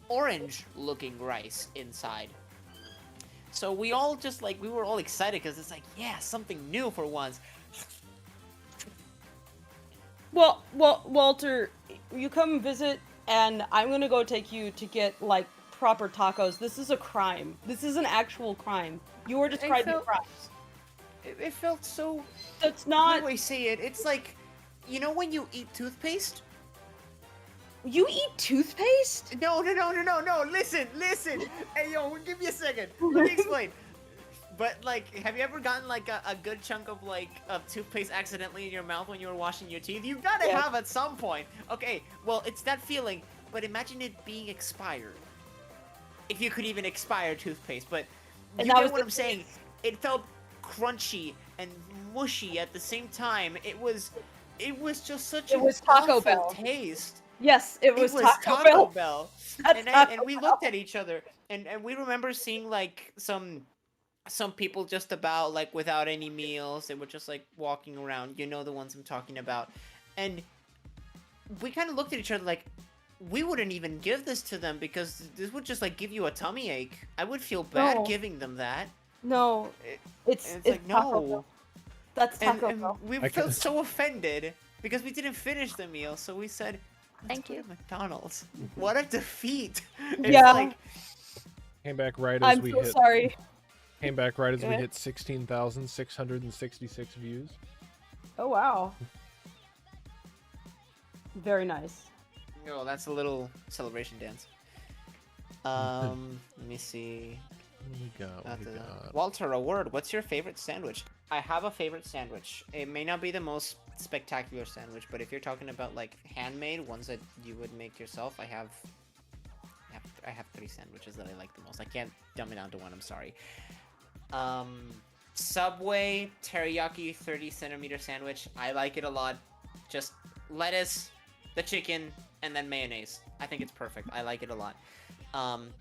orange looking rice inside. So we all just we were all excited because it's like, yeah, something new for once. Well, Walter, you come visit, and I'm gonna go take you to get like proper tacos. This is a crime. This is an actual crime. You are describing crimes. It felt so. That's not. How do I say it? It's like, you know when you eat toothpaste? You eat toothpaste? No. Listen. Hey, yo, give me a second. Let me explain. But have you ever gotten a good chunk of of toothpaste accidentally in your mouth when you were washing your teeth? You gotta have at some point. Okay, well, it's that feeling, but imagine it being expired. If you could even expire toothpaste, but you know what I'm saying? It felt crunchy and mushy at the same time. It was just such a Taco Bell taste. Yes, it was Taco Bell. And we Bell. looked at each other, and we remember seeing some people just about without any meals. They were just walking around. You know the ones I'm talking about. And we kind of looked at each other like, we wouldn't even give this to them because this would just give you a tummy ache. I would feel bad giving them that. No, it's like, Taco no. Bell. That's Taco And Bell. we I felt can- so offended because we didn't finish the meal, so we said, let's Thank go you. to McDonald's. What a defeat! It's Yeah. like, Came back right as I'm we so hit. sorry. Came back right as Go we ahead. hit 16,666 views. Oh wow. Very nice. oh, that's a little celebration dance. Let me see. What we got? What we got? Walter, a word. What's your favorite sandwich? I have a favorite sandwich. It may not be the most spectacular sandwich, but if you're talking about like handmade ones that you would make yourself, I have 3 sandwiches that I like the most. I can't dumb it down to one. I'm sorry. Subway teriyaki 30-centimeter sandwich. I like it a lot. Just lettuce, the chicken, and then mayonnaise. I think it's perfect. I like it a lot.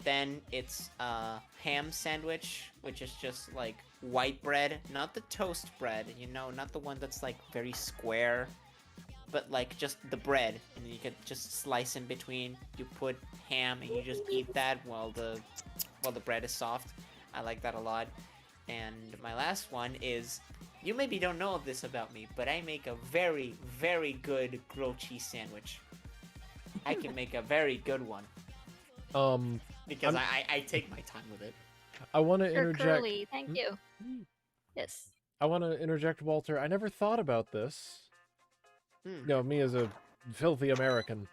Then it's ham sandwich, which is just like white bread, not the toast bread, you know, not the one that's like very square, but like just the bread, and then you could just slice in between. You put ham and you just eat that while the bread is soft. I like that a lot. And my last one is, you maybe don't know this about me, but I make a very, very good grilled cheese sandwich. I can make a very good one. Because I take my time with it. I want to You're interject. curly. Thank you. Yes. I want to interject, Walter. I never thought about this. Hmm. No, me as a filthy American.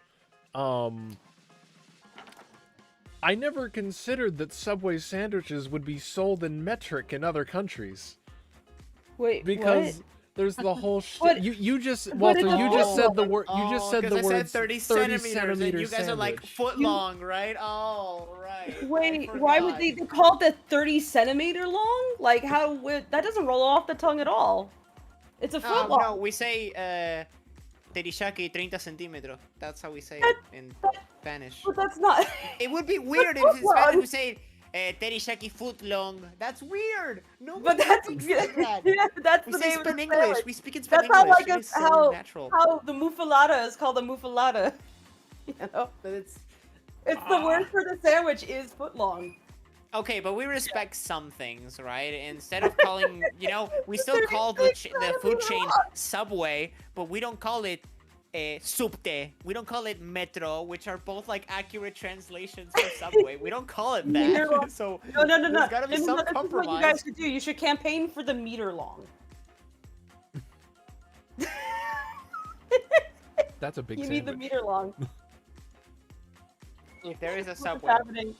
I never considered that Subway sandwiches would be sold in metric in other countries. Wait, Because what? there's the whole shit. What? You just What Walter, did you you just do? said the word. You just said the 'cause I words said 30 centimeters, and you guys are like foot long, right? Oh, right. I Wait, why would forgot. they call it the 30-centimeter long? Like, how would that doesn't roll off the tongue at all? It's a foot long. No, we say teriyaki 30 centímetros. That's how we say That- it in Spanish. But that's not. It would be weird if in Spanish we say teriyaki foot long. That's weird. No, But that's that. yeah, that's We the say name of the spin English. sandwich. We speak in spin That's English. how like It is so natural. how the muffalata is called a muffalata. You know, But it's the word for the sandwich is foot long. okay, but we respect some things, right? Instead of calling, you know, we still call the food chain Subway, but we don't call it Subte. We don't call it Metro, which are both like accurate translations for Subway. We don't call it Meter long. that. So No. there's gotta be some This is what you compromise. guys should do. You should campaign for the meter long. That's a big You sandwich. need the meter long. If there is a What's Subway, happening?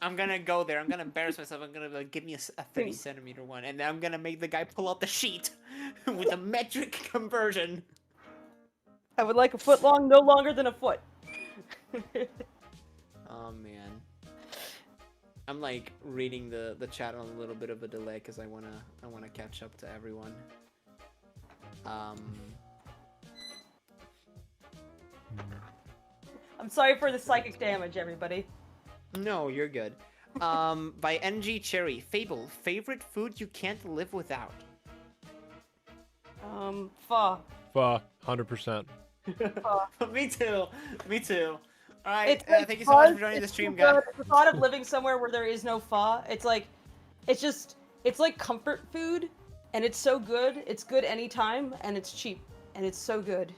I'm gonna go there. I'm gonna embarrass myself. I'm gonna be like, give me a 30-centimeter one, and then I'm gonna make the guy pull out the sheet with a metric conversion. I would like a foot long, no longer than a foot. Oh man, I'm like reading the chat on a little bit of a delay because I wanna catch up to everyone. I'm sorry for the psychic damage, everybody. No, you're good. By NG Cherry, Fable, favorite food you can't live without. Pho. Fuck, 100%. Me too. Me too. All right. It's Thank you so much fun, for joining the it's stream, so guys. good. The thought of living somewhere where there is no pho, it's like comfort food, and it's so good. It's good anytime, and it's cheap, and it's so good.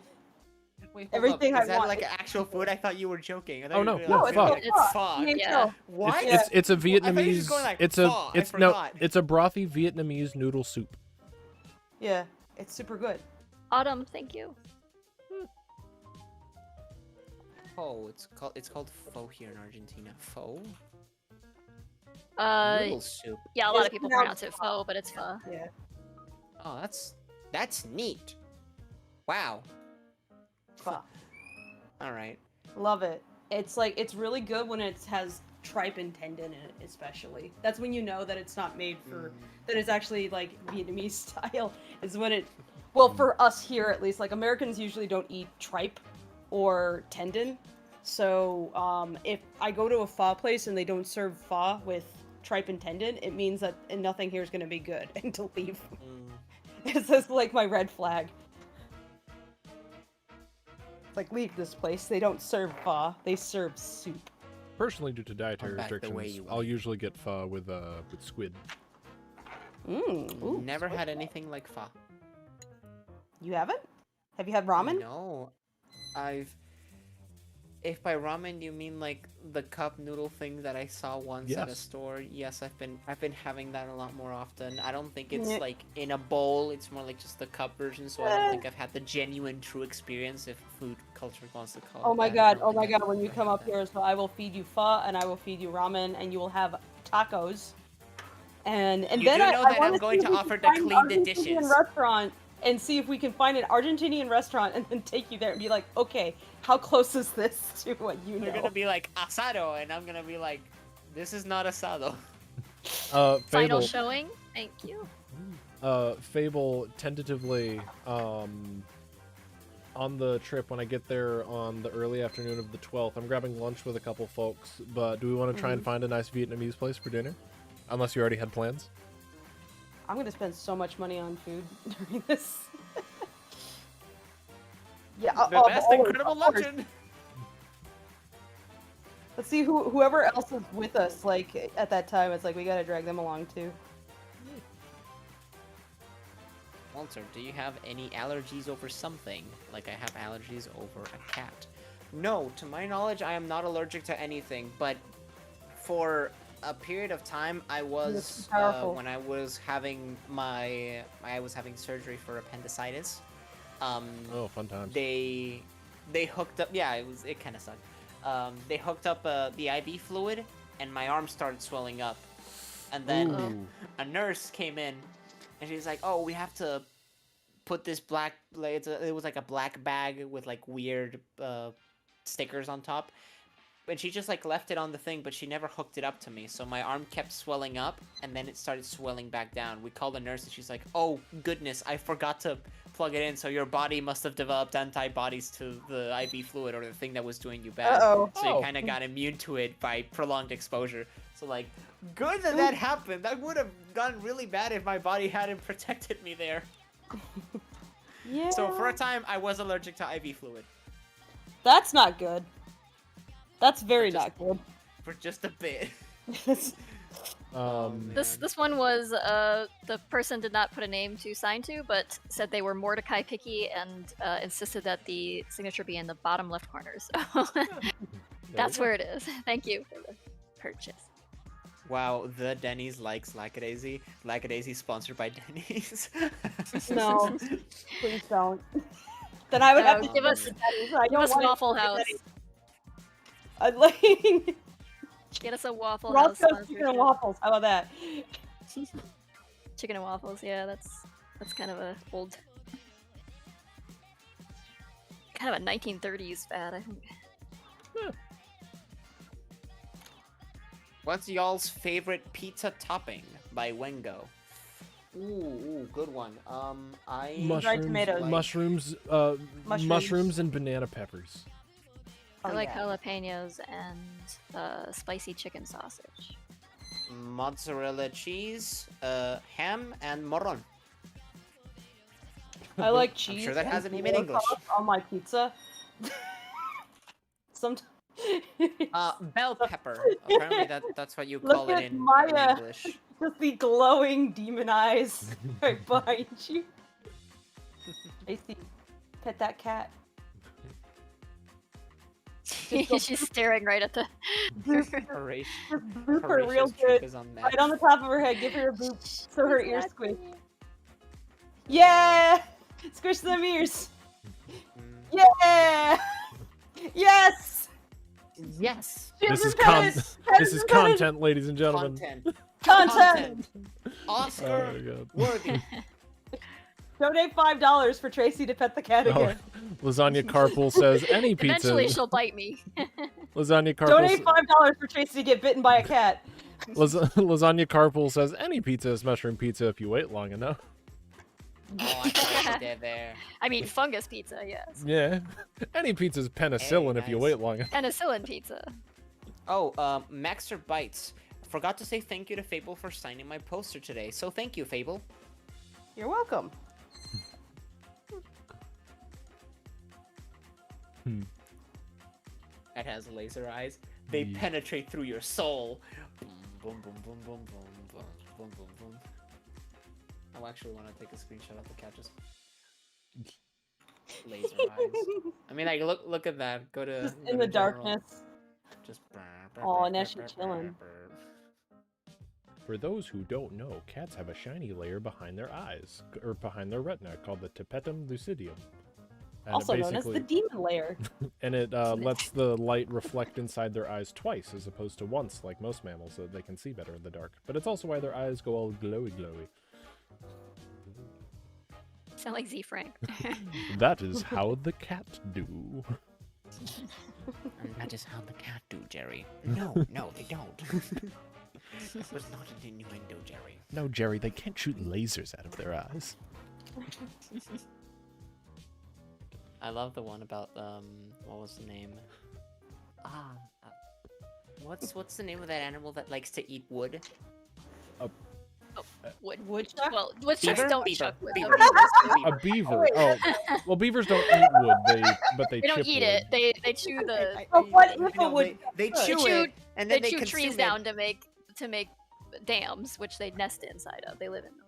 Wait, hold Everything up. I Is that want. like actual food? I thought you were joking. I thought Oh, you no, were no, like, pho. like, It's fuck. Yeah. What? It's a I thought you were just Vietnamese. going like, it's pho. a I it's no forgot. it's a brothy Vietnamese noodle soup. Yeah, it's super good. Autumn, thank you. Pho. It's called pho here in Argentina. Pho. Uh, Noodle soup. yeah, a lot It's of people pronounced pronounce it pho, but it's pho. Yeah. Oh, that's neat. Wow. Pho. All right. Love it. It's really good when it has tripe and tendon in it, especially. That's when you know that it's not made for that it's actually like Vietnamese style. Is when it, well, for us here at least, like Americans usually don't eat tripe or tendon. So if I go to a pho place and they don't serve pho with tripe and tendon, it means that nothing here is gonna be good and to leave. It's just like my red flag. It's like, leave this place. They don't serve pho. They serve soup. Personally, due to dietary back the way restrictions, you I'll went. usually get pho with squid. Ooh, Never sweet. had anything like pho. You haven't? Have you had ramen? No, I've. If by ramen you mean like the cup noodle thing that I saw once at a Yes. store, yes, I've been having that a lot more often. I don't think it's Yeah. like in a bowl. It's more like just the cup version. So I don't think I've had the genuine, true experience. If food culture wants to call it. Oh my that. I god, don't oh my think I've god, when you ever come had up that. here, so I will feed you pho and I will feed you ramen and you will have tacos. And You then do I know that wanna I'm going see if to we offer can to find an clean the Argentinian dishes. restaurant and see if we can find an Argentinian restaurant and then take you there and be like, okay, how close is this to what you They're know? gonna be like asado, and I'm gonna be like, this is not asado. Final Fable. showing. Thank you. Fable tentatively on the trip when I get there on the early afternoon of the 12th. I'm grabbing lunch with a couple folks, but do we want to try and find a nice Vietnamese place for dinner? Unless you already had plans. I'm gonna spend so much money on food during this. Yeah, The best always, incredible of course. luncheon. Let's see whoever else is with us, like, at that time, it's like, we gotta drag them along, too. Walter, do you have any allergies over something? Like I have allergies over a cat. No, to my knowledge, I am not allergic to anything, but for a period of time, I was, powerful. when I was having surgery for appendicitis. Oh, fun times. They hooked up, yeah, it kind of sucked. They hooked up the IV fluid, and my arm started swelling up. And then Ooh. a nurse came in, and she's like, "Oh, we have to put this black, like, it was like a black bag with like weird stickers on top." And she just like left it on the thing, but she never hooked it up to me. So my arm kept swelling up, and then it started swelling back down. We called the nurse, and she's like, "Oh goodness, I forgot to plug it in. So your body must have developed antibodies to the IV fluid or the thing that was doing you bad. Uh-oh. So Oh. you kind of got immune to it by prolonged exposure." So like, good that happened. That would have gotten really bad if my body hadn't protected me there. Yeah. So for a time, I was allergic to IV fluid. That's not good. That's very Just- not good. For just a bit. This one was the person did not put a name to sign to, but said they were Mordecai picky and insisted that the signature be in the bottom left corner. So that's where it is. Thank you for the purchase. Wow, the Denny's likes Lackadaisy. Lackadaisy sponsored by Denny's. No, please don't. Then I would have to give us I give don't us want it Waffle to be House. Denny's. I'd like Get us a Waffle House. Roscoe's Chicken and sponsorship. Waffles. How about that? Chicken and waffles. Yeah, that's kind of a old, kind of a 1930s fad, I think. What's y'all's favorite pizza topping by Wengo? Ooh, good one. I Dried tomatoes. Mushrooms, mushrooms and banana peppers. I like yeah. jalapenos and spicy chicken sausage. mozzarella cheese, ham, and morron. I like cheese. I'm sure that and hasn't even tomato English. sauce on my pizza. Sometimes. Bell pepper. Apparently that's what you Look call it at in Maya. English. Just the glowing demon eyes right behind you. Stacy, pet that cat. She's staring right at the. Horatio. Just boop her real Horatius trip good. is on that. Right on the top of her head. Give her a boop so her ears squish. Yeah! Squish them ears. Yeah! Yes! Yes. This is Pet this is it. content, ladies and gentlemen. Content! Oscar Oh, God. worthy. Donate $5 for Tracy to pet the cat Oh, again. Lasagna Carpool says any pizza. Eventually, she'll bite me. Lasagna Carpool. Donate $5 for Tracy to get bitten by a cat. Lasagna Carpool says any pizza is mushroom pizza if you wait long enough. Oh, I thought you did there. I mean, fungus pizza, yes. Yeah. Any pizza's penicillin if you nice. wait long enough. Penicillin pizza. Oh, Maxer Bites. Forgot to say thank you to Fable for signing my poster today. So thank you, Fable. You're welcome. It has laser eyes. They penetrate through your soul. Boom, boom, boom, boom, boom, boom, boom, boom, boom. I actually want to take a screenshot of the cat just laser eyes. I mean, like look at that. Go to Just go in to the general. darkness. Just. Aw, now she chilling. For those who don't know, cats have a shiny layer behind their eyes, or behind their retina, called the tapetum lucidium. And Also known as the demon layer. And it lets the light reflect inside their eyes twice, as opposed to once, like most mammals, so that they can see better in the dark. But it's also why their eyes go all glowy. Sound like Z Frank. That is how the cat do. That is how the cat do, Jerry. No, they don't. That was not an innuendo, Jerry. No, Jerry, they can't shoot lasers out of their eyes. I love the one about what was the name? What's the name of that animal that likes to eat wood? Woodchuck? Well, woodchucks Beaver? don't Beaver. chuck wood. Beaver. though. A beaver. Oh, well, beavers don't eat wood. They They don't chip eat wood. it. They chew the Oh, what if No, a wood? they they chew chew it and then they they chew consume trees it. down to make dams, which they nest inside of. They live in them.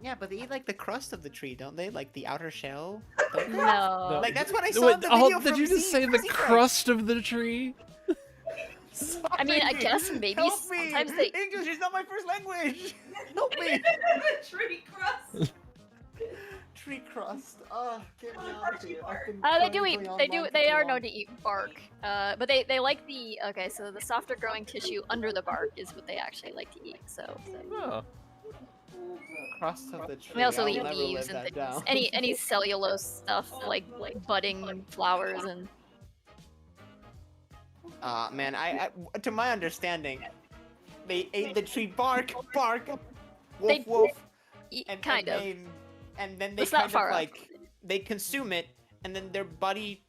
Yeah, but they eat like the crust of the tree, don't they? Like the outer shell. No. Like that's what I saw Wait, in the video did from you just say the crust of the tree? I mean, I guess maybe Help me! sometimes they. English is not my first language. Help me! Tree crust. Tree crust. Get me out of here. I've been They do eat. chronically They do. online for They too are long. known to eat bark. But they like the. Okay, so the softer growing tissue under the bark is what they actually like to eat. So. Oh. Crust of the tree. We also I'll eat never leaves live and that things. down. Any cellulose stuff like budding flowers and. Man, I to my understanding, they ate the tree bark, woof, They- woof, Kind of. and then they It's not kind of far off. like they consume it, and then their body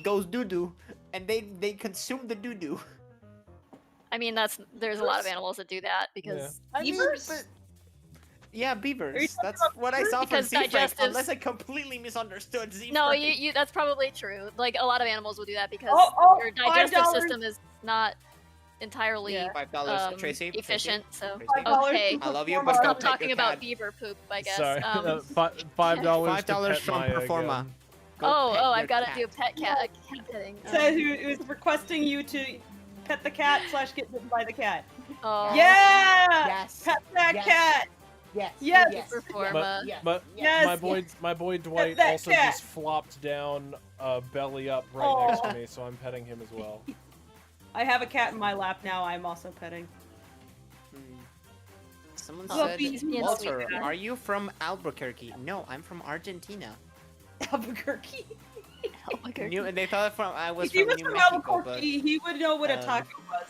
goes doo doo, and they consume the doo doo. I mean, there's a lot of animals that do that because Beavers? Yeah, beavers. That's what I saw from Because Sea Frank, digestives- unless I completely misunderstood Sea no, Frank. you that's probably true. Like a lot of animals will do that because your $5. digestive system is not entirely $5, Tracy. efficient. So $5 okay, I love you, We'll but stop don't pet talking your about cat. beaver poop. I guess. Sorry. $5 $5 to pet from Maya Performa. again. Go pet I've your got to cat. do cat cat petting. Said who is requesting you to pet the cat / get bitten by the cat. Oh, Yeah! Yes. Pet that Yes. cat! Yes. Yes. Yes. Performa. Yes. But Yes. my boy Dwight that also cat. just flopped down, belly up right Aw. next to me, so I'm petting him as well. I have a cat in my lap now. I'm also petting. Someone Oh, said, he's being Walter, sweet. are you from Albuquerque? No, I'm from Argentina. Albuquerque. Knew, and they thought I was If he from was New from Mexico, but Albuquerque, he would know what a um, taco was.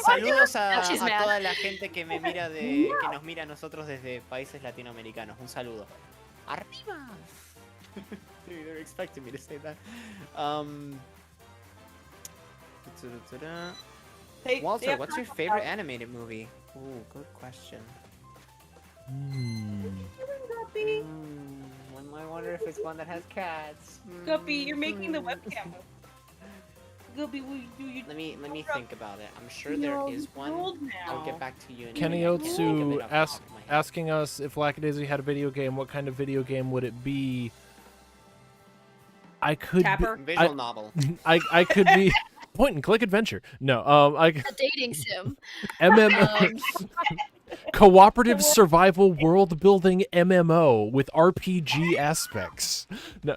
saludos a She's mad. toda la gente que me mira que nos mira a nosotros desde países latinoamericanos. Un saludo. Arriba. Dude, they're expecting me to say that. Walter, what's your favorite animated movie? Ooh, good question. I wonder if it's one that has cats. Guppy, you're making the webcam. Guppy, will you do your... Let me think about it. I'm sure there is one. I'll get back to you. In Kenny a minute. I can't think of Otsu it off the top of my head. asking us if Lackadaisy had a video game, what kind of video game would it be? I could Tapper? Visual novel. I could be point and click adventure. No, A dating sim. cooperative survival world building MMO with RPG aspects. No,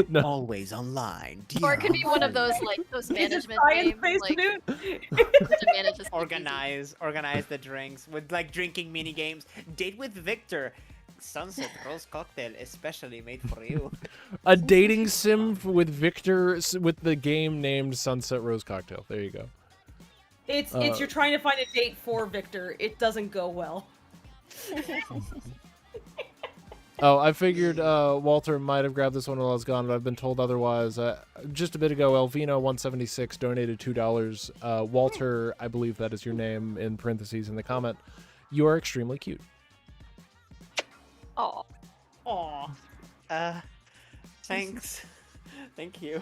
no. Always online. Or it could be one of those those management games. Like, to manage a Organize the drinks with like drinking mini games. Date with Victor. Sunset Rose Cocktail, especially made for you. A dating sim with Victor with the game named Sunset Rose Cocktail. There you go. It's you're trying to find a date for Victor. It doesn't go well. Oh, I figured Walter might have grabbed this one while I was gone, but I've been told otherwise. Just a bit ago, Elvino176 donated $2. Walter, I believe that is your name in parentheses in the comment. You are extremely cute. oh, Aw. Thanks. Thank you.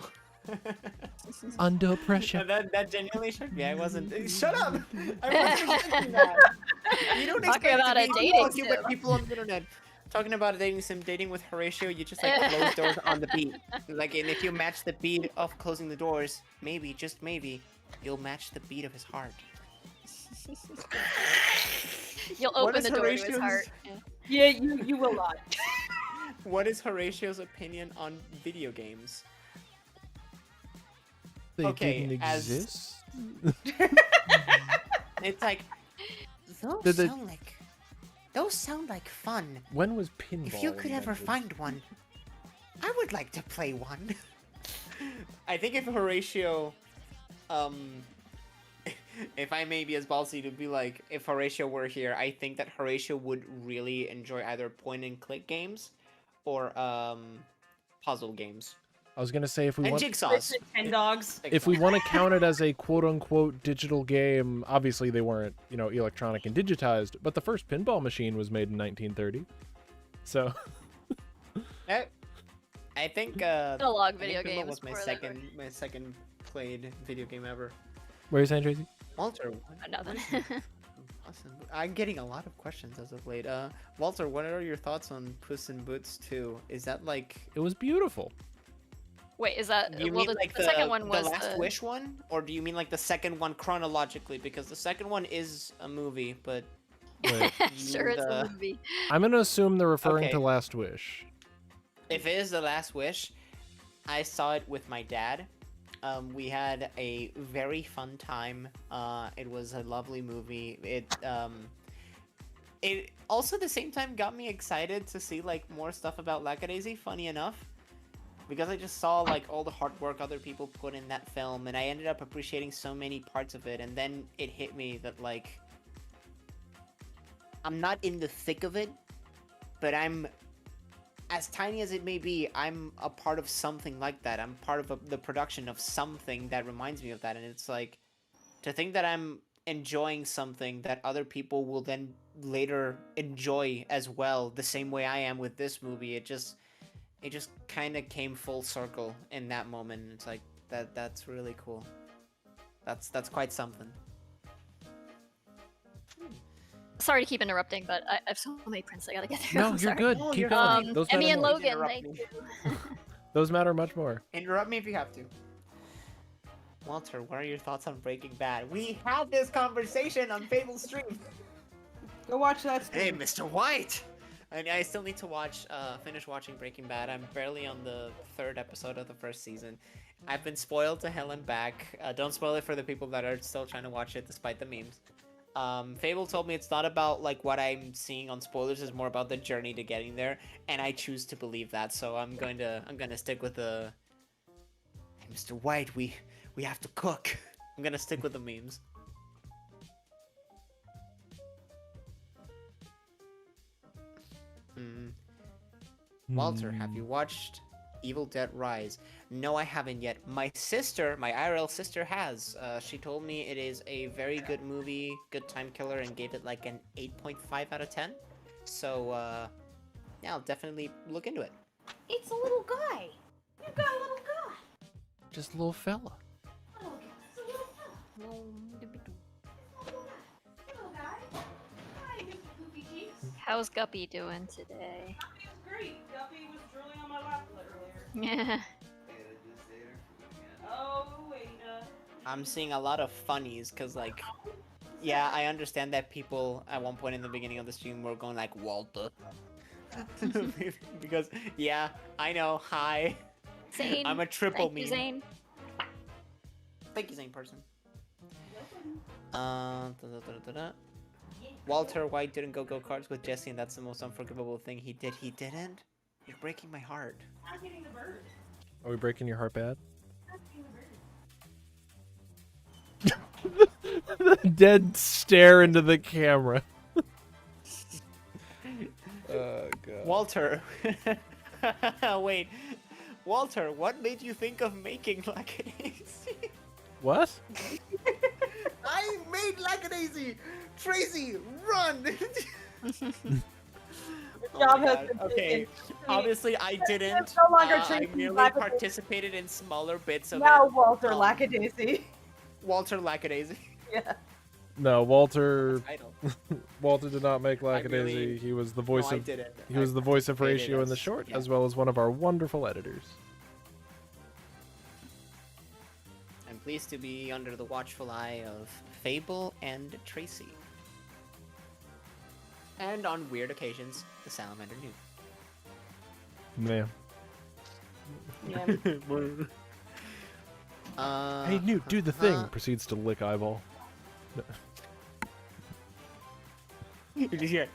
Under pressure. That genuinely shocked me. I wasn't. Shut up! I wasn't expecting that. You don't Talking expect about to a be dating talking with sim. people on the internet. Talking about dating with Horatio, you just like close doors on the beat. Like, and if you match the beat of closing the doors, maybe, just maybe, you'll match the beat of his heart. You'll What open is the door to his Horatio's- heart. Yeah, you will not. What is Horatio's opinion on video games? They Okay, didn't as- exist. It's like, Those Did they- sound like fun. When was pinball? If you could ever invented? find one, I would like to play one. I think if Horatio, if I may be as ballsy to be like, if Horatio were here, I think that Horatio would really enjoy either point and click games or puzzle games. I was gonna say if we And want jigsaws. 10 dogs. if we want to count it as a quote unquote digital game, obviously they weren't, electronic and digitized, but the first pinball machine was made in 1930. So I think Analog I video think pinball games. was my before that second played video game ever. what are you saying, Tracy? Walter, were- Nothing. awesome. I'm getting a lot of questions as of late. Walter, what are your thoughts on Puss in Boots 2? Is that like It was beautiful. Wait, is that? Do you well, mean the, like the second one was the Last the... Wish one, or do you mean like the second one chronologically? Because the second one is a movie, but Wait, Sure, it's the- a movie. I'm gonna assume they're referring Okay. to Last Wish. if it is the Last Wish, I saw it with my dad. We had a very fun time. It was a lovely movie. It also at the same time got me excited to see like more stuff about Lackadaisy. Funny enough, because I just saw like all the hard work other people put in that film, and I ended up appreciating so many parts of it. And then it hit me that like I'm not in the thick of it, but I'm, as tiny as it may be, I'm a part of something like that. I'm part of the production of something that reminds me of that. And it's like, to think that I'm enjoying something that other people will then later enjoy as well, the same way I am with this movie, it just kind of came full circle in that moment. It's like, that's really cool. That's quite something. Sorry to keep interrupting, but I have so many prints I gotta get through. No, I'm you're sorry. good. Oh, Keep you're going. fine. Those Emmy matter and more. Logan, Interrupt thank me. you. Those matter much more. Interrupt me if you have to. Walter, what are your thoughts on Breaking Bad? We had this conversation on Fable Stream. Go watch that. Hey, Mr. White! I still need to finish watching Breaking Bad. I'm barely on the 3rd episode of the 1st season. I've been spoiled to hell and back. Don't spoil it for the people that are still trying to watch it despite the memes. Fable told me it's not about like what I'm seeing on spoilers, it's more about the journey to getting there, and I choose to believe that. So I'm going to stick with the hey, Mr. White, we have to cook. I'm gonna stick with the memes. Walter, have you watched Evil Dead Rise? No, I haven't yet. My sister, my IRL sister has. She told me it is a very good movie, good time killer, and gave it like an 8.5 out of 10. So, yeah, I'll definitely look into it. It's a little guy. You got a little guy. Just a little fella. Little guy. It's a little fella. Little guy. Hi, Mr. Goofy Cheeks. How's Guppy doing today? Guppy was great. Guppy was drooling on my lap earlier. Yeah. Oh, wait. I'm seeing a lot of funnies, because, like, yeah, I understand that people at one point in the beginning of the stream were going like, Walter. Because, yeah, I know, hi. Zane. I'm a triple Thank you, meme. Zane. Thank you, Zane person. Walter White didn't go karts with Jesse, and that's the most unforgivable thing he did. He didn't? You're breaking my heart. I'm getting the bird. Are we breaking your heart bad? The dead stare into the camera. Oh god. Walter. Wait. Walter, what made you think of making Lackadaisy? What? I made Lackadaisy! Tracy, run! Oh job my has God. been Okay, taken. obviously I didn't. no longer I Tracy merely Lackadaisy. participated in smaller bits of Now it. Walter Um, Lackadaisy. Walter Lackadaisy. Yeah. No, Walter. Title. Walter did not make Lackadaisy. really- He was the voice I of. didn't. He was I the voice of participated Horatio in the as- short, yeah. as well as one of our wonderful editors. I'm pleased to be under the watchful eye of Fable and Tracy. And on weird occasions, the Salamander Newt. Man. Yeah. Hey, Newt, do the thing. Proceeds to lick eyeball. Yeah. Yeah.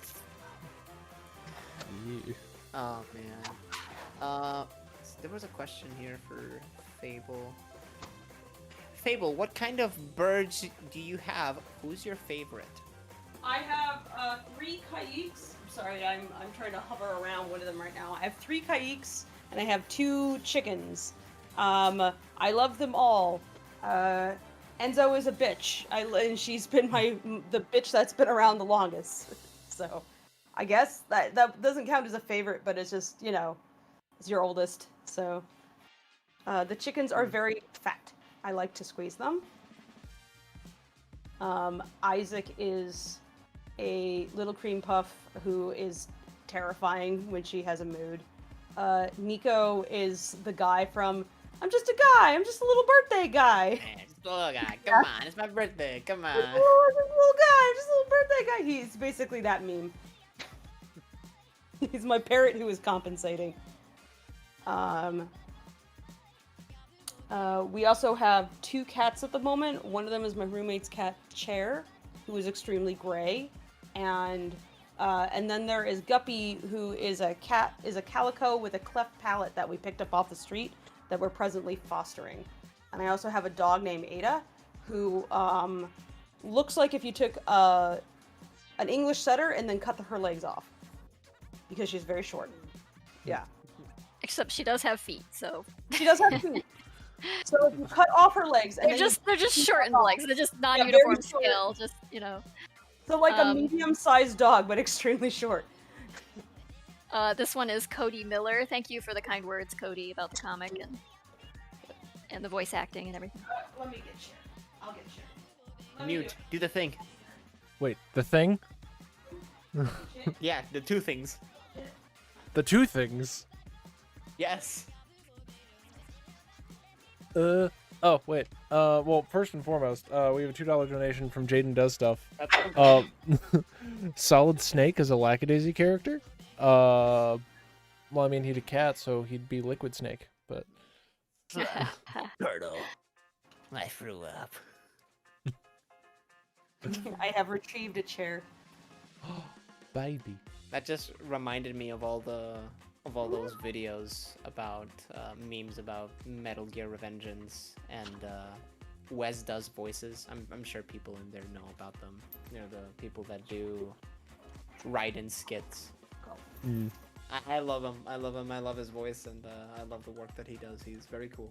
Oh man. There was a question here for Fable. Fable, what kind of birds do you have? Who's your favorite? I have 3 kayaks. I'm sorry, I'm trying to hover around one of them right now. I have 3 kayaks and I have 2 chickens. I love them all. Enzo is a bitch. And she's been the bitch that's been around the longest. So, I guess that doesn't count as a favorite, but it's just, you know, it's your oldest. So, the chickens are very fat. I like to squeeze them. Isaac is a little cream puff who is terrifying when she has a mood. Nico is the guy from I'm just a guy, I'm just a little birthday guy. Man, just a little guy. Come on, it's my birthday. Come on. I'm just a little guy, I'm just a little birthday guy. He's basically that meme. He's my parrot who is compensating. We also have 2 cats at the moment. One of them is my roommate's cat, Chair, who is extremely gray. And then there is Guppy, who is a calico with a cleft palate that we picked up off the street that we're presently fostering. And I also have a dog named Ada, who looks like if you took an English setter and then cut her legs off. Because she's very short. Yeah. Except she does have feet, so She does have feet. So if you cut off her legs and they're then just shortened legs. They're just very non-uniform short. scale. Just, you know. So like a medium-sized dog, but extremely short. This one is Cody Miller. Thank you for the kind words, Cody, about the comic and the voice acting and everything. Let me get Cher. I'll get Cher. Newt, do the thing. Wait, the thing? Yeah, the 2 things. The 2 things? Yes. Oh, wait. Well, first and foremost, we have a $2 donation from Jaden Does Stuff. Solid Snake is a Lackadaisy character. Well, I mean, he's a cat, so he'd be Liquid Snake, but... Turtle. I threw up. I have retrieved a chair. Baby. That just reminded me of all those videos about memes about Metal Gear Revengeance and Wes does voices. I'm sure people in there know about them. You know, the people that do Raiden skits. Mm. I love him. I love him. I love his voice, and I love the work that he does. He's very cool.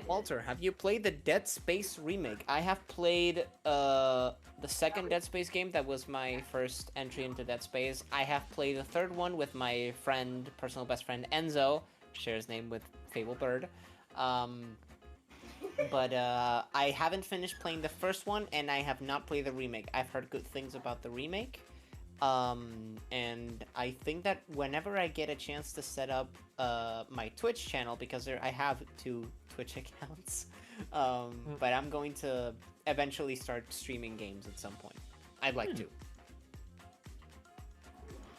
Walter, have you played the Dead Space remake? I have played the second Dead Space game. That was my first entry into Dead Space. I have played the third one with my friend, personal best friend Enzo. Shares name with Fable Bird. But I haven't finished playing the first one, and I have not played the remake. I've heard good things about the remake. And I think that whenever I get a chance to set up my Twitch channel, because I have 2 Twitch accounts, but I'm going to eventually start streaming games at some point. I'd like to.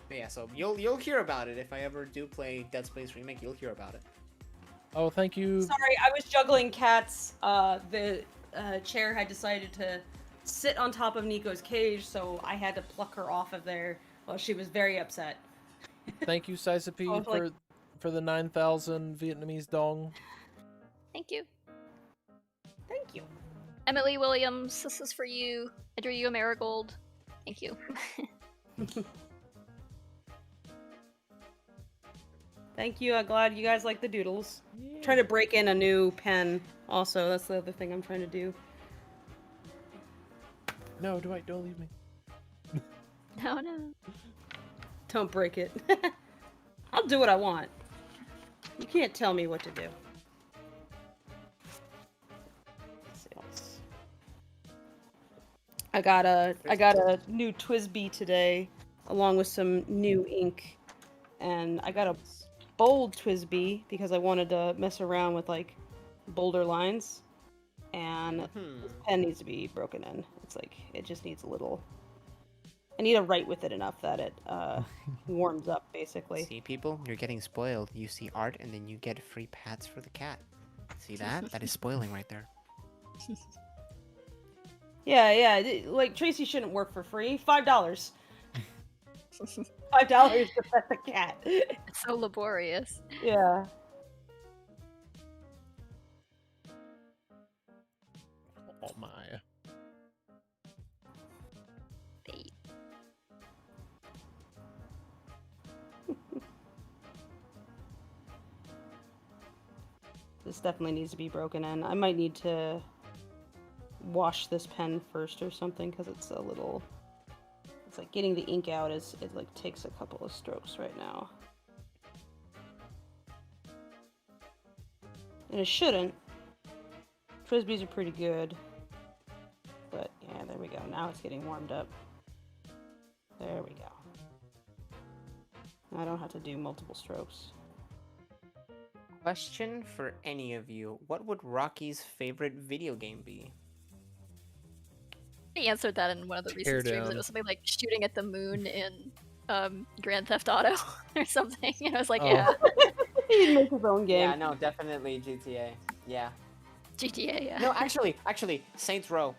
But yeah, so you'll hear about it if I ever do play Dead Space remake. You'll hear about it. Oh, thank you. Sorry, I was juggling cats. The chair had decided to sit on top of Nico's cage, so I had to pluck her off of there. Well, she was very upset. Thank you, Saisapi, I was like- for the 9,000 Vietnamese dong. Thank you. Thank you. Emily Williams, this is for you. I drew you a marigold. Thank you. Thank you. I'm glad you guys like the doodles. Trying to break in a new pen. Also, that's the other thing I'm trying to do. No, Dwight, don't leave me. No. Don't break it. I'll do what I want. You can't tell me what to do. Let's see, I got a new Twisby today, along with some new ink, and I got a bold Twisby because I wanted to mess around with like bolder lines, and this pen needs to be broken in. It's like it just needs a little. I need to write with it enough that it warms up, basically. See, people, you're getting spoiled. You see art, and then you get free pats for the cat. See that? That is spoiling right there. Yeah. Like Tracy shouldn't work for free. $5. $5 to pet the cat. It's so laborious. Yeah. Oh my. This definitely needs to be broken in. I might need to wash this pen first or something because it's a little. It's like getting the ink out is it like takes a couple of strokes right now. And it shouldn't. Frisbees are pretty good. But yeah, there we go. Now it's getting warmed up. There we go. I don't have to do multiple strokes. Question for any of you. What would Rocky's favorite video game be? He answered that in one of the recent streams. Teardown. It was something like shooting at the moon in Grand Theft Auto or something. And I was like, Oh. yeah, He makes his own game. Yeah, no, definitely GTA. Yeah. GTA, yeah. No, actually, Saints Row.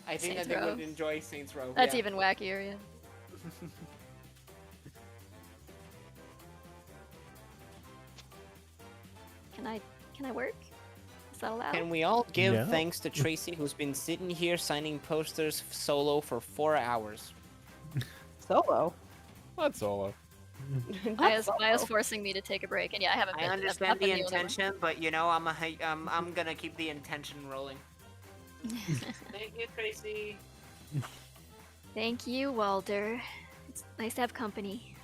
I think Saints that they Row. would enjoy Saints Row. That's yeah. even wackier, yeah. Can I work? Is that allowed? Can we all give Yeah. thanks to Tracy, who's been sitting here signing posters solo for 4 hours? Solo. Not solo. Maya's forcing me to take a break, and yeah, I haven't been. I I've understand not been the only one. intention, but you know, I'm gonna keep the intention rolling. Thank you, Tracy. Thank you, Walter. It's nice to have company.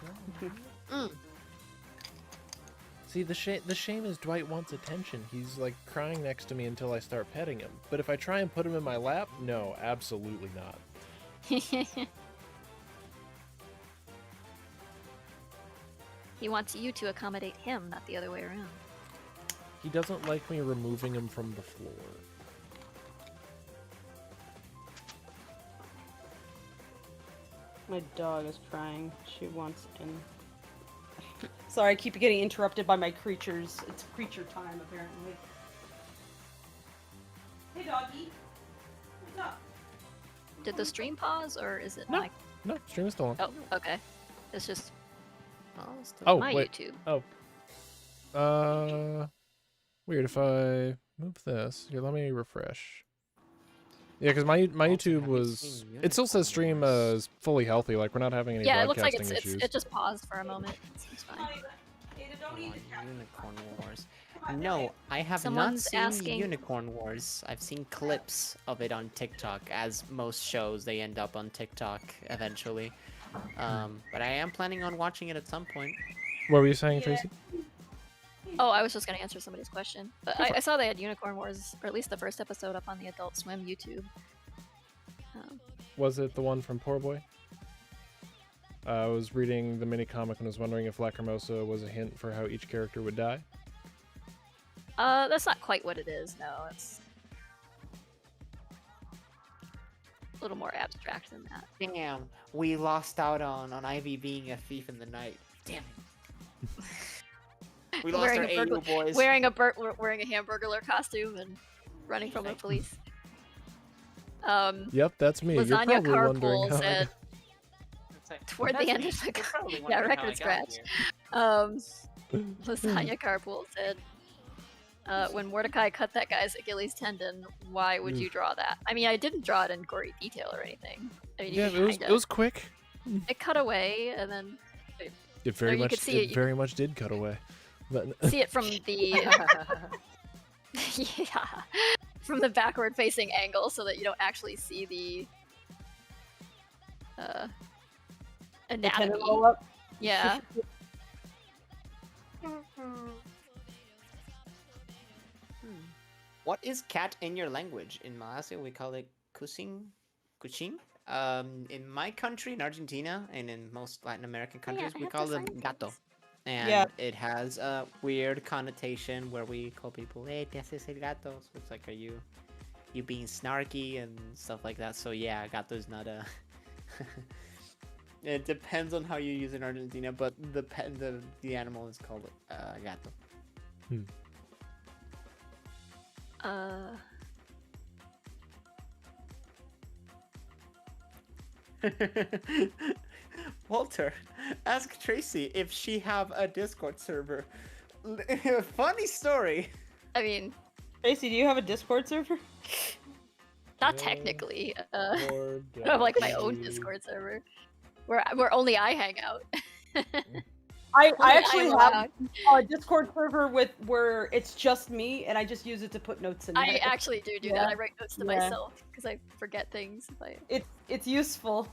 See, the shame is Dwight wants attention. He's like crying next to me until I start petting him. But if I try and put him in my lap, no, absolutely not. He wants you to accommodate him, not the other way around. He doesn't like me removing him from the floor. My dog is crying. She wants in. Sorry, I keep getting interrupted by my creatures. It's creature time, apparently. Hey, doggy. What's up? Did the stream pause, or is it No. my... No, stream is still on. Oh, okay. It's just Oh, my wait. YouTube. Oh. Weird if I move this. Here, let me refresh. Yeah, because my YouTube was... It still says stream is fully healthy, like we're not having any Yeah, it looks like broadcasting it's issues. it just paused for a moment. It's fine. Unicorn Wars. No, I have Someone's not seen asking- Unicorn Wars. I've seen clips of it on TikTok. As most shows, they end up on TikTok eventually. But I am planning on watching it at some point. What were you saying, Tracy? Oh, I was just gonna answer somebody's question. But I saw they had Unicorn Wars, or at least the first episode, up on the Adult Swim YouTube. Was it the one from Poor Boy? I was reading the mini comic and was wondering if Lacrimosa was a hint for how each character would die. That's not quite what it is. No, it's a little more abstract than that. Damn, we lost out on Ivy being a thief in the night. Damn it. We lost our AU boys. Wearing a Hamburglar costume and running from the police. Yep, that's me. You're Lasagna probably wondering Carpool how I said got- toward the end of the yeah, record scratch. Lasagna Carpool said, when Mordecai cut that guy's Achilles tendon, why would you draw that? I mean, I didn't draw it in gory detail or anything. I mean, Yeah, you it was quick. It cut away, and then It very you much could see it- very much did cut away. But see it from the yeah, from the backward facing angle, so that you don't actually see the anatomy. roll up. Yeah. What is cat in your language? In Malaysia, we call it kucing. kuchin. In my country, in Argentina, and in most Latin American Oh, yeah, countries, I we have to call them sign gato. things. And Yeah. it has a weird connotation where we call people, hey, te haces el gato. So it's like, are you being snarky and stuff like that. So yeah, gato is not a... It depends on how you use it in Argentina, but the animal is called gato. Walter, ask Tracy if she have a Discord server. Funny story. I mean, Tracy, do you have a Discord server? not technically. Or I have like my own Daddy. Discord server where only I hang out. I Only actually I'm have allowed. a Discord server where it's just me, and I just use it to put notes in. I there. actually do Yeah. that. I write notes to Yeah. myself because I forget things. It's useful.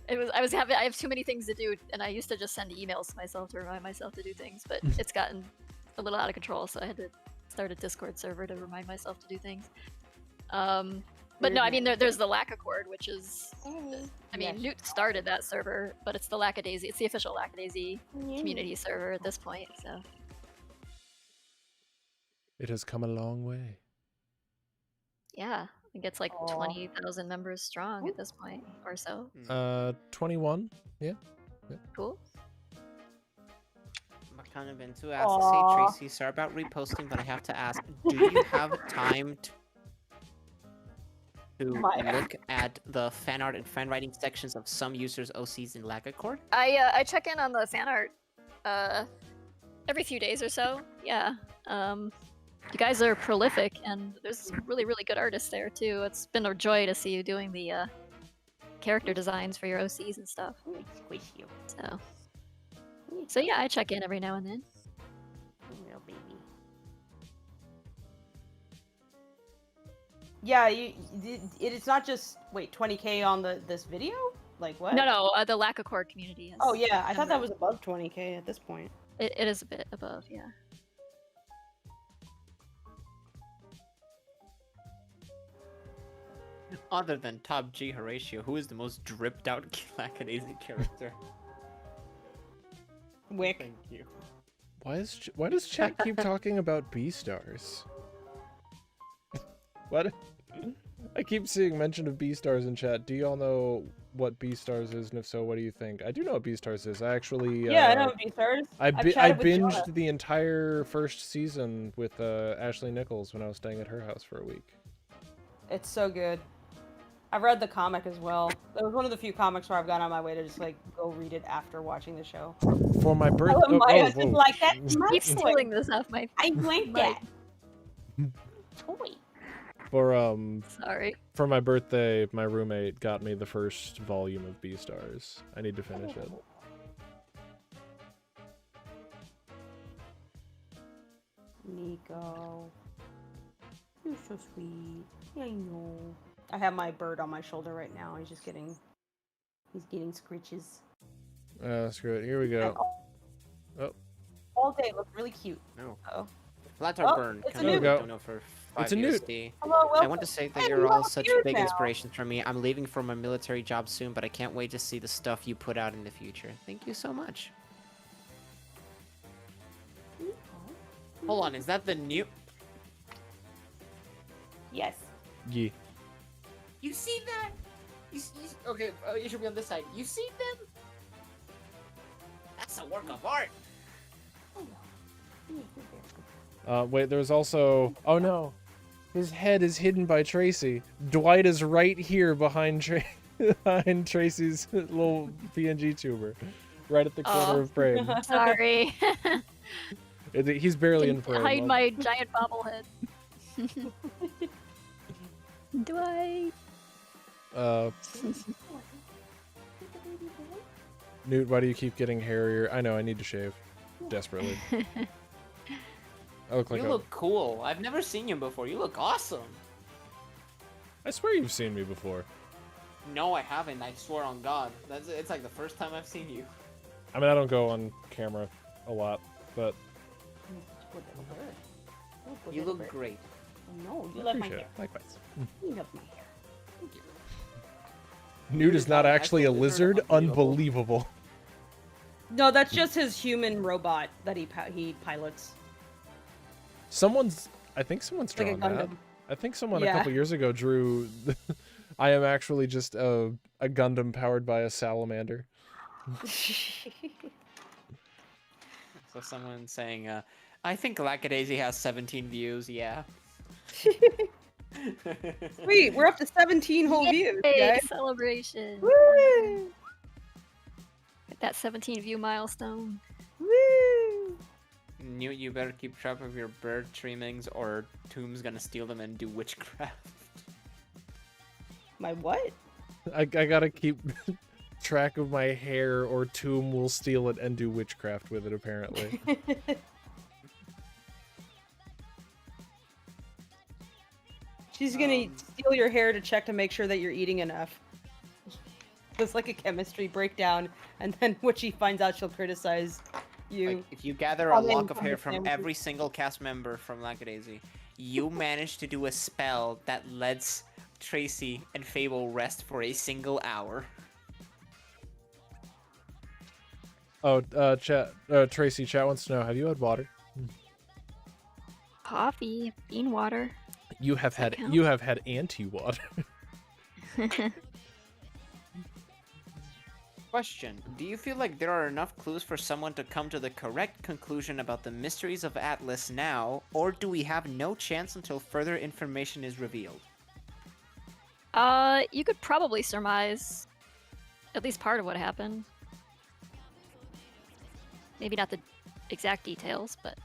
I have too many things to do, and I used to just send emails to myself to remind myself to do things, but it's gotten a little out of control, so I had to start a Discord server to remind myself to do things. But no, I mean there's the Lackadaisy, which is, I mean, Yes. Newt started that server, but it's the Lackadaisy. It's the official Lackadaisy community server at this point. So It has come a long way. yeah, I think it's like Aw. 20,000 members strong at this point, or so. 21. Yeah. Cool. Makana Ventu asks, Aw. hey Tracy, sorry about reposting, but I have to ask, do you have time to look at the fan art and fan writing sections of some users' OCs in Lackadaisy? I check in on the fan art every few days or so. Yeah. You guys are prolific, and there's really, really good artists there too. It's been a joy to see you doing the character designs for your OCs and stuff. Squish you. So yeah, I check in every now and then. Little baby. Yeah, it's not just 20K on this video. Like what? No, the Lackadaisy community. Oh yeah, I thought that was above 20K at this point. It is a bit above, yeah. Other than Top G Horatio, who is the most dripped out Lackadaisy character? Wick. Thank you. Why does chat keep talking about B stars? What? I keep seeing mention of B stars in chat. Do y'all know what B stars is, and if so, what do you think? I do know what B stars is. I actually Yeah, I know B-stars. I I've chatted with binged Jonah. the entire first season with Ashley Nichols when I was staying at her house for a week. It's so good. I've read the comic as well. It was one of the few comics where I've gone on my way to just like go read it after watching the show. For my birthday. Oh, my husband's like that. Keep stealing this off my. I like that. Toy. For Sorry. For my birthday, my roommate got me the first volume of B stars. I need to finish it. Nico. You're so sweet. I know. I have my bird on my shoulder right now. He's getting scritches. Screw it. Here we go. Oh. All day, look really cute. No. Oh. Flat Oh, or burn. it's a Kind newt. of There we don't go. know for It's 5 a newt. USD. Hello, I welcome. want to say that Hey, you're you all have a such beard big now. inspirations for me. I'm leaving for my military job soon, but I can't wait to see the stuff you put out in the future. Thank you so much. Hold on, is that the new? Yes. Yeah. You see that? Okay, you should be on this side. You see them? That's a work of art. Wait, there's also... Oh no. His head is hidden by Tracy. Dwight is right here behind behind Tracy's little PNG tuber. Right at the corner of frame. Sorry. He's barely in frame. Hide my giant bobblehead. Dwight. Newt, why do you keep getting hairier? I know, I need to shave. Desperately. I look like You look cool. I've never seen you before. You look awesome. I swear you've seen me before. No, I haven't. I swear on God. It's like the first time I've seen you. I mean, I don't go on camera a lot, but... You look great. No, you love my Appreciate hair. it. Likewise. You love my hair. Newt is not actually a lizard, lizard. Unbelievable. No, that's just his human robot that he pilots. I think someone's Like a drawn that. Gundam. I think someone a Yeah. couple years ago drew. I am actually just a Gundam powered by a salamander. So someone saying, I think Lackadaisy has 17 views, yeah. Sweet, we're up to 17 whole views, Yay, guys. celebration. Woo! Hit that 17 view milestone. Woo! Newt, you better keep track of your bird trimmings or Tomb's gonna steal them and do witchcraft. My what? I gotta keep track of my hair, or Tomb will steal it and do witchcraft with it. Apparently. She's gonna steal your hair to check to make sure that you're eating enough. It's like a chemistry breakdown, and then when she finds out, she'll criticize you. Like, if you gather a Oh, then lock of from hair the from sandwiches. every single cast member from Lackadaisy, you manage to do a spell that lets Tracy and Fable rest for a single hour. Oh, Tracy, chat wants to know: have you had water? Coffee, bean water. You have that had count? anti-water. Question: do you feel like there are enough clues for someone to come to the correct conclusion about the mysteries of Atlas now, or do we have no chance until further information is revealed? You could probably surmise at least part of what happened. Maybe not the exact details, but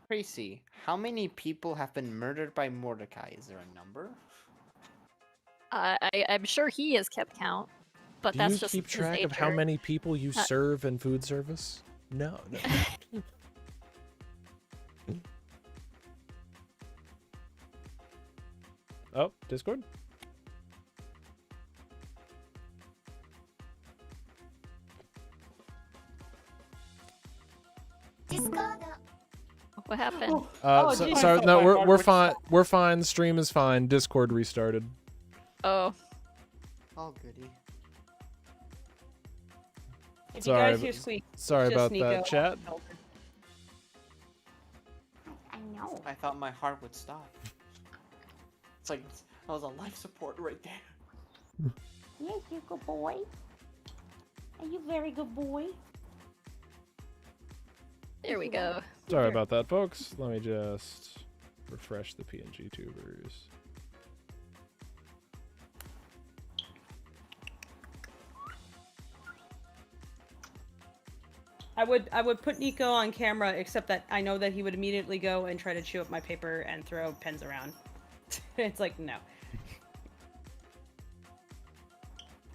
Tracy, how many people have been murdered by Mordecai? Is there a number? I'm sure he has kept count. But Do that's you just keep his track of how nature. many people you Uh, serve in food service? No. Oh, Discord? What happened? So, sorry, no, we're fine. We're fine. Stream is fine. Discord restarted. Oh. Oh, goody. If Sorry, you guys hear squeak, sorry it's just about that, Nico. chat. I know. I thought my heart would stop. It's like that was a life support right there. Yes, you good boy. Are you very good boy? There we go. Sorry about that, folks. Let me just refresh the PNG tubers. I would put Nico on camera, except that I know that he would immediately go and try to chew up my paper and throw pens around. It's like, no.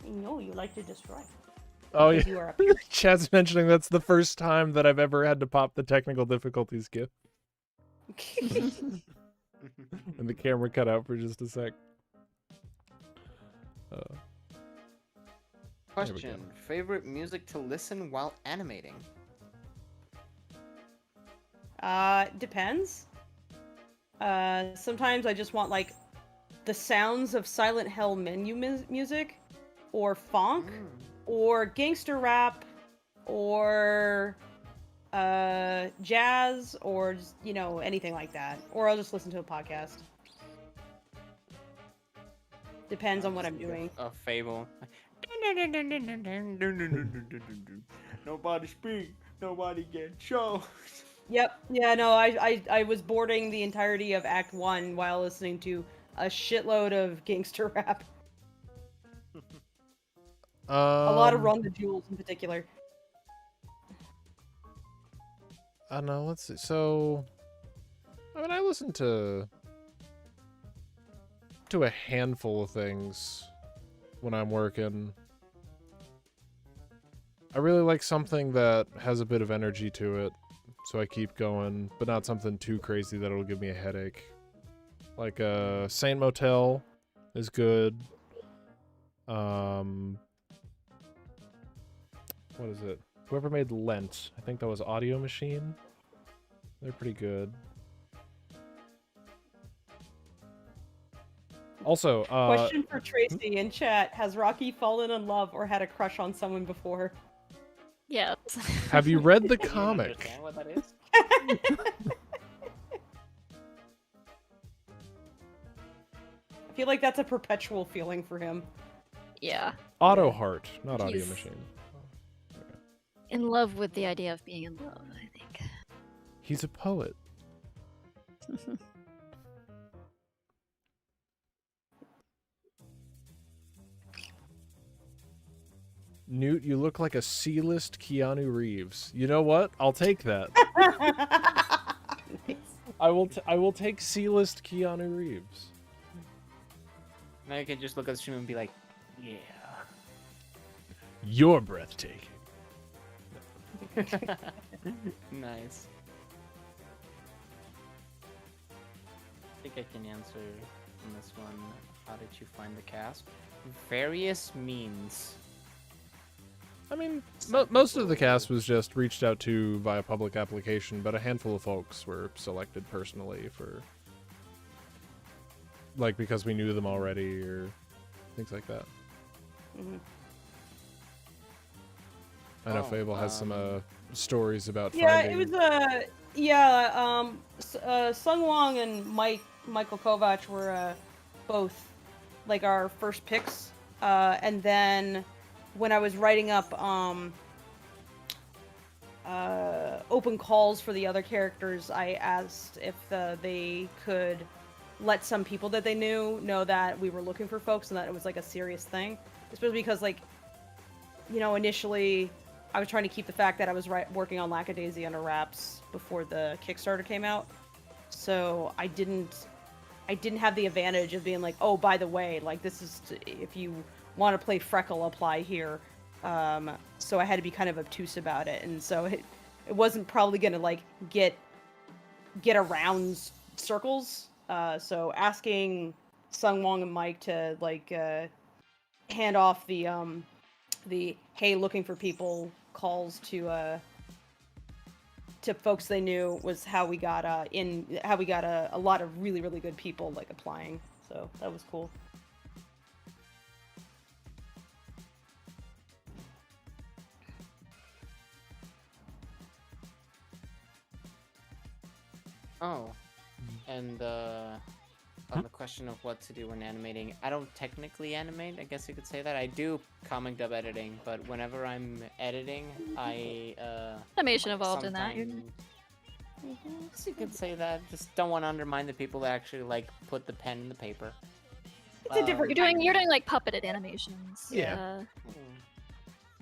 I know you like to destroy. Oh Because yeah, you are up here. Chad's mentioning that's the first time that I've ever had to pop the technical difficulties gift. And the camera cut out for just a sec. Question: favorite music to listen while animating? Depends. Sometimes I just want like the sounds of Silent Hell menu music, or funk, or gangster rap, or jazz, or just, you know, anything like that. Or I'll just listen to a podcast. Depends on what I'm doing. A Fable. Nobody speak. Nobody get show. Yep. Yeah. No. I was boarding the entirety of Act 1 while listening to a shitload of gangster rap. A lot of Run the Jewels in particular. I don't know. Let's see. So, I mean, I listen to a handful of things when I'm working. I really like something that has a bit of energy to it, so I keep going, but not something too crazy that it'll give me a headache. Like Saint Motel is good. what is it? Whoever made Lent, I think that was Audio Machine. They're pretty good. Also, Question for Tracy in chat: has Rocky fallen in love or had a crush on someone before? Yes. have you read the Do you comic? understand what that is? I feel like that's a perpetual feeling for him. Yeah. Auto Heart, not Audio He's- Machine. In love with the idea of being in love, I think. He's a poet. Newt, you look like a C-list Keanu Reeves. You know what? I'll take that. I will take C-list Keanu Reeves. Now you can just look at the stream and be like, yeah. You're breathtaking. Nice. I think I can answer on this one. How did you find the cast? Various means. I mean, most of the cast was just reached out to via public application, but a handful of folks were selected personally for, like, because we knew them already or things like that. Mhm. I know Oh, Fable has some stories about Yeah, finding. it was Sung Wong and Michael Kovac were both like our first picks, and then when I was writing up open calls for the other characters, I asked if they could let some people that they knew know that we were looking for folks and that it was like a serious thing, especially because, like, you know, initially I was trying to keep the fact that I was working on Lackadaisy under wraps before the Kickstarter came out, so I didn't have the advantage of being like, oh, by the way, like, this is if you want to play Freckle, apply here. So I had to be kind of obtuse about it, and so it wasn't probably gonna like get around circles. So asking Sung Wong and Mike to like hand off the hey, looking for people calls to folks they knew was how we got a lot of really, really good people like applying. So that was cool. Oh, and on the question of what to do when animating, I don't technically animate, I guess you could say that. I do comic dub editing, but whenever I'm editing, I Animation involved in that. sometimes- I guess you could say that. Just don't want to undermine the people that actually like put the pen in the paper. It's a different. You're doing like puppeted animations. Yeah.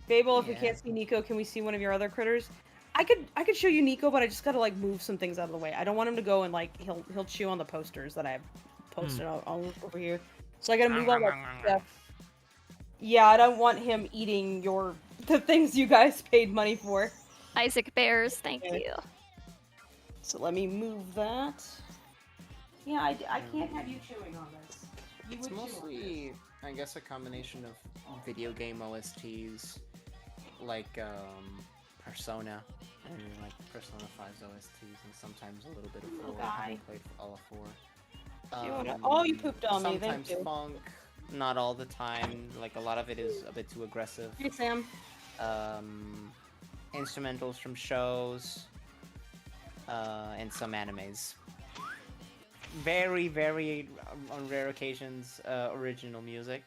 Fable, if we Yeah. can't see Nico, can we see one of your other critters? I could show you Nico, but I just gotta like move some things out of the way. I don't want him to go and like he'll chew on the posters that I have posted on over here. So I gotta move all that stuff. Yeah, I don't want him eating the things you guys paid money for. Isaac Bears, thank you. So let me move that. Yeah, I can't have you chewing on this. You It's would chew on mostly, I guess, a combination of video game OSTs, like Persona, and like Persona 5's OSTs, and sometimes a little bit of 4. I haven't played all of 4. Oh, you pooped on me, thank Sometimes you. funk, not all the time. Like a this. A lot of it is a bit too aggressive. Hey, Sam. Instrumentals from shows, and some animes. Very, very, on rare occasions, original music.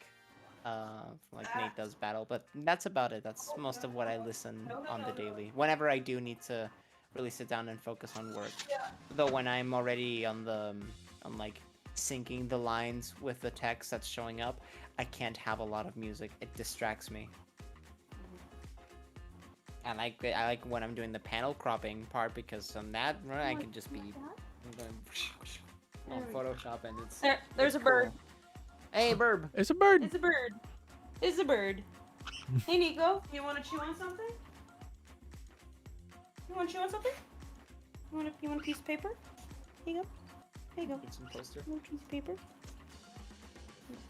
Like Nate does Battle, but that's about it. That's most of what I listen on the daily. Whenever I do need to really sit down and focus on work. Though when I'm already on like syncing the lines with the text that's showing up, I can't have a lot of music. It distracts me. I like when I'm doing the panel cropping part, because on that I can just be on Photoshop and There's a bird. Hey, Burb. It's a bird. It's a bird. It's a bird. Hey, Nico, you want to chew on something? You want to chew on something? You want a piece of paper? Here you go. Here you go. Get some poster. You want a piece of paper?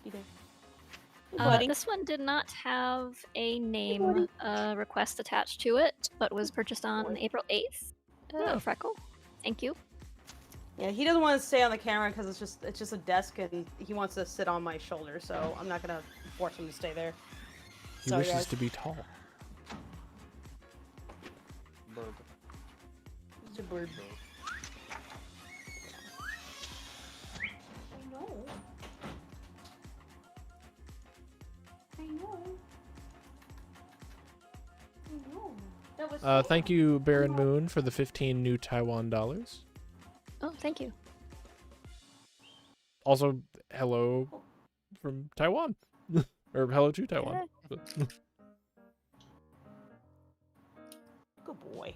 You go. buddy. This one did not have a name request attached to it, but was purchased on April 8th. Freckle, thank you. Yeah, he doesn't want to stay on the camera because it's just a desk and he wants to sit on my shoulder, so I'm not gonna force him to stay there. He Sorry, wishes guys. to be tall. Bird. It's a bird. I know. That was Thank you, Baron Moon, for the 15 new Taiwan dollars. Oh, thank you. Also, hello from Taiwan. Or hello to Taiwan. Good boy.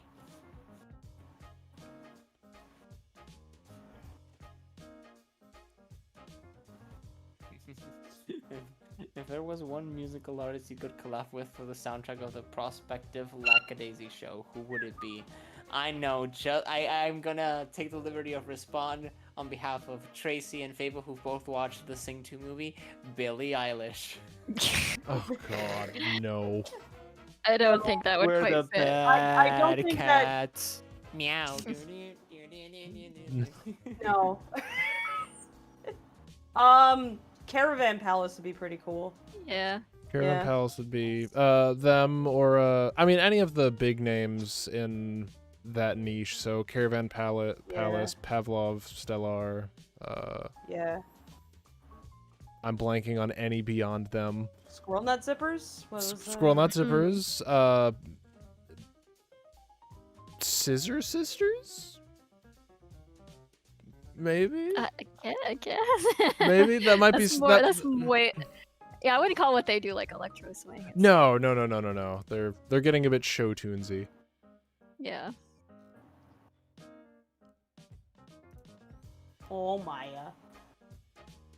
If there was one musical artist you could collab with for the soundtrack of the prospective Lackadaisy show, who would it be? I know, I'm gonna take the liberty of respond on behalf of Tracy and Fable, who both watched the Sing 2 movie, Billie Eilish. Oh god, no. I don't think that would We're quite the fit. I don't bad think cats. Meow. No. Caravan Palace would be pretty cool. Yeah. Caravan Yeah. Palace would be them or I mean any of the big names in that niche. So Caravan Palace, Pavlov, Stellar. Yeah. I'm blanking on any beyond them. Squirrel Nut Zippers? What was Squirrel Nut Zippers. Scissor Sisters. Maybe. I guess. Maybe that might be. That's more, that's way. Yeah, I wouldn't call what they do like electro swing. It's- No. They're getting a bit show tunesy. Yeah. Oh, Maya.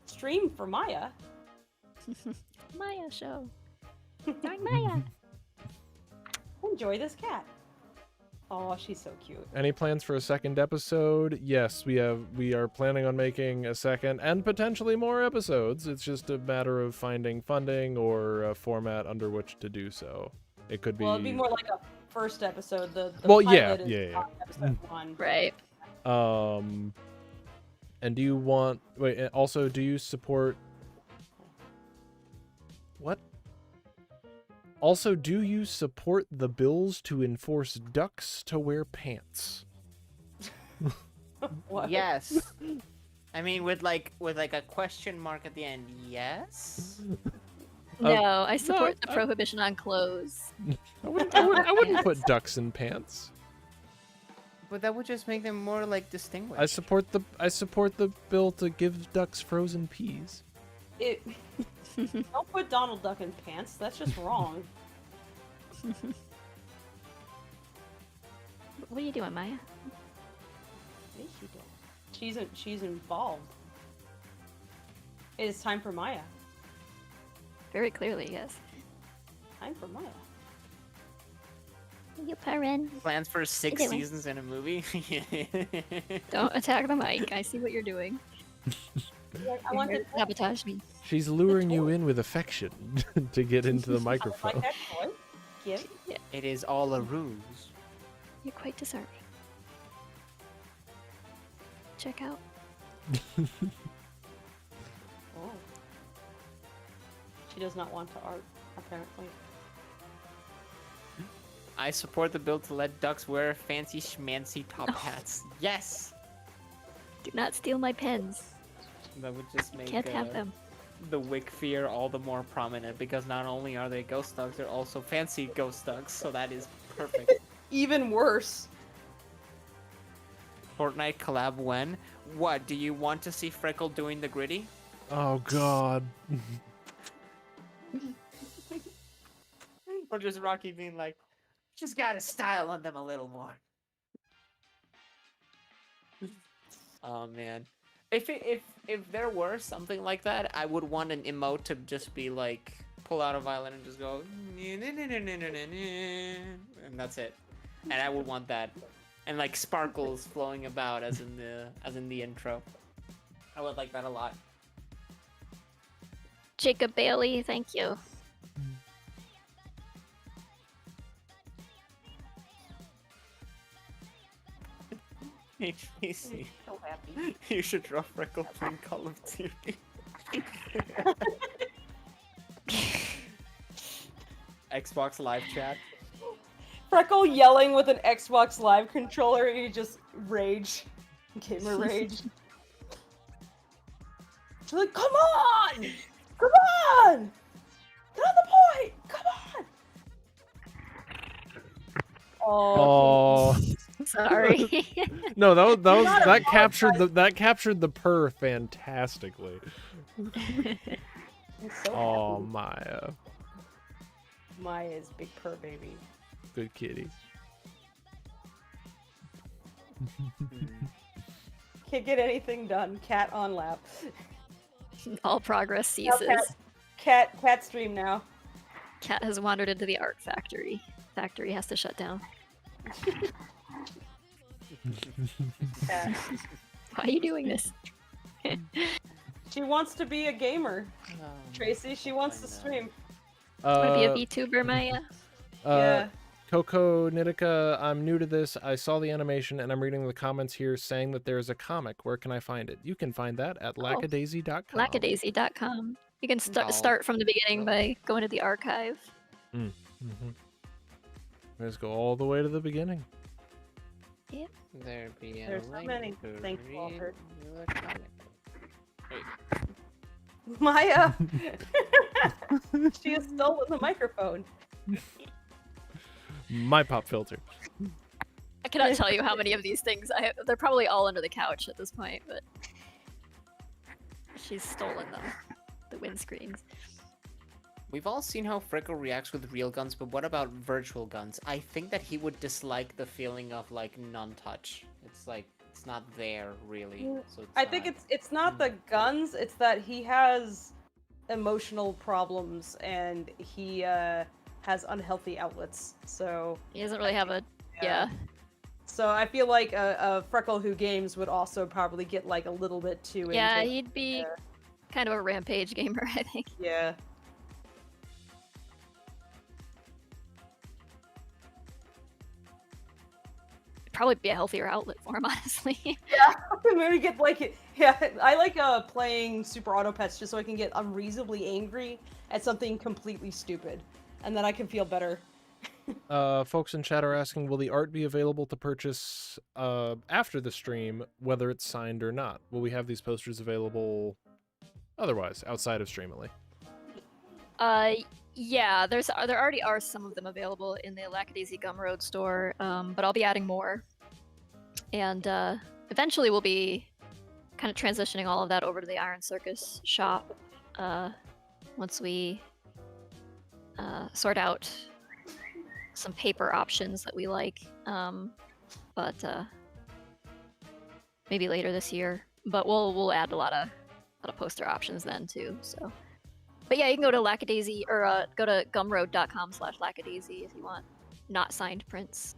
Stream for Maya. Maya show. Darn Maya. Enjoy this cat. Oh, she's so cute. Any plans for a second episode? Yes, we are planning on making a second and potentially more episodes. It's just a matter of finding funding or a format under which to do so. It could be. Well, it'd be more like a first episode. The Well, pilot yeah, is yeah. on episode 1. Right. And do you want? Wait. Also, do you support? What? Also, do you support the bills to enforce ducks to wear pants? What? Yes. I mean, with like a question mark at the end. Yes. No, I support no, the prohibition on clothes. I wouldn't put ducks in pants. But that would just make them more like distinguished. I support the bill to give ducks frozen peas. Don't put Donald Duck in pants. That's just wrong. What are you doing, Maya? What is she doing? She's involved. It is time for Maya. Very clearly, yes. Time for Maya. You purring. Plans for 6 Anyway. seasons in a movie. Don't attack the mic. I see what you're doing. I want to Sabotage me. She's luring you in with affection to get into the microphone. like that toy. Give. It is all a ruse. You're quite deserving. Check out. Oh. She does not want to art, apparently. I support the bill to let ducks wear fancy schmancy top hats. Yes! Do not steal my pens. That would just make Can't have them. the Wick fear all the more prominent, because not only are they ghost ducks, they're also fancy ghost ducks, so that is perfect. Even worse. Fortnite collab when? What, do you want to see Freckle doing the gritty? Oh god. Or just Rocky being like, just gotta style on them a little more. Oh man. If there were something like that, I would want an emote to just be like, pull out a violin and just go, and that's it. And I would want that, and like sparkles flowing about as in the intro. I would like that a lot. Jacob Bailey, thank you. HPC. So happy. You should draw Freckle playing Call of Duty. Xbox live chat. Freckle yelling with an Xbox Live controller, and he just rage. Gamer rage. She's like, come on! Come on! Get on the point! Come on! Oh. Sorry. No, Not a that captured the purr fantastically. I'm so Oh, happy. Maya. Maya's big purr baby. Good kitty. Can't get anything done. Cat on lap. All progress Now ceases. Cat stream now. Cat has wandered into the art factory. Factory has to shut down. Cat. Why are you doing this? She wants to be a gamer. Tracy, she wants to stream. Want to be a VTuber, Maya? Yeah. Coco Nitica, I'm new to this. I saw the animation and I'm reading the comments here saying that there's a comic. Where can I find it? You can find that at lackadaisy.com. Lackadaisy.com. You can start from the beginning by going to the archive. Let's go all the way to the beginning. Yep. There be a There's so link many. to Thanks, read Walter. the comic. Wait. Maya! She has stolen the microphone. My pop filter. I cannot tell you how many of these things they're probably all under the couch at this point, but she's stolen them. The windscreens. We've all seen how Freckle reacts with real guns, but what about virtual guns? I think that he would dislike the feeling of like non-touch. It's like it's not there really. So I think it's not the guns, it's that he has emotional problems and he has unhealthy outlets. So He doesn't really have a yeah. So I feel like a Freckle who games would also probably get like a little bit too Yeah, into he'd be kind of a rampage gamer, I think. Yeah. Probably be a healthier outlet for him, honestly. Yeah, maybe get like yeah. I like playing Super Auto Pets just so I can get unreasonably angry at something completely stupid, and then I can feel better. Folks in chat are asking, will the art be available to purchase after the stream, whether it's signed or not? Will we have these posters available otherwise, outside of Streamily? Yeah, there already are some of them available in the Lackadaisy Gumroad store, but I'll be adding more. And eventually we'll be kind of transitioning all of that over to the Iron Circus shop once we sort out some paper options that we like. But maybe later this year. But we'll add a lot of poster options then too. So. But yeah, you can go to Lackadaisy or go to gumroad.com/Lackadaisy if you want not signed prints.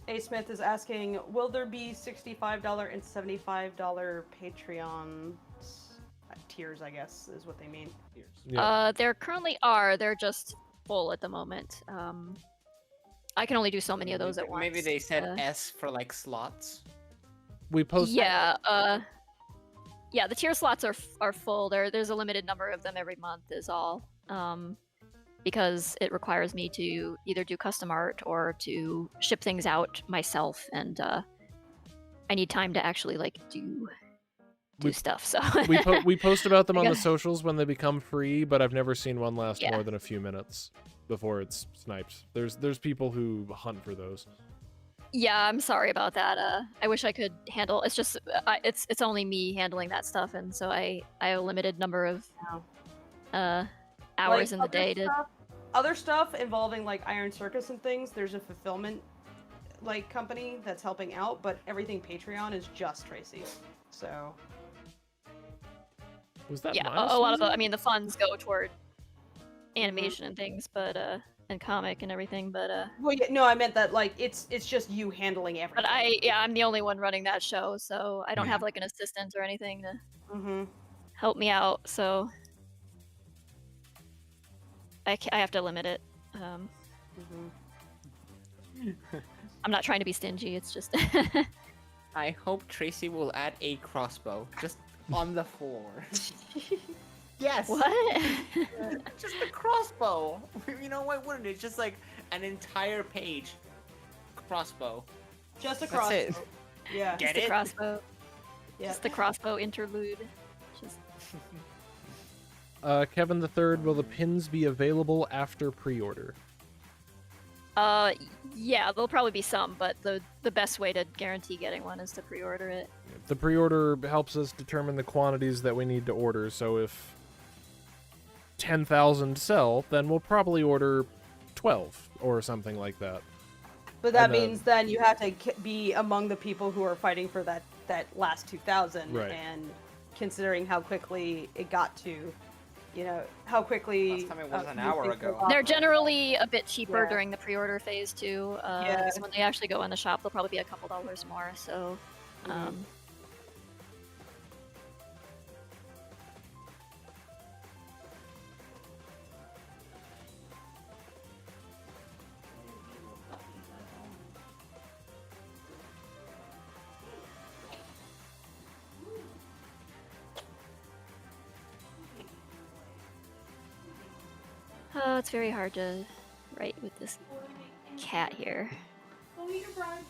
A. Smith is asking, will there be $65 and $75 Patreon tiers, I guess, is what they mean. Yeah. There currently are. They're just full at the moment. I can only do so many of those at once. Maybe they said S for like slots. We post. Yeah. Yeah, the tier slots are full. There's a limited number of them every month is all. Because it requires me to either do custom art or to ship things out myself, and I need time to actually like do stuff. So we post about them on the socials when they become free, but I've never seen one last more than a few minutes before it's sniped. There's people who hunt for those. Yeah, I'm sorry about that. I wish I could handle. It's just it's only me handling that stuff, and so I have a limited number of hours in the day to. Other stuff involving like Iron Circus and things. There's a fulfillment like company that's helping out, but everything Patreon is just Tracy. So. Was that? Yeah, a lot of the funds go toward animation and things, but and comic and everything, but well, yeah, no, I meant that like it's just you handling everything. But I'm the only one running that show, so I don't have like an assistant or anything to help me out, so I have to limit it. I'm not trying to be stingy. It's just. I hope Tracy will add a crossbow just on the floor. Yes. What? Just a crossbow. You know why wouldn't it? Just like an entire page crossbow. Just a That's crossbow. it. Yeah. Get Just it? the crossbow. Yeah. Just the crossbow interlude. Just. Kevin the Third, will the pins be available after pre-order? Yeah, there'll probably be some, but the best way to guarantee getting one is to pre-order it. The pre-order helps us determine the quantities that we need to order, so if 10,000 sell, then we'll probably order 12 or something like that. But that And, means then you have to be among the people who are fighting for that last 2,000, Right. and considering how quickly it got to, how quickly. Last time it was an new hour people ago. got They're it. generally a bit cheaper Yeah. during the pre-order phase too. Yeah. 'Cause when they actually go in the shop, they'll probably be a couple dollars more. So. Oh, it's very hard to write with this cat here. Don't eat your bribes.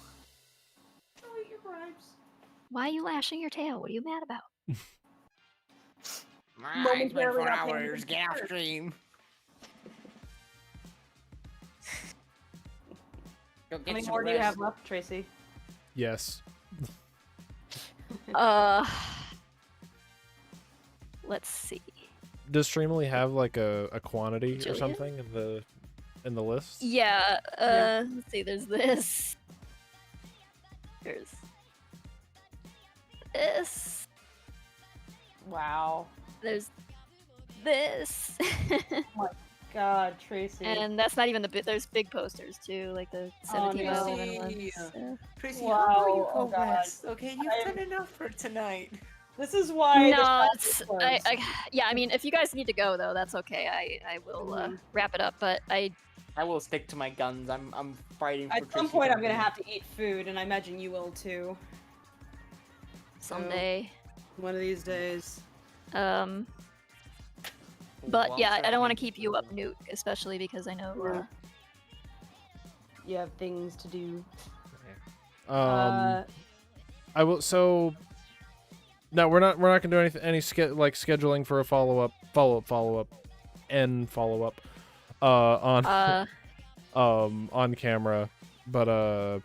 Don't eat your bribes. Why are you lashing your tail? What are you mad about? It's been Momentarily 4 not paying hours. Get off stream. Go How get many some more do you have rest. left, Tracy? Yes. Let's see. Does Streamily have like a quantity or Jillian? something in the list? Yeah, let's see, there's this. There's this. Wow. There's this. God, Tracy. And that's not even the bit. There's big posters too, like the 17 by 11 Tracy. ones. So. Tracy, Wow, how about you go oh God. rest? Okay, you've done enough for tonight. This is why. the No, shop it's is closed. yeah. I mean, if you guys need to go though, that's okay. I will wrap it up. But I will stick to my guns. I'm fighting for At some Tracy point, I'm gonna Company. have to eat food, and I imagine you will too. someday. One of these days. But yeah, I don't want to Walter, keep you up, Newt, especially because I know. You have things to do. I will. So no, we're not gonna do any scheduling for a follow up on camera, but Well,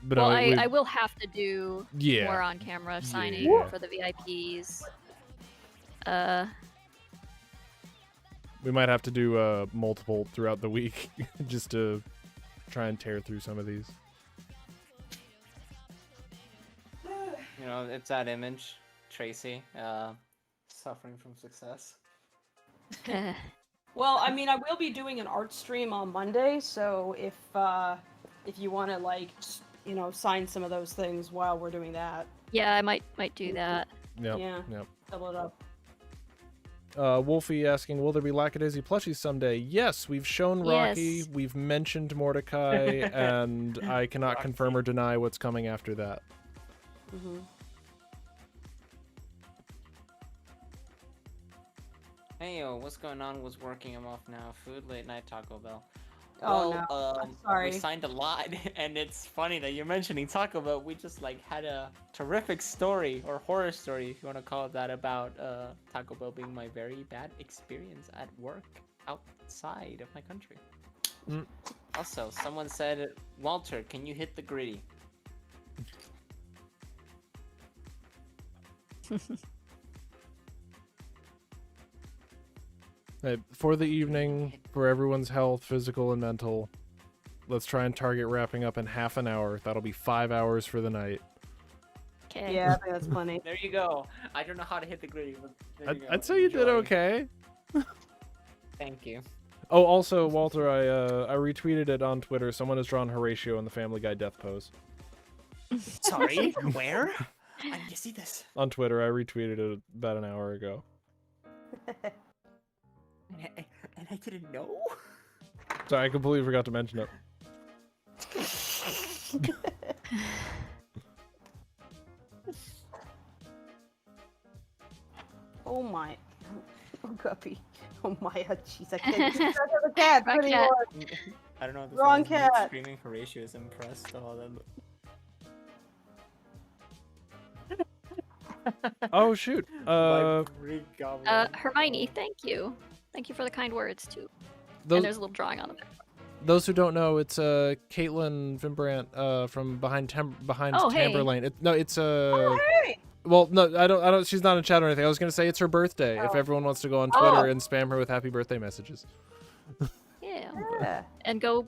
no, I will have to do Yeah. more on camera signing Yeah. for the VIPs. we might have to do multiple throughout the week just to try and tear through some of these. You know, it's that image, Tracy, suffering from success. Well, I mean, I will be doing an art stream on Monday, so if you want to sign some of those things while we're doing that. Yeah, I might do that. Yep. Yeah. Yep. Double it up. Wolfie asking, will there be Lackadaisy plushies someday? Yes, we've shown Rocky, Yes. we've mentioned Mordecai, and I cannot confirm or deny what's coming after that. Mm-hmm. Hey yo, what's going on? Was working. I'm off now. Food, late night, Taco Bell. Oh, Well, no. I'm sorry. we signed a lot, and it's funny that you're mentioning Taco Bell. We just had a terrific story, or horror story, if you want to call it that, about Taco Bell being my very bad experience at work outside of my country. Mm. Also, someone said, Walter, can you hit the gritty? Hey, for the evening, for everyone's health, physical and mental, let's try and target wrapping up in half an hour. That'll be 5 hours for the night. Okay. Yeah, I think that's plenty. There you go. I don't know how to hit the gritty, but there you go. I'd say you did Enjoy. okay. Thank you. Oh, also, Walter, I retweeted it on Twitter. Someone has drawn Horatio in the Family Guy death pose. Sorry, where? I need to see this. On Twitter, I retweeted it about an hour ago. And I didn't know? Sorry, I completely forgot to mention it. Oh my. Oh, Guppy. Oh my, jeez, I can't get the cat Wrong cat. anymore. I don't know if this Wrong is me cat. screaming Horatio is impressed. All of them. Oh shoot. Hermione, thank you. Thank you for the kind words too. Those, And there's a little drawing on the back. those who don't know, it's Caitlin Vimbrandt from behind Oh, hey. Tamberlane. It's Hey! well, no, I don't. She's not in chat or anything. I was gonna say it's her birthday. If Oh. everyone wants to go on Twitter Oh. and spam her with happy birthday messages. Yeah. Yeah. And go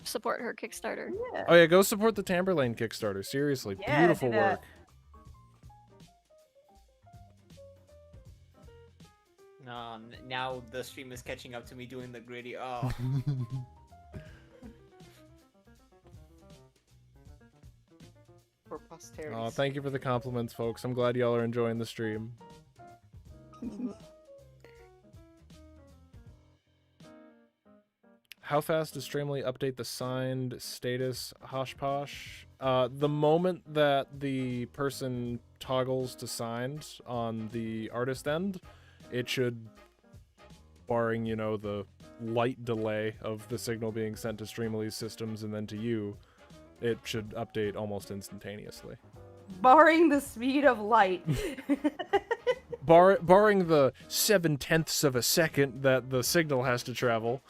support her Kickstarter. Yeah. Oh yeah, go support the Tamberlane Kickstarter. Seriously, Yeah, beautiful do that. work. Now the stream is catching up to me doing the gritty. Oh. For posterity. Oh, thank you for the compliments, folks. I'm glad y'all are enjoying the stream. How fast does Streamily update the signed status Hoshposh? The moment that the person toggles to signed on the artist end, it should, barring, you know, the light delay of the signal being sent to Streamily's systems and then to you, it should update almost instantaneously. Barring the speed of light. Barring the 0.7 of a second that the signal has to travel.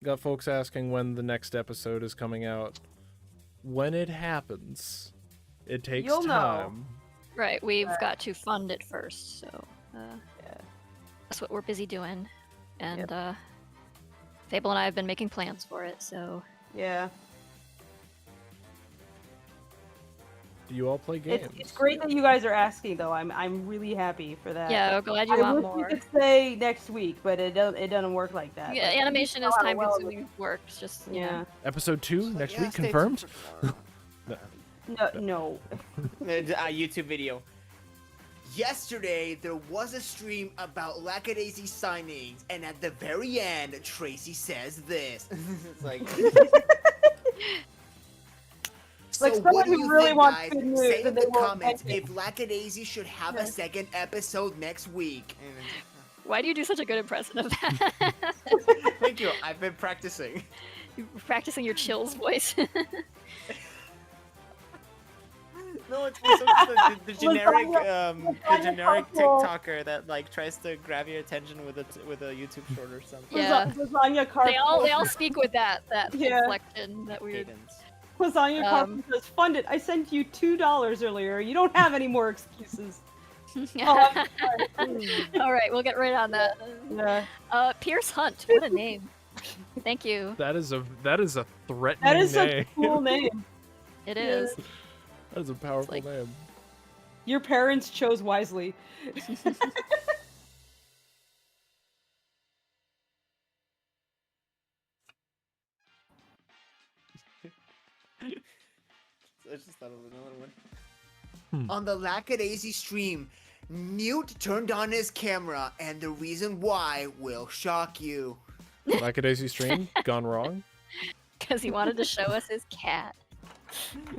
Got folks asking when the next episode is coming out. When it happens, it takes You'll know. time. Right, we've got to fund it first, so that's what we're busy doing. And Fable and I have been making plans for it, so Yeah. Do you all play games? It's great that you guys are asking, though. I'm really happy for that. yeah, glad you I want wish more. we could say next week, but it doesn't work like that. Yeah, Like, animation we is know how time well it- consuming work. It's just Yeah. Episode 2 next Yeah, week, stay confirmed? tuned for more. No. YouTube video. Yesterday, there was a stream about Lackadaisy signings, and at the very end, Tracy says this. It's like, So Like, someone what do who you really think, wants guys? good news, Say in and they the won't comments mention if Lackadaisy should have a second episode next week. Why do you do such a good impression of that? Thank you. I've been practicing. You're practicing your chills voice. No, it's the generic, the generic TikToker that like tries to grab your attention with a YouTube short or something. Yeah. Lasagna they all speak with that Yeah. inflection, that weird. Cadence. Lasagna Carpenter says, fund it. I sent you $2 earlier. You don't have any more excuses. Oh, I'm sorry. All right, we'll get right on that. Yeah. Pierce Hunt, what a name. Thank you. That is a threatening That is such a name. cool name. It is. That is a powerful name. Your parents chose wisely. I just thought of another one. On the Lackadaisy stream, Newt turned on his camera, and the reason why will shock you. Lackadaisy stream gone wrong, Because he wanted to show us his cat.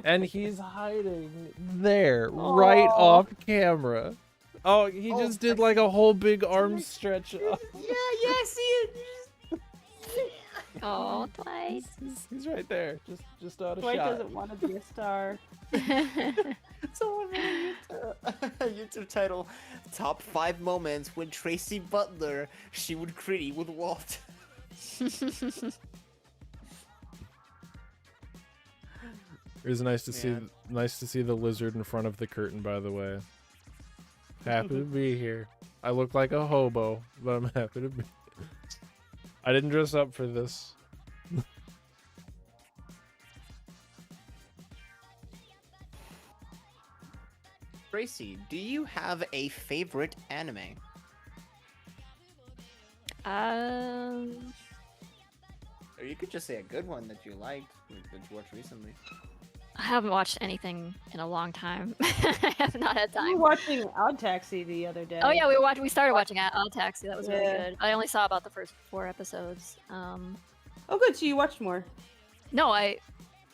and he's hiding there, right off camera. Oh, he just did like a whole big arm stretch. Yeah, see it. Oh, Dwight. He's right there, just out of Dwight shot. doesn't want to be a star. Someone made a YouTube title: Top 5 Moments when Tracy Butler she would gritty with Walt. It was nice to see the lizard in front of the curtain. By the way, happy to be here. I look like a hobo, but I'm happy to be. I didn't dress up for this. Tracy, do you have a favorite anime? Or you could just say a good one that you liked, that you watched recently. I haven't watched anything in a long time. I have not had We time. were watching Odd Taxi the other day. Oh yeah, we started watching Odd Taxi. That was really Yeah. good. I only saw about the first 4 episodes. Oh, good. So you watched more. No,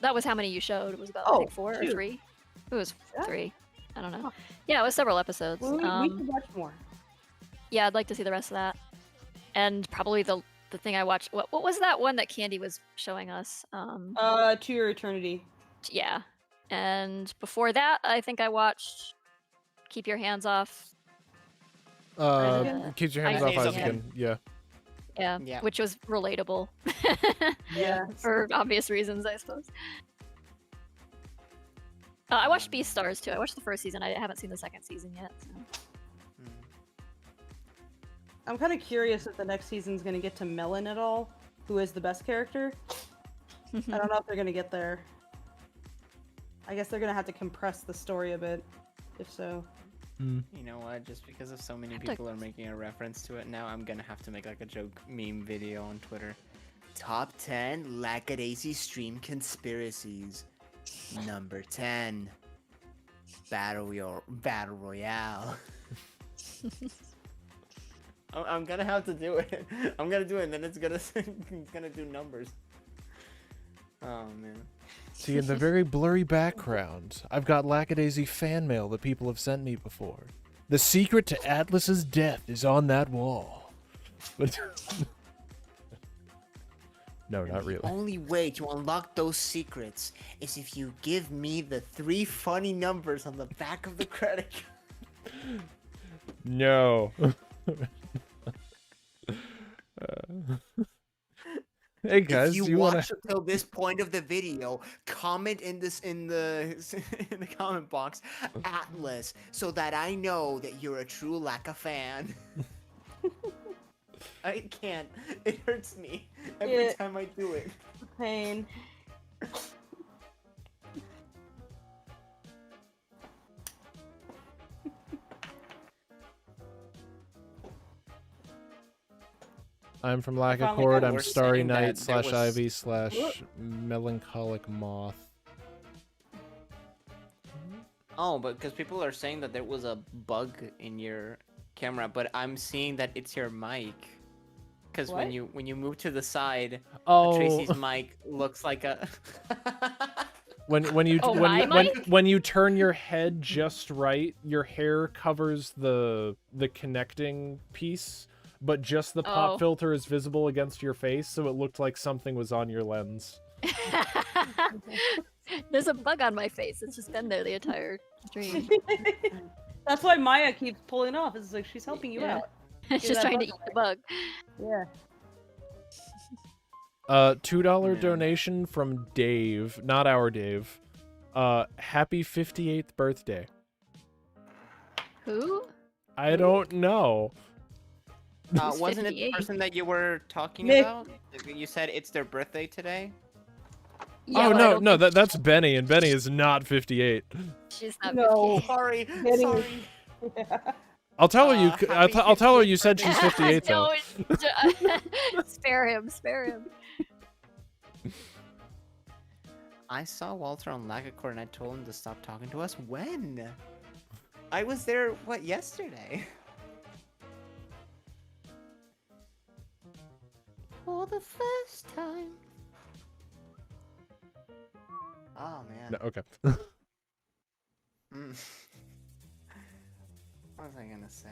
that was how many you showed. It was about I think 4 or shoot. 3. It was Yeah. 3. I don't know. Yeah, it was several episodes. Well, we should watch more. Yeah, I'd like to see the rest of that. And probably the thing I watched. What was that one that Candy was showing us? To Your Eternity. Yeah. And before that, I think I watched Keep Your Hands Off. Keep your hands off Isaacin. Isaacin. Yeah. Yeah, which was relatable. Yeah. For obvious reasons, I suppose. I watched Beastars too. I watched the first season. I haven't seen the second season yet. So. I'm kind of curious if the next season's going to get to Melon at all, who is the best character. I don't know if they're going to get there. I guess they're going to have to compress the story a bit, if so. You know what? Just because of so many people are making a reference to it now, I'm gonna have to make like a joke meme video on Twitter. Top 10 Lackadaisy stream conspiracies. Number 10. Battle Royale. I'm gonna have to do it. I'm gonna do it, and then it's gonna do numbers. Oh man. See, in the very blurry background, I've got Lackadaisy fan mail that people have sent me before. The secret to Atlas's death is on that wall. But no, not really. The only way to unlock those secrets is if you give me the 3 funny numbers on the back of the credit card. No. Hey guys, if do you you watch want to? until this point of the video, comment in the in the comment box Atlas, so that I know that you're a true Lacka fan. I can't. It hurts me every time I do it. Pain. I'm from finally Lackacord. got I'm We're Starry saying Night that there was- /Ivy / Melancholic Moth. Oh, but because people are saying that there was a bug in your camera, but I'm seeing that it's your mic. Because when What? you move to the side, Oh, Tracy's mic looks like a. when my mic? when you turn your head just right, your hair covers the connecting piece, but just the pop Oh. filter is visible against your face, so it looked like something was on your lens. There's a bug on my face. It's just been there the entire stream. That's why Maya keeps pulling off. It's like she's helping you Yeah. out. It's just that trying to bug eat the bug. Yeah. $2 Man. donation from Dave, not our Dave. Happy 58th birthday. Who? I don't know. Who's Wasn't it the 58? person that you were talking Nick. about? You said it's their birthday today? Yeah, Oh but I no, don't no, think that's Benny, and Benny is not 58. she's not No. 58. Sorry, Getting- sorry. I'll tell her you. Happy I'll tell her you 58th said she's 58 though. No, spare him, spare him. I saw Walter on Lackadaisy and I told him to stop talking to us. When? I was there, what, yesterday? For the first time. Oh, man. No, okay. Mm. What was I gonna say?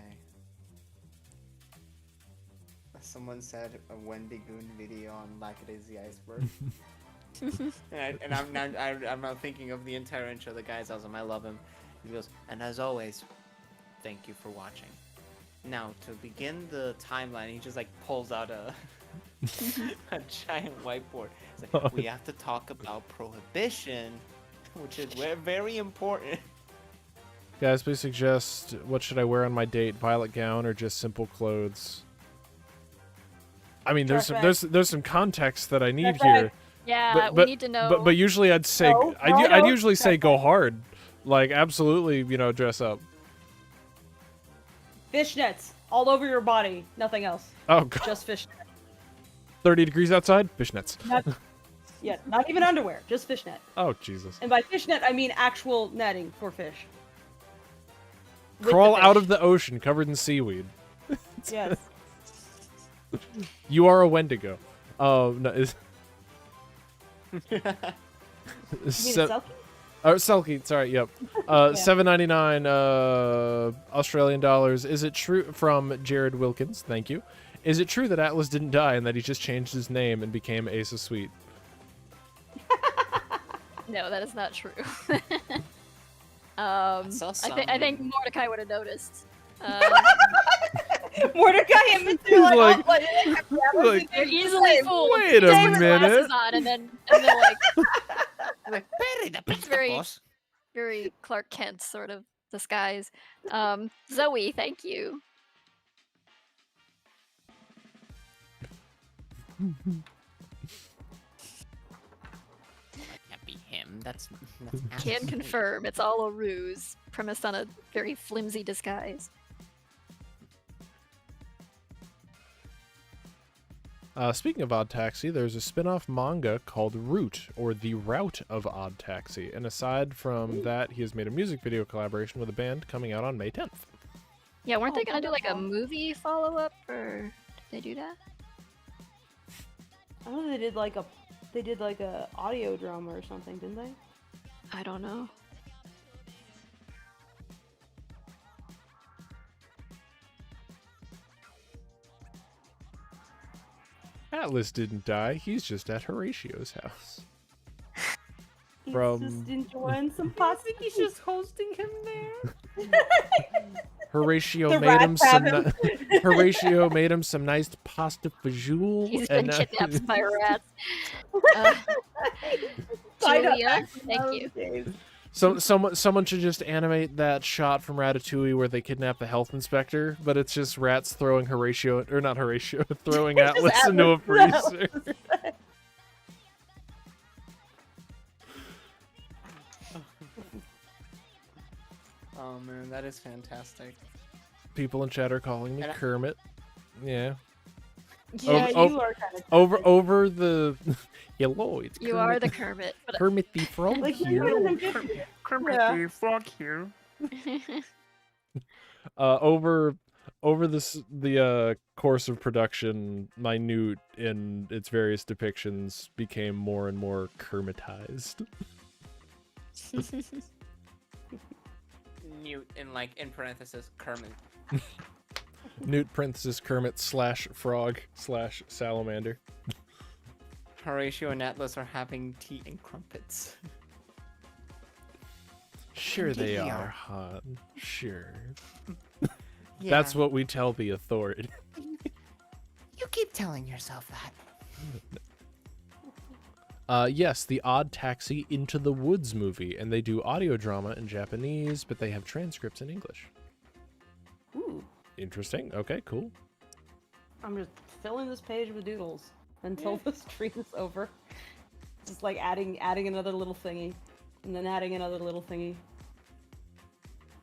Someone said a Wendy Goon video on Lackadaisy Iceberg. and I'm not thinking of the entire intro. The guy's awesome. I love him. He goes, and as always, thank you for watching. Now, to begin the timeline, he just like pulls out a a giant whiteboard. It's like, we have to talk about prohibition, which is very important. Guys, please suggest what should I wear on my date? Violet gown or just simple clothes? I mean, there's some context that I need here. Yeah, we need to know. But usually I'd say No, I'd no. usually say go hard. Like, absolutely, dress up. Fishnets all over your body. Nothing else. Oh, God. Just fishnets. 30 degrees outside? Fishnets. Not even underwear. Just fishnet. Oh, Jesus. And by fishnet, I mean actual netting for fish. With Crawl the out fish. of the ocean covered in seaweed. Yes. You are a Wendigo. Oh, no. You mean a selkie? Oh, Selkie, sorry, yep. $7.99 Australian dollars. Is it true, from Jared Wilkins, thank you. Is it true that Atlas didn't die and that he just changed his name and became Ace of Sweet? No, that is not true. saw I think Mordecai would have noticed. Mordecai and Mr. like, They're easily fooled. Wait a They have minute. glasses on, and then like Bury the it's very, boss. very Clark Kent sort of disguise. Zoe, thank you. Can't be him. That's Can confirm it's all a ruse, premised on a very flimsy disguise. Speaking of Odd Taxi, there's a spin-off manga called Route, or The Route of Odd Taxi. And aside from that, he has made a music video collaboration with a band coming out on May 10th. Yeah, weren't they gonna do like a movie follow-up, or did they do that? I know they did like a audio drama or something, didn't they? I don't know. Atlas didn't die, he's just at Horatio's house. He's From- just enjoying some pasta. He's just hosting him there. Horatio The made him rats have some Horatio made him some nice pasta fajoule. He's been and kidnapped by rats. Julia, thank you. someone should just animate that shot from Ratatouille where they kidnap the health inspector, but it's just rats throwing Horatio, or not Horatio, throwing Atlas into a freezer. Oh man, that is fantastic. People in chat are calling me And Kermit. Yeah. Yeah, Oh, you are kind of Over the hello, it's You Kermit, are the Kermit. But Kermit the Frog like here. Yeah. Fuck you. Over the course of production, my newt in its various depictions became more and more Kermitized. Newt in parenthesis Kermit. Newt parenthesis Kermit / frog / salamander. Horatio and Atlas are having tea and crumpets. Sure they Indeed. are, hon. Sure. Yeah. That's what we tell the authority. You keep telling yourself that. Yes, the Odd Taxi Into the Woods movie, and they do audio drama in Japanese, but they have transcripts in English. Ooh, Interesting. Okay, cool. I'm just filling this page with doodles until the stream is over. Just like adding another little thingy, and then adding another little thingy.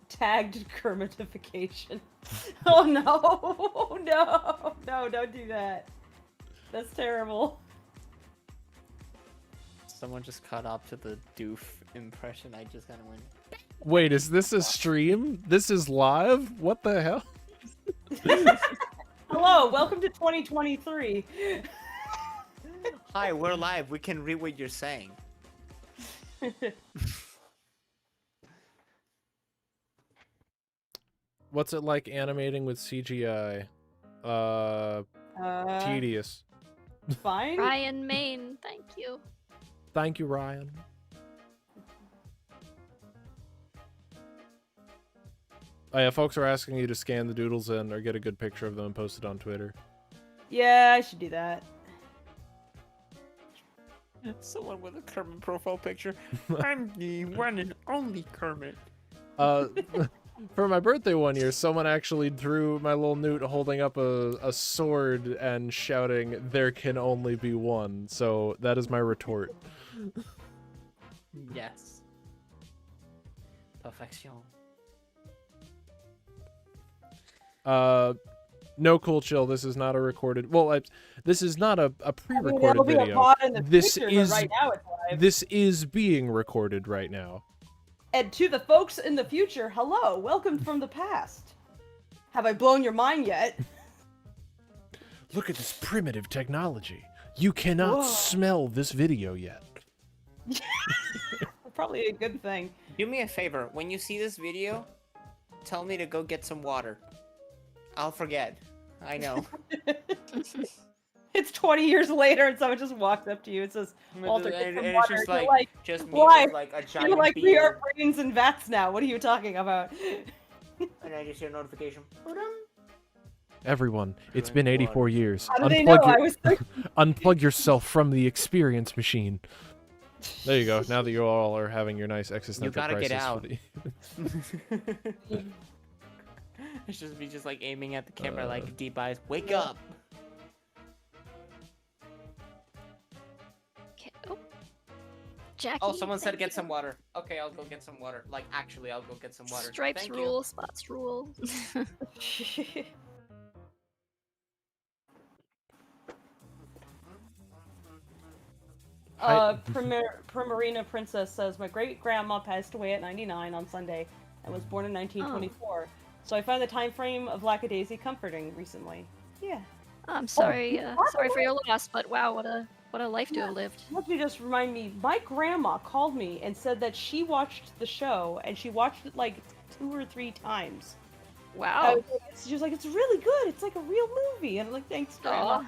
Tagged Kermitification. Oh no! No, don't do that. That's terrible. Someone just caught up to the doof impression. I just kind of went. Wait, is this a stream? This is live? What the hell? Hello, welcome to 2023. Hi, we're live. We can read what you're saying. What's it like animating with CGI? Tedious. Fine. Ryan Main, thank you. Thank you, Ryan. Oh yeah, folks are asking you to scan the doodles in or get a good picture of them and post it on Twitter. Yeah, I should do that. Someone with a Kermit profile picture. I'm the one and only Kermit. For my birthday one year, someone actually drew my little newt holding up a sword and shouting, "There can only be one." So that is my retort. Yes. Perfection. No, Cool Chill. This is not a recorded. Well, this is not a pre-recorded it'll be a video. pod in the This future, is but right now it's live. this is being recorded right now. And to the folks in the future, hello, welcome from the past. Have I blown your mind yet? Look at this primitive technology. You cannot smell this video yet. Probably a good thing. Do me a favor. When you see this video, tell me to go get some water. I'll forget. I know. It's 20 years later and someone just walks up to you and says, Walter, get some it's water. just You're like, just me why? with like a giant You're like, we beer, are brains and vats now. What are you talking about? and I just hear a notification. Everyone, it's been 84 years. How do they know? I was Unplug yourself from the experience machine. There you go. Now that you all are having your nice existential gotta crisis. get out. For the... It's just me just like aiming at the camera like deep eyes. Wake up! Okay. Oh. Jackie. Oh, someone said thank get you. some water. Okay, I'll go get some water. Like, actually, I'll go get some water. Stripes Thank rule, spots rule. Primarina Princess says, my great-grandma passed away at 99 on Sunday and was born in 1924. So I find the time frame of Lackadaisy comforting recently. Yeah. I'm sorry, sorry for your loss, but wow, what a life to have lived. Let me just remind me, my grandma called me and said that she watched the show and she watched it like 2 or 3 times. Wow. She was like, it's really good. It's like a real movie. And I'm like, thanks, Grandma.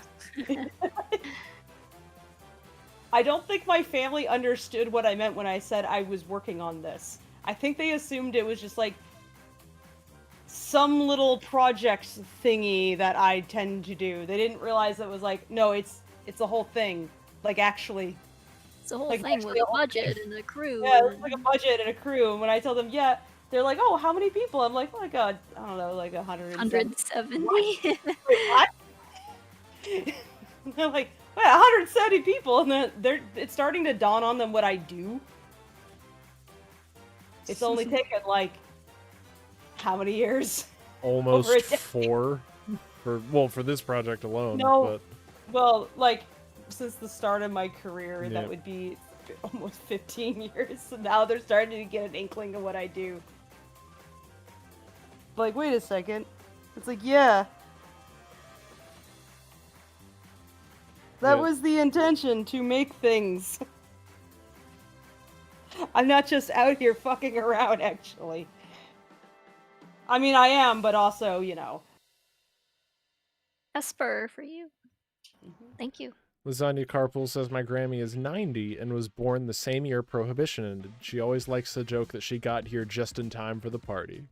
I don't think my family understood what I meant when I said I was working on this. I think they assumed it was just like some little project thingy that I tend to do. They didn't realize it was like, no, it's a whole thing. Like, actually. It's a whole like, thing with a budget and a crew. Yeah, it's like a budget and a crew. And when I tell them, yeah, they're like, oh, how many people? I'm like, I don't know, like 170. Wait, what? They're like, wait, 170 people, and then it's starting to dawn on them what I do. It's only taken like how many years? Almost 4 for this project alone. No, but... well, like since the start of my career, Yeah. that would be almost 15 years. So now they're starting to get an inkling of what I do. Like, wait a second. It's like, yeah. That was the intention, to make things. I'm not just out here fucking around, actually. I mean, I am, but also, you know. A spur for you. Thank you. Lasagna Carpool says my Grammy is 90 and was born the same year Prohibition ended. She always likes to joke that she got here just in time for the party.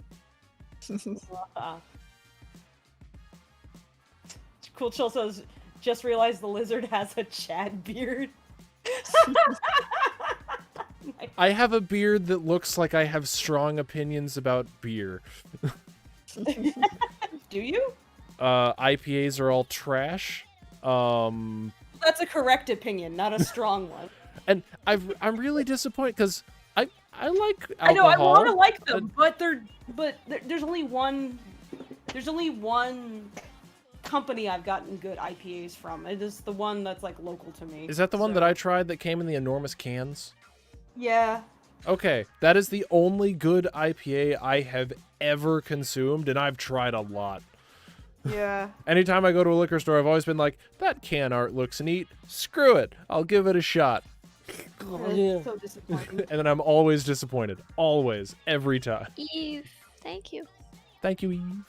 Cool Chill says, just realized the lizard has a Chad beard. I have a beard that looks like I have strong opinions about beer. Do you? IPAs are all trash. That's a correct opinion, not a strong one. And I'm really disappointed because I like alcohol. I know I want to like them, but there's only one company I've gotten good IPAs from. It is the one that's like local to me. Is that the one that I tried that came in the enormous cans? Yeah. Okay, that is the only good IPA I have ever consumed, and I've tried a lot. Yeah. Anytime I go to a liquor store, I've always been like, that can art looks neat. Screw it. I'll give it a shot. It's so disappointing. And then I'm always disappointed. Always. Every time. Eve, thank you. Thank you, Eve.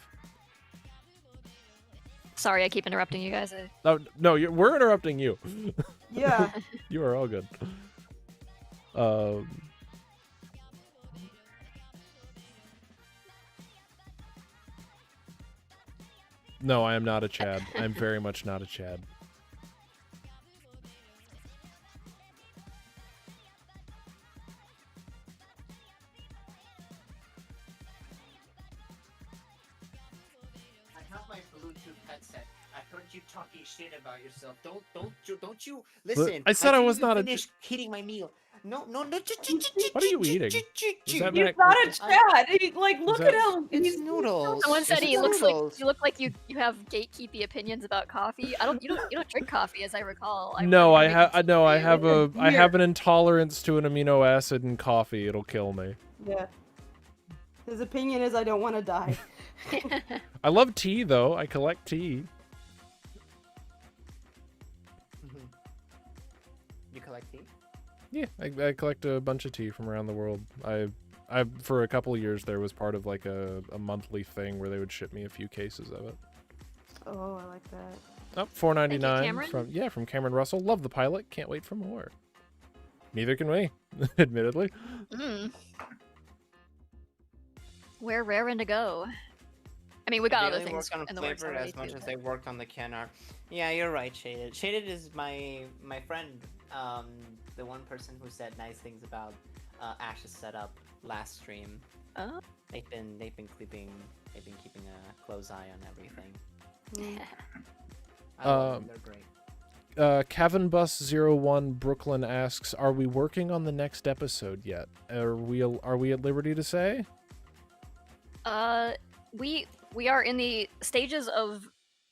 Sorry, I keep interrupting you guys. No, we're interrupting you. Yeah. You are all good. No, I am not a Chad. I'm very much not a Chad. I have my Bluetooth headset. I heard you talking shit about yourself. Don't you listen? I said I didn't was even not a finish eating my meal. No. What are you eating? Is that He's mac- not a Chad. Like, look that- at him. It's He's noodles. Someone said It's he looks noodles. like you look like you have gatekeepy opinions about coffee. You don't drink coffee, as I recall. No, I have I have an intolerance to an amino acid in coffee. It'll kill me. Yeah. His opinion is I don't want to die. I love tea though. I collect tea. You collect tea? Yeah, I collect a bunch of tea from around the world. I for a couple of years there was part of like a monthly thing where they would ship me a few cases of it. Oh, I like that. Oh, $4.99 Cameron. from Cameron Russell. Love the pilot. Can't wait for more. Neither can we, admittedly. Mm. We're raring to go. I mean, we got They other only things work on in the works flavor already as much too, as but- they worked on the can art. Yeah, you're right, Shaded. Shaded is my friend, the one person who said nice things about Ash's setup last stream. Oh. They've been keeping a close eye on everything. I love them, they're great. CavinBus01 Brooklyn asks, "Are we working on the next episode yet? Are we at liberty to say?" We are in the stages of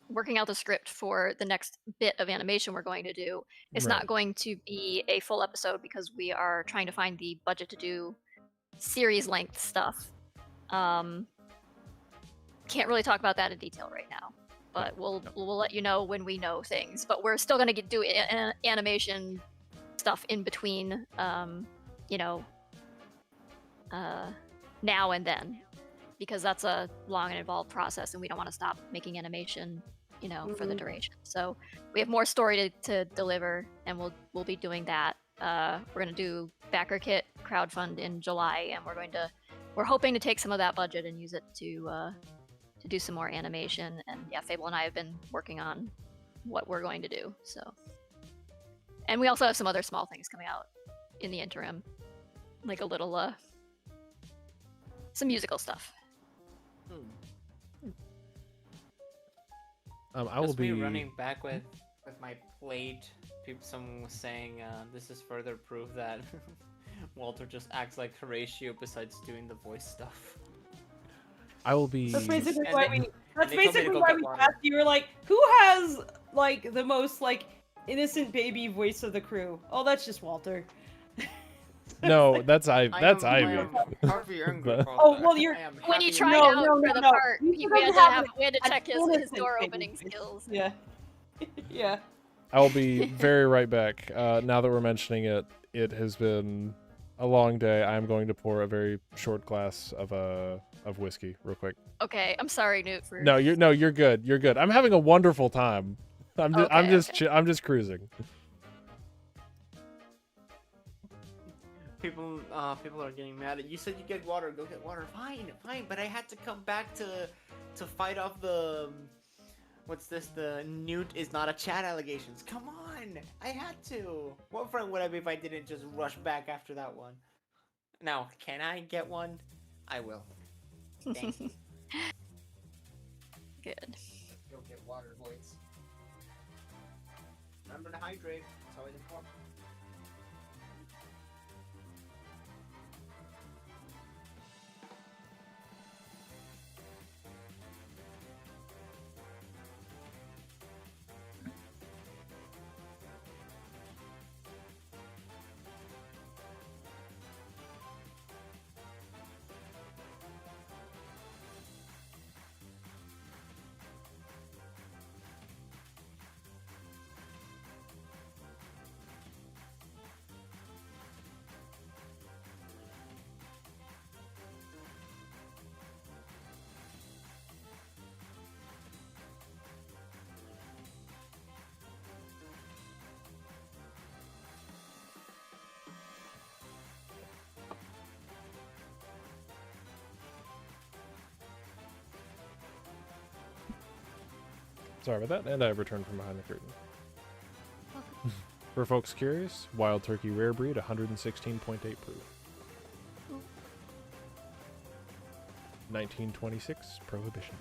working out the script for the next bit of animation we're going to do. It's Right. not going to be a full episode because we are trying to find the budget to do series length stuff. Can't really talk about that in detail right now, but we'll let you know when we know things. But we're still going to do animation stuff in between, now and then, because that's a long and involved process, and we don't want to stop making animation, for the duration. So we have more story to deliver, and we'll be doing that. We're going to do backer kit crowdfund in July, and we're hoping to take some of that budget and use it to do some more animation. And yeah, Fable and I have been working on what we're going to do. So, and we also have some other small things coming out in the interim, like a little some musical stuff. I will Just be me running back with my plate. Someone was saying this is further proof that Walter just acts like Horatio besides doing the voice stuff. I will be. That's basically And why they- we. and That's they told me to basically go why get we water. asked you. Were like, who has like the most like innocent baby voice of the crew? Oh, that's just Walter. No, that's Ivy. That's I Ivy. am happy and But- Oh well, you're. I am When he happy tried No, out no, for no, the no. part, He we doesn't had have to check his innocent door baby opening voice. skills. Yeah. Yeah. I will be very right back. Now that we're mentioning it, it has been a long day. I'm going to pour a very short glass of whiskey real quick. Okay, I'm sorry, Newt. For No, you're good. You're good. I'm having a wonderful time. I'm just cruising. People are getting mad at you. Said you get water. Go get water. Fine. But I had to come back to fight off the what's this? The Newt is not a chat allegations. Come on. I had to. What friend would I be if I didn't just rush back after that one? Now, can I get one? I will. Thank you. Good. Go get water, boys. Remember to hydrate. It's always important. Sorry about that, and I returned from behind the curtain. For folks curious, Wild Turkey Rare Breed, 116.8 proof. 1926 Prohibition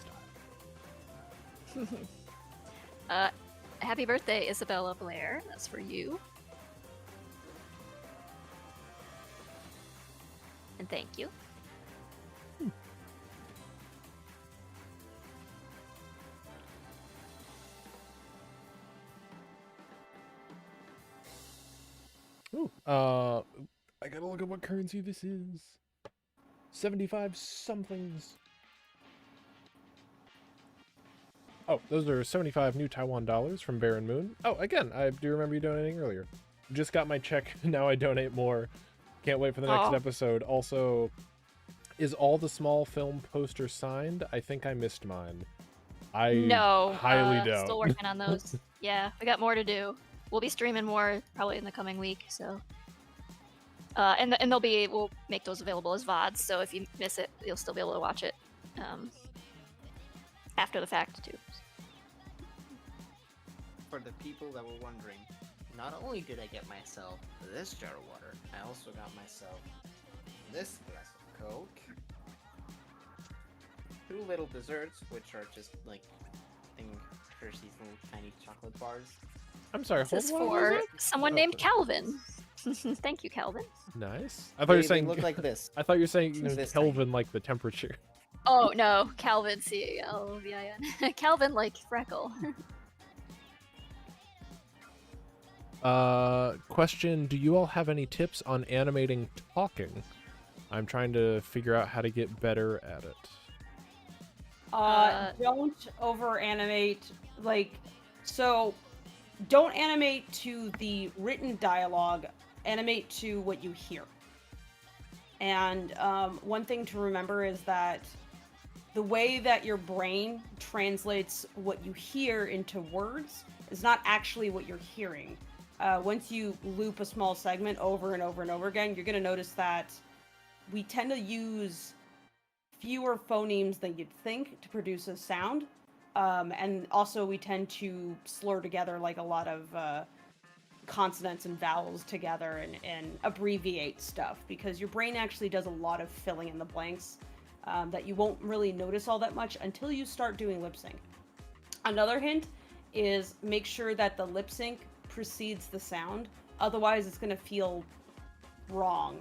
style. Happy birthday, Isabella Blair. That's for you. And thank you. Ooh, I gotta look at what currency this is. 75 somethings. Oh, those are 75 new Taiwan dollars from Baron Moon. Oh, again, I do remember you donating earlier. Just got my check, now I donate more. Can't wait for the next episode. Also, is all the small film posters signed? I think I missed mine. No, highly doubt. still working on those. Yeah, we got more to do. We'll be streaming more probably in the coming week, so. And we'll make those available as VODs, so if you miss it, you'll still be able to watch it after the fact too. For the people that were wondering, not only did I get myself this jar of water, I also got myself this glass of Coke, 2 little desserts, which are just like, I think, Hershey's little tiny chocolate bars. I'm sorry, This is hold on, what was for it? someone named Calvin. Thank you, Calvin. Nice. I thought you were saying. They look like this. I thought you were saying This Kelvin like the temperature. Oh no, Calvin, C-A-L-V-I-N. Calvin like freckle. Question: do you all have any tips on animating talking? I'm trying to figure out how to get better at it. Don't over animate, so don't animate to the written dialogue, animate to what you hear. And one thing to remember is that the way that your brain translates what you hear into words is not actually what you're hearing. Once you loop a small segment over and over and over again, you're going to notice that we tend to use fewer phonemes than you'd think to produce a sound. And also we tend to slur together like a lot of consonants and vowels together and abbreviate stuff, because your brain actually does a lot of filling in the blanks that you won't really notice all that much until you start doing lip sync. Another hint is make sure that the lip sync precedes the sound, otherwise it's going to feel wrong.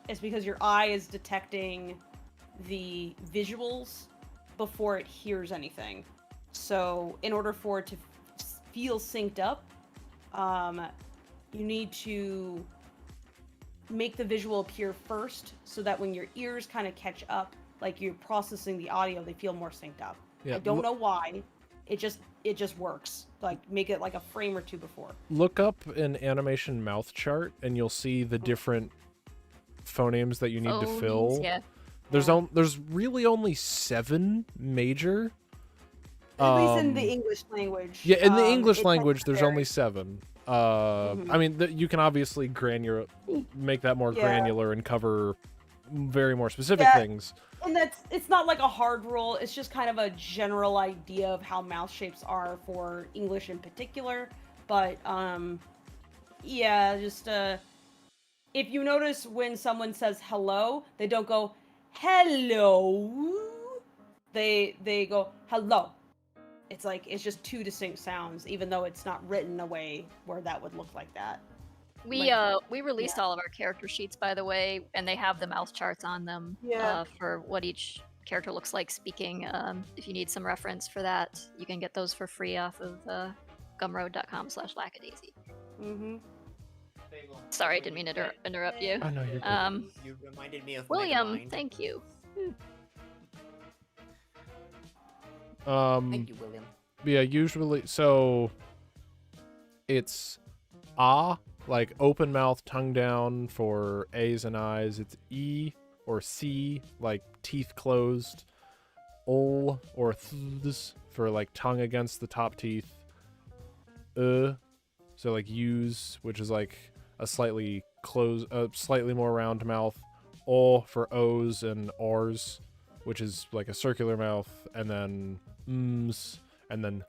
It's because your eye is detecting the visuals before it hears anything. So in order for it to feel synced up, you need to make the visual appear first, so that when your ears kind of catch up, like you're processing the audio, they feel more synced up. Yeah, I don't know why. It just works. Like, make it like a frame or two before. Look up an animation mouth chart, and you'll see the different phonemes that you need to fill. Yeah. There's really only 7 major. At least in the English language. Yeah, in the English it's language, there's necessary. only 7. I mean, you can obviously make that more granular and cover very more specific things. And it's not like a hard rule. It's just kind of a general idea of how mouth shapes are for English in particular. But yeah, just if you notice when someone says hello, they don't go hello. They go hello. It's like, it's just 2 distinct sounds, even though it's not written a way where that would look like that. We released all of our character sheets, by the way, and they have the mouth charts on them for what each character looks like speaking. If you need some reference for that, you can get those for free off of gumroad.com/Lackadaisy. Mm-hmm. Sorry, I didn't mean to interrupt you. Oh, no, you're good. You reminded me of William, Megamind. thank you. Thank you, William. Yeah, usually, so it's like open mouth, tongue down for A's and I's. It's E or C, like teeth closed. Ol or ths for like tongue against the top teeth. So like U's, which is like a slightly more round mouth. O for O's and R's, which is like a circular mouth, and then m's, and then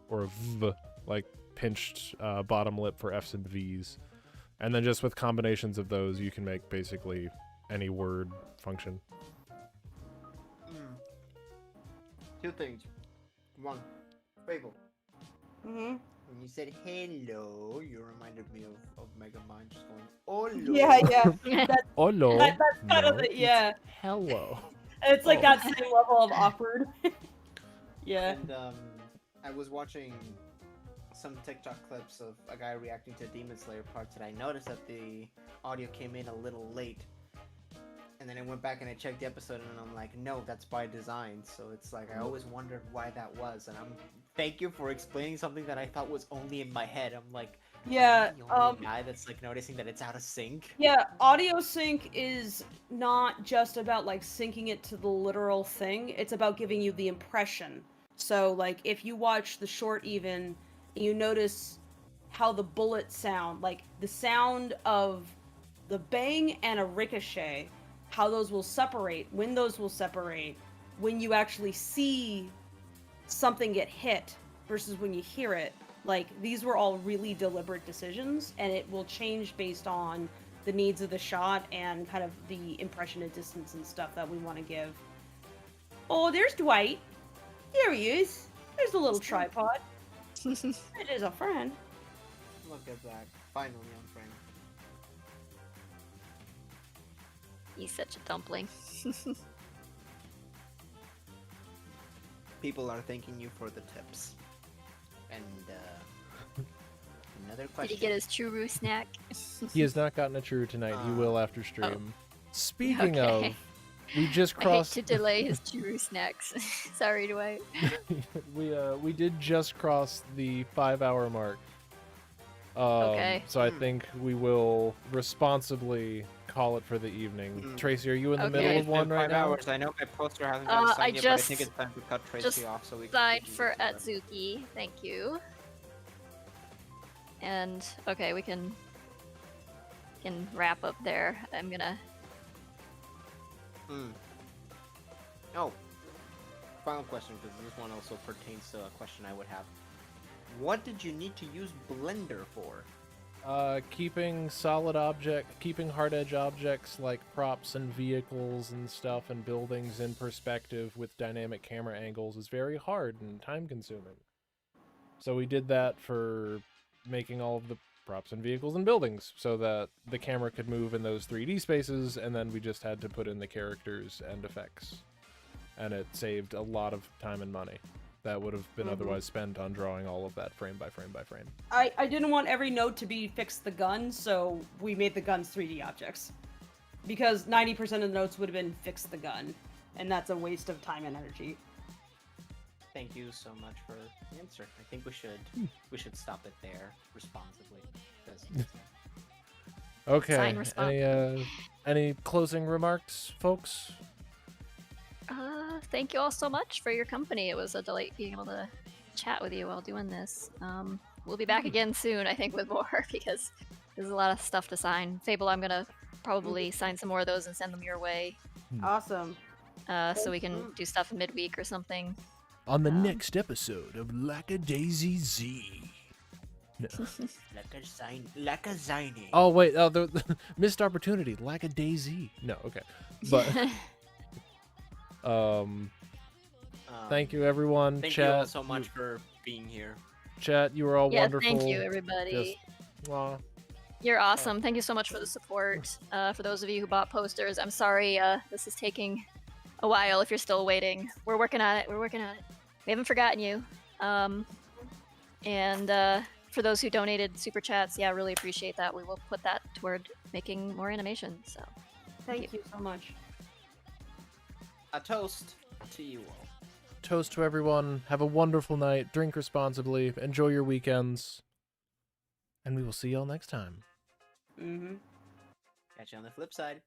or v, like pinched bottom lip for F's and V's. And then just with combinations of those, you can make basically any word function. 2 things. 1, Fable. Mm-hmm. When you said hello, you reminded me of Mega Man just going, oh, Yeah. Hello. That's kind of No, the, yeah. it's hello. It's like Oh. that same level of awkward. Yeah. And I was watching some TikTok clips of a guy reacting to Demon Slayer parts, and I noticed that the audio came in a little late. And then I went back and I checked the episode, and I'm like, no, that's by design. So it's like I always wondered why that was, and thank you for explaining something that I thought was only in my head. I'm like, Yeah. am I the only guy that's like noticing that it's out of sync. Yeah, audio sync is not just about like syncing it to the literal thing. It's about giving you the impression. So like if you watch the short even, you notice how the bullets sound, like the sound of the bang and a ricochet, how those will separate, when those will separate, when you actually see something get hit versus when you hear it. Like, these were all really deliberate decisions, and it will change based on the needs of the shot and kind of the impression of distance and stuff that we want to give. Oh, there's Dwight. There he is. There's a little tripod. It is a friend. Look at that. Finally on frame. He's such a dumpling. People are thanking you for the tips. And another Did question. he get his churu snack? He has not gotten a true tonight. He will after stream. Speaking Okay. of, we just I hate crossed. to delay his churu snacks. Sorry, Dwight. we did just cross the 5-hour mark. Okay. So I think we will responsibly call it for the evening. Tracy, are you in the middle Okay. of one right now? I know my poster hasn't been signed I yet, but I just- think it's time to cut Tracy just off so we can Signed do for this then. Atsuki. Thank you. And okay, we can wrap up there. I'm gonna. Oh, final question, because this one also pertains to a question I would have. What did you need to use Blender for? Keeping hard edge objects like props and vehicles and stuff and buildings in perspective with dynamic camera angles is very hard and time consuming. So we did that for making all of the props and vehicles and buildings so that the camera could move in those 3D spaces, and then we just had to put in the characters and effects. And it saved a lot of time and money that would have been otherwise spent on drawing all of that frame by frame by frame. I didn't want every note to be fix the gun, so we made the guns 3D objects. Because 90% of the notes would have been fix the gun, and that's a waste of time and energy. Thank you so much for the answer. I think we should stop it there responsibly. 'cause- Okay. Sign responsibly. Any closing remarks, folks? Thank you all so much for your company. It was a delight being able to chat with you while doing this. We'll be back again soon, I think, with more because there's a lot of stuff to sign. Fable, I'm gonna probably sign some more of those and send them your way, Awesome. so we can do stuff in midweek or something. On the next episode of Lackadaisy Z. No. Lackadaisy. Oh wait, the missed opportunity. Lackadaisy. No, okay, but thank you everyone. Thank Chat, you all so much for being here. Chat, you were all Yeah, wonderful. thank you, everybody. Aw. You're awesome. Thank you so much for the support. For those of you who bought posters, I'm sorry this is taking a while if you're still waiting. We're working on it. We haven't forgotten you. And for those who donated super chats, yeah, really appreciate that. We will put that toward making more animations. So Thank you so much. A toast to you all. Toast to everyone. Have a wonderful night. Drink responsibly. Enjoy your weekends. And we will see y'all next time. Catch you on the flip side.